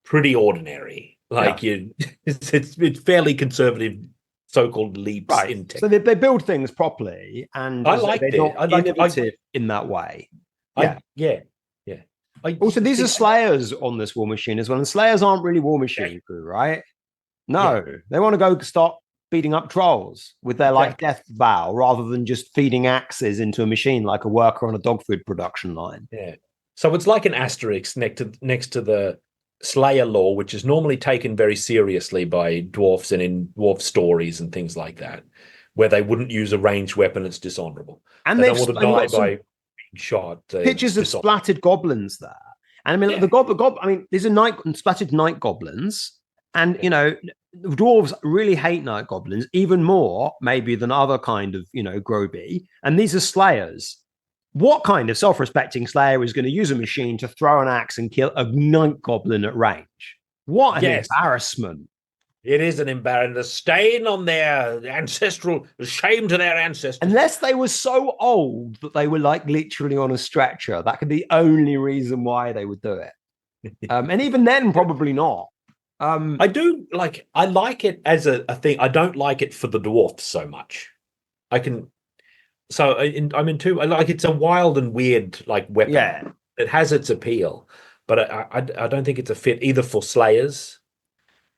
Speaker 2: pretty ordinary. Like it's fairly conservative so-called leaps in tech.
Speaker 3: So they build things properly, and
Speaker 2: I like it.
Speaker 3: I like innovative in that way. Also, these are Slayers on this War Machine as well, and Slayers aren't really War Machine crew, right? No, they want to go stop beating up trolls with their like death vow rather than just feeding axes into a machine like a worker on a dog food production line.
Speaker 2: Yeah. So it's like an asterisk next to the Slayer lore, which is normally taken very seriously by dwarfs and in dwarf stories and things like that, where they wouldn't use a ranged weapon. It's dishonorable.
Speaker 3: And
Speaker 2: they don't want to die by being shot.
Speaker 3: Pictures of splattered goblins there. And I mean, the I mean, these are splattered night goblins. And, you know, dwarves really hate night goblins, even more maybe than other kind of, Groby. And these are Slayers. What kind of self-respecting Slayer is going to use a machine to throw an axe and kill a night goblin at range? What an embarrassment.
Speaker 2: It is an embarrassment. The stain on their ancestral, shame to their ancestors.
Speaker 3: Unless they were so old that they were like literally on a stretcher. That could be the only reason why they would do it. And even then, probably not.
Speaker 2: I like it as a thing. I don't like it for the dwarfs so much. I'm in two. It's a wild and weird like weapon. Yeah, it has its appeal, but I don't think it's a fit either for Slayers,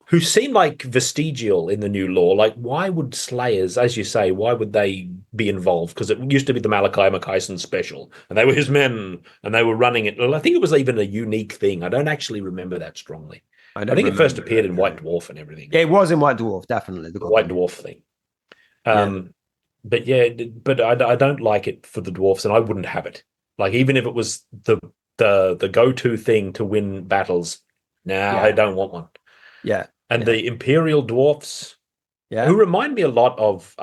Speaker 2: who seem like vestigial in the new lore. Like, why would Slayers, as you say, why would they be involved? Because it used to be the Malachi Makaisen special, and they were his men, and they were running it. I think it was even a unique thing. I don't actually remember that strongly. I think it first appeared in White Dwarf and everything.
Speaker 3: Yeah, it was in White Dwarf, definitely.
Speaker 2: The White Dwarf thing. But I don't like it for the dwarfs, and I wouldn't have it. Like, even if it was the go-to thing to win battles, I don't want one.
Speaker 3: Yeah.
Speaker 2: And the Imperial dwarfs, who remind me a lot of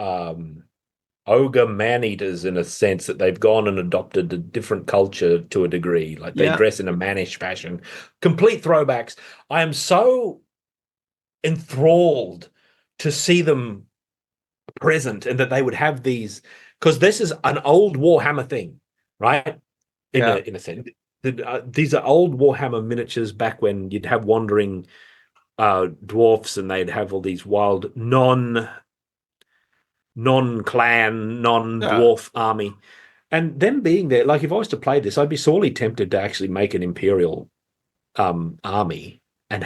Speaker 2: ogre man-eaters in a sense that they've gone and adopted a different culture to a degree. Like, they dress in a mannish fashion. Complete throwbacks. I am so enthralled to see them present and that they would have these, because this is an old Warhammer thing, right? In a sense, these are old Warhammer miniatures back when you'd have wandering dwarfs and they'd have all these wild non-clan, non-dwarf army, and them being there. Like, if I was to play this, I'd be sorely tempted to actually make an Imperial army and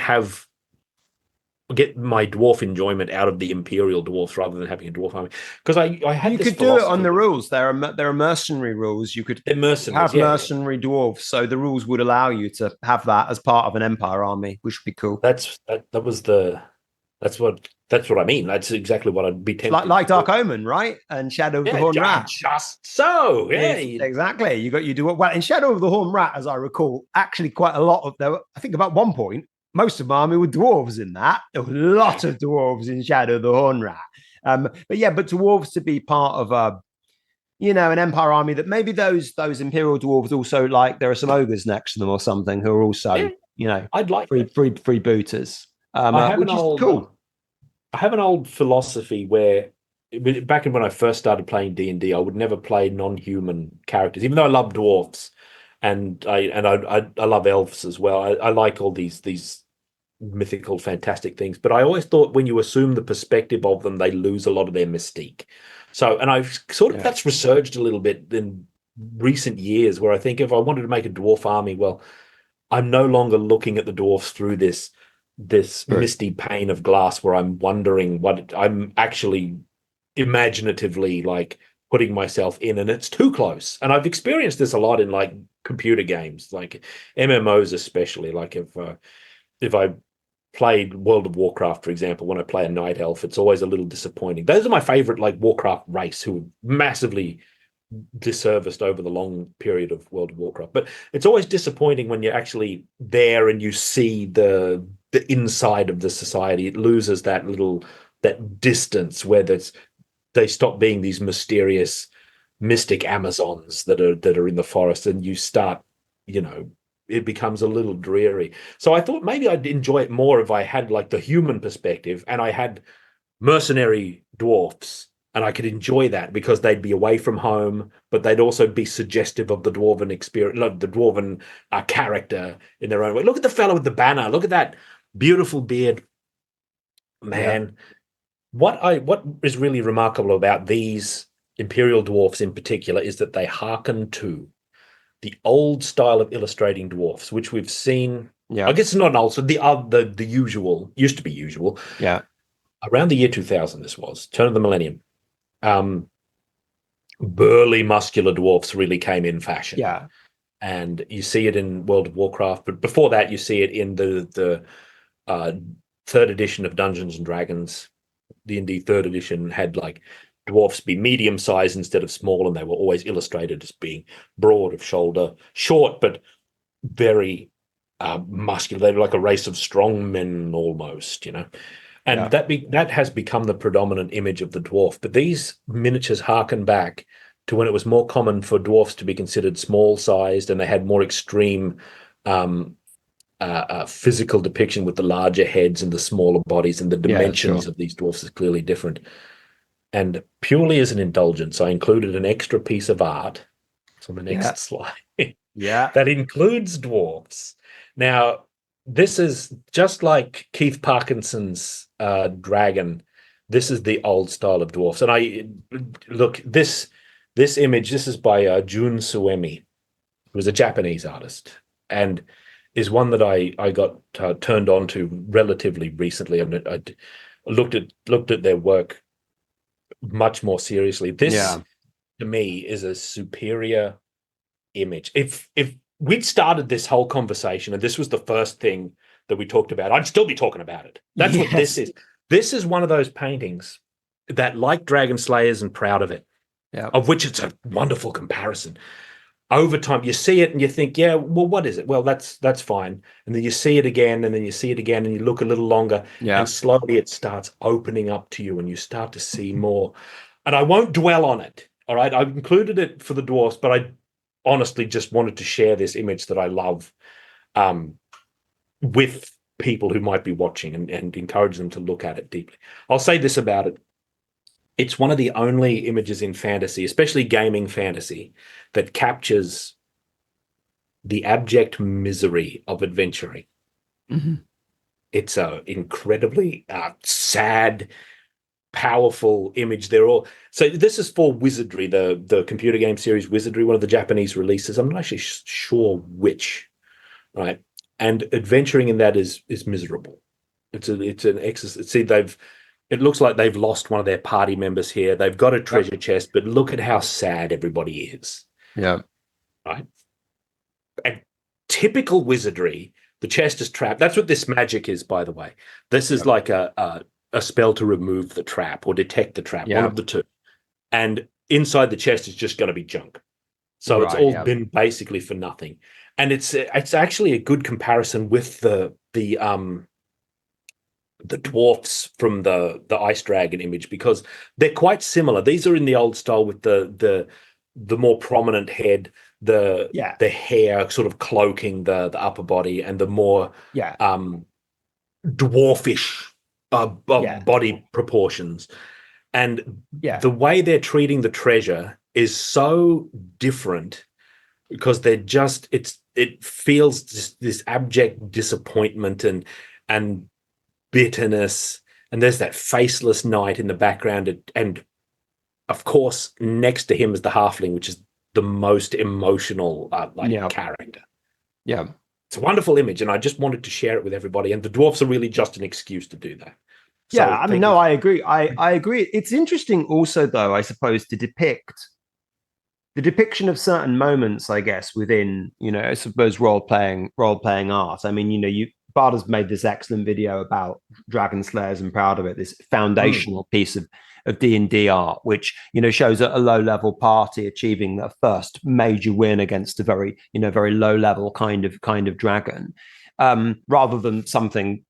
Speaker 2: get my dwarf enjoyment out of the Imperial dwarfs rather than having a dwarf army. Because I had
Speaker 3: you could do it on the rules. There are mercenary rules. You could have mercenary dwarves, so the rules would allow you to have that as part of an Empire army, which would be cool.
Speaker 2: That's what I mean. That's exactly what I'd be tempted.
Speaker 3: Like Dark Omen, right? And Shadow of the Horn Rat.
Speaker 2: Just so,
Speaker 3: exactly. You do it well in Shadow of the Horn Rat, as I recall. Actually, quite a lot of there. I think about one point, most of my army were dwarves in that. There were a lot of dwarves in Shadow of the Horn Rat. But dwarves to be part of an Empire army that maybe those Imperial dwarves also, like, there are some ogres next to them or something who are also,
Speaker 2: I'd like
Speaker 3: free booters.
Speaker 2: Cool. I have an old philosophy where back when I first started playing D&D, I would never play non-human characters, even though I love dwarfs and I love elves as well. I like all these mythical, fantastic things, but I always thought when you assume the perspective of them, they lose a lot of their mystique. So, and I've that's resurged a little bit in recent years, where I think if I wanted to make a dwarf army, well, I'm no longer looking at the dwarfs through this this
Speaker 3: Right.
Speaker 2: misty pane of glass where I'm wondering what I'm actually imaginatively like putting myself in, and it's too close. And I've experienced this a lot in like computer games, like MMOs especially. Like if I played World of Warcraft, for example, when I play a night elf, it's always a little disappointing. Those are my favorite like Warcraft race, who are massively disserviced over the long period of World of Warcraft. But it's always disappointing when you're actually there and you see the inside of the society. It loses that distance where they stop being these mysterious mystic Amazons that are in the forest, and you start, it becomes a little dreary. So I thought maybe I'd enjoy it more if I had like the human perspective and I had mercenary dwarfs, and I could enjoy that because they'd be away from home, but they'd also be suggestive of the dwarven experience, the dwarven character in their own way. Look at the fellow with the banner. Look at that beautiful beard, man. Yeah. What is really remarkable about these Imperial dwarfs in particular is that they hearken to the old style of illustrating dwarfs, which we've seen.
Speaker 3: Yeah.
Speaker 2: I guess it's not an old, so the usual, used to be usual.
Speaker 3: Yeah.
Speaker 2: Around the year 2000, this was turn of the millennium. Burly, muscular dwarfs really came in fashion.
Speaker 3: Yeah.
Speaker 2: And you see it in World of Warcraft, but before that, you see it in the third edition of Dungeons and Dragons. D&D third edition had like dwarfs be medium sized instead of small, and they were always illustrated as being broad of shoulder, short but very muscular. They were like a race of strong men almost, And that has become the predominant image of the dwarf. But these miniatures harken back to when it was more common for dwarfs to be considered small-sized, and they had more extreme physical depiction with the larger heads and the smaller bodies, and the dimensions of these dwarfs is clearly different. And purely as an indulgence, I included an extra piece of art. It's on the next slide. That includes dwarfs. Now, this is just like Keith Parkinson's dragon. This is the old style of dwarfs. And I look, this image, this is by Jun Suemi, who was a Japanese artist, and is one that I got turned on to relatively recently. I looked at their work much more seriously. This, to me, is a superior image. If we'd started this whole conversation and this was the first thing that we talked about, I'd still be talking about it. That's what this is. This is one of those paintings that, like Dragon Slayers and Proud of It, of which it's a wonderful comparison. Over time, you see it and you think, yeah, well, what is it? Well, that's fine. And then you see it again, and then you see it again, and you look a little longer, and slowly it starts opening up to you, and you start to see more. And I won't dwell on it, all right? I've included it for the dwarfs, but I honestly just wanted to share this image that I love with people who might be watching, and encourage them to look at it deeply. I'll say this about it. It's one of the only images in fantasy, especially gaming fantasy, that captures the abject misery of adventuring. Mm-hmm. It's an incredibly sad, powerful image. So this is for Wizardry, the computer game series Wizardry, one of the Japanese releases. I'm not actually sure which, right? And adventuring in that is miserable. It's an exercise. See, it looks like they've lost one of their party members here. They've got a treasure chest, but look at how sad everybody is.
Speaker 3: Yeah.
Speaker 2: Right? And typical Wizardry, the chest is trapped. That's what this magic is, by the way. This is like a spell to remove the trap or detect the trap, one of the two. And inside the chest is just going to be junk. So it's all been basically for nothing. And it's actually a good comparison with the dwarfs from the Ice Dragon image, because they're quite similar. These are in the old style with the more prominent head, the hair sort of cloaking the upper body, and the more dwarfish body proportions. And the way they're treating the treasure is so different, because they're just it feels this abject disappointment and bitterness, and there's that faceless knight in the background, and of course next to him is the halfling, which is the most emotional character. It's a wonderful image, and I just wanted to share it with everybody. And the dwarfs are really just an excuse to do that. So,
Speaker 1: Yeah, I mean, no, I agree. I agree. It's interesting also, though, I suppose, to depict the depiction of certain moments, I guess, within, I suppose role-playing art. I mean, Bard has made this excellent video about Dragon Slayers and Proud of It, this foundational piece of D&D art, which, shows a low-level party achieving their first major win against a very, very low-level kind of dragon. Rather than something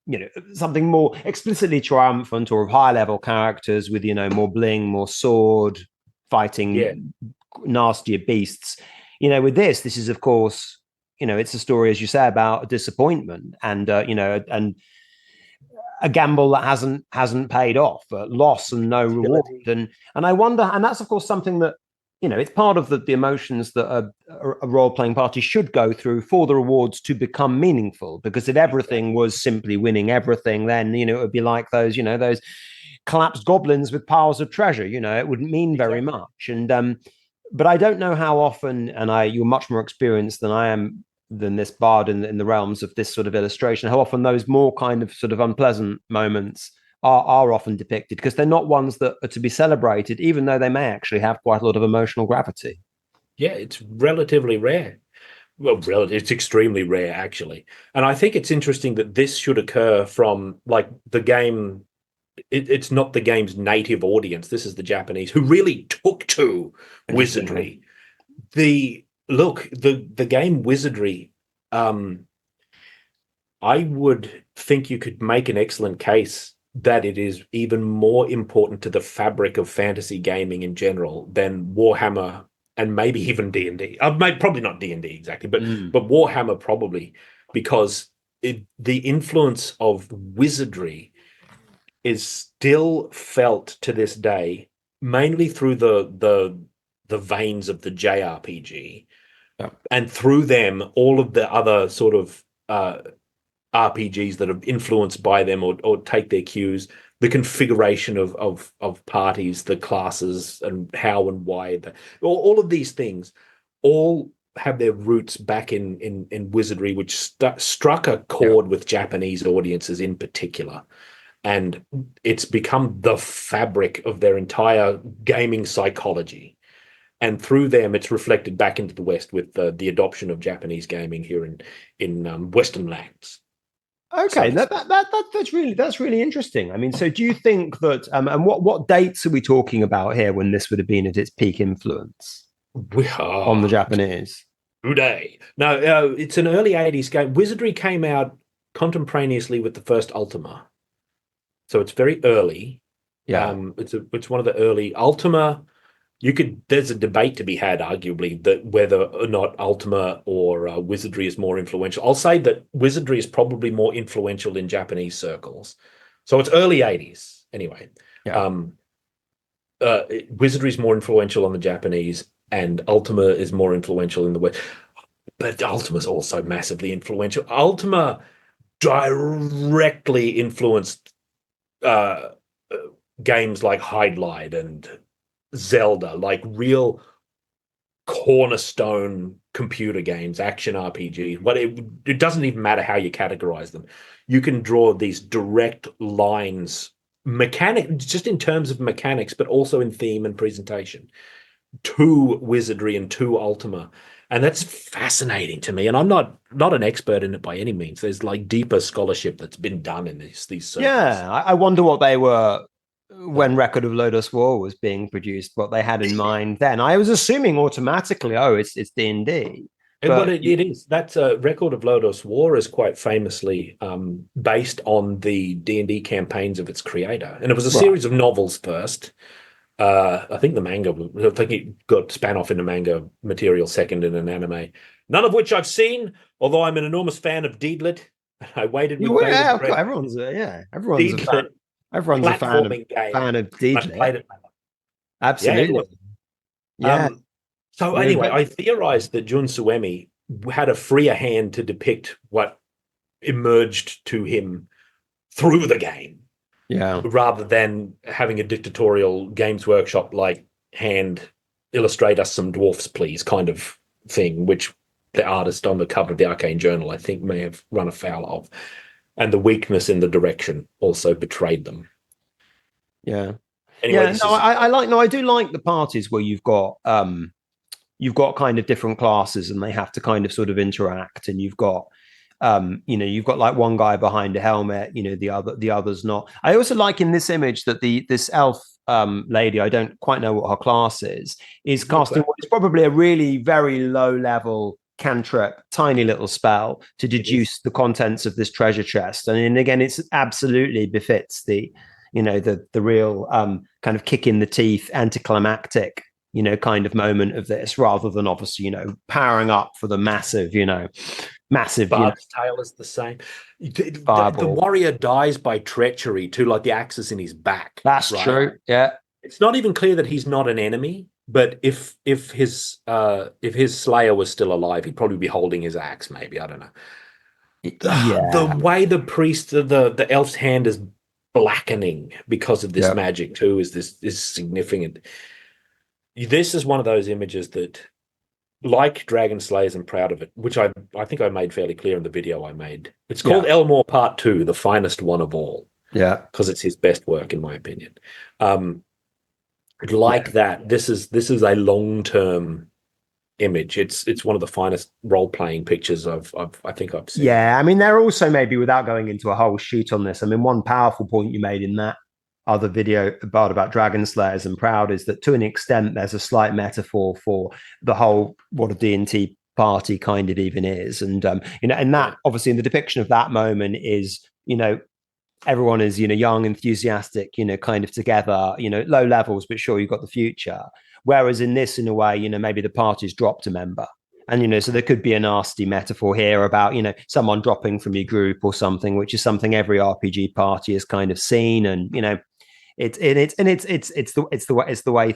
Speaker 1: more explicitly triumphant or of high level characters with, more bling, more sword fighting, nastier beasts. With this is of course, it's a story, as you say, about a disappointment and and a gamble that hasn't paid off, loss and no reward. And I wonder, and that's of course something that it's part of the emotions that a role-playing party should go through for the rewards to become meaningful. Because if everything was simply winning everything, then it would be like those those collapsed goblins with piles of treasure. It wouldn't mean very much. And but I don't know how often, and you're much more experienced than I am than this bard in the realms of this sort of illustration, how often those more kind of sort of unpleasant moments are often depicted, because they're not ones that are to be celebrated, even though they may actually have quite a lot of emotional gravity.
Speaker 2: Yeah, it's relatively rare. Well, it's extremely rare, actually. And I think it's interesting that this should occur from like the game. It's not the game's native audience. This is the Japanese who really took to wizardry. The game Wizardry, I would think you could make an excellent case that it is even more important to the fabric of fantasy gaming in general than Warhammer and maybe even D&D. Probably not D&D exactly, but Warhammer probably, because the influence of wizardry is still felt to this day, mainly through the veins of the JRPG, and through them, all of the other sort of RPGs that are influenced by them or take their cues, the configuration of parties, the classes, and how and why, all of these things, all have their roots back in wizardry, which struck a chord with Japanese audiences in particular. And it's become the fabric of their entire gaming psychology. And through them, it's reflected back into the West with the adoption of Japanese gaming here in Western lands.
Speaker 1: Okay, so that's really interesting. I mean, so do you think that and what dates are we talking about here when this would have been at its peak influence on the Japanese?
Speaker 2: Today, no, it's an early '80s game. Wizardry came out contemporaneously with the first Ultima, so it's very early.
Speaker 1: Yeah,
Speaker 2: it's one of the early Ultima. There's a debate to be had, arguably, that whether or not Ultima or Wizardry is more influential. I'll say that Wizardry is probably more influential in Japanese circles. So it's early 80s, anyway.
Speaker 1: Yeah.
Speaker 2: Wizardry is more influential on the Japanese, and Ultima is more influential in the West. But Ultima is also massively influential. Ultima directly influenced games like Hydlide and Zelda, like real cornerstone computer games, action RPGs. But it doesn't even matter how you categorize them. You can draw these direct lines, just in terms of mechanics, but also in theme and presentation, to Wizardry and to Ultima. And that's fascinating to me. And I'm not an expert in it by any means. There's like deeper scholarship that's been done in these circles.
Speaker 1: Yeah, I wonder what they were when Record of Lodoss War was being produced, what they had in mind then. I was assuming automatically, it's D&D.
Speaker 2: But it is. That's a Record of Lodoss War is quite famously based on the D&D campaigns of its creator. And it was a series of novels first. I think it got span off into manga material second in an anime. None of which I've seen, although I'm an enormous fan of Deedlit. I waited with bated breath.
Speaker 1: Everyone's a fan. Everyone's a fan of Deedlit.
Speaker 2: Played it.
Speaker 1: Absolutely. Yeah.
Speaker 2: So anyway, I theorized that Jun Suemi had a freer hand to depict what emerged to him through the game.
Speaker 1: Yeah.
Speaker 2: Rather than having a dictatorial Games Workshop like hand illustrate us some dwarfs, please, kind of thing, which the artist on the cover of the Arcane Journal, I think, may have run afoul of. And the weakness in the direction also betrayed them.
Speaker 1: Yeah.
Speaker 2: Anyway,
Speaker 1: Yeah, no, I do like the parties where you've got kind of different classes and they have to kind of sort of interact, and you've got you've got like one guy behind a helmet, the others not. I also like in this image that this elf lady, I don't quite know what her class is casting what is probably a really very low level cantrip, tiny little spell to deduce the contents of this treasure chest. And again, it's absolutely befits the real kind of kick in the teeth, anticlimactic kind of moment of this, rather than obviously powering up for the massive
Speaker 2: Bard's tale is the same. The warrior dies by treachery too, like the axe is in his back.
Speaker 1: That's right? True. Yeah.
Speaker 2: It's not even clear that he's not an enemy, but if his slayer was still alive, he'd probably be holding his axe, maybe. I don't know. Yeah. The way the priest, the elf's hand is blackening because of this magic too is significant. This is one of those images that, like Dragon Slayers and Proud of It, which I think I made fairly clear in the video I made. It's called Elmore Part 2, the finest one of all. Yeah. Because it's his best work, in my opinion. That, this is a long-term image. It's one of the finest role-playing pictures I think I've seen.
Speaker 1: Yeah, I mean, they're also, maybe without going into a whole shoot on this, I mean, one powerful point you made in that other video about Dragon Slayers and Proud is that, to an extent, there's a slight metaphor for the whole what a D&T party kind of even is. And and that obviously in the depiction of that moment is, everyone is, young, enthusiastic, kind of together, low levels, but sure, you've got the future. Whereas in this, in a way, maybe the party's dropped a member. And, so there could be a nasty metaphor here about, someone dropping from your group or something, which is something every RPG party has kind of seen. And, it's the way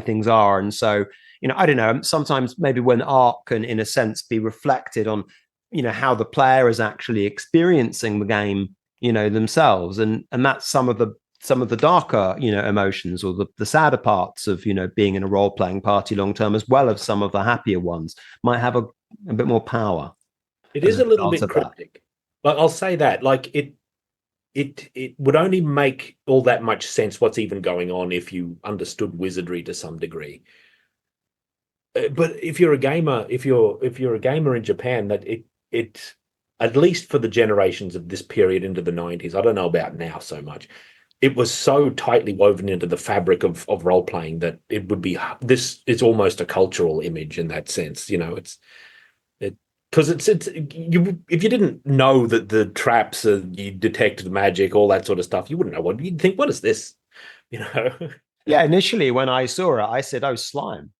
Speaker 1: things are. And so, I don't know, sometimes maybe when art can, in a sense, be reflected on, how the player is actually experiencing the game, themselves. And that's some of the darker, emotions, or the sadder parts of, being in a role-playing party long term, as well as some of the happier ones, might have a bit more power.
Speaker 2: It is a little bit cryptic. Like, I'll say that, like, it would only make all that much sense what's even going on if you understood wizardry to some degree. But if you're a gamer, if you're a gamer in Japan, that it at least for the generations of this period into the 90s, I don't know about now so much, it was so tightly woven into the fabric of role playing that it would be, this is almost a cultural image in that sense. Because if you didn't know that the traps, you detected magic, all that sort of stuff, you wouldn't know what you'd think. What is this?
Speaker 1: Yeah. Initially, when I saw it, I said, "Oh, slime,"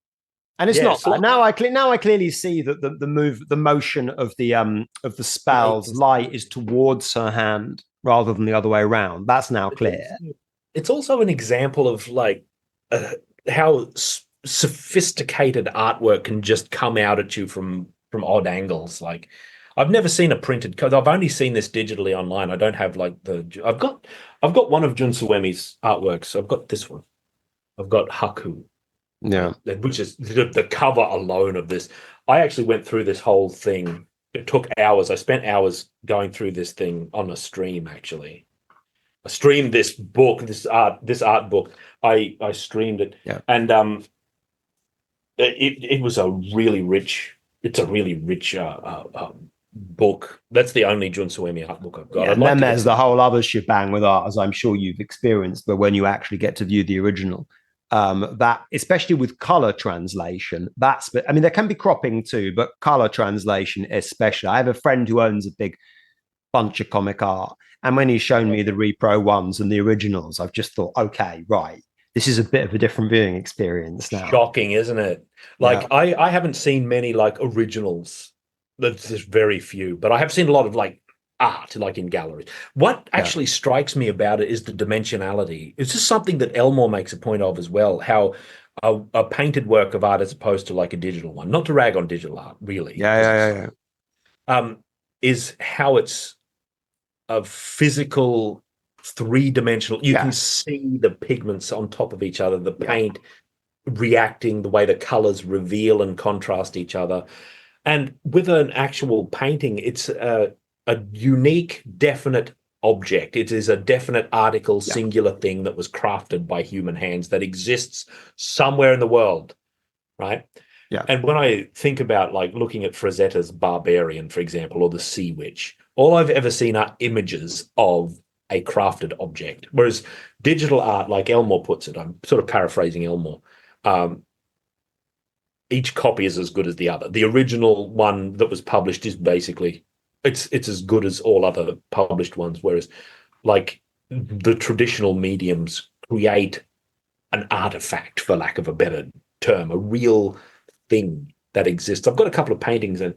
Speaker 1: and it's not. Slime. Now I clearly see that the motion of the spell's light is towards her hand rather than the other way around. That's now clear.
Speaker 2: It's also an example of like how sophisticated artwork can just come out at you from odd angles. Like, I've never seen a printed code. I've only seen this digitally online. I don't have like I've got one of Jun Suemi's artworks. I've got this one. I've got Haku.
Speaker 1: Yeah.
Speaker 2: Which is the cover alone of this. I actually went through this whole thing. It took hours. I spent hours going through this thing on a stream, actually. I streamed this book, this art book. I streamed it.
Speaker 1: Yeah.
Speaker 2: And it was a really rich. It's a really rich book. That's the only Jun Suemi art book I've got.
Speaker 1: Yeah, and then there's the whole other shebang with art, as I'm sure you've experienced, but when you actually get to view the original, that, especially with color translation, there can be cropping too, but color translation especially. I have a friend who owns a big bunch of comic art, and when he's shown me the repro ones and the originals, I've just thought, okay, right, this is a bit of a different viewing experience now.
Speaker 2: Shocking, isn't it? Like, yeah. I haven't seen many like originals. There's very few, but I have seen a lot of like art, like in galleries. What actually strikes me about it is the dimensionality. It's just something that Elmore makes a point of as well, how a painted work of art as opposed to like a digital one, not to rag on digital art, really.
Speaker 1: Yeah.
Speaker 2: Is how it's a physical, three-dimensional. You can see the pigments on top of each other, the paint reacting, the way the colors reveal and contrast each other. And with an actual painting, it's a unique, definite object. It is a definite article, singular thing that was crafted by human hands that exists somewhere in the world, right?
Speaker 1: Yeah.
Speaker 2: And when I think about like looking at Frazetta's Barbarian, for example, or the Sea Witch, all I've ever seen are images of a crafted object. Whereas digital art, like Elmore puts it, I'm sort of paraphrasing Elmore, each copy is as good as the other. The original one that was published is basically it's as good as all other published ones, whereas like the traditional mediums create an artifact, for lack of a better term, a real thing that exists. I've got a couple of paintings and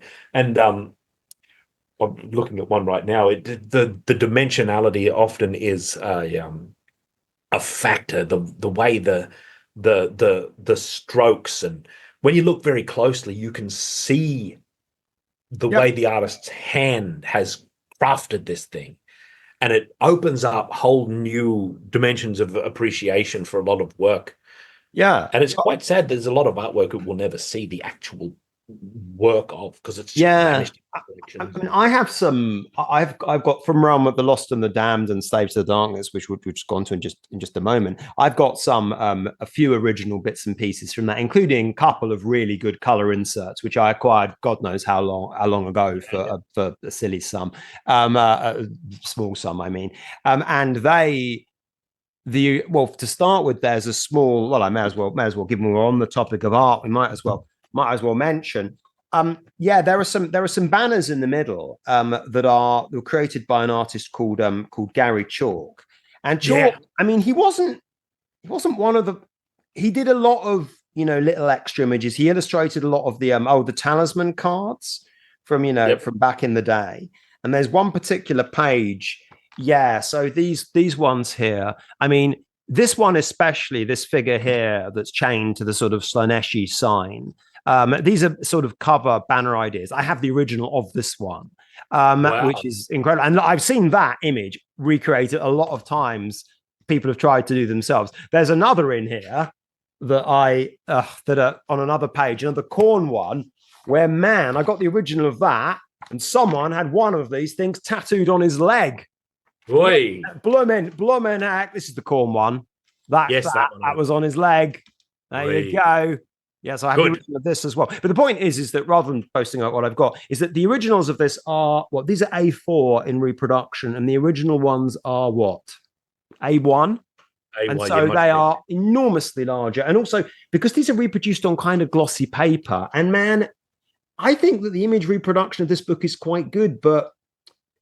Speaker 2: I'm looking at one right now. The dimensionality often is a factor. The way the strokes, and when you look very closely, you can see the way the artist's hand has crafted this thing, and it opens up whole new dimensions of appreciation for a lot of work.
Speaker 1: Yeah.
Speaker 2: And it's quite sad. There's a lot of artwork that we'll never see the actual work of because it's just vanished in
Speaker 1: I mean, I have some. I've got From Realm of the Lost and the Damned and Slaves to the Darkness, which we'll just go on to in just a moment. I've got some a few original bits and pieces from that, including a couple of really good color inserts, which I acquired God knows how long ago for a silly sum, a small sum, I mean, and they. To start with, there's a small. Well, I may as well given we're on the topic of art, we might as well mention. There are some banners in the middle that were created by an artist called Gary Chalk. And Chalk, I mean, he wasn't one of the. He did a lot of little extra images. He illustrated a lot of the talisman cards from from back in the day. And there's one particular page. Yeah, so these ones here, I mean, this one especially, this figure here that's chained to the sort of Slaneshi sign. These are sort of cover banner ideas. I have the original of this one, which is incredible. And I've seen that image recreated a lot of times. People have tried to do themselves. There's another in here that are on another page, another corn one, where I got the original of that, and someone had one of these things tattooed on his leg.
Speaker 2: Boy,
Speaker 1: Bloomin' heck. This is the corn one. That was on his leg. There you go. Yes, I have the original of this as well. But the point is that rather than posting out what I've got, is that the originals of this are these are A4 in reproduction, and the original ones are what? A1. And so they are enormously larger. And also because these are reproduced on kind of glossy paper, and man, I think that the image reproduction of this book is quite good, but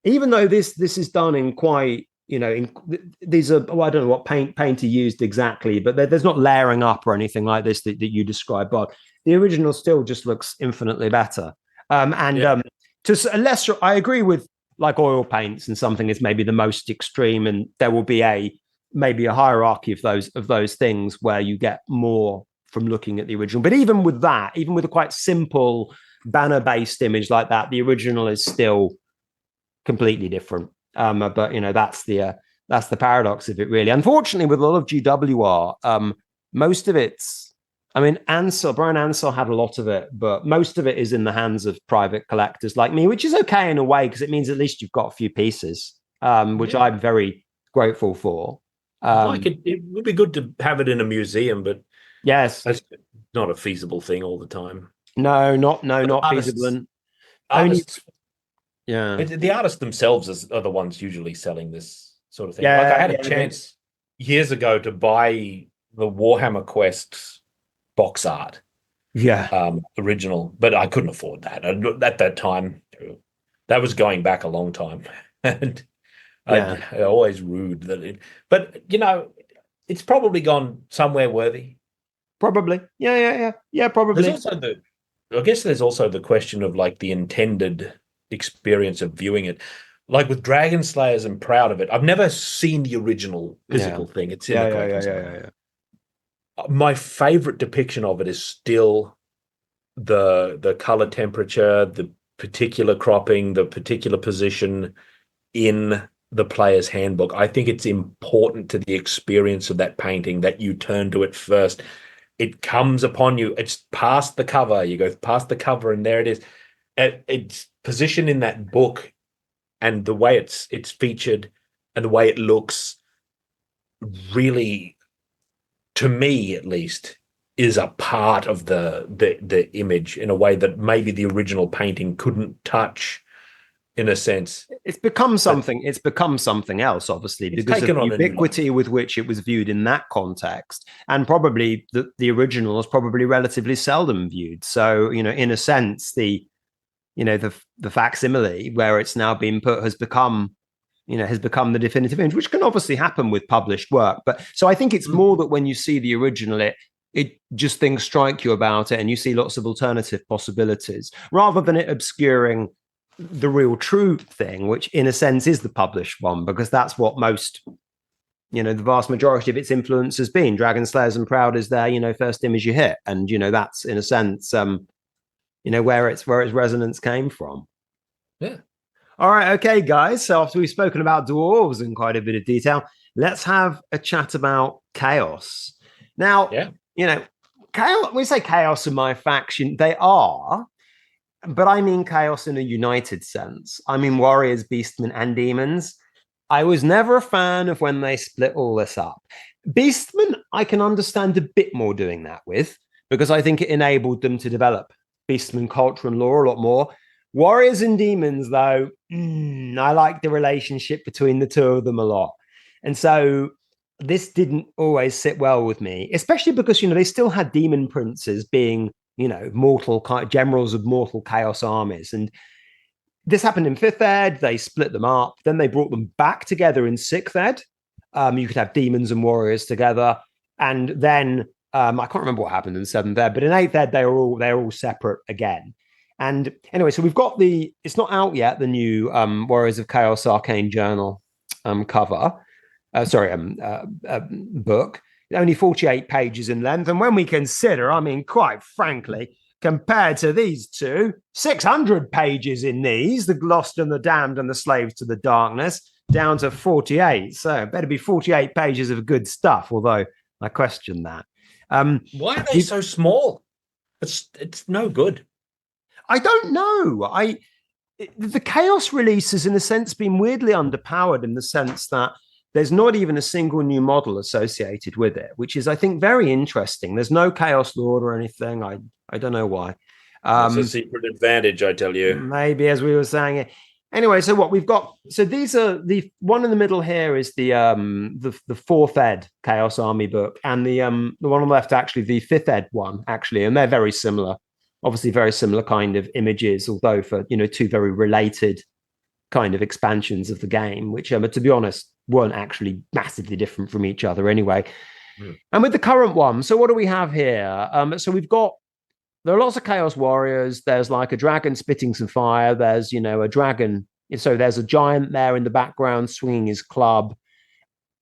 Speaker 1: even though this is done in quite, these are, I don't know what paint he used exactly, but there's not layering up or anything like this that you described, but the original still just looks infinitely better. To a lesser, I agree with like oil paints, and something is maybe the most extreme, and there will be maybe a hierarchy of those things where you get more from looking at the original. But even with that, even with a quite simple banner-based image like that, the original is still completely different. But that's the paradox of it, really. Unfortunately, with a lot of GWR, most of it's, I mean, Brian Ansell had a lot of it, but most of it is in the hands of private collectors like me, which is okay in a way, because it means at least you've got a few pieces, which I'm very grateful for.
Speaker 2: It would be good to have it in a museum, but
Speaker 1: yes,
Speaker 2: that's not a feasible thing all the time.
Speaker 1: No, not feasible.
Speaker 2: The artists themselves are the ones usually selling this sort of thing.
Speaker 1: Yeah,
Speaker 2: like I had a chance years ago to buy the Warhammer Quest box art, original, but I couldn't afford that at that time. That was going back a long time, and I always rude that it. But it's probably gone somewhere worthy.
Speaker 1: Probably, probably.
Speaker 2: There's also the question of like the intended experience of viewing it. Like with Dragon Slayers, I'm proud of it. I've never seen the original physical thing. It's in the collection. My favorite depiction of it is still the color temperature, the particular cropping, the particular position in the player's handbook. I think it's important to the experience of that painting that you turn to it first. It comes upon you. It's past the cover. You go past the cover, and there it is. its position in that book and the way it's featured and the way it looks really, to me at least, is a part of the image in a way that maybe the original painting couldn't touch, in a sense.
Speaker 1: It's become something. It's become something else, obviously, because of the ubiquity with which it was viewed in that context, and probably the original is probably relatively seldom viewed. So, in a sense, the facsimile where it's now been put has become the definitive image, which can obviously happen with published work. But so I think it's more that when you see the original, it just things strike you about it, and you see lots of alternative possibilities, rather than it obscuring the real true thing, which in a sense is the published one, because that's what most, the vast majority of its influence has been. Dragon Slayers and Proud is their, first image you hit, and that's in a sense, where its resonance came from.
Speaker 2: Yeah.
Speaker 1: All right, okay, guys. So after we've spoken about dwarves in quite a bit of detail, let's have a chat about chaos. Now, chaos. We say chaos in my faction, they are. But I mean chaos in a united sense. I mean warriors, beastmen, and demons. I was never a fan of when they split all this up. Beastmen, I can understand a bit more doing that with, because I think it enabled them to develop beastmen culture and lore a lot more. Warriors and demons, though, I like the relationship between the two of them a lot. And so this didn't always sit well with me, especially because, they still had demon princes being mortal generals of mortal chaos armies. And this happened in 5th ed. They split them up. Then they brought them back together in 6th ed. You could have demons and warriors together. And then I can't remember what happened in 7th ed, but in 8th ed, they're all separate again. And anyway, so we've got it's not out yet, the new Warriors of Chaos Arcane Journal cover. Book. Only 48 pages in length. And when we consider, quite frankly, compared to these two, 600 pages in these, The Lost and the Damned and the Slaves to the Darkness, down to 48. So it better be 48 pages of good stuff, although I question that.
Speaker 2: Why are they so small? It's no good.
Speaker 1: I don't know. The Chaos release has, in a sense, been weirdly underpowered in the sense that there's not even a single new model associated with it, which is, I think, very interesting. There's no Chaos Lord or anything. I don't know why.
Speaker 2: It's a secret advantage, I tell you. Maybe,
Speaker 1: as we were saying it. Anyway, so what we've got. So these are the one in the middle here is the 4th ed Chaos Army book, and the one on the left actually the 5th ed one actually, and they're very similar. Obviously, very similar kind of images, although for two very related kind of expansions of the game, which to be honest weren't actually massively different from each other anyway. And with the current one, so what do we have here? So there are lots of Chaos Warriors. There's like a dragon spitting some fire. There's a dragon. So there's a giant there in the background swinging his club.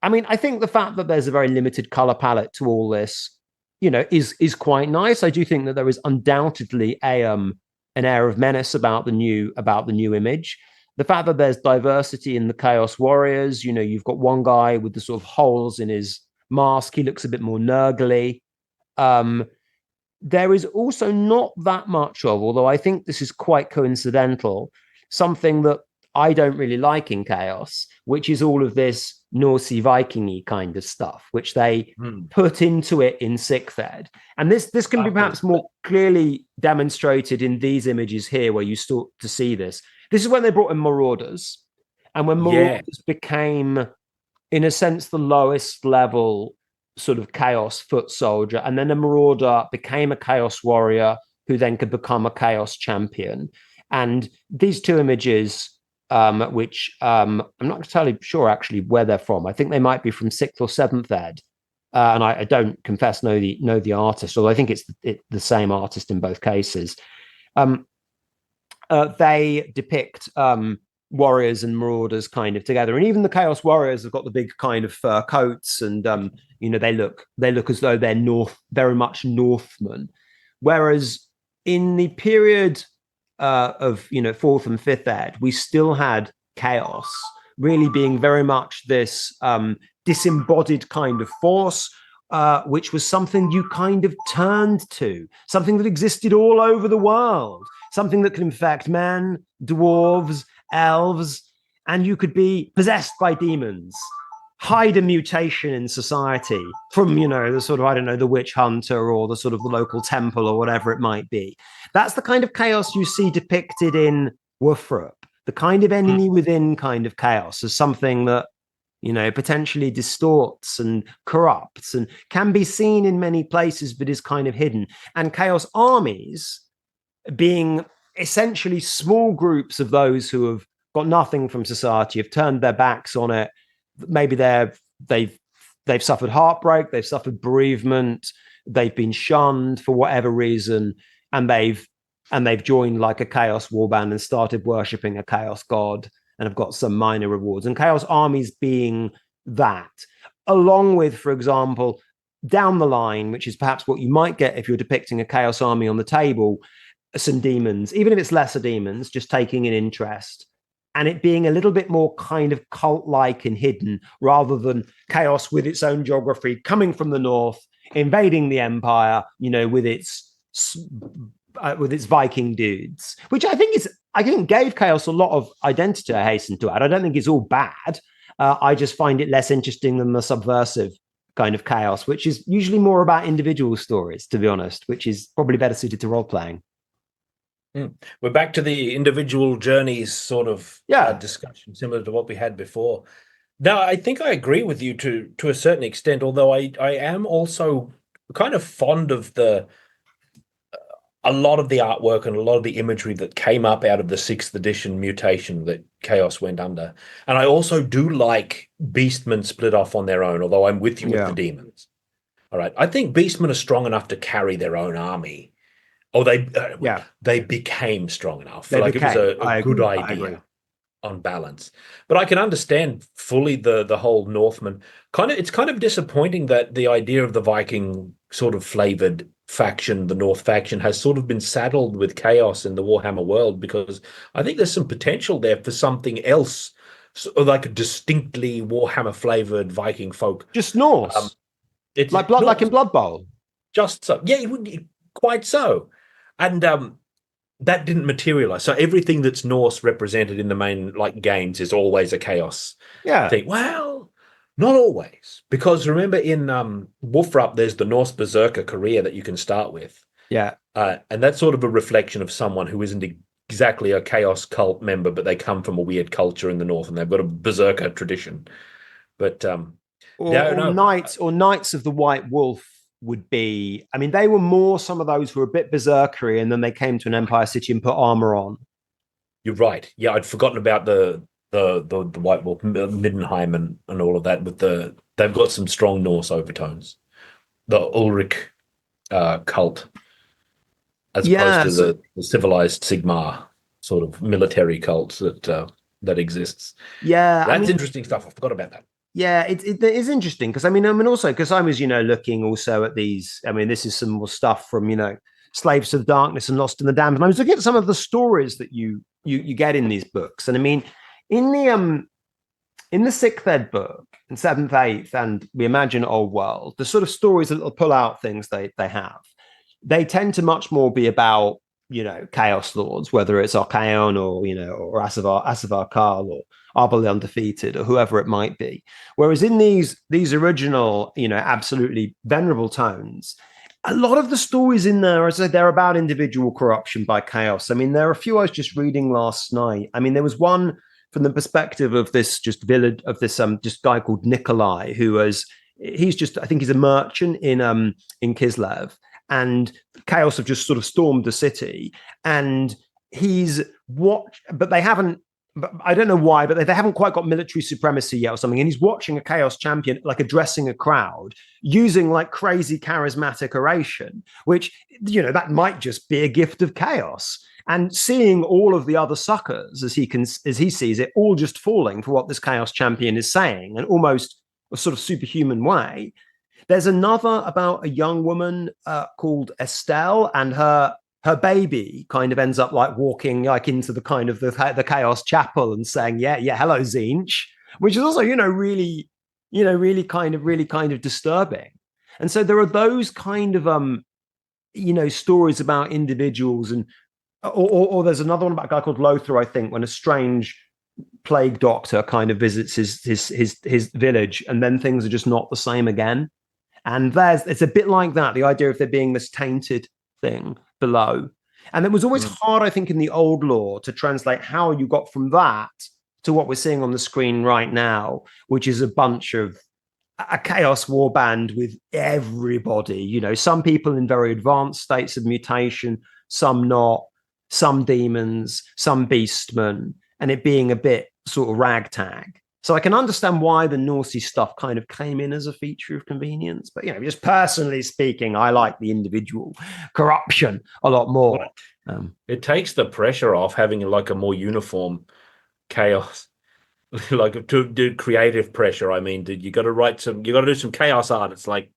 Speaker 1: I think the fact that there's a very limited color palette to all this is quite nice. I do think that there is undoubtedly an air of menace about the new image. The fact that there's diversity in the Chaos Warriors, you've got one guy with the sort of holes in his mask. He looks a bit more nurgly. There is also not that much of, although I think this is quite coincidental, something that I don't really like in Chaos, which is all of this Norse Viking-y kind of stuff, which they put into it in 6th ed. And this can be perhaps more clearly demonstrated in these images here, where you start to see this. This is when they brought in Marauders, and when Marauders became, in a sense, the lowest level sort of Chaos foot soldier, and then a Marauder became a Chaos Warrior who then could become a Chaos Champion. And these two images, which I'm not entirely sure actually where they're from. I think they might be from 6th or 7th ed. And I don't know the artist, although I think it's the same artist in both cases. They depict warriors and marauders kind of together, and even the Chaos Warriors have got the big kind of fur coats, and they look as though they're very much Northmen. Whereas in the period of 4th and 5th ed, we still had chaos really being very much this disembodied kind of force, which was something you kind of turned to, something that existed all over the world, something that can infect men, dwarves, elves, and you could be possessed by demons, hide a mutation in society from, the sort of, I don't know, the witch hunter or the sort of the local temple or whatever it might be. That's the kind of chaos you see depicted in Woothrup, the kind of enemy within kind of chaos as something that, potentially distorts and corrupts and can be seen in many places, but is kind of hidden. And chaos armies being essentially small groups of those who have got nothing from society, have turned their backs on it. Maybe they've suffered heartbreak, they've suffered bereavement, they've been shunned for whatever reason, and they've joined like a chaos warband and started worshipping a chaos god and have got some minor rewards. And chaos armies being that, along with, for example, down the line, which is perhaps what you might get if you're depicting a chaos army on the table, some demons, even if it's lesser demons, just taking an interest, and it being a little bit more kind of cult-like and hidden, rather than chaos with its own geography coming from the north, invading the empire, with its Viking dudes, which I think gave chaos a lot of identity. I hasten to add, I don't think it's all bad. I just find it less interesting than the subversive kind of chaos, which is usually more about individual stories, to be honest, which is probably better suited to role playing.
Speaker 2: We're back to the individual journeys sort of discussion, similar to what we had before. Now, I think I agree with you to a certain extent, although I am also kind of fond of a lot of the artwork and a lot of the imagery that came up out of the 6th edition mutation that Chaos went under. And I also do like Beastmen split off on their own, although I'm with you with the demons. All right. I think Beastmen are strong enough to carry their own army. Oh, they became strong enough. It was a good idea on balance. But I can understand fully the whole Northman. It's kind of disappointing that the idea of the Viking sort of flavored faction, the North faction, has sort of been saddled with chaos in the Warhammer world, because I think there's some potential there for something else, like a distinctly Warhammer flavored Viking folk.
Speaker 1: Just Norse. It's like
Speaker 2: Norse.
Speaker 1: like in Blood Bowl.
Speaker 2: Just so. Yeah, it would quite so. And that didn't materialize. So everything that's Norse represented in the main games is always a chaos thing. Well, not always, because remember in Woothrup, there's the Norse Berserker career that you can start with.
Speaker 1: Yeah.
Speaker 2: And that's sort of a reflection of someone who isn't exactly a chaos cult member, but they come from a weird culture in the North and they've got a Berserker tradition. But
Speaker 1: Knights of the White Wolf would be, they were more some of those who were a bit berserkery, and then they came to an Empire City and put armor on.
Speaker 2: You're right. Yeah, I'd forgotten about the White Wolf, Middenheim and all of that. They've got some strong Norse overtones. The Ulrich cult, as opposed to the civilized Sigmar sort of military cult that exists.
Speaker 1: Yeah,
Speaker 2: that's interesting stuff. I forgot about that.
Speaker 1: Yeah, it is interesting because also because I was looking also at these. This is some more stuff from Slaves to the Darkness and Lost in the Damned, and I was looking at some of the stories that you get in these books, and in the 6th ed book and 7th, 8th, and we imagine Old World, the sort of stories that will pull out things they have, they tend to much more be about Chaos Lords, whether it's Archaon or Asavar Karl or Arbor the Undefeated or whoever it might be. Whereas in these original, absolutely venerable tones, a lot of the stories in there, as I said, they're about individual corruption by chaos. There are a few I was just reading last night. There was one from the perspective of this just village of this just guy called Nikolai, I think he's a merchant in Kislev, and chaos have just sort of stormed the city, and but they haven't. I don't know why, but they haven't quite got military supremacy yet or something. And he's watching a chaos champion, addressing a crowd using crazy charismatic oration, which, that might just be a gift of chaos. And seeing all of the other suckers as he sees it, all just falling for what this chaos champion is saying, and almost a sort of superhuman way. There's another about a young woman called Estelle, and her baby kind of ends up walking into the kind of the chaos chapel and saying, yeah, hello, Zinch, which is also, really kind of disturbing. And so there are those kind of, stories about individuals. And Or there's another one about a guy called Lothar, I think, when a strange plague doctor kind of visits his village, and then things are just not the same again. And it's a bit like that, the idea of there being this tainted thing below. And it was always hard, I think, in the old lore to translate how you got from that to what we're seeing on the screen right now, which is a bunch of a chaos warband with everybody, some people in very advanced states of mutation, some not, some demons, some beastmen, and it being a bit sort of ragtag. So I can understand why the Narsey stuff kind of came in as a feature of convenience. But, just personally speaking, I like the individual corruption a lot more.
Speaker 2: It takes the pressure off having like a more uniform chaos, like to do creative pressure. I mean, you got to do some chaos art. It's like,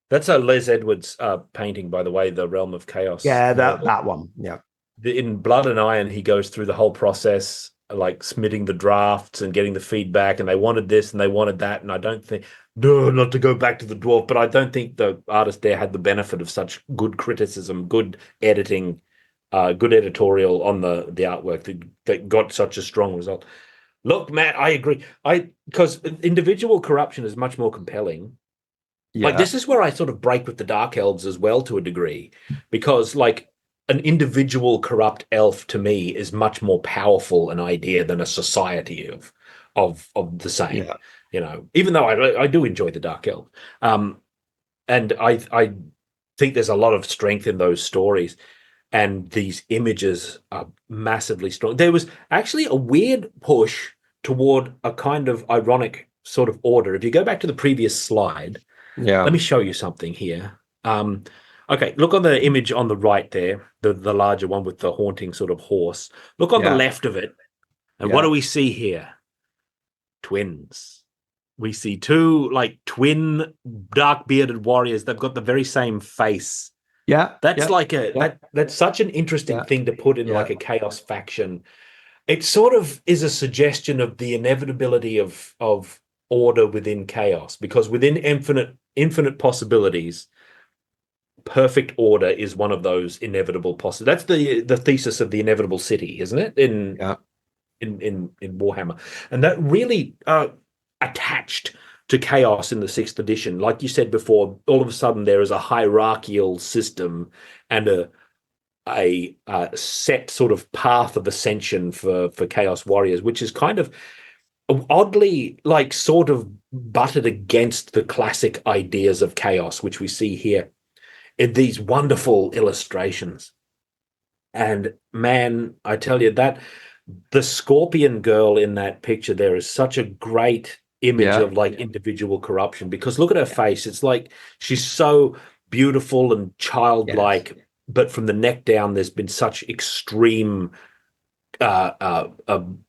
Speaker 2: that's a Les Edwards painting, by the way, The Realm of Chaos.
Speaker 1: Yeah, that one. Yeah.
Speaker 2: In Blood and Iron, he goes through the whole process, like submitting the drafts and getting the feedback, and they wanted this and they wanted that. And I don't think, not to go back to the dwarf, but I don't think the artist there had the benefit of such good criticism, good editing, good editorial on the artwork that got such a strong result. Look, Matt, I agree. Because individual corruption is much more compelling. Yeah. Like, this is where I sort of break with the Dark Elves as well, to a degree, because like an individual corrupt elf to me is much more powerful an idea than a society of the same. Yeah. Even though I do enjoy the Dark Elf, and I think there's a lot of strength in those stories, and these images are massively strong. There was actually a weird push toward a kind of ironic sort of order. If you go back to the previous slide, let me show you something here. Okay, look on the image on the right there, the larger one with the haunting sort of horse. Look on the left of it, and what do we see here? Twins. We see two like twin dark bearded warriors. They've got the very same face. That's like that's such an interesting thing to put in like a chaos faction. It sort of is a suggestion of the inevitability of order within chaos, because within infinite possibilities, perfect order is one of those inevitable possibilities. That's the thesis of the inevitable city, isn't it? In Warhammer, and that really attached to chaos in the 6th edition. Like you said before, all of a sudden there is a hierarchical system and a set sort of path of ascension for chaos warriors, which is kind of oddly like sort of butted against the classic ideas of chaos, which we see here in these wonderful illustrations. And man, I tell you that the scorpion girl in that picture there is such a great image of like individual corruption, because look at her face. It's like she's so beautiful and childlike, but from the neck down, there's been such extreme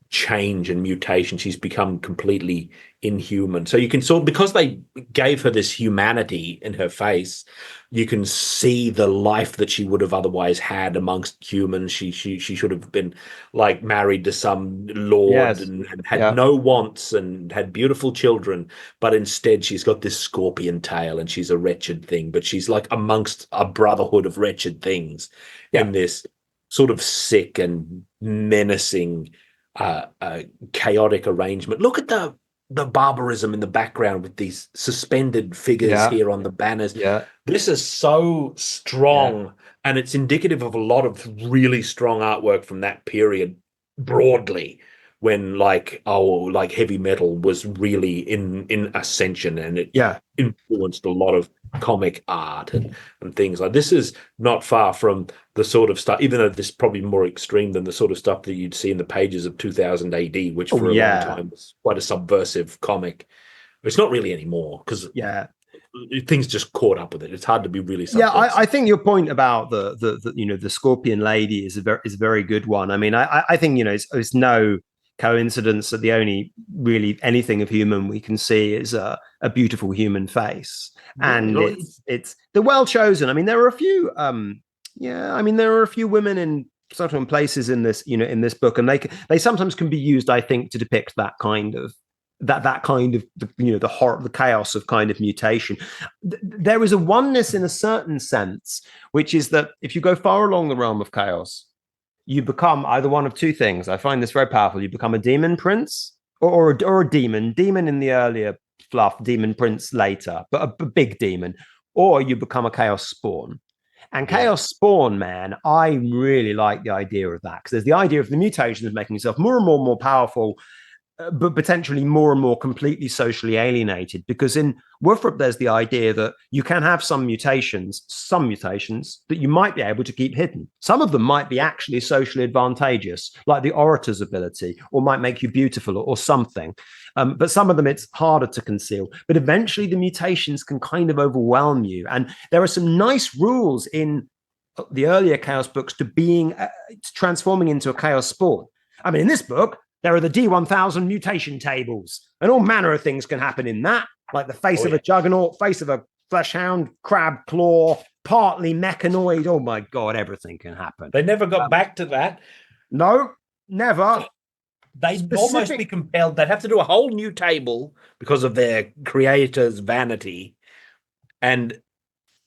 Speaker 2: change and mutation. She's become completely inhuman. So you can because they gave her this humanity in her face, you can see the life that she would have otherwise had amongst humans. She should have been like married to some lord and had no wants and had beautiful children, but instead she's got this scorpion tail and she's a wretched thing, but she's like amongst a brotherhood of wretched things in this sort of sick and menacing chaotic arrangement. Look at the barbarism in the background with these suspended figures here on the banners. This is so strong, and it's indicative of a lot of really strong artwork from that period broadly, when like heavy metal was really in ascension, and it influenced a lot of comic art and things like this. Is not far from the sort of stuff, even though this is probably more extreme than the sort of stuff that you'd see in the pages of 2000 AD, which for a long time was quite a subversive comic. It's not really anymore, because things just caught up with it. It's hard to be really subversive.
Speaker 1: I think your point about the Scorpion Lady is a very good one. I mean, I think it's no coincidence that the only really anything of human we can see is a beautiful human face, and it's the well chosen. I mean, there are a few there are a few women in certain places in this in this book, and they sometimes can be used, I think, to depict that kind of that kind of the horror, the chaos of kind of mutation. There is a oneness in a certain sense, which is that if you go far along the realm of chaos, you become either one of two things. I find this very powerful. You become a demon prince or a demon in the earlier fluff, demon prince later, but a big demon, or you become a chaos spawn. And chaos spawn, man, I really like the idea of that, because there's the idea of the mutations making yourself more and more powerful, but potentially more and more completely socially alienated. Because in Wolfrup, there's the idea that you can have some mutations that you might be able to keep hidden. Some of them might be actually socially advantageous, like the orator's ability, or might make you beautiful or something. But some of them it's harder to conceal. But eventually the mutations can kind of overwhelm you. And there are some nice rules in the earlier Chaos books to transforming into a Chaos spawn. I mean, in this book, there are the D1000 mutation tables, and all manner of things can happen in that, like the face of a juggernaut, face of a fleshhound, crab claw, partly mechanoid. Oh my God, everything can happen.
Speaker 2: They never got back to that.
Speaker 1: No, never.
Speaker 2: They'd almost be compelled. They'd have to do a whole new table because of their creator's vanity, and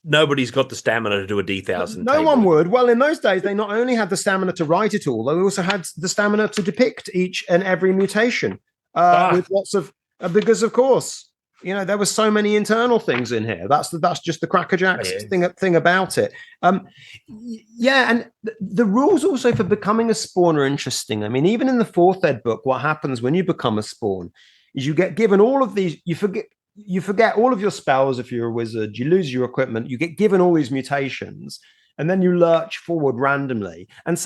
Speaker 2: nobody's got the stamina to do a D1000.
Speaker 1: No one would. Well, in those days, they not only had the stamina to write it all, they also had the stamina to depict each and every mutation with lots of, because of course, there were so many internal things in here. That's just the crackerjacks thing about it. And the rules also for becoming a spawn are interesting. I mean, even in the fourth ed book, what happens when you become a spawn is you get given all of these, you forget all of your spells if you're a wizard, you lose your equipment, you get given all these mutations, and then you lurch forward randomly. And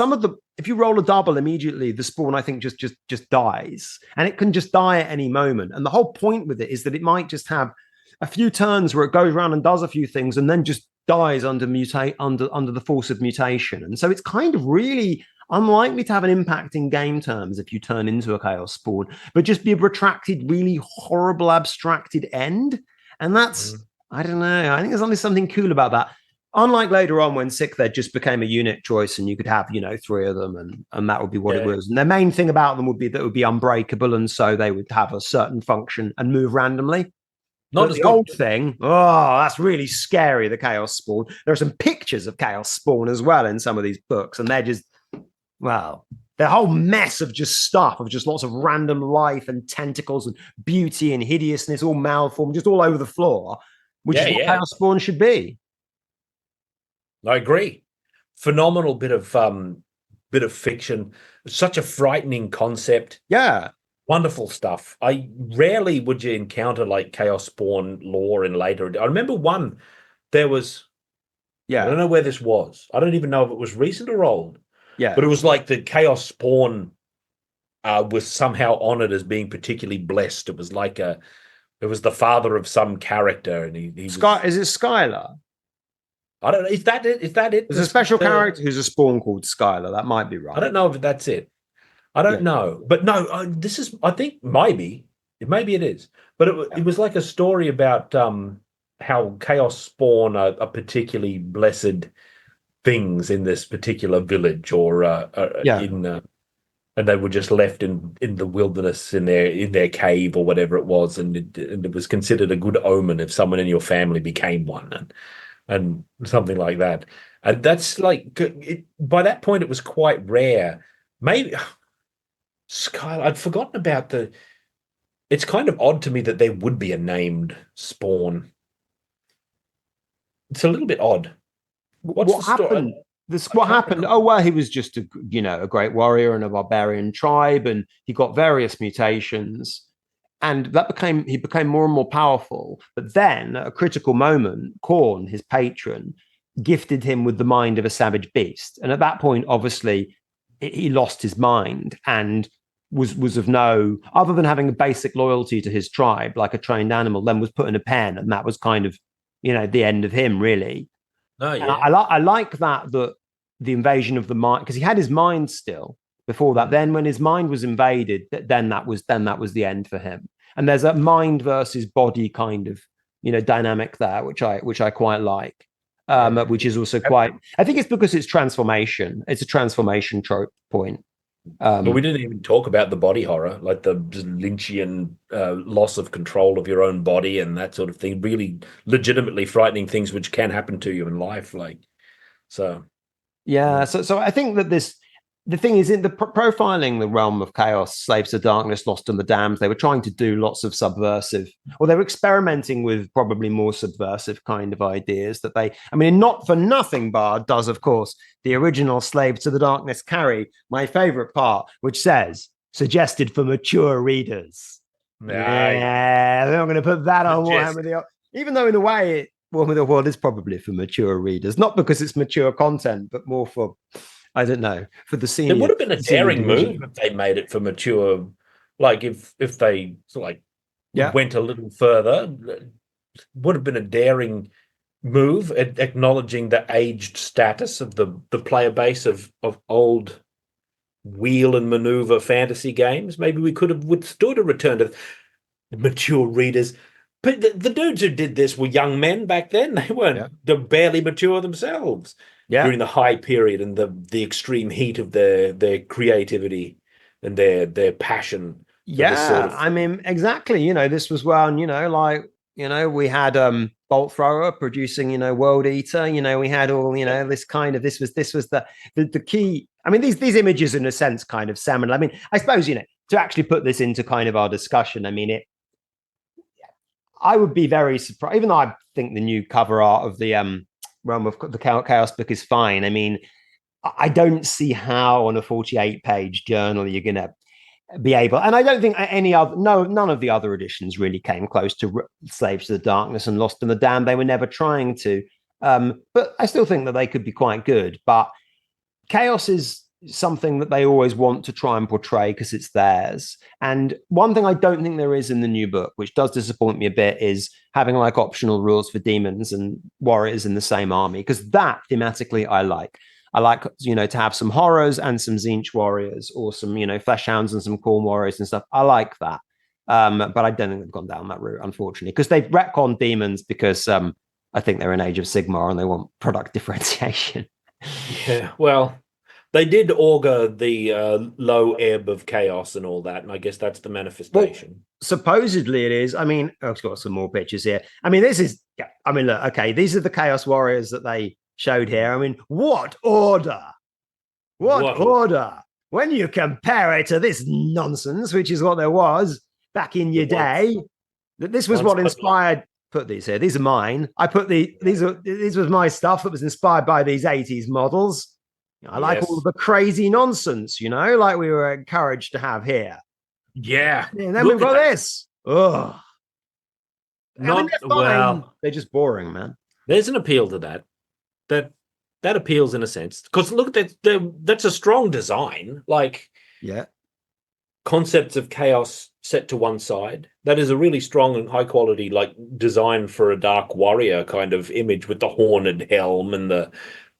Speaker 1: if you roll a double immediately, the spawn, I think, just dies. And it can just die at any moment. And the whole point with it is that it might just have a few turns where it goes around and does a few things and then just dies under the force of mutation. And so it's kind of really unlikely to have an impact in game terms if you turn into a chaos spawn, but just be a retracted, really horrible, abstracted end. And that's, I don't know, I think there's only something cool about that. Unlike later on when Sick There just became a unit choice and you could have, 3 of them and that would be what it was. And the main thing about them would be that it would be unbreakable, and so they would have a certain function and move randomly. Not the old thing. Oh, that's really scary, the Chaos Spawn. There are some pictures of Chaos Spawn as well in some of these books, and they're just, well, the whole mess of just stuff, of just lots of random life and tentacles and beauty and hideousness, all malformed, just all over the floor, which is what Chaos Spawn should be.
Speaker 2: I agree. Phenomenal bit of fiction. Such a frightening concept.
Speaker 1: Yeah.
Speaker 2: Wonderful stuff. I rarely would you encounter like Chaos Spawn lore in later. I remember one, there was, I don't know where this was. I don't even know if it was recent or old. Yeah. But it was like the Chaos Spawn was somehow honored as being particularly blessed. It was like it was the father of some character. And he
Speaker 1: is it Skylar?
Speaker 2: I don't know. Is that it?
Speaker 1: There's a special character who's a spawn called Skylar. That might be right.
Speaker 2: I don't know if that's it. I don't know. But no, this is, I think maybe it is. But it was like a story about how Chaos Spawn are particularly blessed things in this particular village, or and they were just left in the wilderness in their cave or whatever it was, and it was considered a good omen if someone in your family became one, and something like that. And that's like, by that point it was quite rare. Maybe Skylar, I'd forgotten about it's kind of odd to me that there would be a named spawn. It's a little bit odd.
Speaker 1: What happened? What happened? Oh, well, he was just a great warrior in a barbarian tribe, and he got various mutations, and he became more and more powerful. But then, at a critical moment, Khorne, his patron, gifted him with the mind of a savage beast, and at that point, obviously, he lost his mind and was of no, other than having a basic loyalty to his tribe, like a trained animal. Then was put in a pen, and that was kind of, the end of him, really.
Speaker 2: Oh, yeah.
Speaker 1: I like that the invasion of the mind, because he had his mind still before that. Then when his mind was invaded, then that was the end for him. And there's a mind versus body kind of dynamic there, which I quite like. Which is also quite, I think it's because it's transformation. It's a transformation trope point.
Speaker 2: But we didn't even talk about the body horror, like the Lynchian loss of control of your own body and that sort of thing. Really legitimately frightening things which can happen to you in life. Like, so.
Speaker 3: Yeah, so I think that the thing is in the profiling the realm of chaos, Slaves to Darkness, Lost in the Damned, they were trying to do lots of subversive, or they were experimenting with probably more subversive kind of ideas that I mean, not for nothing, Bard does, of course, the original Slaves to the Darkness carry my favorite part, which says, suggested for mature readers. Yeah, they're not going to put that on Warhammer the Old, even though in a way Warhammer the Old World is probably for mature readers, not because it's mature content, but more for, I don't know, for the senior.
Speaker 2: It would have been a daring move if they made it for mature, like if they sort of went a little further. Would have been a daring move, acknowledging the aged status of the player base of old wheel and maneuver fantasy games. Maybe we could have withstood a return to mature readers. But the dudes who did this were young men back then. They weren't they're barely mature themselves during the high period and the extreme heat of their creativity and their passion.
Speaker 3: Yeah,
Speaker 2: sort of
Speaker 3: I mean, exactly. You know, this was when, we had Bolt Thrower producing, World Eater, we had all, this kind of this was the key. I mean, these images in a sense kind of seminal. I mean, I suppose, to actually put this into kind of our discussion, I mean, I would be very surprised, even though I think the new cover art of the Realm of the Chaos book is fine. I mean, I don't see how on a 48-page journal you're going to be able, and I don't think none of the other editions really came close to Slaves to the Darkness and Lost in the Damned. They were never trying to, but I still think that they could be quite good. But Chaos is something that they always want to try and portray because it's theirs. And one thing I don't think there is in the new book, which does disappoint me a bit, is having like optional rules for demons and warriors in the same army, because that thematically I like. I like, to have some horrors and some Tzeentch warriors, or some, flesh hounds and some Khorne warriors and stuff. I like that. But I don't think they've gone down that route, unfortunately, because they've retconned demons because I think they're in Age of Sigmar and they want product differentiation.
Speaker 2: Yeah, well, they did augur the low ebb of chaos and all that, and I guess that's the manifestation.
Speaker 3: Well, supposedly it is. I mean, I've got some more pictures here. I mean, this is, I mean, look, okay, these are the Chaos Warriors that they showed here. I mean, what order? What order? When you compare it to this nonsense, which is what there was back in your day, that this was what inspired. Put these here. These are mine. I put these was my stuff that was inspired by these 80s models. I like all the crazy nonsense, like we were encouraged to have here.
Speaker 2: Yeah.
Speaker 3: And then we've got this. Oh,
Speaker 2: well,
Speaker 3: they're just boring, man.
Speaker 2: There's an appeal to that. That appeals in a sense, because look, that's a strong design. Like, concepts of chaos set to one side. That is a really strong and high quality, like, design for a dark warrior kind of image with the horned helm and the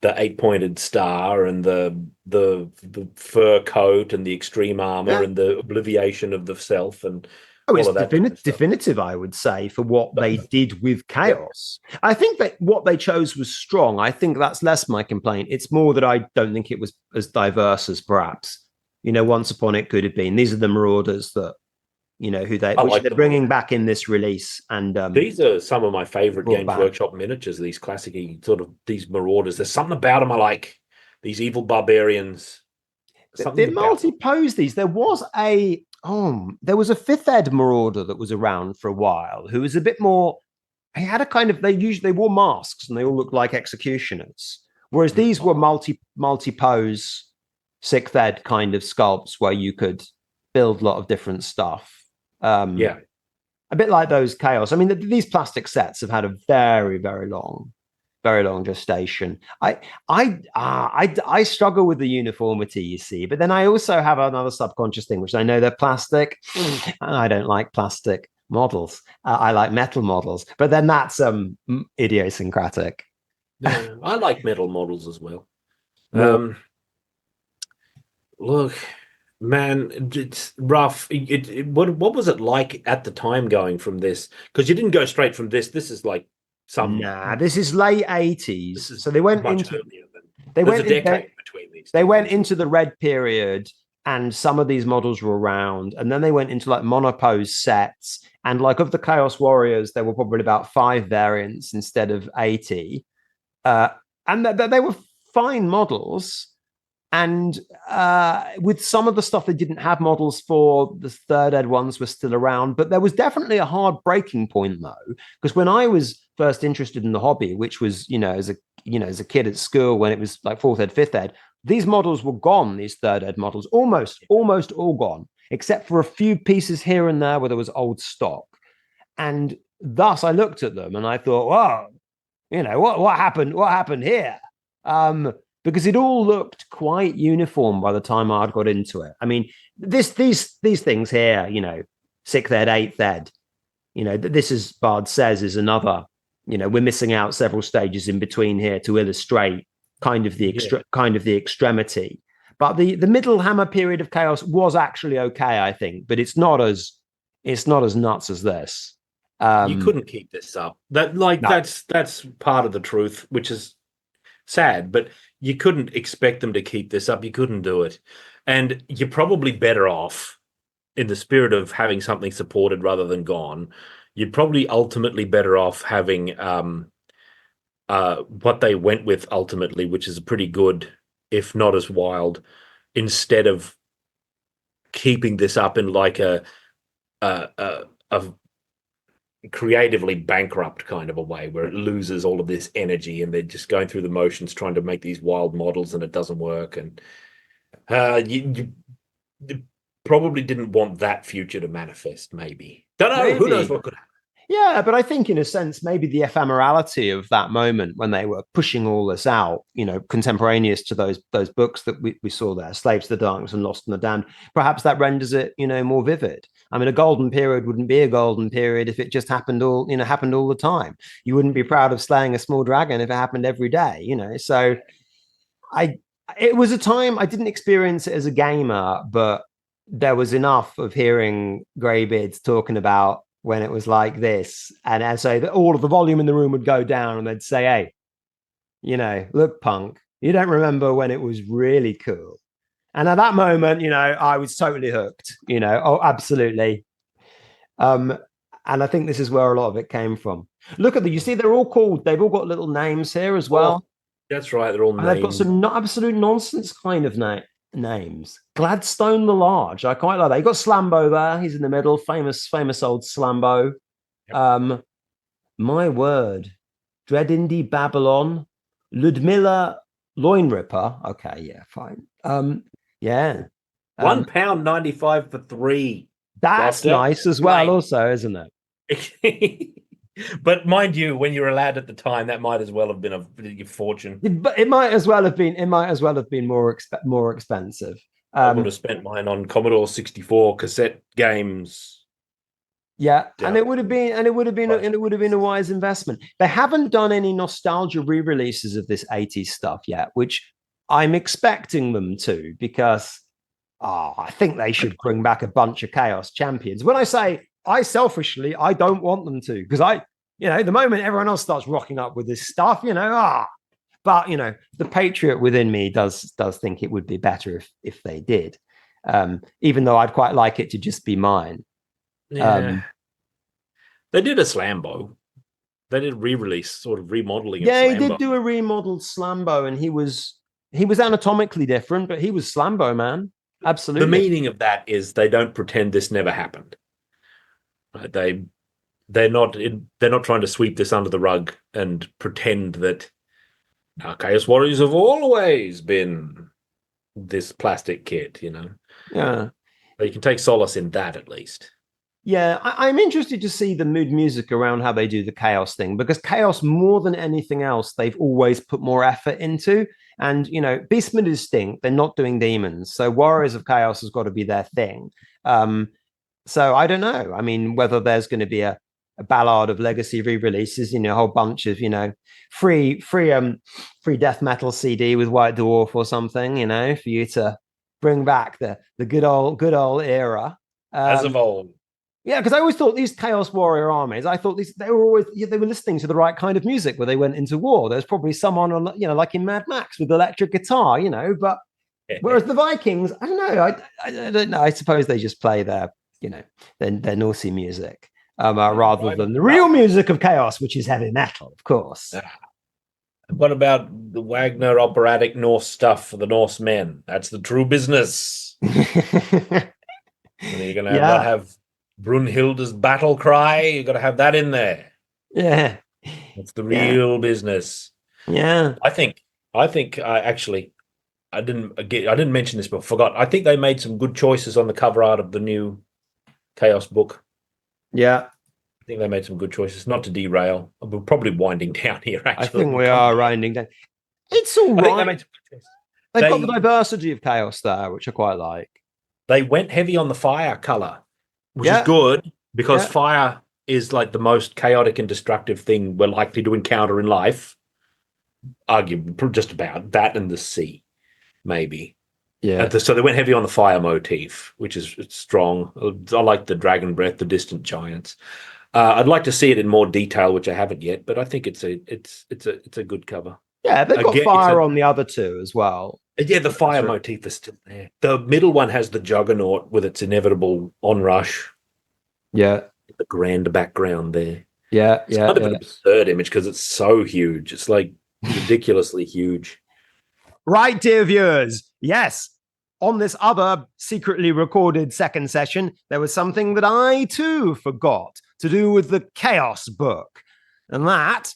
Speaker 2: 8-pointed star and the fur coat and the extreme armor and the obliviation of the self and
Speaker 3: it's definitive, I would say, for what they did with chaos. I think that what they chose was strong. I think that's less my complaint. It's more that I don't think it was as diverse as perhaps Once Upon it could have been. These are the Marauders that they're bringing back in this release. And
Speaker 2: these are some of my favorite Games Workshop miniatures, these classic sort of these Marauders. There's something about them I like. These evil barbarians.
Speaker 3: They multi-pose these. There was a 5th Ed Marauder that was around for a while who was a bit more, he had a kind of, they wore masks and they all looked like executioners. Whereas these were multi-pose 6th Ed kind of sculpts where you could build a lot of different stuff. A bit like those Chaos. I mean, these plastic sets have had a very, very long gestation. I struggle with the uniformity, you see, but then I also have another subconscious thing, which I know they're plastic, and I don't like plastic models. I like metal models, but then that's idiosyncratic.
Speaker 2: Yeah, I like metal models as well. Look, man, it's rough. What was it like at the time going from this? Because you didn't go straight from this. This is like
Speaker 3: this is late 80s. So they went into
Speaker 2: a decade between these.
Speaker 3: They went into the red period
Speaker 1: and some of these models were around, and then they went into like monopose sets, and like of the Chaos Warriors there were probably about 5 variants instead of 80, and they were fine models. And with some of the stuff they didn't have models for, the third ed ones were still around, but there was definitely a hard breaking point though, because when I was first interested in the hobby, which was as a kid at school when it was like 4th ed, 5th ed, these models were gone. These third ed models almost all gone, except for a few pieces here and there where there was old stock. And thus I looked at them and I thought, wow, what happened here? Because it all looked quite uniform by the time I'd got into it. I mean, these things here, 6th ed, 8th ed, this is BARD says is another, we're missing out several stages in between here to illustrate kind of the extremity. But the middle hammer period of chaos was actually okay, I think, but it's not as nuts as this.
Speaker 2: You couldn't keep this up. That's part of the truth, which is sad, but you couldn't expect them to keep this up. You couldn't do it. And you're probably better off, in the spirit of having something supported rather than gone, you're probably ultimately better off having what they went with ultimately, which is pretty good, if not as wild, instead of keeping this up in like a creatively bankrupt kind of a way where it loses all of this energy and they're just going through the motions trying to make these wild models and it doesn't work. And you probably didn't want that future to manifest, maybe. Don't know. Maybe. Who knows what could happen?
Speaker 1: Yeah, but I think in a sense, maybe the ephemerality of that moment when they were pushing all this out, contemporaneous to those books that we saw there, Slaves to the Darkness and Lost and the Damned, perhaps that renders it, more vivid. I mean, a golden period wouldn't be a golden period if it just happened all the time. You wouldn't be proud of slaying a small dragon if it happened every day, So it was a time I didn't experience it as a gamer, but there was enough of hearing greybeards talking about when it was like this, and so that all of the volume in the room would go down and they'd say, hey, look, punk, you don't remember when it was really cool. And at that moment, I was totally hooked, oh, absolutely. And I think this is where a lot of it came from. Look at you see, they've all got little names here as well.
Speaker 2: Oh, that's right. They're all named.
Speaker 1: They've got some absolute nonsense kind of names. Gladstone the Large. I quite like that. You got Slambo there. He's in the middle. Famous old Slambo. Yep. My word. Dread Indie Babylon. Ludmilla Loin Ripper. Okay, yeah, fine. Yeah.
Speaker 2: £1.95 for 3.
Speaker 1: That's nice as well, also, isn't it?
Speaker 2: But mind you, when you're allowed at the time, that might as well have been a fortune.
Speaker 1: But it might as well have been more expensive.
Speaker 2: I would have spent mine on Commodore 64 cassette games.
Speaker 1: Yeah, and it would have been a wise investment. They haven't done any nostalgia re-releases of this 80s stuff yet, which I'm expecting them to, because I think they should bring back a bunch of Chaos Champions. When I say I don't want them to, because the moment everyone else starts rocking up with this stuff, but the patriot within me does think it would be better if they did, even though I'd quite like it to just be mine.
Speaker 2: Yeah. They did a Slambo. They did re-release, sort of remodeling.
Speaker 1: Yeah, he did do a remodeled Slambo, and he was anatomically different, but he was Slambo, man. Absolutely.
Speaker 2: The meaning of that is they don't pretend this never happened. Right? They're not trying to sweep this under the rug and pretend that our Chaos Warriors have always been this plastic kid,
Speaker 1: Yeah.
Speaker 2: But you can take solace in that, at least.
Speaker 1: Yeah, I'm interested to see the mood music around how they do the Chaos thing, because Chaos, more than anything else, they've always put more effort into. And, Beastmen distinct, they're not doing demons. So Warriors of Chaos has got to be their thing. So I don't know. I mean, whether there's going to be a ballad of legacy re-releases, a whole bunch of, free death metal CD with White Dwarf or something, for you to bring back the good old era.
Speaker 2: As of old.
Speaker 1: Yeah, because I always thought these Chaos Warrior armies, I thought they were listening to the right kind of music where they went into war. There's probably someone on, like in Mad Max with electric guitar, but Whereas the Vikings, I don't know. I don't know. I suppose they just play their, their Nazi music rather than the real music of chaos, which is heavy metal, of course.
Speaker 2: What about the Wagner operatic Norse stuff for the Norsemen? That's the true business. And you're going to have Brunhilde's battle cry. You've got to have that in there.
Speaker 1: Yeah.
Speaker 2: It's the real business.
Speaker 1: Yeah.
Speaker 2: I think I didn't mention this, but forgot. I think they made some good choices on the cover art of the new Chaos book.
Speaker 1: Yeah.
Speaker 2: I think they made some good choices. Not to derail. We're probably winding down here, actually.
Speaker 1: I think we are winding down. It's all right.
Speaker 2: I think they made some good choices.
Speaker 1: They've got the diversity of chaos there, which I quite like.
Speaker 2: They went heavy on the fire color, which is good because fire is like the most chaotic and destructive thing we're likely to encounter in life. Arguably, just about that and the sea, maybe. Yeah. So they went heavy on the fire motif, which is strong. I like the dragon breath, the distant giants. I'd like to see it in more detail, which I haven't yet, but I think it's a good cover.
Speaker 1: Yeah, they've got fire on the other two as well.
Speaker 2: Yeah, the fire motif is still there. The middle one has the juggernaut with its inevitable onrush.
Speaker 1: Yeah.
Speaker 2: The grand background there.
Speaker 1: Yeah,
Speaker 2: it's kind of an absurd image because it's so huge. It's like ridiculously huge.
Speaker 1: Right, dear viewers. Yes, on this other secretly recorded second session, there was something that I too forgot to do with the Chaos book. And that,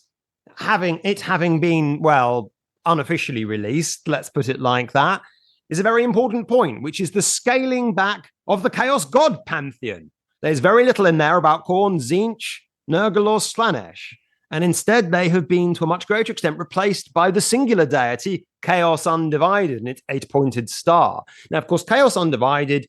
Speaker 1: having been, well, unofficially released, let's put it like that, is a very important point, which is the scaling back of the Chaos God pantheon. There's very little in there about Khorne, Tzeentch, Nurgle, or Slaanesh. And instead, they have been, to a much greater extent, replaced by the singular deity, Chaos Undivided, and its 8-pointed star. Now, of course, Chaos Undivided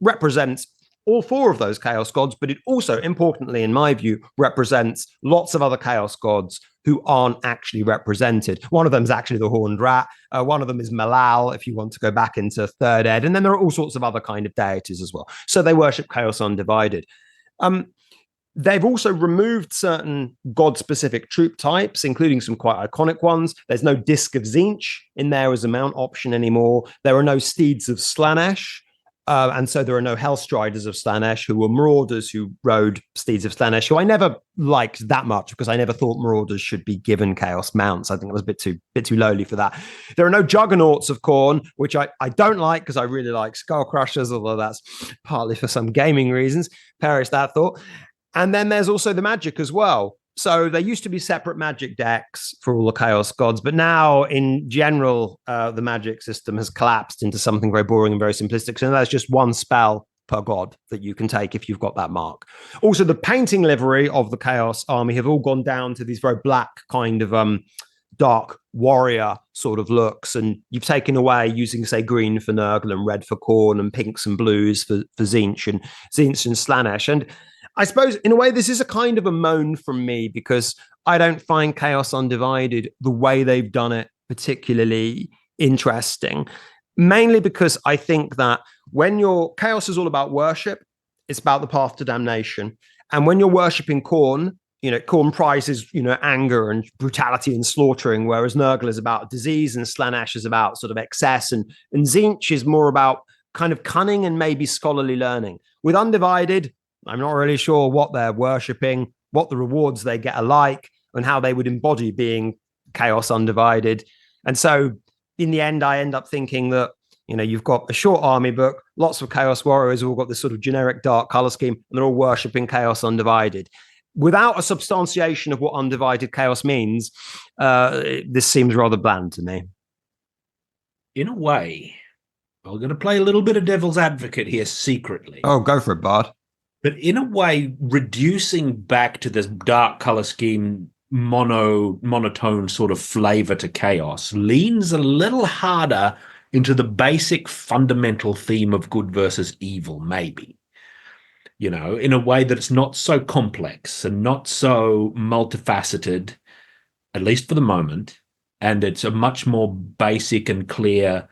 Speaker 1: represents all four of those Chaos gods, but it also, importantly, in my view, represents lots of other Chaos gods who aren't actually represented. One of them is actually the Horned Rat. One of them is Malal, if you want to go back into Third Ed. And then there are all sorts of other kind of deities as well. So they worship Chaos Undivided. They've also removed certain god-specific troop types, including some quite iconic ones. There's no Disc of Tzeentch in there as a mount option anymore. There are no Steeds of Slaanesh. And so there are no Hellstriders of Slaanesh, who were Marauders who rode Steeds of Slaanesh, who I never liked that much because I never thought Marauders should be given Chaos mounts. I think it was a bit too lowly for that. There are no Juggernauts of Khorne, which I don't like because I really like Skull Crushers, although that's partly for some gaming reasons. Perish that thought. And then there's also the magic as well. So there used to be separate magic decks for all the Chaos gods, but now in general, the magic system has collapsed into something very boring and very simplistic. So there's just one spell per god that you can take if you've got that mark. Also, the painting livery of the Chaos army have all gone down to these very black kind of dark warrior sort of looks, and you've taken away using, say, green for Nurgle and red for Khorne and pinks and blues for Tzeentch and Slaanesh. And I suppose, in a way, this is a kind of a moan from me because I don't find Chaos Undivided, the way they've done it, particularly interesting. Mainly because I think that when Chaos is all about worship, it's about the path to damnation. And when you're worshipping Khorne, Khorne prizes, anger and brutality and slaughtering, whereas Nurgle is about disease and Slaanesh is about sort of excess, and Tzeentch is more about kind of cunning and maybe scholarly learning. With Undivided, I'm not really sure what they're worshipping, what the rewards they get are like, and how they would embody being Chaos Undivided. And so in the end, I end up thinking that, you've got a short army book, lots of Chaos Warriors who all got this sort of generic dark color scheme, and they're all worshipping Chaos Undivided. Without a substantiation of what Undivided Chaos means, this seems rather bland to me.
Speaker 2: In a way, we're going to play a little bit of devil's advocate here secretly.
Speaker 1: Oh, go for it, Bard.
Speaker 2: But in a way, reducing back to this dark color scheme, monotone sort of flavor to Chaos leans a little harder into the basic fundamental theme of good versus evil, maybe. In a way that it's not so complex and not so multifaceted, at least for the moment. And it's a much more basic and clear,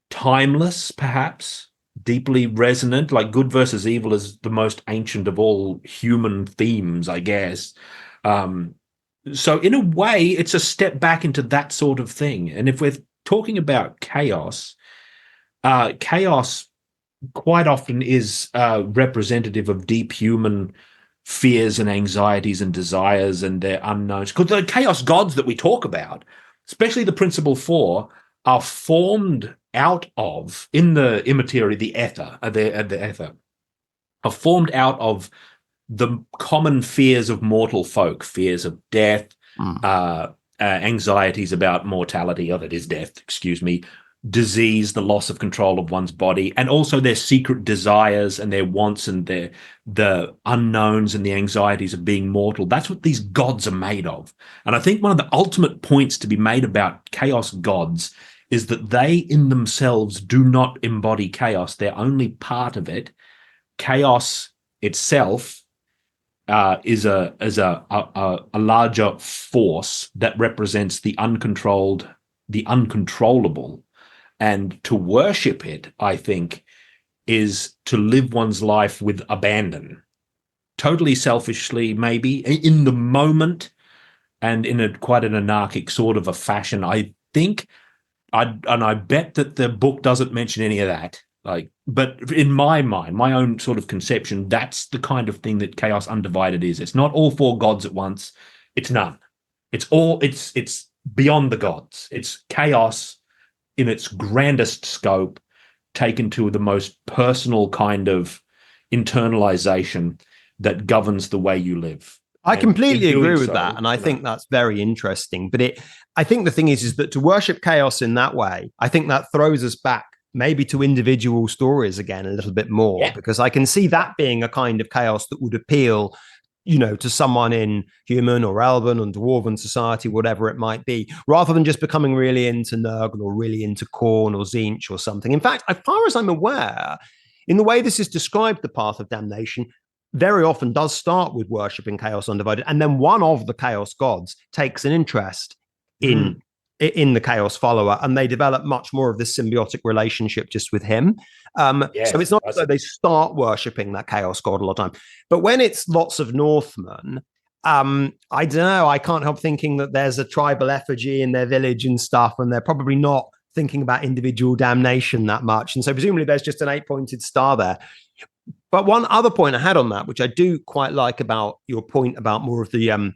Speaker 2: timeless, perhaps, deeply resonant, like good versus evil is the most ancient of all human themes, I guess. So in a way, it's a step back into that sort of thing. And if we're talking about chaos, chaos quite often is representative of deep human fears and anxieties and desires and their unknowns. Because the chaos gods that we talk about, especially the principal four, are formed out of, in the immaterial, the ether, the ether, are formed out of the common fears of mortal folk, fears of death, anxieties about mortality, that is death, excuse me, disease, the loss of control of one's body, and also their secret desires and their wants and the unknowns and the anxieties of being mortal. That's what these gods are made of. And I think one of the ultimate points to be made about chaos gods is that they in themselves do not embody chaos. They're only part of it. Chaos itself is a larger force that represents the uncontrolled, the uncontrollable. And to worship it, I think, is to live one's life with abandon, totally selfishly, maybe in the moment, and in quite an anarchic sort of a fashion. I think, I bet that the book doesn't mention any of that. But in my mind, my own sort of conception, that's the kind of thing that Chaos Undivided is. It's not all four gods at once. It's none. It's beyond the gods. It's chaos in its grandest scope, taken to the most personal kind of internalization that governs the way you live.
Speaker 1: I completely agree with that, and I think that's very interesting. But I think the thing is that to worship chaos in that way, I think that throws us back maybe to individual stories again a little bit more, because I can see that being a kind of chaos that would appeal, to someone in human or elven and dwarven society, whatever it might be, rather than just becoming really into Nurgle or really into Khorne or Tzeentch or something. In fact, as far as I'm aware, in the way this is described, the Path of Damnation very often does start with worshipping Chaos Undivided, and then one of the Chaos gods takes an interest in the Chaos follower, and they develop much more of this symbiotic relationship just with him. So it's not as though they start worshipping that Chaos god a lot of time. But when it's lots of Northmen, I don't know, I can't help thinking that there's a tribal effigy in their village and stuff, and they're probably not thinking about individual damnation that much. And so presumably there's just an 8-pointed star there. But one other point I had on that, which I do quite like about your point about more of the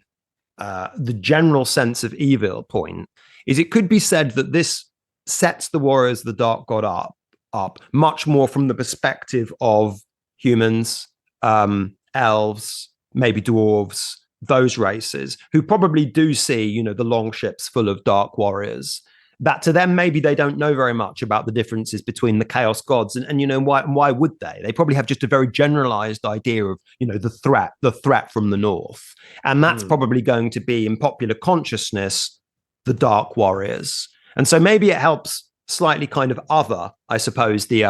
Speaker 1: general sense of evil point, is it could be said that this sets the Warriors of the Dark God up much more from the perspective of humans, elves, maybe dwarves, those races, who probably do see, the long ships full of dark warriors. That to them, maybe they don't know very much about the differences between the chaos gods, and why would they? They probably have just a very generalized idea of the threat from the north, and that's probably going to be in popular consciousness the dark warriors, and so maybe it helps slightly kind of other, I suppose, the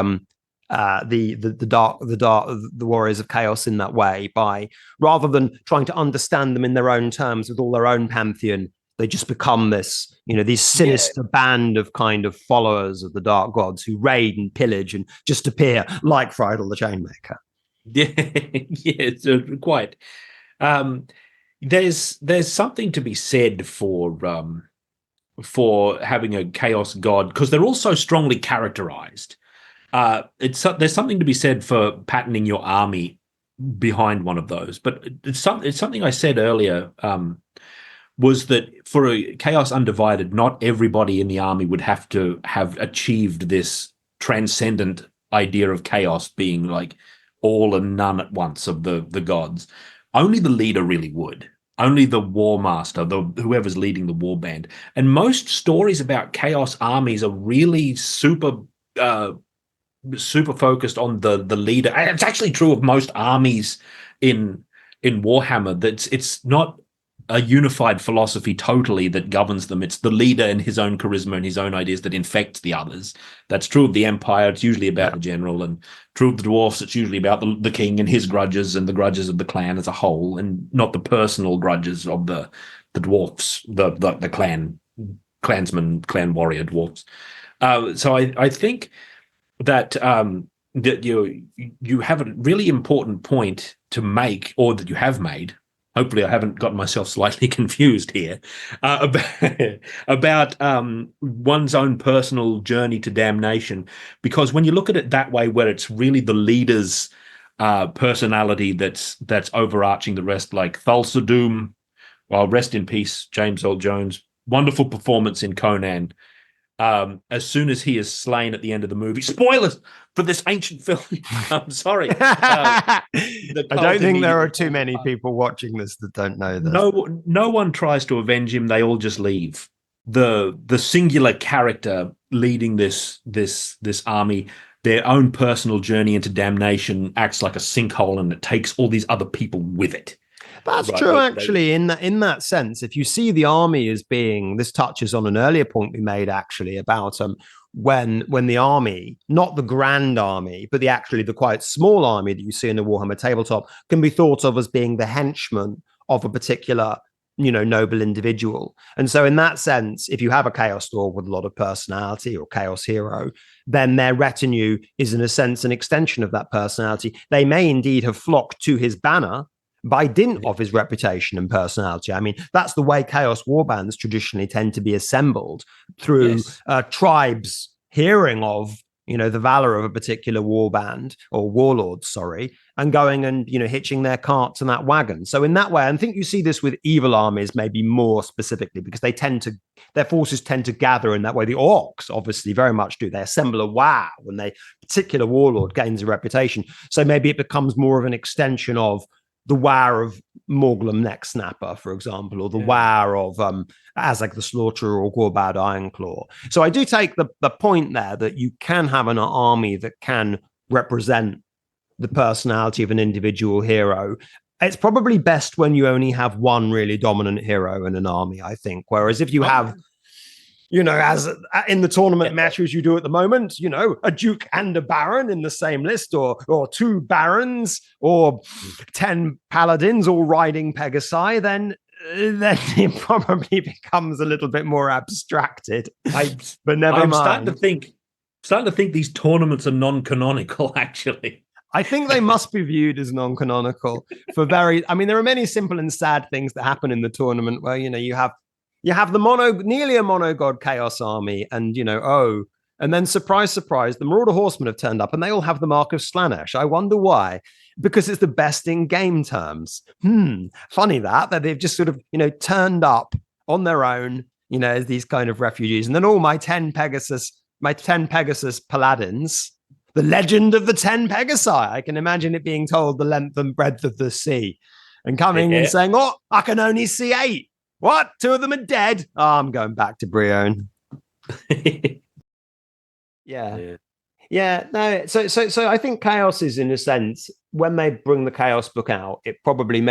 Speaker 1: warriors of chaos in that way, by rather than trying to understand them in their own terms with all their own pantheon. They just become this, these sinister band of kind of followers of the dark gods who raid and pillage and just appear like Friedel the Chainmaker.
Speaker 2: Yeah, quite. There's something to be said for having a chaos god, because they're all so strongly characterized. There's something to be said for patterning your army behind one of those. But it's something I said earlier. Was that for a Chaos Undivided, not everybody in the army would have to have achieved this transcendent idea of chaos being like all and none at once of the gods. Only the leader really would. Only the war master, whoever's leading the war band. And most stories about chaos armies are really super focused on the leader. And it's actually true of most armies in Warhammer, that it's not a unified philosophy totally that governs them. It's the leader and his own charisma and his own ideas that infect the others. That's true of the Empire. It's usually about the general, and true of the dwarfs. It's usually about the king and his grudges and the grudges of the clan as a whole, and not the personal grudges of the dwarfs, the clansmen, clan warrior dwarfs. So I think that that you have a really important point to make, or that you have made, hopefully I haven't gotten myself slightly confused here, about one's own personal journey to damnation. Because when you look at it that way, where it's really the leader's personality that's overarching the rest, like Thulsa Doom, well, rest in peace, James Earl Jones, wonderful performance in Conan. As soon as he is slain at the end of the movie, spoilers for this ancient film. I'm sorry.
Speaker 1: I don't think there are too
Speaker 2: immediately
Speaker 1: many people watching this that don't know this.
Speaker 2: no one tries to avenge him. They all just leave. The singular character leading this army, their own personal journey into damnation, acts like a sinkhole, and it takes all these other people with it.
Speaker 1: That's true, actually, in that sense. If you see the army as being, this touches on an earlier point we made, actually, about when the army, not the grand army, but the quite small army that you see in the Warhammer tabletop, can be thought of as being the henchmen of a particular, noble individual. And so in that sense, if you have a Chaos Dwarf with a lot of personality, or Chaos Hero, then their retinue is in a sense an extension of that personality. They may indeed have flocked to his banner by dint of his reputation and personality. I mean, that's the way Chaos Warbands traditionally tend to be assembled, through tribes hearing of, the valor of a particular warband, or warlord, and going and, hitching their cart to that wagon. So in that way, I think you see this with evil armies maybe more specifically, because their forces tend to gather in that way. The orcs obviously very much do. They assemble a wow when a particular warlord gains a reputation. So maybe it becomes more of an extension of the War of Morglum Neck Snapper, for example, or the War of Azag the Slaughterer, or Gorbad Ironclaw. So I do take the point there that you can have an army that can represent the personality of an individual hero. It's probably best when you only have one really dominant hero in an army, I think. Whereas if you have, as in the tournament matches you do at the moment, a Duke and a Baron in the same list, or 2 Barons, or 10 Paladins all riding Pegasi, then it probably becomes a little bit more abstracted. But never mind.
Speaker 2: Starting to think these tournaments are non-canonical, actually.
Speaker 1: I think they must be viewed as non-canonical there are many simple and sad things that happen in the tournament where, you have the nearly a monogod chaos army, and and then surprise, surprise, the Marauder Horsemen have turned up and they all have the mark of Slanesh. I wonder why. Because it's the best in game terms. Funny that they've just sort of, turned up on their own, as these kind of refugees. And then all my 10 Pegasus Paladins, the legend of the 10 Pegasi. I can imagine it being told the length and breadth of the sea, and coming and saying, "Oh, I can only see 8. What? 2 of them are dead. Oh, I'm going back to Brion." No. So I think Chaos is, in a sense, when they bring the Chaos book out, it probably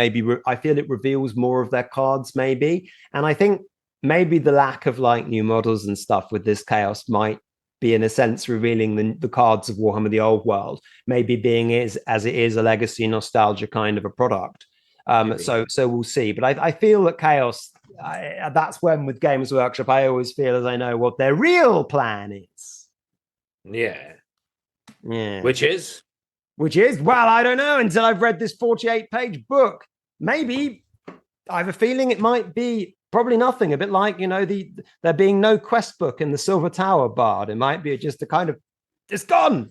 Speaker 1: I feel it reveals more of their cards, maybe. And I think maybe the lack of new models and stuff with this Chaos might be, in a sense, revealing the cards of Warhammer the Old World, maybe being as it is a legacy nostalgia kind of a product. So we'll see. But I feel that Chaos, that's when with Games Workshop, I always feel as I know what their real plan is.
Speaker 2: Yeah. Which is,
Speaker 1: well, I don't know until I've read this 48-page book. Maybe I have a feeling it might be probably nothing. A bit like, there being no quest book in the Silver Tower Bard. It might be just a kind of, it's gone.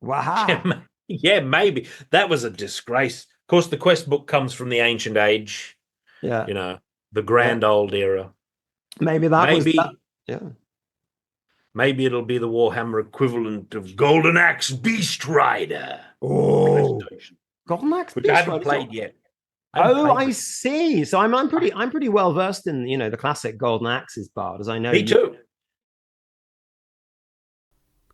Speaker 1: Wow.
Speaker 2: Yeah, maybe. That was a disgrace. Of course, the quest book comes from the ancient age.
Speaker 1: Yeah.
Speaker 2: The grand old era.
Speaker 1: Maybe yeah.
Speaker 2: Maybe it'll be the Warhammer equivalent of Golden Axe Beast Rider.
Speaker 1: Oh, Golden Axe
Speaker 2: Beast Rider, which I haven't played yet.
Speaker 1: I see. So I'm pretty well versed in the classic Golden Axes Bard, as I know.
Speaker 2: Me too.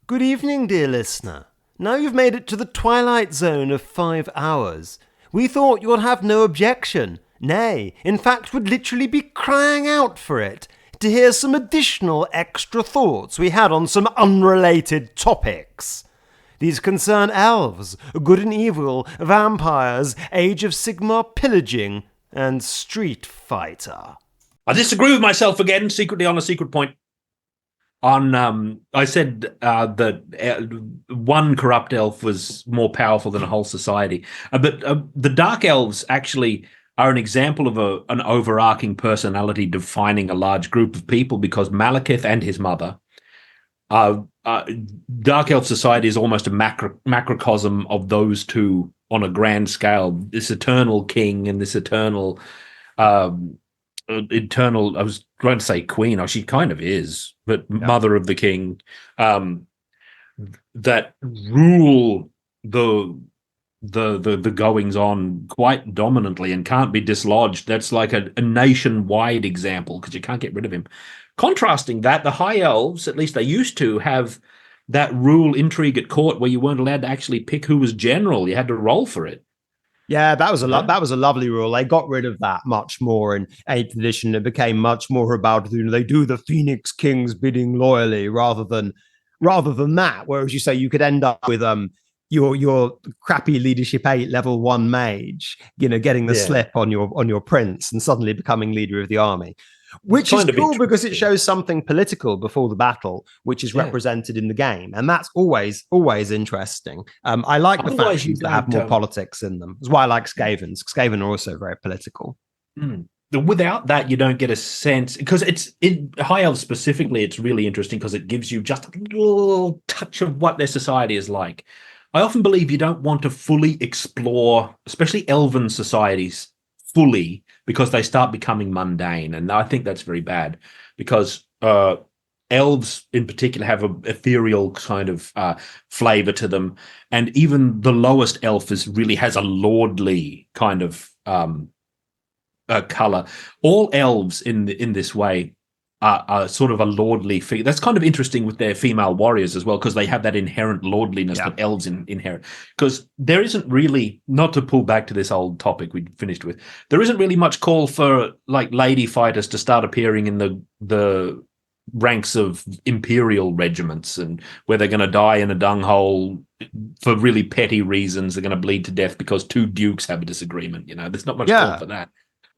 Speaker 3: Good evening, dear listener. Now you've made it to the twilight zone of 5 hours. We thought you would have no objection. Nay, in fact, would literally be crying out for it, to hear some additional extra thoughts we had on some unrelated topics. These concern elves, good and evil, vampires, Age of Sigmar pillaging, and Streetfighter.
Speaker 2: I disagree with myself again, secretly on a secret point. I said that one corrupt elf was more powerful than a whole society. But the Dark Elves actually are an example of an overarching personality defining a large group of people, because Malekith and his mother Dark Elf society is almost a macrocosm of those two on a grand scale. This eternal king and this eternal, I was going to say queen, or she kind of is, but mother of the king, that rule the goings on quite dominantly and can't be dislodged. That's like a nationwide example, because you can't get rid of him. Contrasting that, the High Elves, at least they used to, have that rule intrigue at court where you weren't allowed to actually pick who was general. You had to roll for it.
Speaker 1: Yeah, that was a lovely rule. They got rid of that much more in 8th edition. It became much more about, they do the Phoenix King's bidding loyally rather than that. Whereas you say you could end up with your crappy leadership 8 level 1 mage, getting the slip on your prince and suddenly becoming leader of the army. Which is cool because it shows something political before the battle, which is represented in the game. And that's always interesting. I like the factions that have more politics in them. That's why I like Skavens. Skaven are also very political.
Speaker 2: Without that, you don't get a sense, because it's in High Elves specifically, it's really interesting because it gives you just a little touch of what their society is like. I often believe you don't want to fully explore, especially elven societies, fully, because they start becoming mundane. And I think that's very bad, because elves in particular have an ethereal kind of flavor to them. And even the lowest elf really has a lordly kind of color. All elves in this way are sort of a lordly figure. That's kind of interesting with their female warriors as well, because they have that inherent lordliness that elves inherit. Because there isn't really, not to pull back to this old topic we finished with, there isn't really much call for like lady fighters to start appearing in the ranks of imperial regiments, and where they're going to die in a dung hole for really petty reasons. They're going to bleed to death because two dukes have a disagreement. There's not much call for that.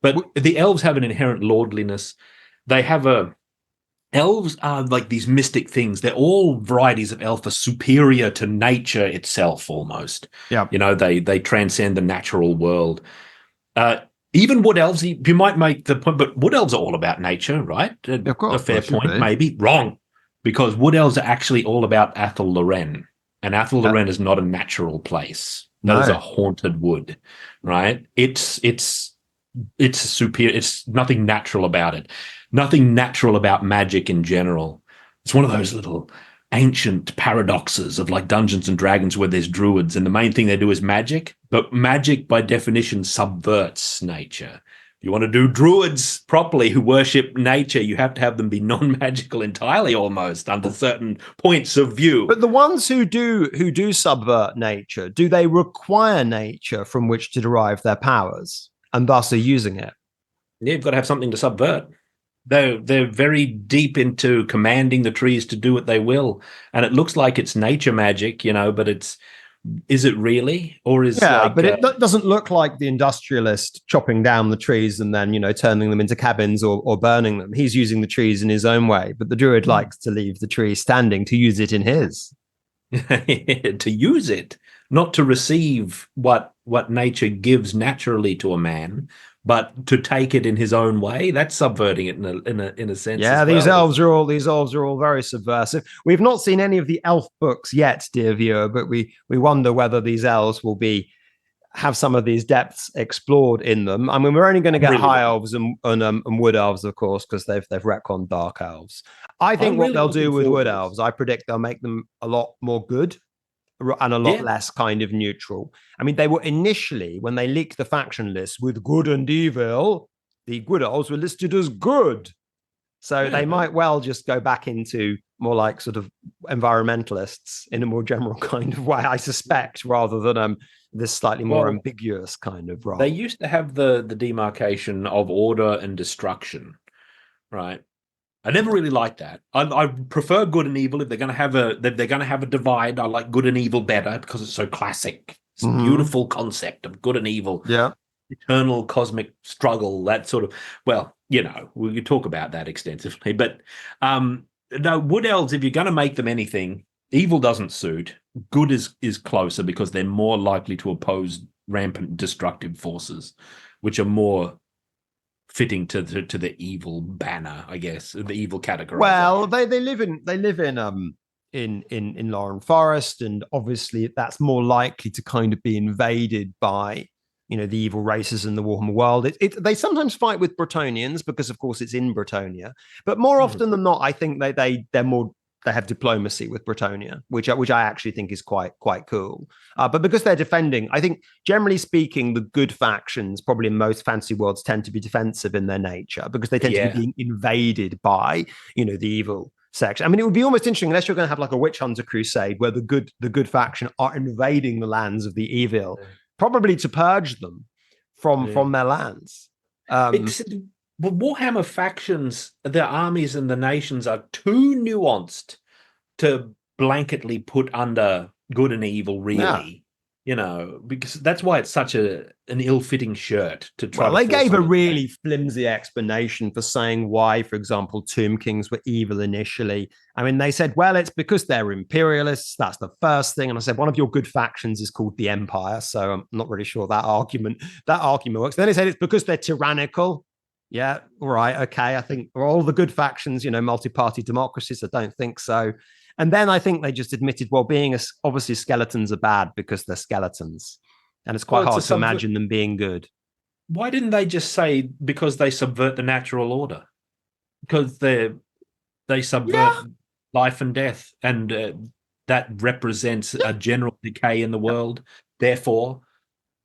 Speaker 2: But the elves have an inherent lordliness. They have elves are like these mystic things. They're all varieties of elf are superior to nature itself almost.
Speaker 1: Yeah.
Speaker 2: They transcend the natural world. Even wood elves, you might make the point, but wood elves are all about nature, right?
Speaker 1: Of course,
Speaker 2: a fair point, maybe. Wrong. Because wood elves are actually all about Athel Loren. And Athel Loren is not a natural place. That is a haunted wood, right? It's superior. It's nothing natural about it. Nothing natural about magic in general. It's one of those little ancient paradoxes of like Dungeons and Dragons where there's druids and the main thing they do is magic, but magic by definition subverts nature. If you want to do druids properly who worship nature, you have to have them be non-magical entirely almost under certain points of view.
Speaker 1: But the ones who do subvert nature, do they require nature from which to derive their powers and thus are using it?
Speaker 2: Yeah, you've got to have something to subvert. They're very deep into commanding the trees to do what they will, and it looks like it's nature magic, but is it really, or is
Speaker 1: but it doesn't look like the industrialist chopping down the trees and then turning them into cabins or burning them. He's using the trees in his own way, but the druid likes to leave the tree standing to use it in his.
Speaker 2: To use it, not to receive what nature gives naturally to a man, but to take it in his own way. That's subverting it in a sense.
Speaker 1: Yeah, these elves are all very subversive. We've not seen any of the elf books yet, dear viewer, but we wonder whether these elves will have some of these depths explored in them. I mean, we're only going to get high elves and wood elves, of course, because they've retconned dark elves. I think what they'll do with wood elves, I predict they'll make them a lot more good and a lot less kind of neutral. I mean, they were initially, when they leaked the faction list with good and evil, the good elves were listed as good. So they might well just go back into more like sort of environmentalists in a more general kind of way, I suspect, rather than this slightly more ambiguous kind of role.
Speaker 2: They used to have the demarcation of order and destruction, right? I never really liked that. I prefer good and evil. If they're going to have a divide, I like good and evil better because it's so classic. It's a beautiful concept of good and evil.
Speaker 1: Yeah.
Speaker 2: Eternal cosmic struggle, that sort of, we could talk about that extensively. But no, wood elves, if you're going to make them anything, evil doesn't suit. Good is closer because they're more likely to oppose rampant destructive forces, which are more fitting to the evil banner, I guess, the evil category.
Speaker 1: Well, they live in Lauren Forest, and obviously that's more likely to kind of be invaded by the evil races in the Warhammer world. They sometimes fight with Bretonnians because, of course, it's in Bretonnia, but more often than not, I think they have diplomacy with Bretonnia, which I actually think is quite cool. But because they're defending, I think generally speaking, the good factions probably in most fantasy worlds tend to be defensive in their nature because they tend to be being invaded by the evil section. I mean, it would be almost interesting unless you're going to have like a witch hunter crusade where the good faction are invading the lands of the evil, probably to purge them from their lands.
Speaker 2: But Warhammer factions, their armies and the nations are too nuanced to blanketly put under good and evil, really. Because that's why it's such an ill-fitting shirt to try.
Speaker 1: Well, they gave a really flimsy explanation for saying why, for example, Tomb Kings were evil initially. I mean, they said, well, it's because they're imperialists. That's the first thing. And I said, one of your good factions is called the Empire. So I'm not really sure that argument works. Then they said it's because they're tyrannical. Yeah, all right, okay. I think all the good factions, multi-party democracies, I don't think so. And then I think they just admitted, well, obviously skeletons are bad because they're skeletons. And it's quite hard to imagine them being good.
Speaker 2: Why didn't they just say because they subvert the natural order? Because they subvert life and death, and that represents a general decay in the world. Therefore,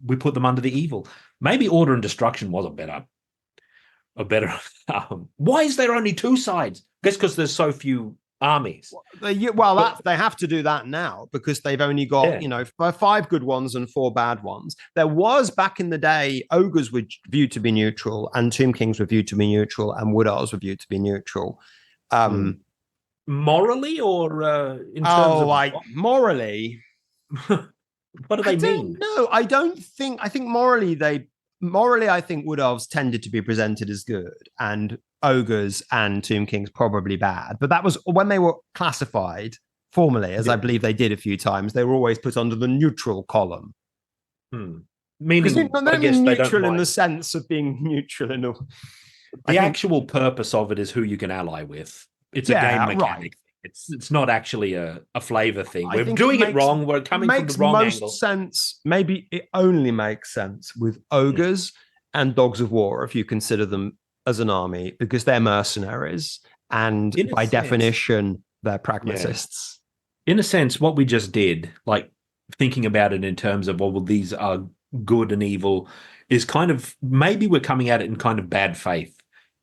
Speaker 2: we put them under the evil. Maybe order and destruction was a better. Why is there only two sides? I guess because there's so few armies.
Speaker 1: They have to do that now because they've only got 5 good ones and 4 bad ones. There was back in the day, ogres were viewed to be neutral, and Tomb Kings were viewed to be neutral, and wood elves were viewed to be neutral.
Speaker 2: Morally, or in terms of
Speaker 1: morally?
Speaker 2: What do they mean?
Speaker 1: No, I don't think. I think morally, I think wood elves tended to be presented as good, and ogres and Tomb Kings probably bad. But that was when they were classified formally, as I believe they did a few times. They were always put under the neutral column.
Speaker 2: Meaning,
Speaker 1: I guess neutral in the sense of being neutral in
Speaker 2: the actual purpose of it is who you can ally with. It's a game mechanic. Right. It's not actually a flavor thing. We're doing it wrong. We're coming from the wrong angle. It makes most sense.
Speaker 1: Maybe it only makes sense with ogres and dogs of war, if you consider them as an army, because they're mercenaries. And by definition, they're pragmatists.
Speaker 2: In a sense, what we just did, like thinking about it in terms of, well, these are good and evil, is kind of, maybe we're coming at it in kind of bad faith,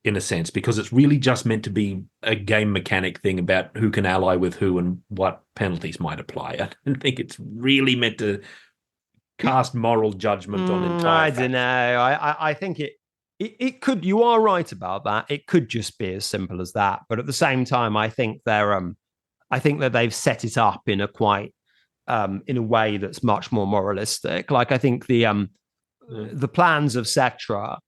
Speaker 2: in a sense, because it's really just meant to be a game mechanic thing about who can ally with who and what penalties might apply. I don't think it's really meant to cast moral judgment on entire
Speaker 1: I don't know. I think it could. You are right about that. It could just be as simple as that. But at the same time, I think I think that they've set it up in a quite in a way that's much more moralistic. Like I think the plans of Sectra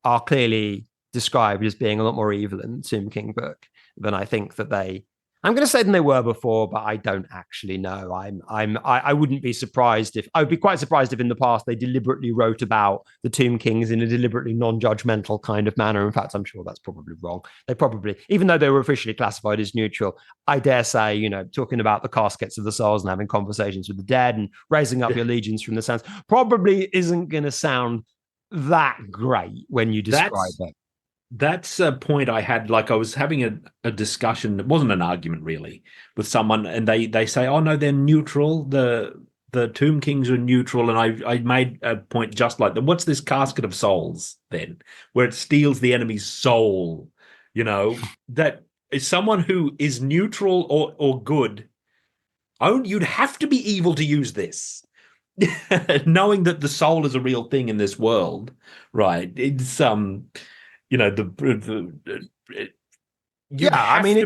Speaker 1: are clearly described as being a lot more evil in the Tomb King book than I think that I'm going to say than they were before, but I don't actually know. I wouldn't be surprised I would be quite surprised if in the past they deliberately wrote about the Tomb Kings in a deliberately non-judgmental kind of manner. In fact, I'm sure that's probably wrong. They probably, even though they were officially classified as neutral, I dare say, talking about the caskets of the souls and having conversations with the dead and raising up your legions from the sands probably isn't going to sound that great when you describe it.
Speaker 2: That's a point I had. Like I was having a discussion. It wasn't an argument really with someone, and they say, "Oh no, they're neutral. The Tomb Kings are neutral." And I made a point just like that. What's this casket of souls then, where it steals the enemy's soul? That is someone who is neutral or good. Oh, you'd have to be evil to use this, knowing that the soul is a real thing in this world, right? It's
Speaker 1: it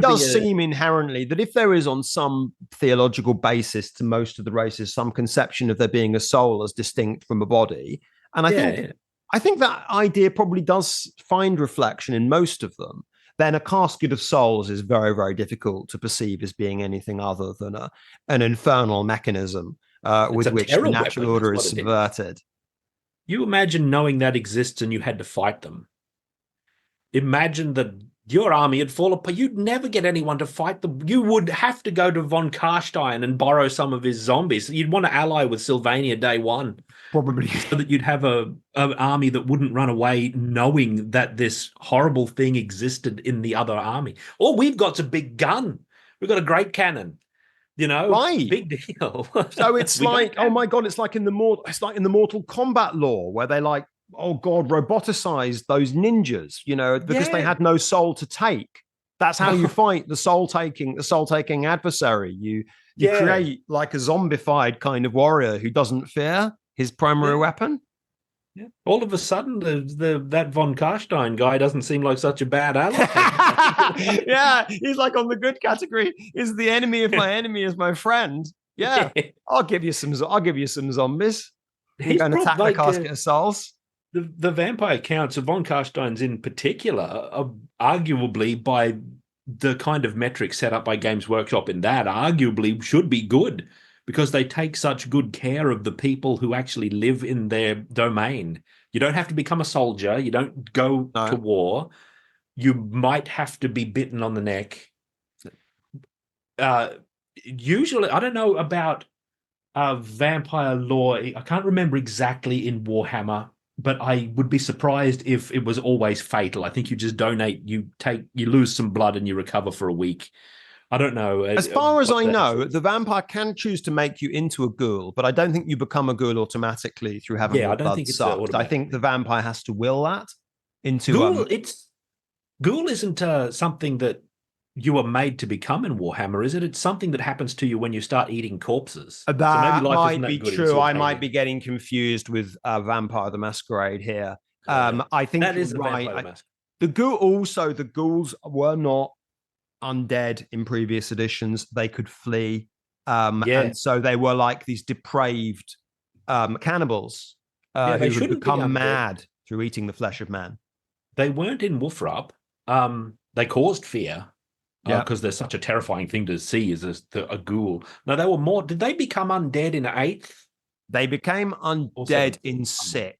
Speaker 1: does seem inherently that if there is on some theological basis to most of the races some conception of there being a soul as distinct from a body, and I think that idea probably does find reflection in most of them, then a casket of souls is very, very difficult to perceive as being anything other than an infernal mechanism with which the natural order is subverted.
Speaker 2: You imagine knowing that exists and you had to fight them. Imagine that your army would fall apart. You'd never get anyone to fight them. You would have to go to von Karstein and borrow some of his zombies. You'd want to ally with Sylvania day one.
Speaker 1: Probably.
Speaker 2: So that you'd have an army that wouldn't run away knowing that this horrible thing existed in the other army. All we've got's a big gun. We've got a great cannon.
Speaker 1: Right.
Speaker 2: Big deal.
Speaker 1: So it's like, oh my God, it's like in the Mortal Kombat lore where they like, oh God, roboticized those ninjas, because they had no soul to take. That's how you fight the soul taking adversary. You create like a zombified kind of warrior who doesn't fear his primary weapon.
Speaker 2: Yeah. All of a sudden, that von Karstein guy doesn't seem like such a bad ally.
Speaker 1: Yeah, he's like on the good category. Is the enemy of my enemy is my friend. Yeah, I'll give you some zombies. You're going to attack the casket of souls.
Speaker 2: The vampire counts of von Karstein's in particular are arguably, by the kind of metrics set up by Games Workshop in that, arguably should be good, because they take such good care of the people who actually live in their domain. You don't have to become a soldier. You don't go to war. You might have to be bitten on the neck. Usually, I don't know about vampire lore. I can't remember exactly in Warhammer, but I would be surprised if it was always fatal. I think you just donate, you lose some blood and you recover for a week. I don't know.
Speaker 1: As far as I know, the vampire can choose to make you into a ghoul, but I don't think you become a ghoul automatically through having your blood sucked. I think the vampire has to will that into...
Speaker 2: Ghoul isn't something that you are made to become in Warhammer, is it? It's something that happens to you when you start eating corpses.
Speaker 1: That might be true. I might be getting confused with Vampire the Masquerade here. I think
Speaker 2: that is
Speaker 1: right. The ghouls were not undead in previous editions. They could flee. And so they were like these depraved cannibals who would become mad through eating the flesh of man.
Speaker 2: They weren't in Wolfrup. They caused fear. Because they're such a terrifying thing to see as a ghoul. No, they were more... Did they become undead in 8th?
Speaker 1: They became undead in 6th.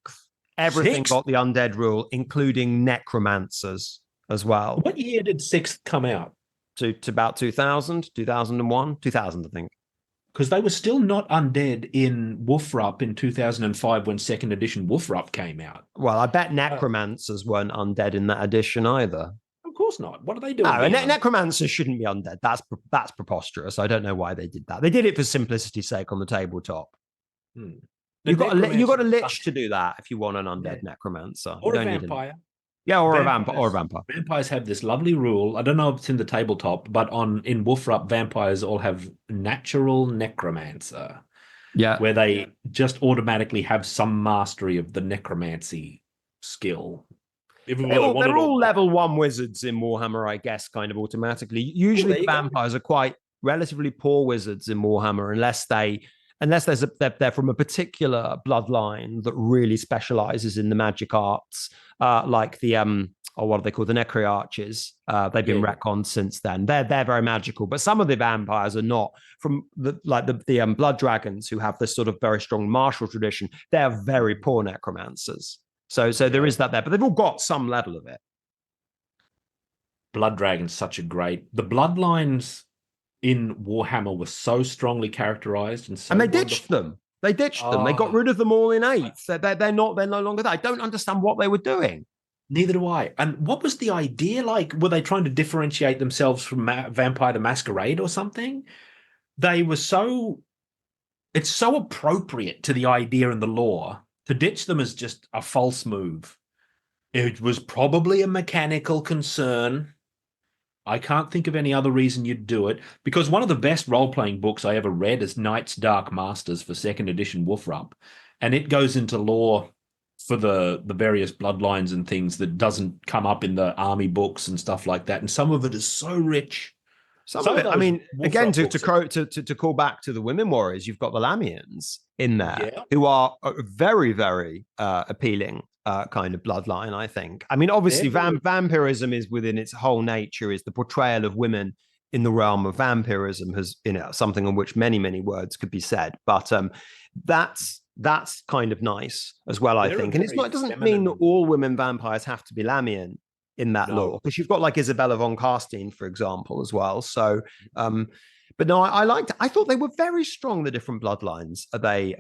Speaker 1: Everything got the undead rule, including necromancers as well.
Speaker 2: What year did 6th come out?
Speaker 1: To about 2000, 2001, 2000, I think.
Speaker 2: Because they were still not undead in Wolfrup in 2005 when 2nd edition Wolfrup came out.
Speaker 1: Well, I bet necromancers weren't undead in that edition either.
Speaker 2: Of course not. What are they doing?
Speaker 1: No, necromancers shouldn't be undead. That's preposterous. I don't know why they did that. They did it for simplicity's sake on the tabletop. You've got a lich to do that if you want an undead necromancer.
Speaker 2: Or a vampire.
Speaker 1: Or a vampire.
Speaker 2: Vampires have this lovely rule. I don't know if it's in the tabletop, but in Wolfrup, vampires all have natural necromancer.
Speaker 1: Yeah.
Speaker 2: Where they just automatically have some mastery of the necromancy skill.
Speaker 1: They're all level 1 wizards in Warhammer, I guess, kind of automatically. Usually vampires are quite relatively poor wizards in Warhammer, unless they're from a particular bloodline that really specializes in the magic arts, like the what are they called, the Necroarches. They've been retconned since then. They're very magical, but some of the vampires are not. From the blood dragons, who have this sort of very strong martial tradition, they're very poor necromancers. So there is that there, but they've all got some level of it.
Speaker 2: Blood Dragon's such a great... The bloodlines in Warhammer were so strongly characterized, and
Speaker 1: they ditched them. They got rid of them all in 8th. They're no longer there. I don't understand what they were doing.
Speaker 2: Neither do I. And what was the idea like? Were they trying to differentiate themselves from Vampire the Masquerade or something? They were so... It's so appropriate to the idea and the lore. To ditch them is just a false move. It was probably a mechanical concern. I can't think of any other reason you'd do it, because one of the best role-playing books I ever read is Knight's Dark Masters for 2nd edition Wolfrup, and it goes into lore for the various bloodlines and things that doesn't come up in the army books and stuff like that, and some of it is so rich.
Speaker 1: Some of it, I mean, again, to call back to the women warriors, you've got the Lamians in there, who are a very, very appealing kind of bloodline, I think. I mean, obviously, vampirism is within its whole nature, is the portrayal of women in the realm of vampirism has, something on which many, many words could be said. But that's
Speaker 3: that's kind of nice as well, I
Speaker 2: They're a
Speaker 3: think. And it's
Speaker 2: very
Speaker 3: not, it doesn't mean that
Speaker 2: feminine-
Speaker 3: all women vampires have to be Lamian in that
Speaker 2: No.
Speaker 3: lore, because you've got like Isabella von Carstein, for example, as well. So, but no, I thought they were very strong, the different bloodlines. They,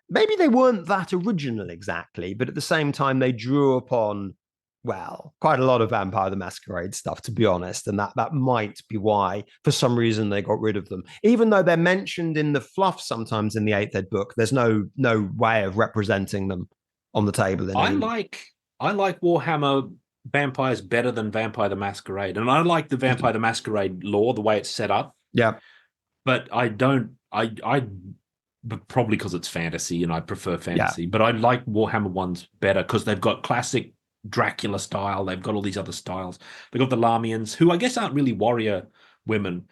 Speaker 3: maybe they weren't that original exactly, but at the same time, they drew upon, well, quite a lot of Vampire the Masquerade stuff, to be honest. And that might be why, for some reason, they got rid of them. Even though they're mentioned in the fluff sometimes in the 8th Ed book, there's no way of representing them on the table.
Speaker 2: I like Warhammer vampires better than Vampire the Masquerade, and I like the Vampire the Masquerade lore, the way it's set up.
Speaker 3: Yeah,
Speaker 2: but I don't. But probably because it's fantasy and I prefer fantasy. But I like Warhammer ones better because they've got classic Dracula style. They've got all these other styles. They've got the Lamians, who I guess aren't really warrior women.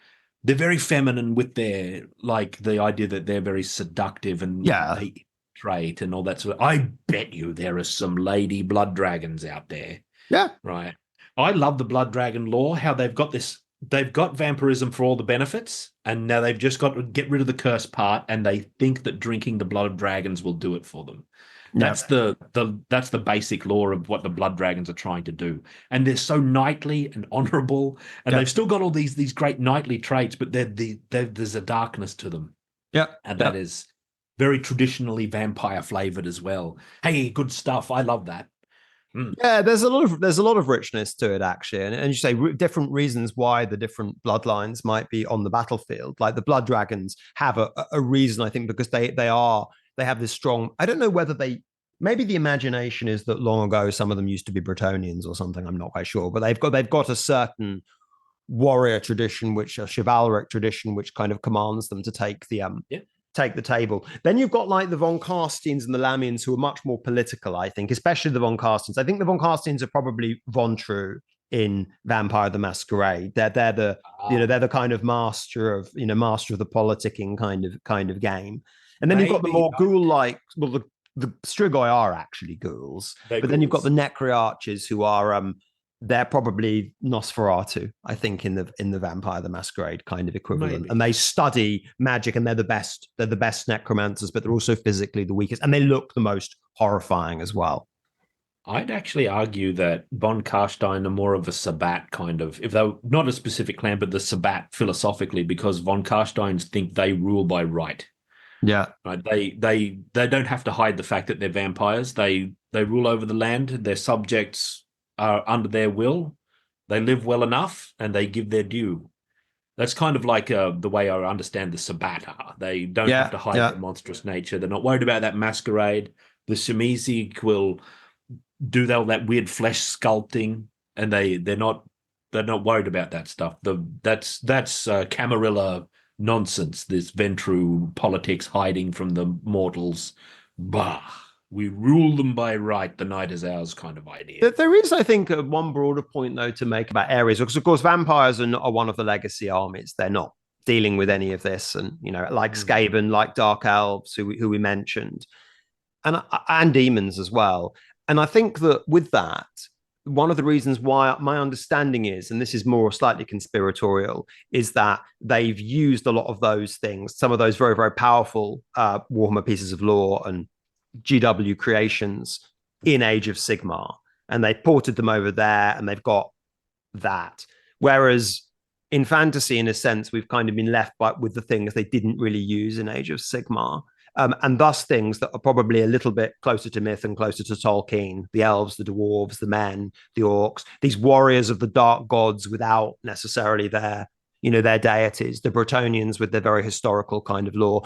Speaker 2: They're very feminine with their, like, the idea that they're very seductive and they trait and all that sort of. I bet you there are some lady blood dragons out there.
Speaker 3: Yeah.
Speaker 2: Right. I love the blood dragon lore, how they've got this. They've got vampirism for all the benefits, and now they've just got to get rid of the curse part, and they think that drinking the blood of dragons will do it for them. That's that's the basic lore of what the blood dragons are trying to do. And they're so knightly and honorable, and they've still got all these great knightly traits, but there's a darkness to them.
Speaker 3: Yeah.
Speaker 2: And that is very traditionally vampire flavored as well. Hey, good stuff. I love that.
Speaker 3: Yeah, there's a lot of richness to it, actually, and you say different reasons why the different bloodlines might be on the battlefield. Like the blood dragons have a reason, I think, because they have this strong. I don't know whether maybe the imagination is that long ago some of them used to be Bretonnians or something. I'm not quite sure, but they've got a certain warrior tradition, which a chivalric tradition, which kind of commands them to take the table. Then you've got like the von Carsteins and the Lamians, who are much more political, I think, especially the von Carsteins. I think the von Carsteins are probably Von True in Vampire the Masquerade. They're the they're the kind of master of the politicking kind of game. And then you've got the more ghoul-like. Well, the Strigoi are actually ghouls, but then you've got the Necri-Archers, who are they're probably Nosferatu, I think, in the Vampire the Masquerade kind of equivalent. Maybe. And they study magic, and they're the best necromancers, but they're also physically the weakest, and they look the most horrifying as well.
Speaker 2: I'd actually argue that von Carstein are more of a Sabbat kind of, if they're not a specific clan, but the Sabbat philosophically, because von Carsteins think they rule by right.
Speaker 3: Yeah.
Speaker 2: Right. They don't have to hide the fact that they're vampires. They rule over the land. Their subjects are under their will. They live well enough, and they give their due. That's kind of like the way I understand the Sabbat are. They don't have to hide their monstrous nature. They're not worried about that masquerade. The Shemizi will do all that weird flesh sculpting, and they're not worried about that stuff. That's Camarilla nonsense. This Ventru politics hiding from the mortals. Bah. We rule them by right. The night is ours kind of idea.
Speaker 3: There is, I think, one broader point, though, to make about areas, because, of course, vampires are one of the legacy armies. They're not dealing with any of this. And, like Skaven, like Dark Elves, who we mentioned, and demons as well. And I think that with that, one of the reasons why my understanding is, and this is more slightly conspiratorial, is that they've used a lot of those things, some of those very, very powerful Warhammer pieces of lore and GW creations in Age of Sigmar, and they ported them over there, and they've got that. Whereas in fantasy, in a sense, we've kind of been left with the things they didn't really use in Age of Sigmar, and thus things that are probably a little bit closer to myth and closer to Tolkien: the elves, the dwarves, the men, the orcs, these warriors of the dark gods without necessarily their deities, the Bretonnians with their very historical kind of lore.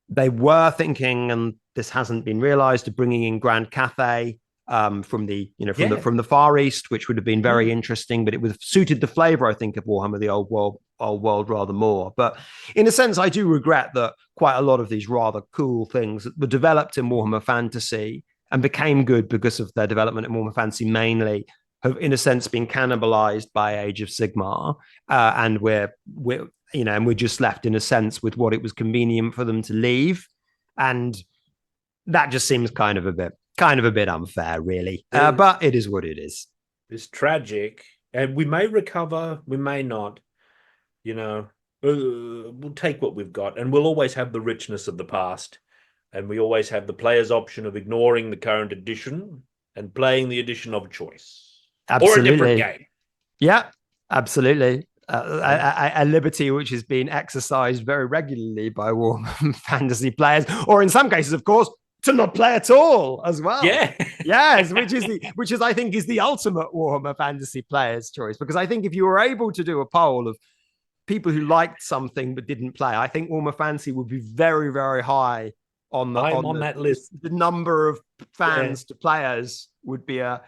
Speaker 3: They were thinking, and this hasn't been realized, of bringing in Grand Cathay from the Far East, which would have been very interesting, but it would have suited the flavor, I think, of Warhammer the Old World rather more. But in a sense, I do regret that quite a lot of these rather cool things that were developed in Warhammer Fantasy and became good because of their development in Warhammer Fantasy mainly have, in a sense, been cannibalized by Age of Sigmar, and we're just left, in a sense, with what it was convenient for them to leave, and that just seems kind of a bit unfair, really. But it is what it is.
Speaker 2: It's tragic, and we may recover, we may not. We'll take what we've got, and we'll always have the richness of the past. And we always have the player's option of ignoring the current edition and playing the edition of choice.
Speaker 3: Absolutely.
Speaker 2: Or a different game.
Speaker 3: Yeah, absolutely. A liberty which is being exercised very regularly by Warhammer fantasy players, or in some cases, of course, to not play at all as well.
Speaker 2: Yeah.
Speaker 3: Yes, which is I think is the ultimate Warhammer fantasy player's choice. Because I think if you were able to do a poll of people who liked something but didn't play, I think Warhammer fantasy would be very, very high on
Speaker 2: that list.
Speaker 3: The number of fans to players would be a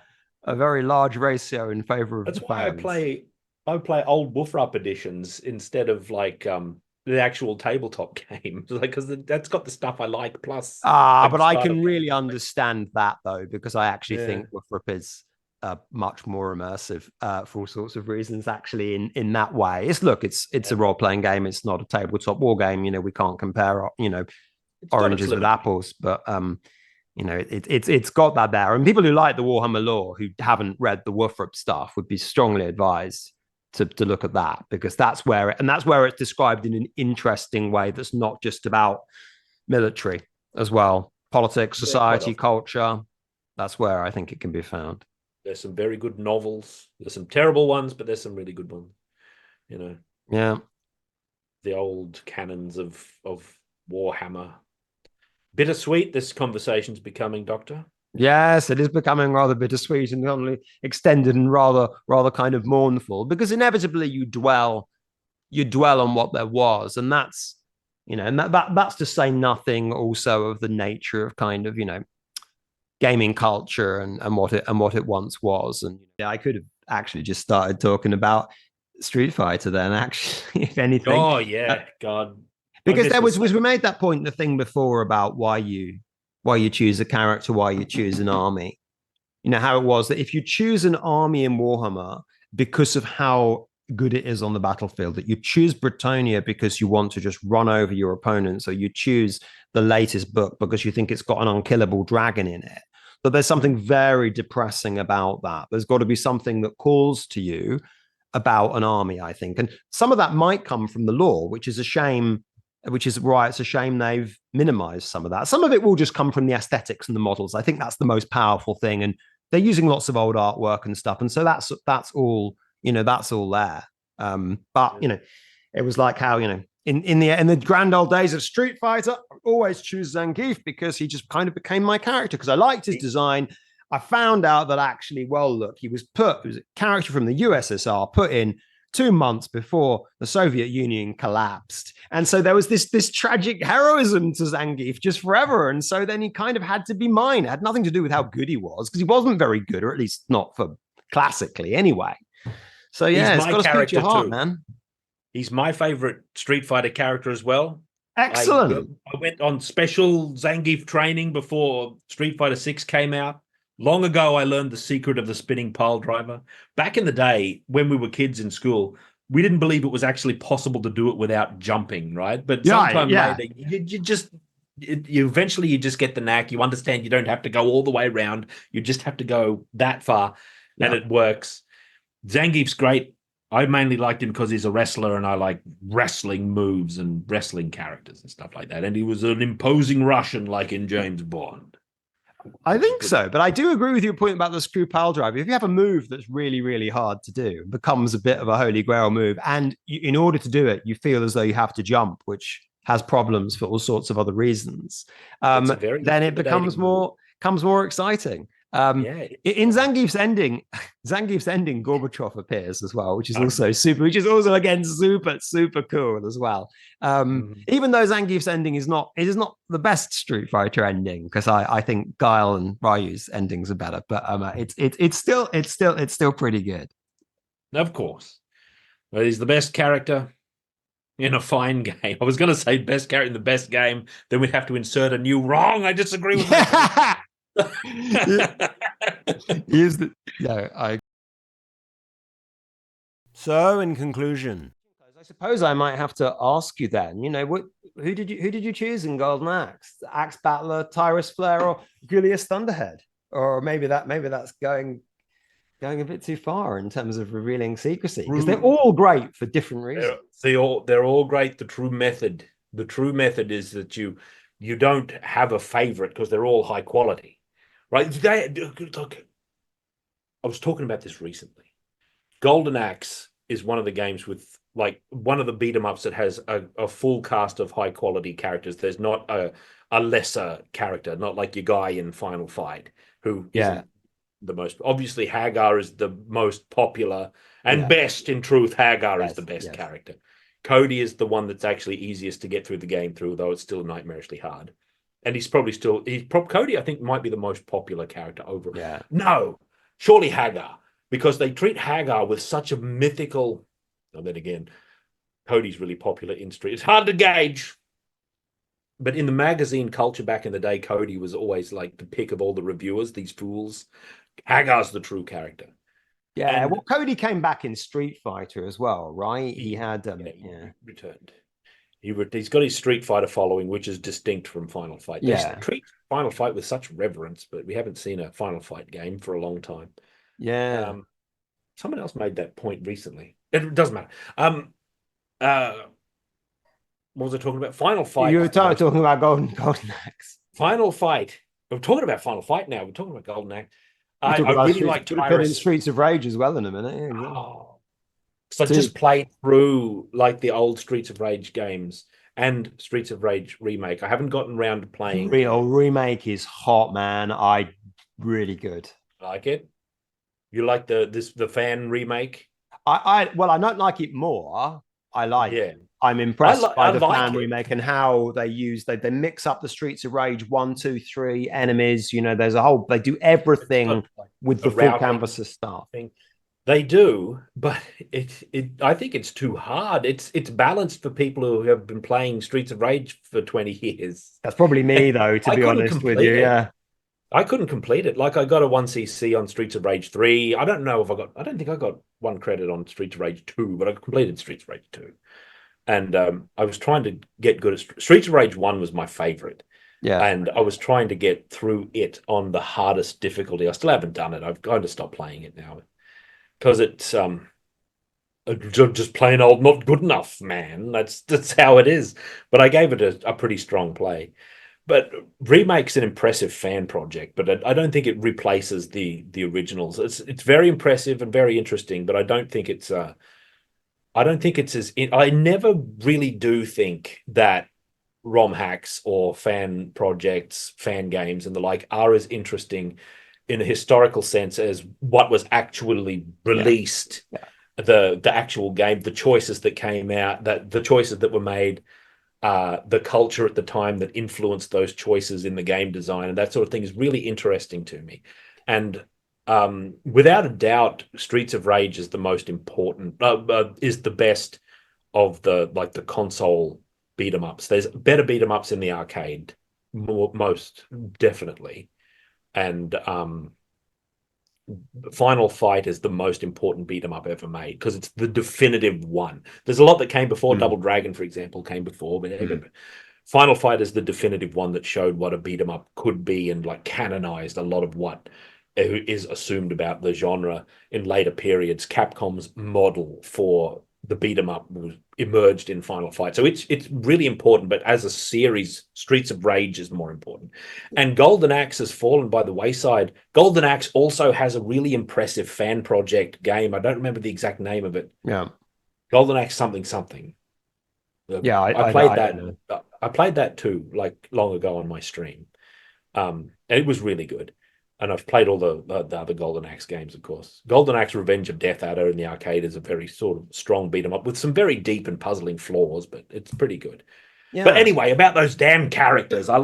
Speaker 3: very large ratio in favor of
Speaker 2: That's
Speaker 3: the
Speaker 2: why
Speaker 3: fans.
Speaker 2: I play old Wolfrup editions instead of like the actual tabletop game, because that's got the stuff I like. Plus,
Speaker 3: but I can really understand that though, because I actually think Wolfrup is much more immersive for all sorts of reasons. Actually, in that way, it's a role playing game. It's not a tabletop war game. You know, we can't compare oranges with apples, but it's got that there. And people who like the Warhammer lore who haven't read the Wolfrup stuff would be strongly advised to look at that, because that's where it's described in an interesting way that's not just about military as well, politics, society, culture. That's where I think it can be found.
Speaker 2: There's some very good novels. There's some terrible ones, but there's some really good ones. You know.
Speaker 3: Yeah.
Speaker 2: The old canons of Warhammer. Bittersweet, this conversation's becoming, Doctor.
Speaker 3: Yes, it is becoming rather bittersweet and only extended and rather kind of mournful, because inevitably you dwell on what there was, and that's and that's to say nothing also of the nature of kind of gaming culture and what it once was. And I could have actually just started talking about Streetfighter then, actually, if anything.
Speaker 2: Oh yeah, God.
Speaker 3: Because we made that point in the thing before about why you choose a character, why you choose an army. You know, how it was that if you choose an army in Warhammer because of how good it is on the battlefield, that you choose Bretonnia because you want to just run over your opponents, or you choose the latest book because you think it's got an unkillable dragon in it. But there's something very depressing about that. There's got to be something that calls to you about an army, I think. And some of that might come from the lore, which is a shame. It's a shame they've minimized some of that. Some of it will just come from the aesthetics and the models. I think that's the most powerful thing. And they're using lots of old artwork and stuff. And so that's all, that's all there. But it was like how, in the grand old days of Street Fighter, I always choose Zangief because he just kind of became my character because I liked his design. I found out that actually, he was a character from the USSR put in 2 months before the Soviet Union collapsed. And so there was this tragic heroism to Zangief just forever. And so then he kind of had to be mine. It had nothing to do with how good he was, because he wasn't very good, or at least not for classically anyway. So yeah, it's got to speak to your heart, man.
Speaker 2: He's my favorite Street Fighter character as well.
Speaker 3: Excellent.
Speaker 2: I went on special Zangief training before Street Fighter 6 came out. Long ago, I learned the secret of the spinning pile driver. Back in the day, when we were kids in school, we didn't believe it was actually possible to do it without jumping, right? But sometime later, you eventually just get the knack. You understand you don't have to go all the way around. You just have to go that far, and it works. Zangief's great. I mainly liked him because he's a wrestler, and I like wrestling moves and wrestling characters and stuff like that. And he was an imposing Russian, like in James Bond.
Speaker 3: I think so, but I do agree with your point about the screw pile driver. If you have a move that's really, really hard to do, it becomes a bit of a holy grail move, and in order to do it, you feel as though you have to jump, which has problems for all sorts of other reasons. Then it becomes more exciting. In Zangief's ending, Gorbachev appears as well, which is also again super cool as well. Even though Zangief's ending is not the best Street Fighter ending, because I think Guile and Ryu's endings are better, but it's still pretty good.
Speaker 2: Of course, well, he's the best character in a fine game. I was going to say best character in the best game, then we'd have to insert a new wrong. I disagree with that.
Speaker 3: So, in conclusion, I suppose I might have to ask you then. Who did you choose in Golden Axe? Axe Battler, Tyrus Flare, or Julius Thunderhead? Or maybe that's going a bit too far in terms of revealing secrecy, because they're all great for different reasons.
Speaker 2: They're all great. The true method is that you you don't have a favorite because they're all high quality, right? Look, I was talking about this recently. Golden Axe is one of the games with like one of the beat 'em ups that has a full cast of high quality characters. There's not a lesser character, not like your guy in Final Fight who isn't the most. Obviously, Hagar is the most popular and best in truth. Hagar is the best character. Cody is the one that's actually easiest to get through the game through, though it's still nightmarishly hard. And he's probably still Cody, I think, might be the most popular character overall.
Speaker 1: Yeah.
Speaker 2: No, surely Hagar, because they treat Hagar with such a mythical. And then again, Cody's really popular in Street. It's hard to gauge. But in the magazine culture back in the day, Cody was always like the pick of all the reviewers, these fools. Hagar's the true character.
Speaker 1: Yeah, well, Cody came back in Street Fighter as well, right? He had
Speaker 2: he returned. He's got his Street Fighter following, which is distinct from Final Fight. They treat Final Fight with such reverence, but we haven't seen a Final Fight game for a long time.
Speaker 1: Yeah.
Speaker 2: Someone else made that point recently. It doesn't matter. What was I talking about? Final Fight.
Speaker 1: You were talking about Golden Axe.
Speaker 2: Final Fight. We're talking about Final Fight now. We're talking about Golden Axe.
Speaker 1: I really like Tyrus. Streets of Rage as well in a minute. Yeah, exactly.
Speaker 2: So I just played through like the old Streets of Rage games and Streets of Rage remake. I haven't gotten around to playing.
Speaker 1: Real remake is hot, man. Really good.
Speaker 2: Like it? You like the fan remake?
Speaker 1: I don't like it more. I like it. I'm impressed by the fan remake and how they mix up the Streets of Rage 1, 2, 3 enemies. You know, there's a whole, they do everything with the full canvas of stuff.
Speaker 2: They do, but I think it's too hard. It's balanced for people who have been playing Streets of Rage for 20 years.
Speaker 1: That's probably me though, to be honest with you. Yeah.
Speaker 2: I couldn't complete it. Like I got a 1cc on Streets of Rage 3. I don't think I got 1 credit on Streets of Rage 2, but I completed Streets of Rage 2. And I was trying to get good at Streets of Rage 1 was my favorite.
Speaker 1: Yeah.
Speaker 2: And I was trying to get through it on the hardest difficulty. I still haven't done it. I've kind of stopped playing it now because it's just plain old not good enough, man. That's how it is. But I gave it a pretty strong play. But Remake's an impressive fan project, but I don't think it replaces the originals. It's very impressive and very interesting, but I don't think it's I never really do think that ROM hacks or fan projects, fan games and the like are as interesting in a historical sense as what was actually released. The actual game, the choices that came out, the choices that were made, the culture at the time that influenced those choices in the game design and that sort of thing is really interesting to me. And without a doubt, Streets of Rage is the most important, is the best of the console beat 'em ups. There's better beat 'em ups in the arcade, most definitely. And Final Fight is the most important beat 'em up ever made because it's the definitive one. There's a lot that came before. Double Dragon, for example, came before, but Final Fight is the definitive one that showed what a beat 'em up could be and like canonized a lot of what is assumed about the genre in later periods. Capcom's model for the beat 'em up was emerged in Final Fight. So it's really important, but as a series, Streets of Rage is more important. And Golden Axe has fallen by the wayside. Golden Axe also has a really impressive fan project game. I don't remember the exact name of it.
Speaker 1: Yeah.
Speaker 2: Golden Axe something.
Speaker 1: Yeah,
Speaker 2: I played that. I played that too, like long ago on my stream. And it was really good. And I've played all the other Golden Axe games, of course. Golden Axe Revenge of Death Adder in the arcade is a very sort of strong beat 'em up with some very deep and puzzling flaws, but it's pretty good. Yeah. But anyway, about those damn characters, I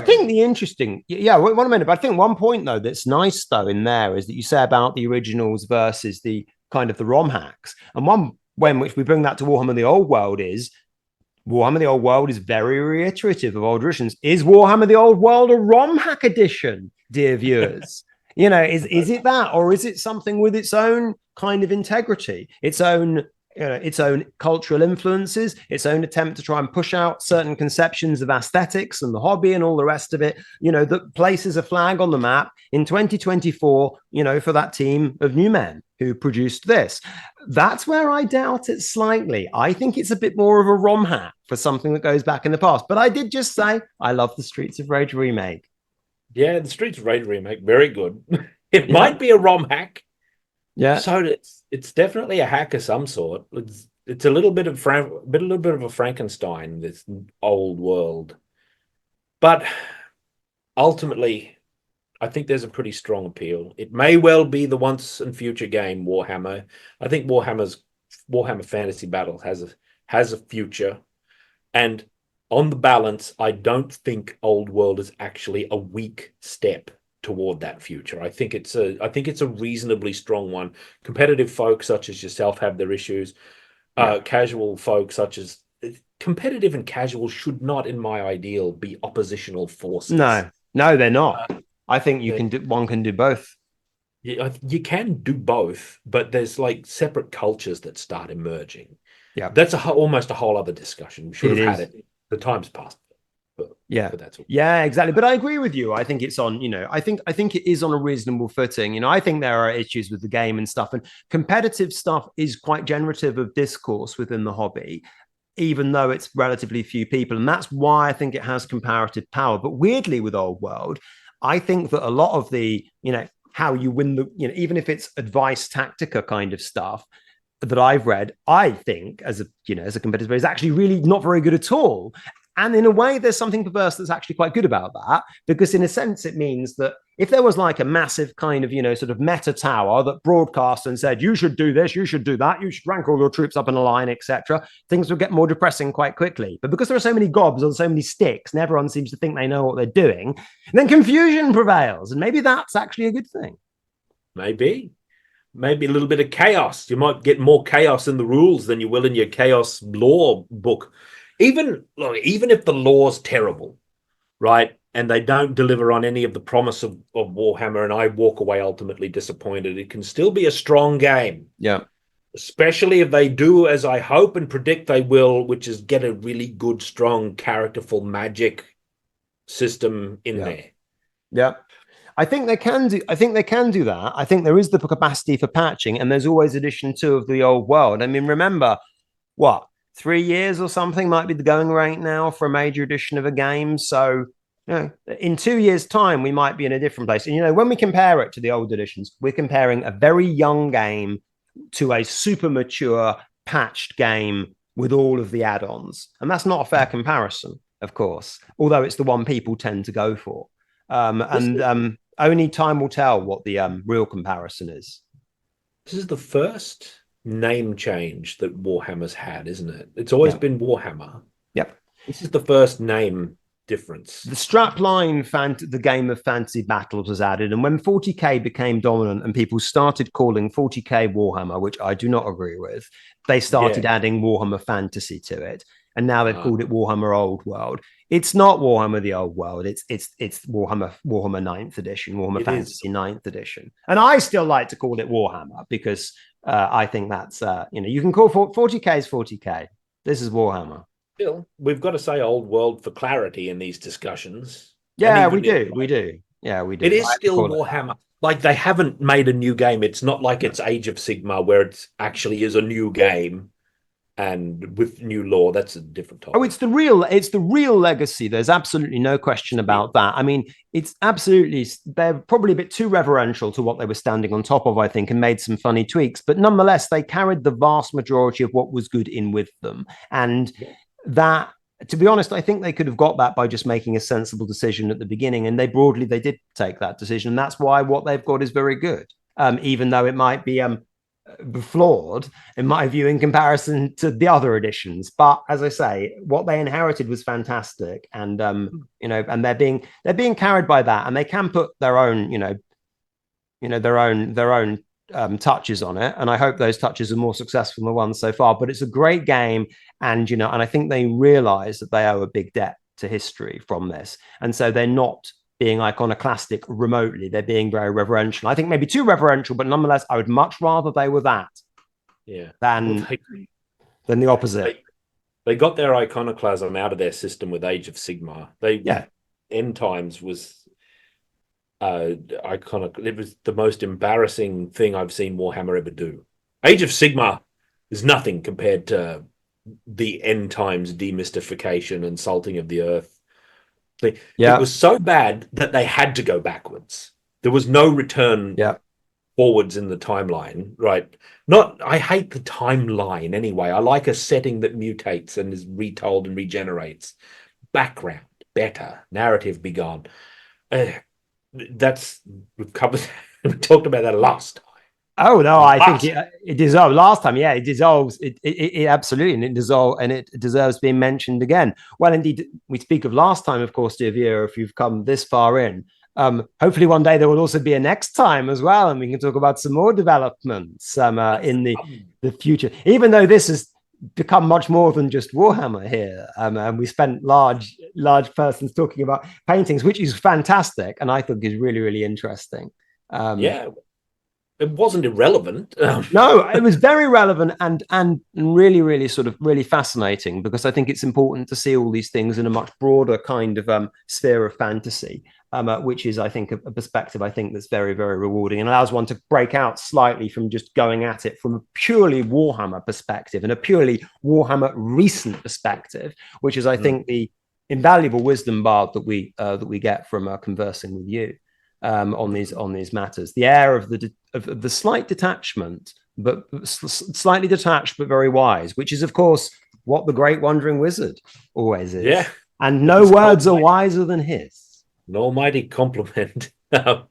Speaker 1: think the interesting, one minute. But I think one point though that's nice though in there is that you say about the originals versus the kind of the ROM hacks, and which we bring that to Warhammer the Old World is. Warhammer the Old World is very reiterative of old editions. Is Warhammer the Old World a ROM hack edition, dear viewers? Is it that, or is it something with its own kind of integrity, its own its own cultural influences, its own attempt to try and push out certain conceptions of aesthetics and the hobby and all the rest of it, that places a flag on the map in 2024, for that team of new men who produced this. That's where I doubt it slightly. I think it's a bit more of a ROM hack for something that goes back in the past. But I did just say I love the Streets of Rage remake.
Speaker 2: Yeah, the Streets of Rage remake, very good. It might be a ROM hack.
Speaker 1: Yeah.
Speaker 2: So it's definitely a hack of some sort. It's a little bit of a Frankenstein, this old world. But ultimately, I think there's a pretty strong appeal. It may well be the once and future game, Warhammer. I think Warhammer Fantasy Battles has a future. And on the balance, I don't think Old World is actually a weak step toward that future. I think it's a reasonably strong one. Competitive folk such as yourself have their issues. Casual folk such as competitive and casual should not, in my ideal, be oppositional forces.
Speaker 1: No, they're not. I think one can do both.
Speaker 2: You can do both, but there's like separate cultures that start emerging.
Speaker 1: Yeah,
Speaker 2: that's almost a whole other discussion. We should have had it. The time's passed. But that's all.
Speaker 1: Yeah, exactly. But I agree with you. I think it's on, I think it is on a reasonable footing. I think there are issues with the game and stuff, and competitive stuff is quite generative of discourse within the hobby, even though it's relatively few people. And that's why I think it has comparative power. But weirdly, with Old World, I think that a lot of the, how you win the, even if it's advice tactica kind of stuff that I've read, I think as a competitor is actually really not very good at all. And in a way, there's something perverse that's actually quite good about that, because in a sense, it means that if there was like a massive kind of, sort of meta tower that broadcast and said, you should do this, you should do that, you should rank all your troops up in a line, etc., things would get more depressing quite quickly. But because there are so many gobs on so many sticks and everyone seems to think they know what they're doing, then confusion prevails. And maybe that's actually a good thing.
Speaker 2: Maybe a little bit of chaos. You might get more chaos in the rules than you will in your chaos lore book. Even if the lore's terrible, right, and they don't deliver on any of the promise of Warhammer, and I walk away ultimately disappointed, it can still be a strong game.
Speaker 1: Yeah.
Speaker 2: Especially if they do, as I hope and predict they will, which is get a really good, strong, characterful magic system in there.
Speaker 1: Yeah. I think they can do that. I think there is the capacity for patching, and there's always edition 2 of the Old World. I mean, remember, 3 years or something might be the going rate now for a major edition of a game. So, in 2 years' time, we might be in a different place. And, when we compare it to the old editions, we're comparing a very young game to a super mature, patched game with all of the add-ons. And that's not a fair comparison, of course, although it's the one people tend to go for. Only time will tell what the real comparison is.
Speaker 2: This is the first name change that Warhammer's had, isn't it? It's always been Warhammer.
Speaker 1: Yep.
Speaker 2: This is the first name difference.
Speaker 1: The strapline the game of fantasy battles was added, and when 40k became dominant and people started calling 40k Warhammer, which I do not agree with, they started adding Warhammer Fantasy to it, and now they've called it Warhammer Old World. It's not Warhammer the Old World. It's Warhammer 9th edition, Warhammer Fantasy 9th edition. And I still like to call it Warhammer because I think that's, you can call 40k is 40k. This is Warhammer.
Speaker 2: Still, we've got to say Old World for clarity in these discussions.
Speaker 1: Yeah, we do. Yeah, we do.
Speaker 2: It is still Warhammer. Like, they haven't made a new game. It's not like it's Age of Sigmar where it actually is a new game. And with new lore, that's a different topic.
Speaker 1: Oh, it's the real legacy. There's absolutely no question about that. I mean, they're probably a bit too reverential to what they were standing on top of, I think, and made some funny tweaks. But nonetheless, they carried the vast majority of what was good in with them. And that, to be honest, I think they could have got that by just making a sensible decision at the beginning. And they did take that decision. And that's why what they've got is very good, even though it might be flawed in my view in comparison to the other editions. But as I say, what they inherited was fantastic, and and they're being carried by that, and they can put their own touches on it, and I hope those touches are more successful than the ones so far. But it's a great game, and and I think they realize that they owe a big debt to history from this, and so they're not being iconoclastic remotely. They're being very reverential. I think maybe too reverential, but nonetheless, I would much rather they were that
Speaker 2: Yeah.
Speaker 1: than
Speaker 2: Well,
Speaker 1: the opposite.
Speaker 2: they got their iconoclasm out of their system with Age of Sigmar.
Speaker 1: Yeah.
Speaker 2: End Times was iconic. It was the most embarrassing thing I've seen Warhammer ever do. Age of Sigmar is nothing compared to the End Times demystification and salting of the earth. It was so bad that they had to go backwards. There was no return forwards in the timeline, right? I hate the timeline anyway. I like a setting that mutates and is retold and regenerates. Background, better. Narrative be gone. We've covered. We talked about that last time.
Speaker 1: Oh no, I think it dissolved last time. Yeah, it dissolves. It absolutely, and it deserves being mentioned again. Well, indeed, we speak of last time, of course, dear viewer. If you've come this far in, hopefully one day there will also be a next time as well, and we can talk about some more developments in the future. Even though this has become much more than just Warhammer here, and we spent large persons talking about paintings, which is fantastic, and I think is really, really interesting.
Speaker 2: It wasn't irrelevant.
Speaker 1: No, it was very relevant and really, really sort of really fascinating, because I think it's important to see all these things in a much broader kind of sphere of fantasy, which is, I think, a perspective I think that's very, very rewarding and allows one to break out slightly from just going at it from a purely Warhammer perspective and a purely Warhammer recent perspective, which is, I think, the invaluable wisdom, Bard, that we get from conversing with you. On these matters, the air of the slight detachment, but slightly detached but very wise, which is, of course, what the great wandering wizard always is.
Speaker 2: Yeah,
Speaker 1: and no words are wiser than his.
Speaker 2: An almighty compliment. I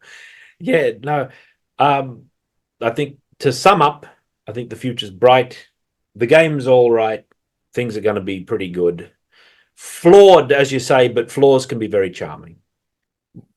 Speaker 2: think to sum up, I think the future's bright. The game's all right. Things are going to be pretty good. Flawed, as you say, but flaws can be very charming.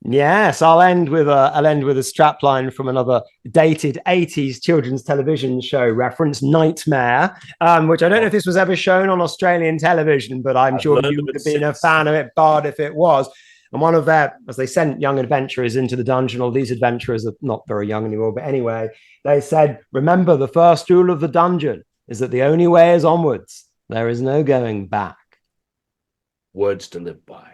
Speaker 1: Yes, I'll end with a strapline from another dated 80s children's television show reference, Nightmare, which I don't know if this was ever shown on Australian television, but I'm sure you would have been a fan of it, Bard, if it was. And one of their, as they sent young adventurers into the dungeon, all these adventurers are not very young anymore, but anyway, they said, remember, the first rule of the dungeon is that the only way is onwards. There is no going back.
Speaker 2: Words to live by.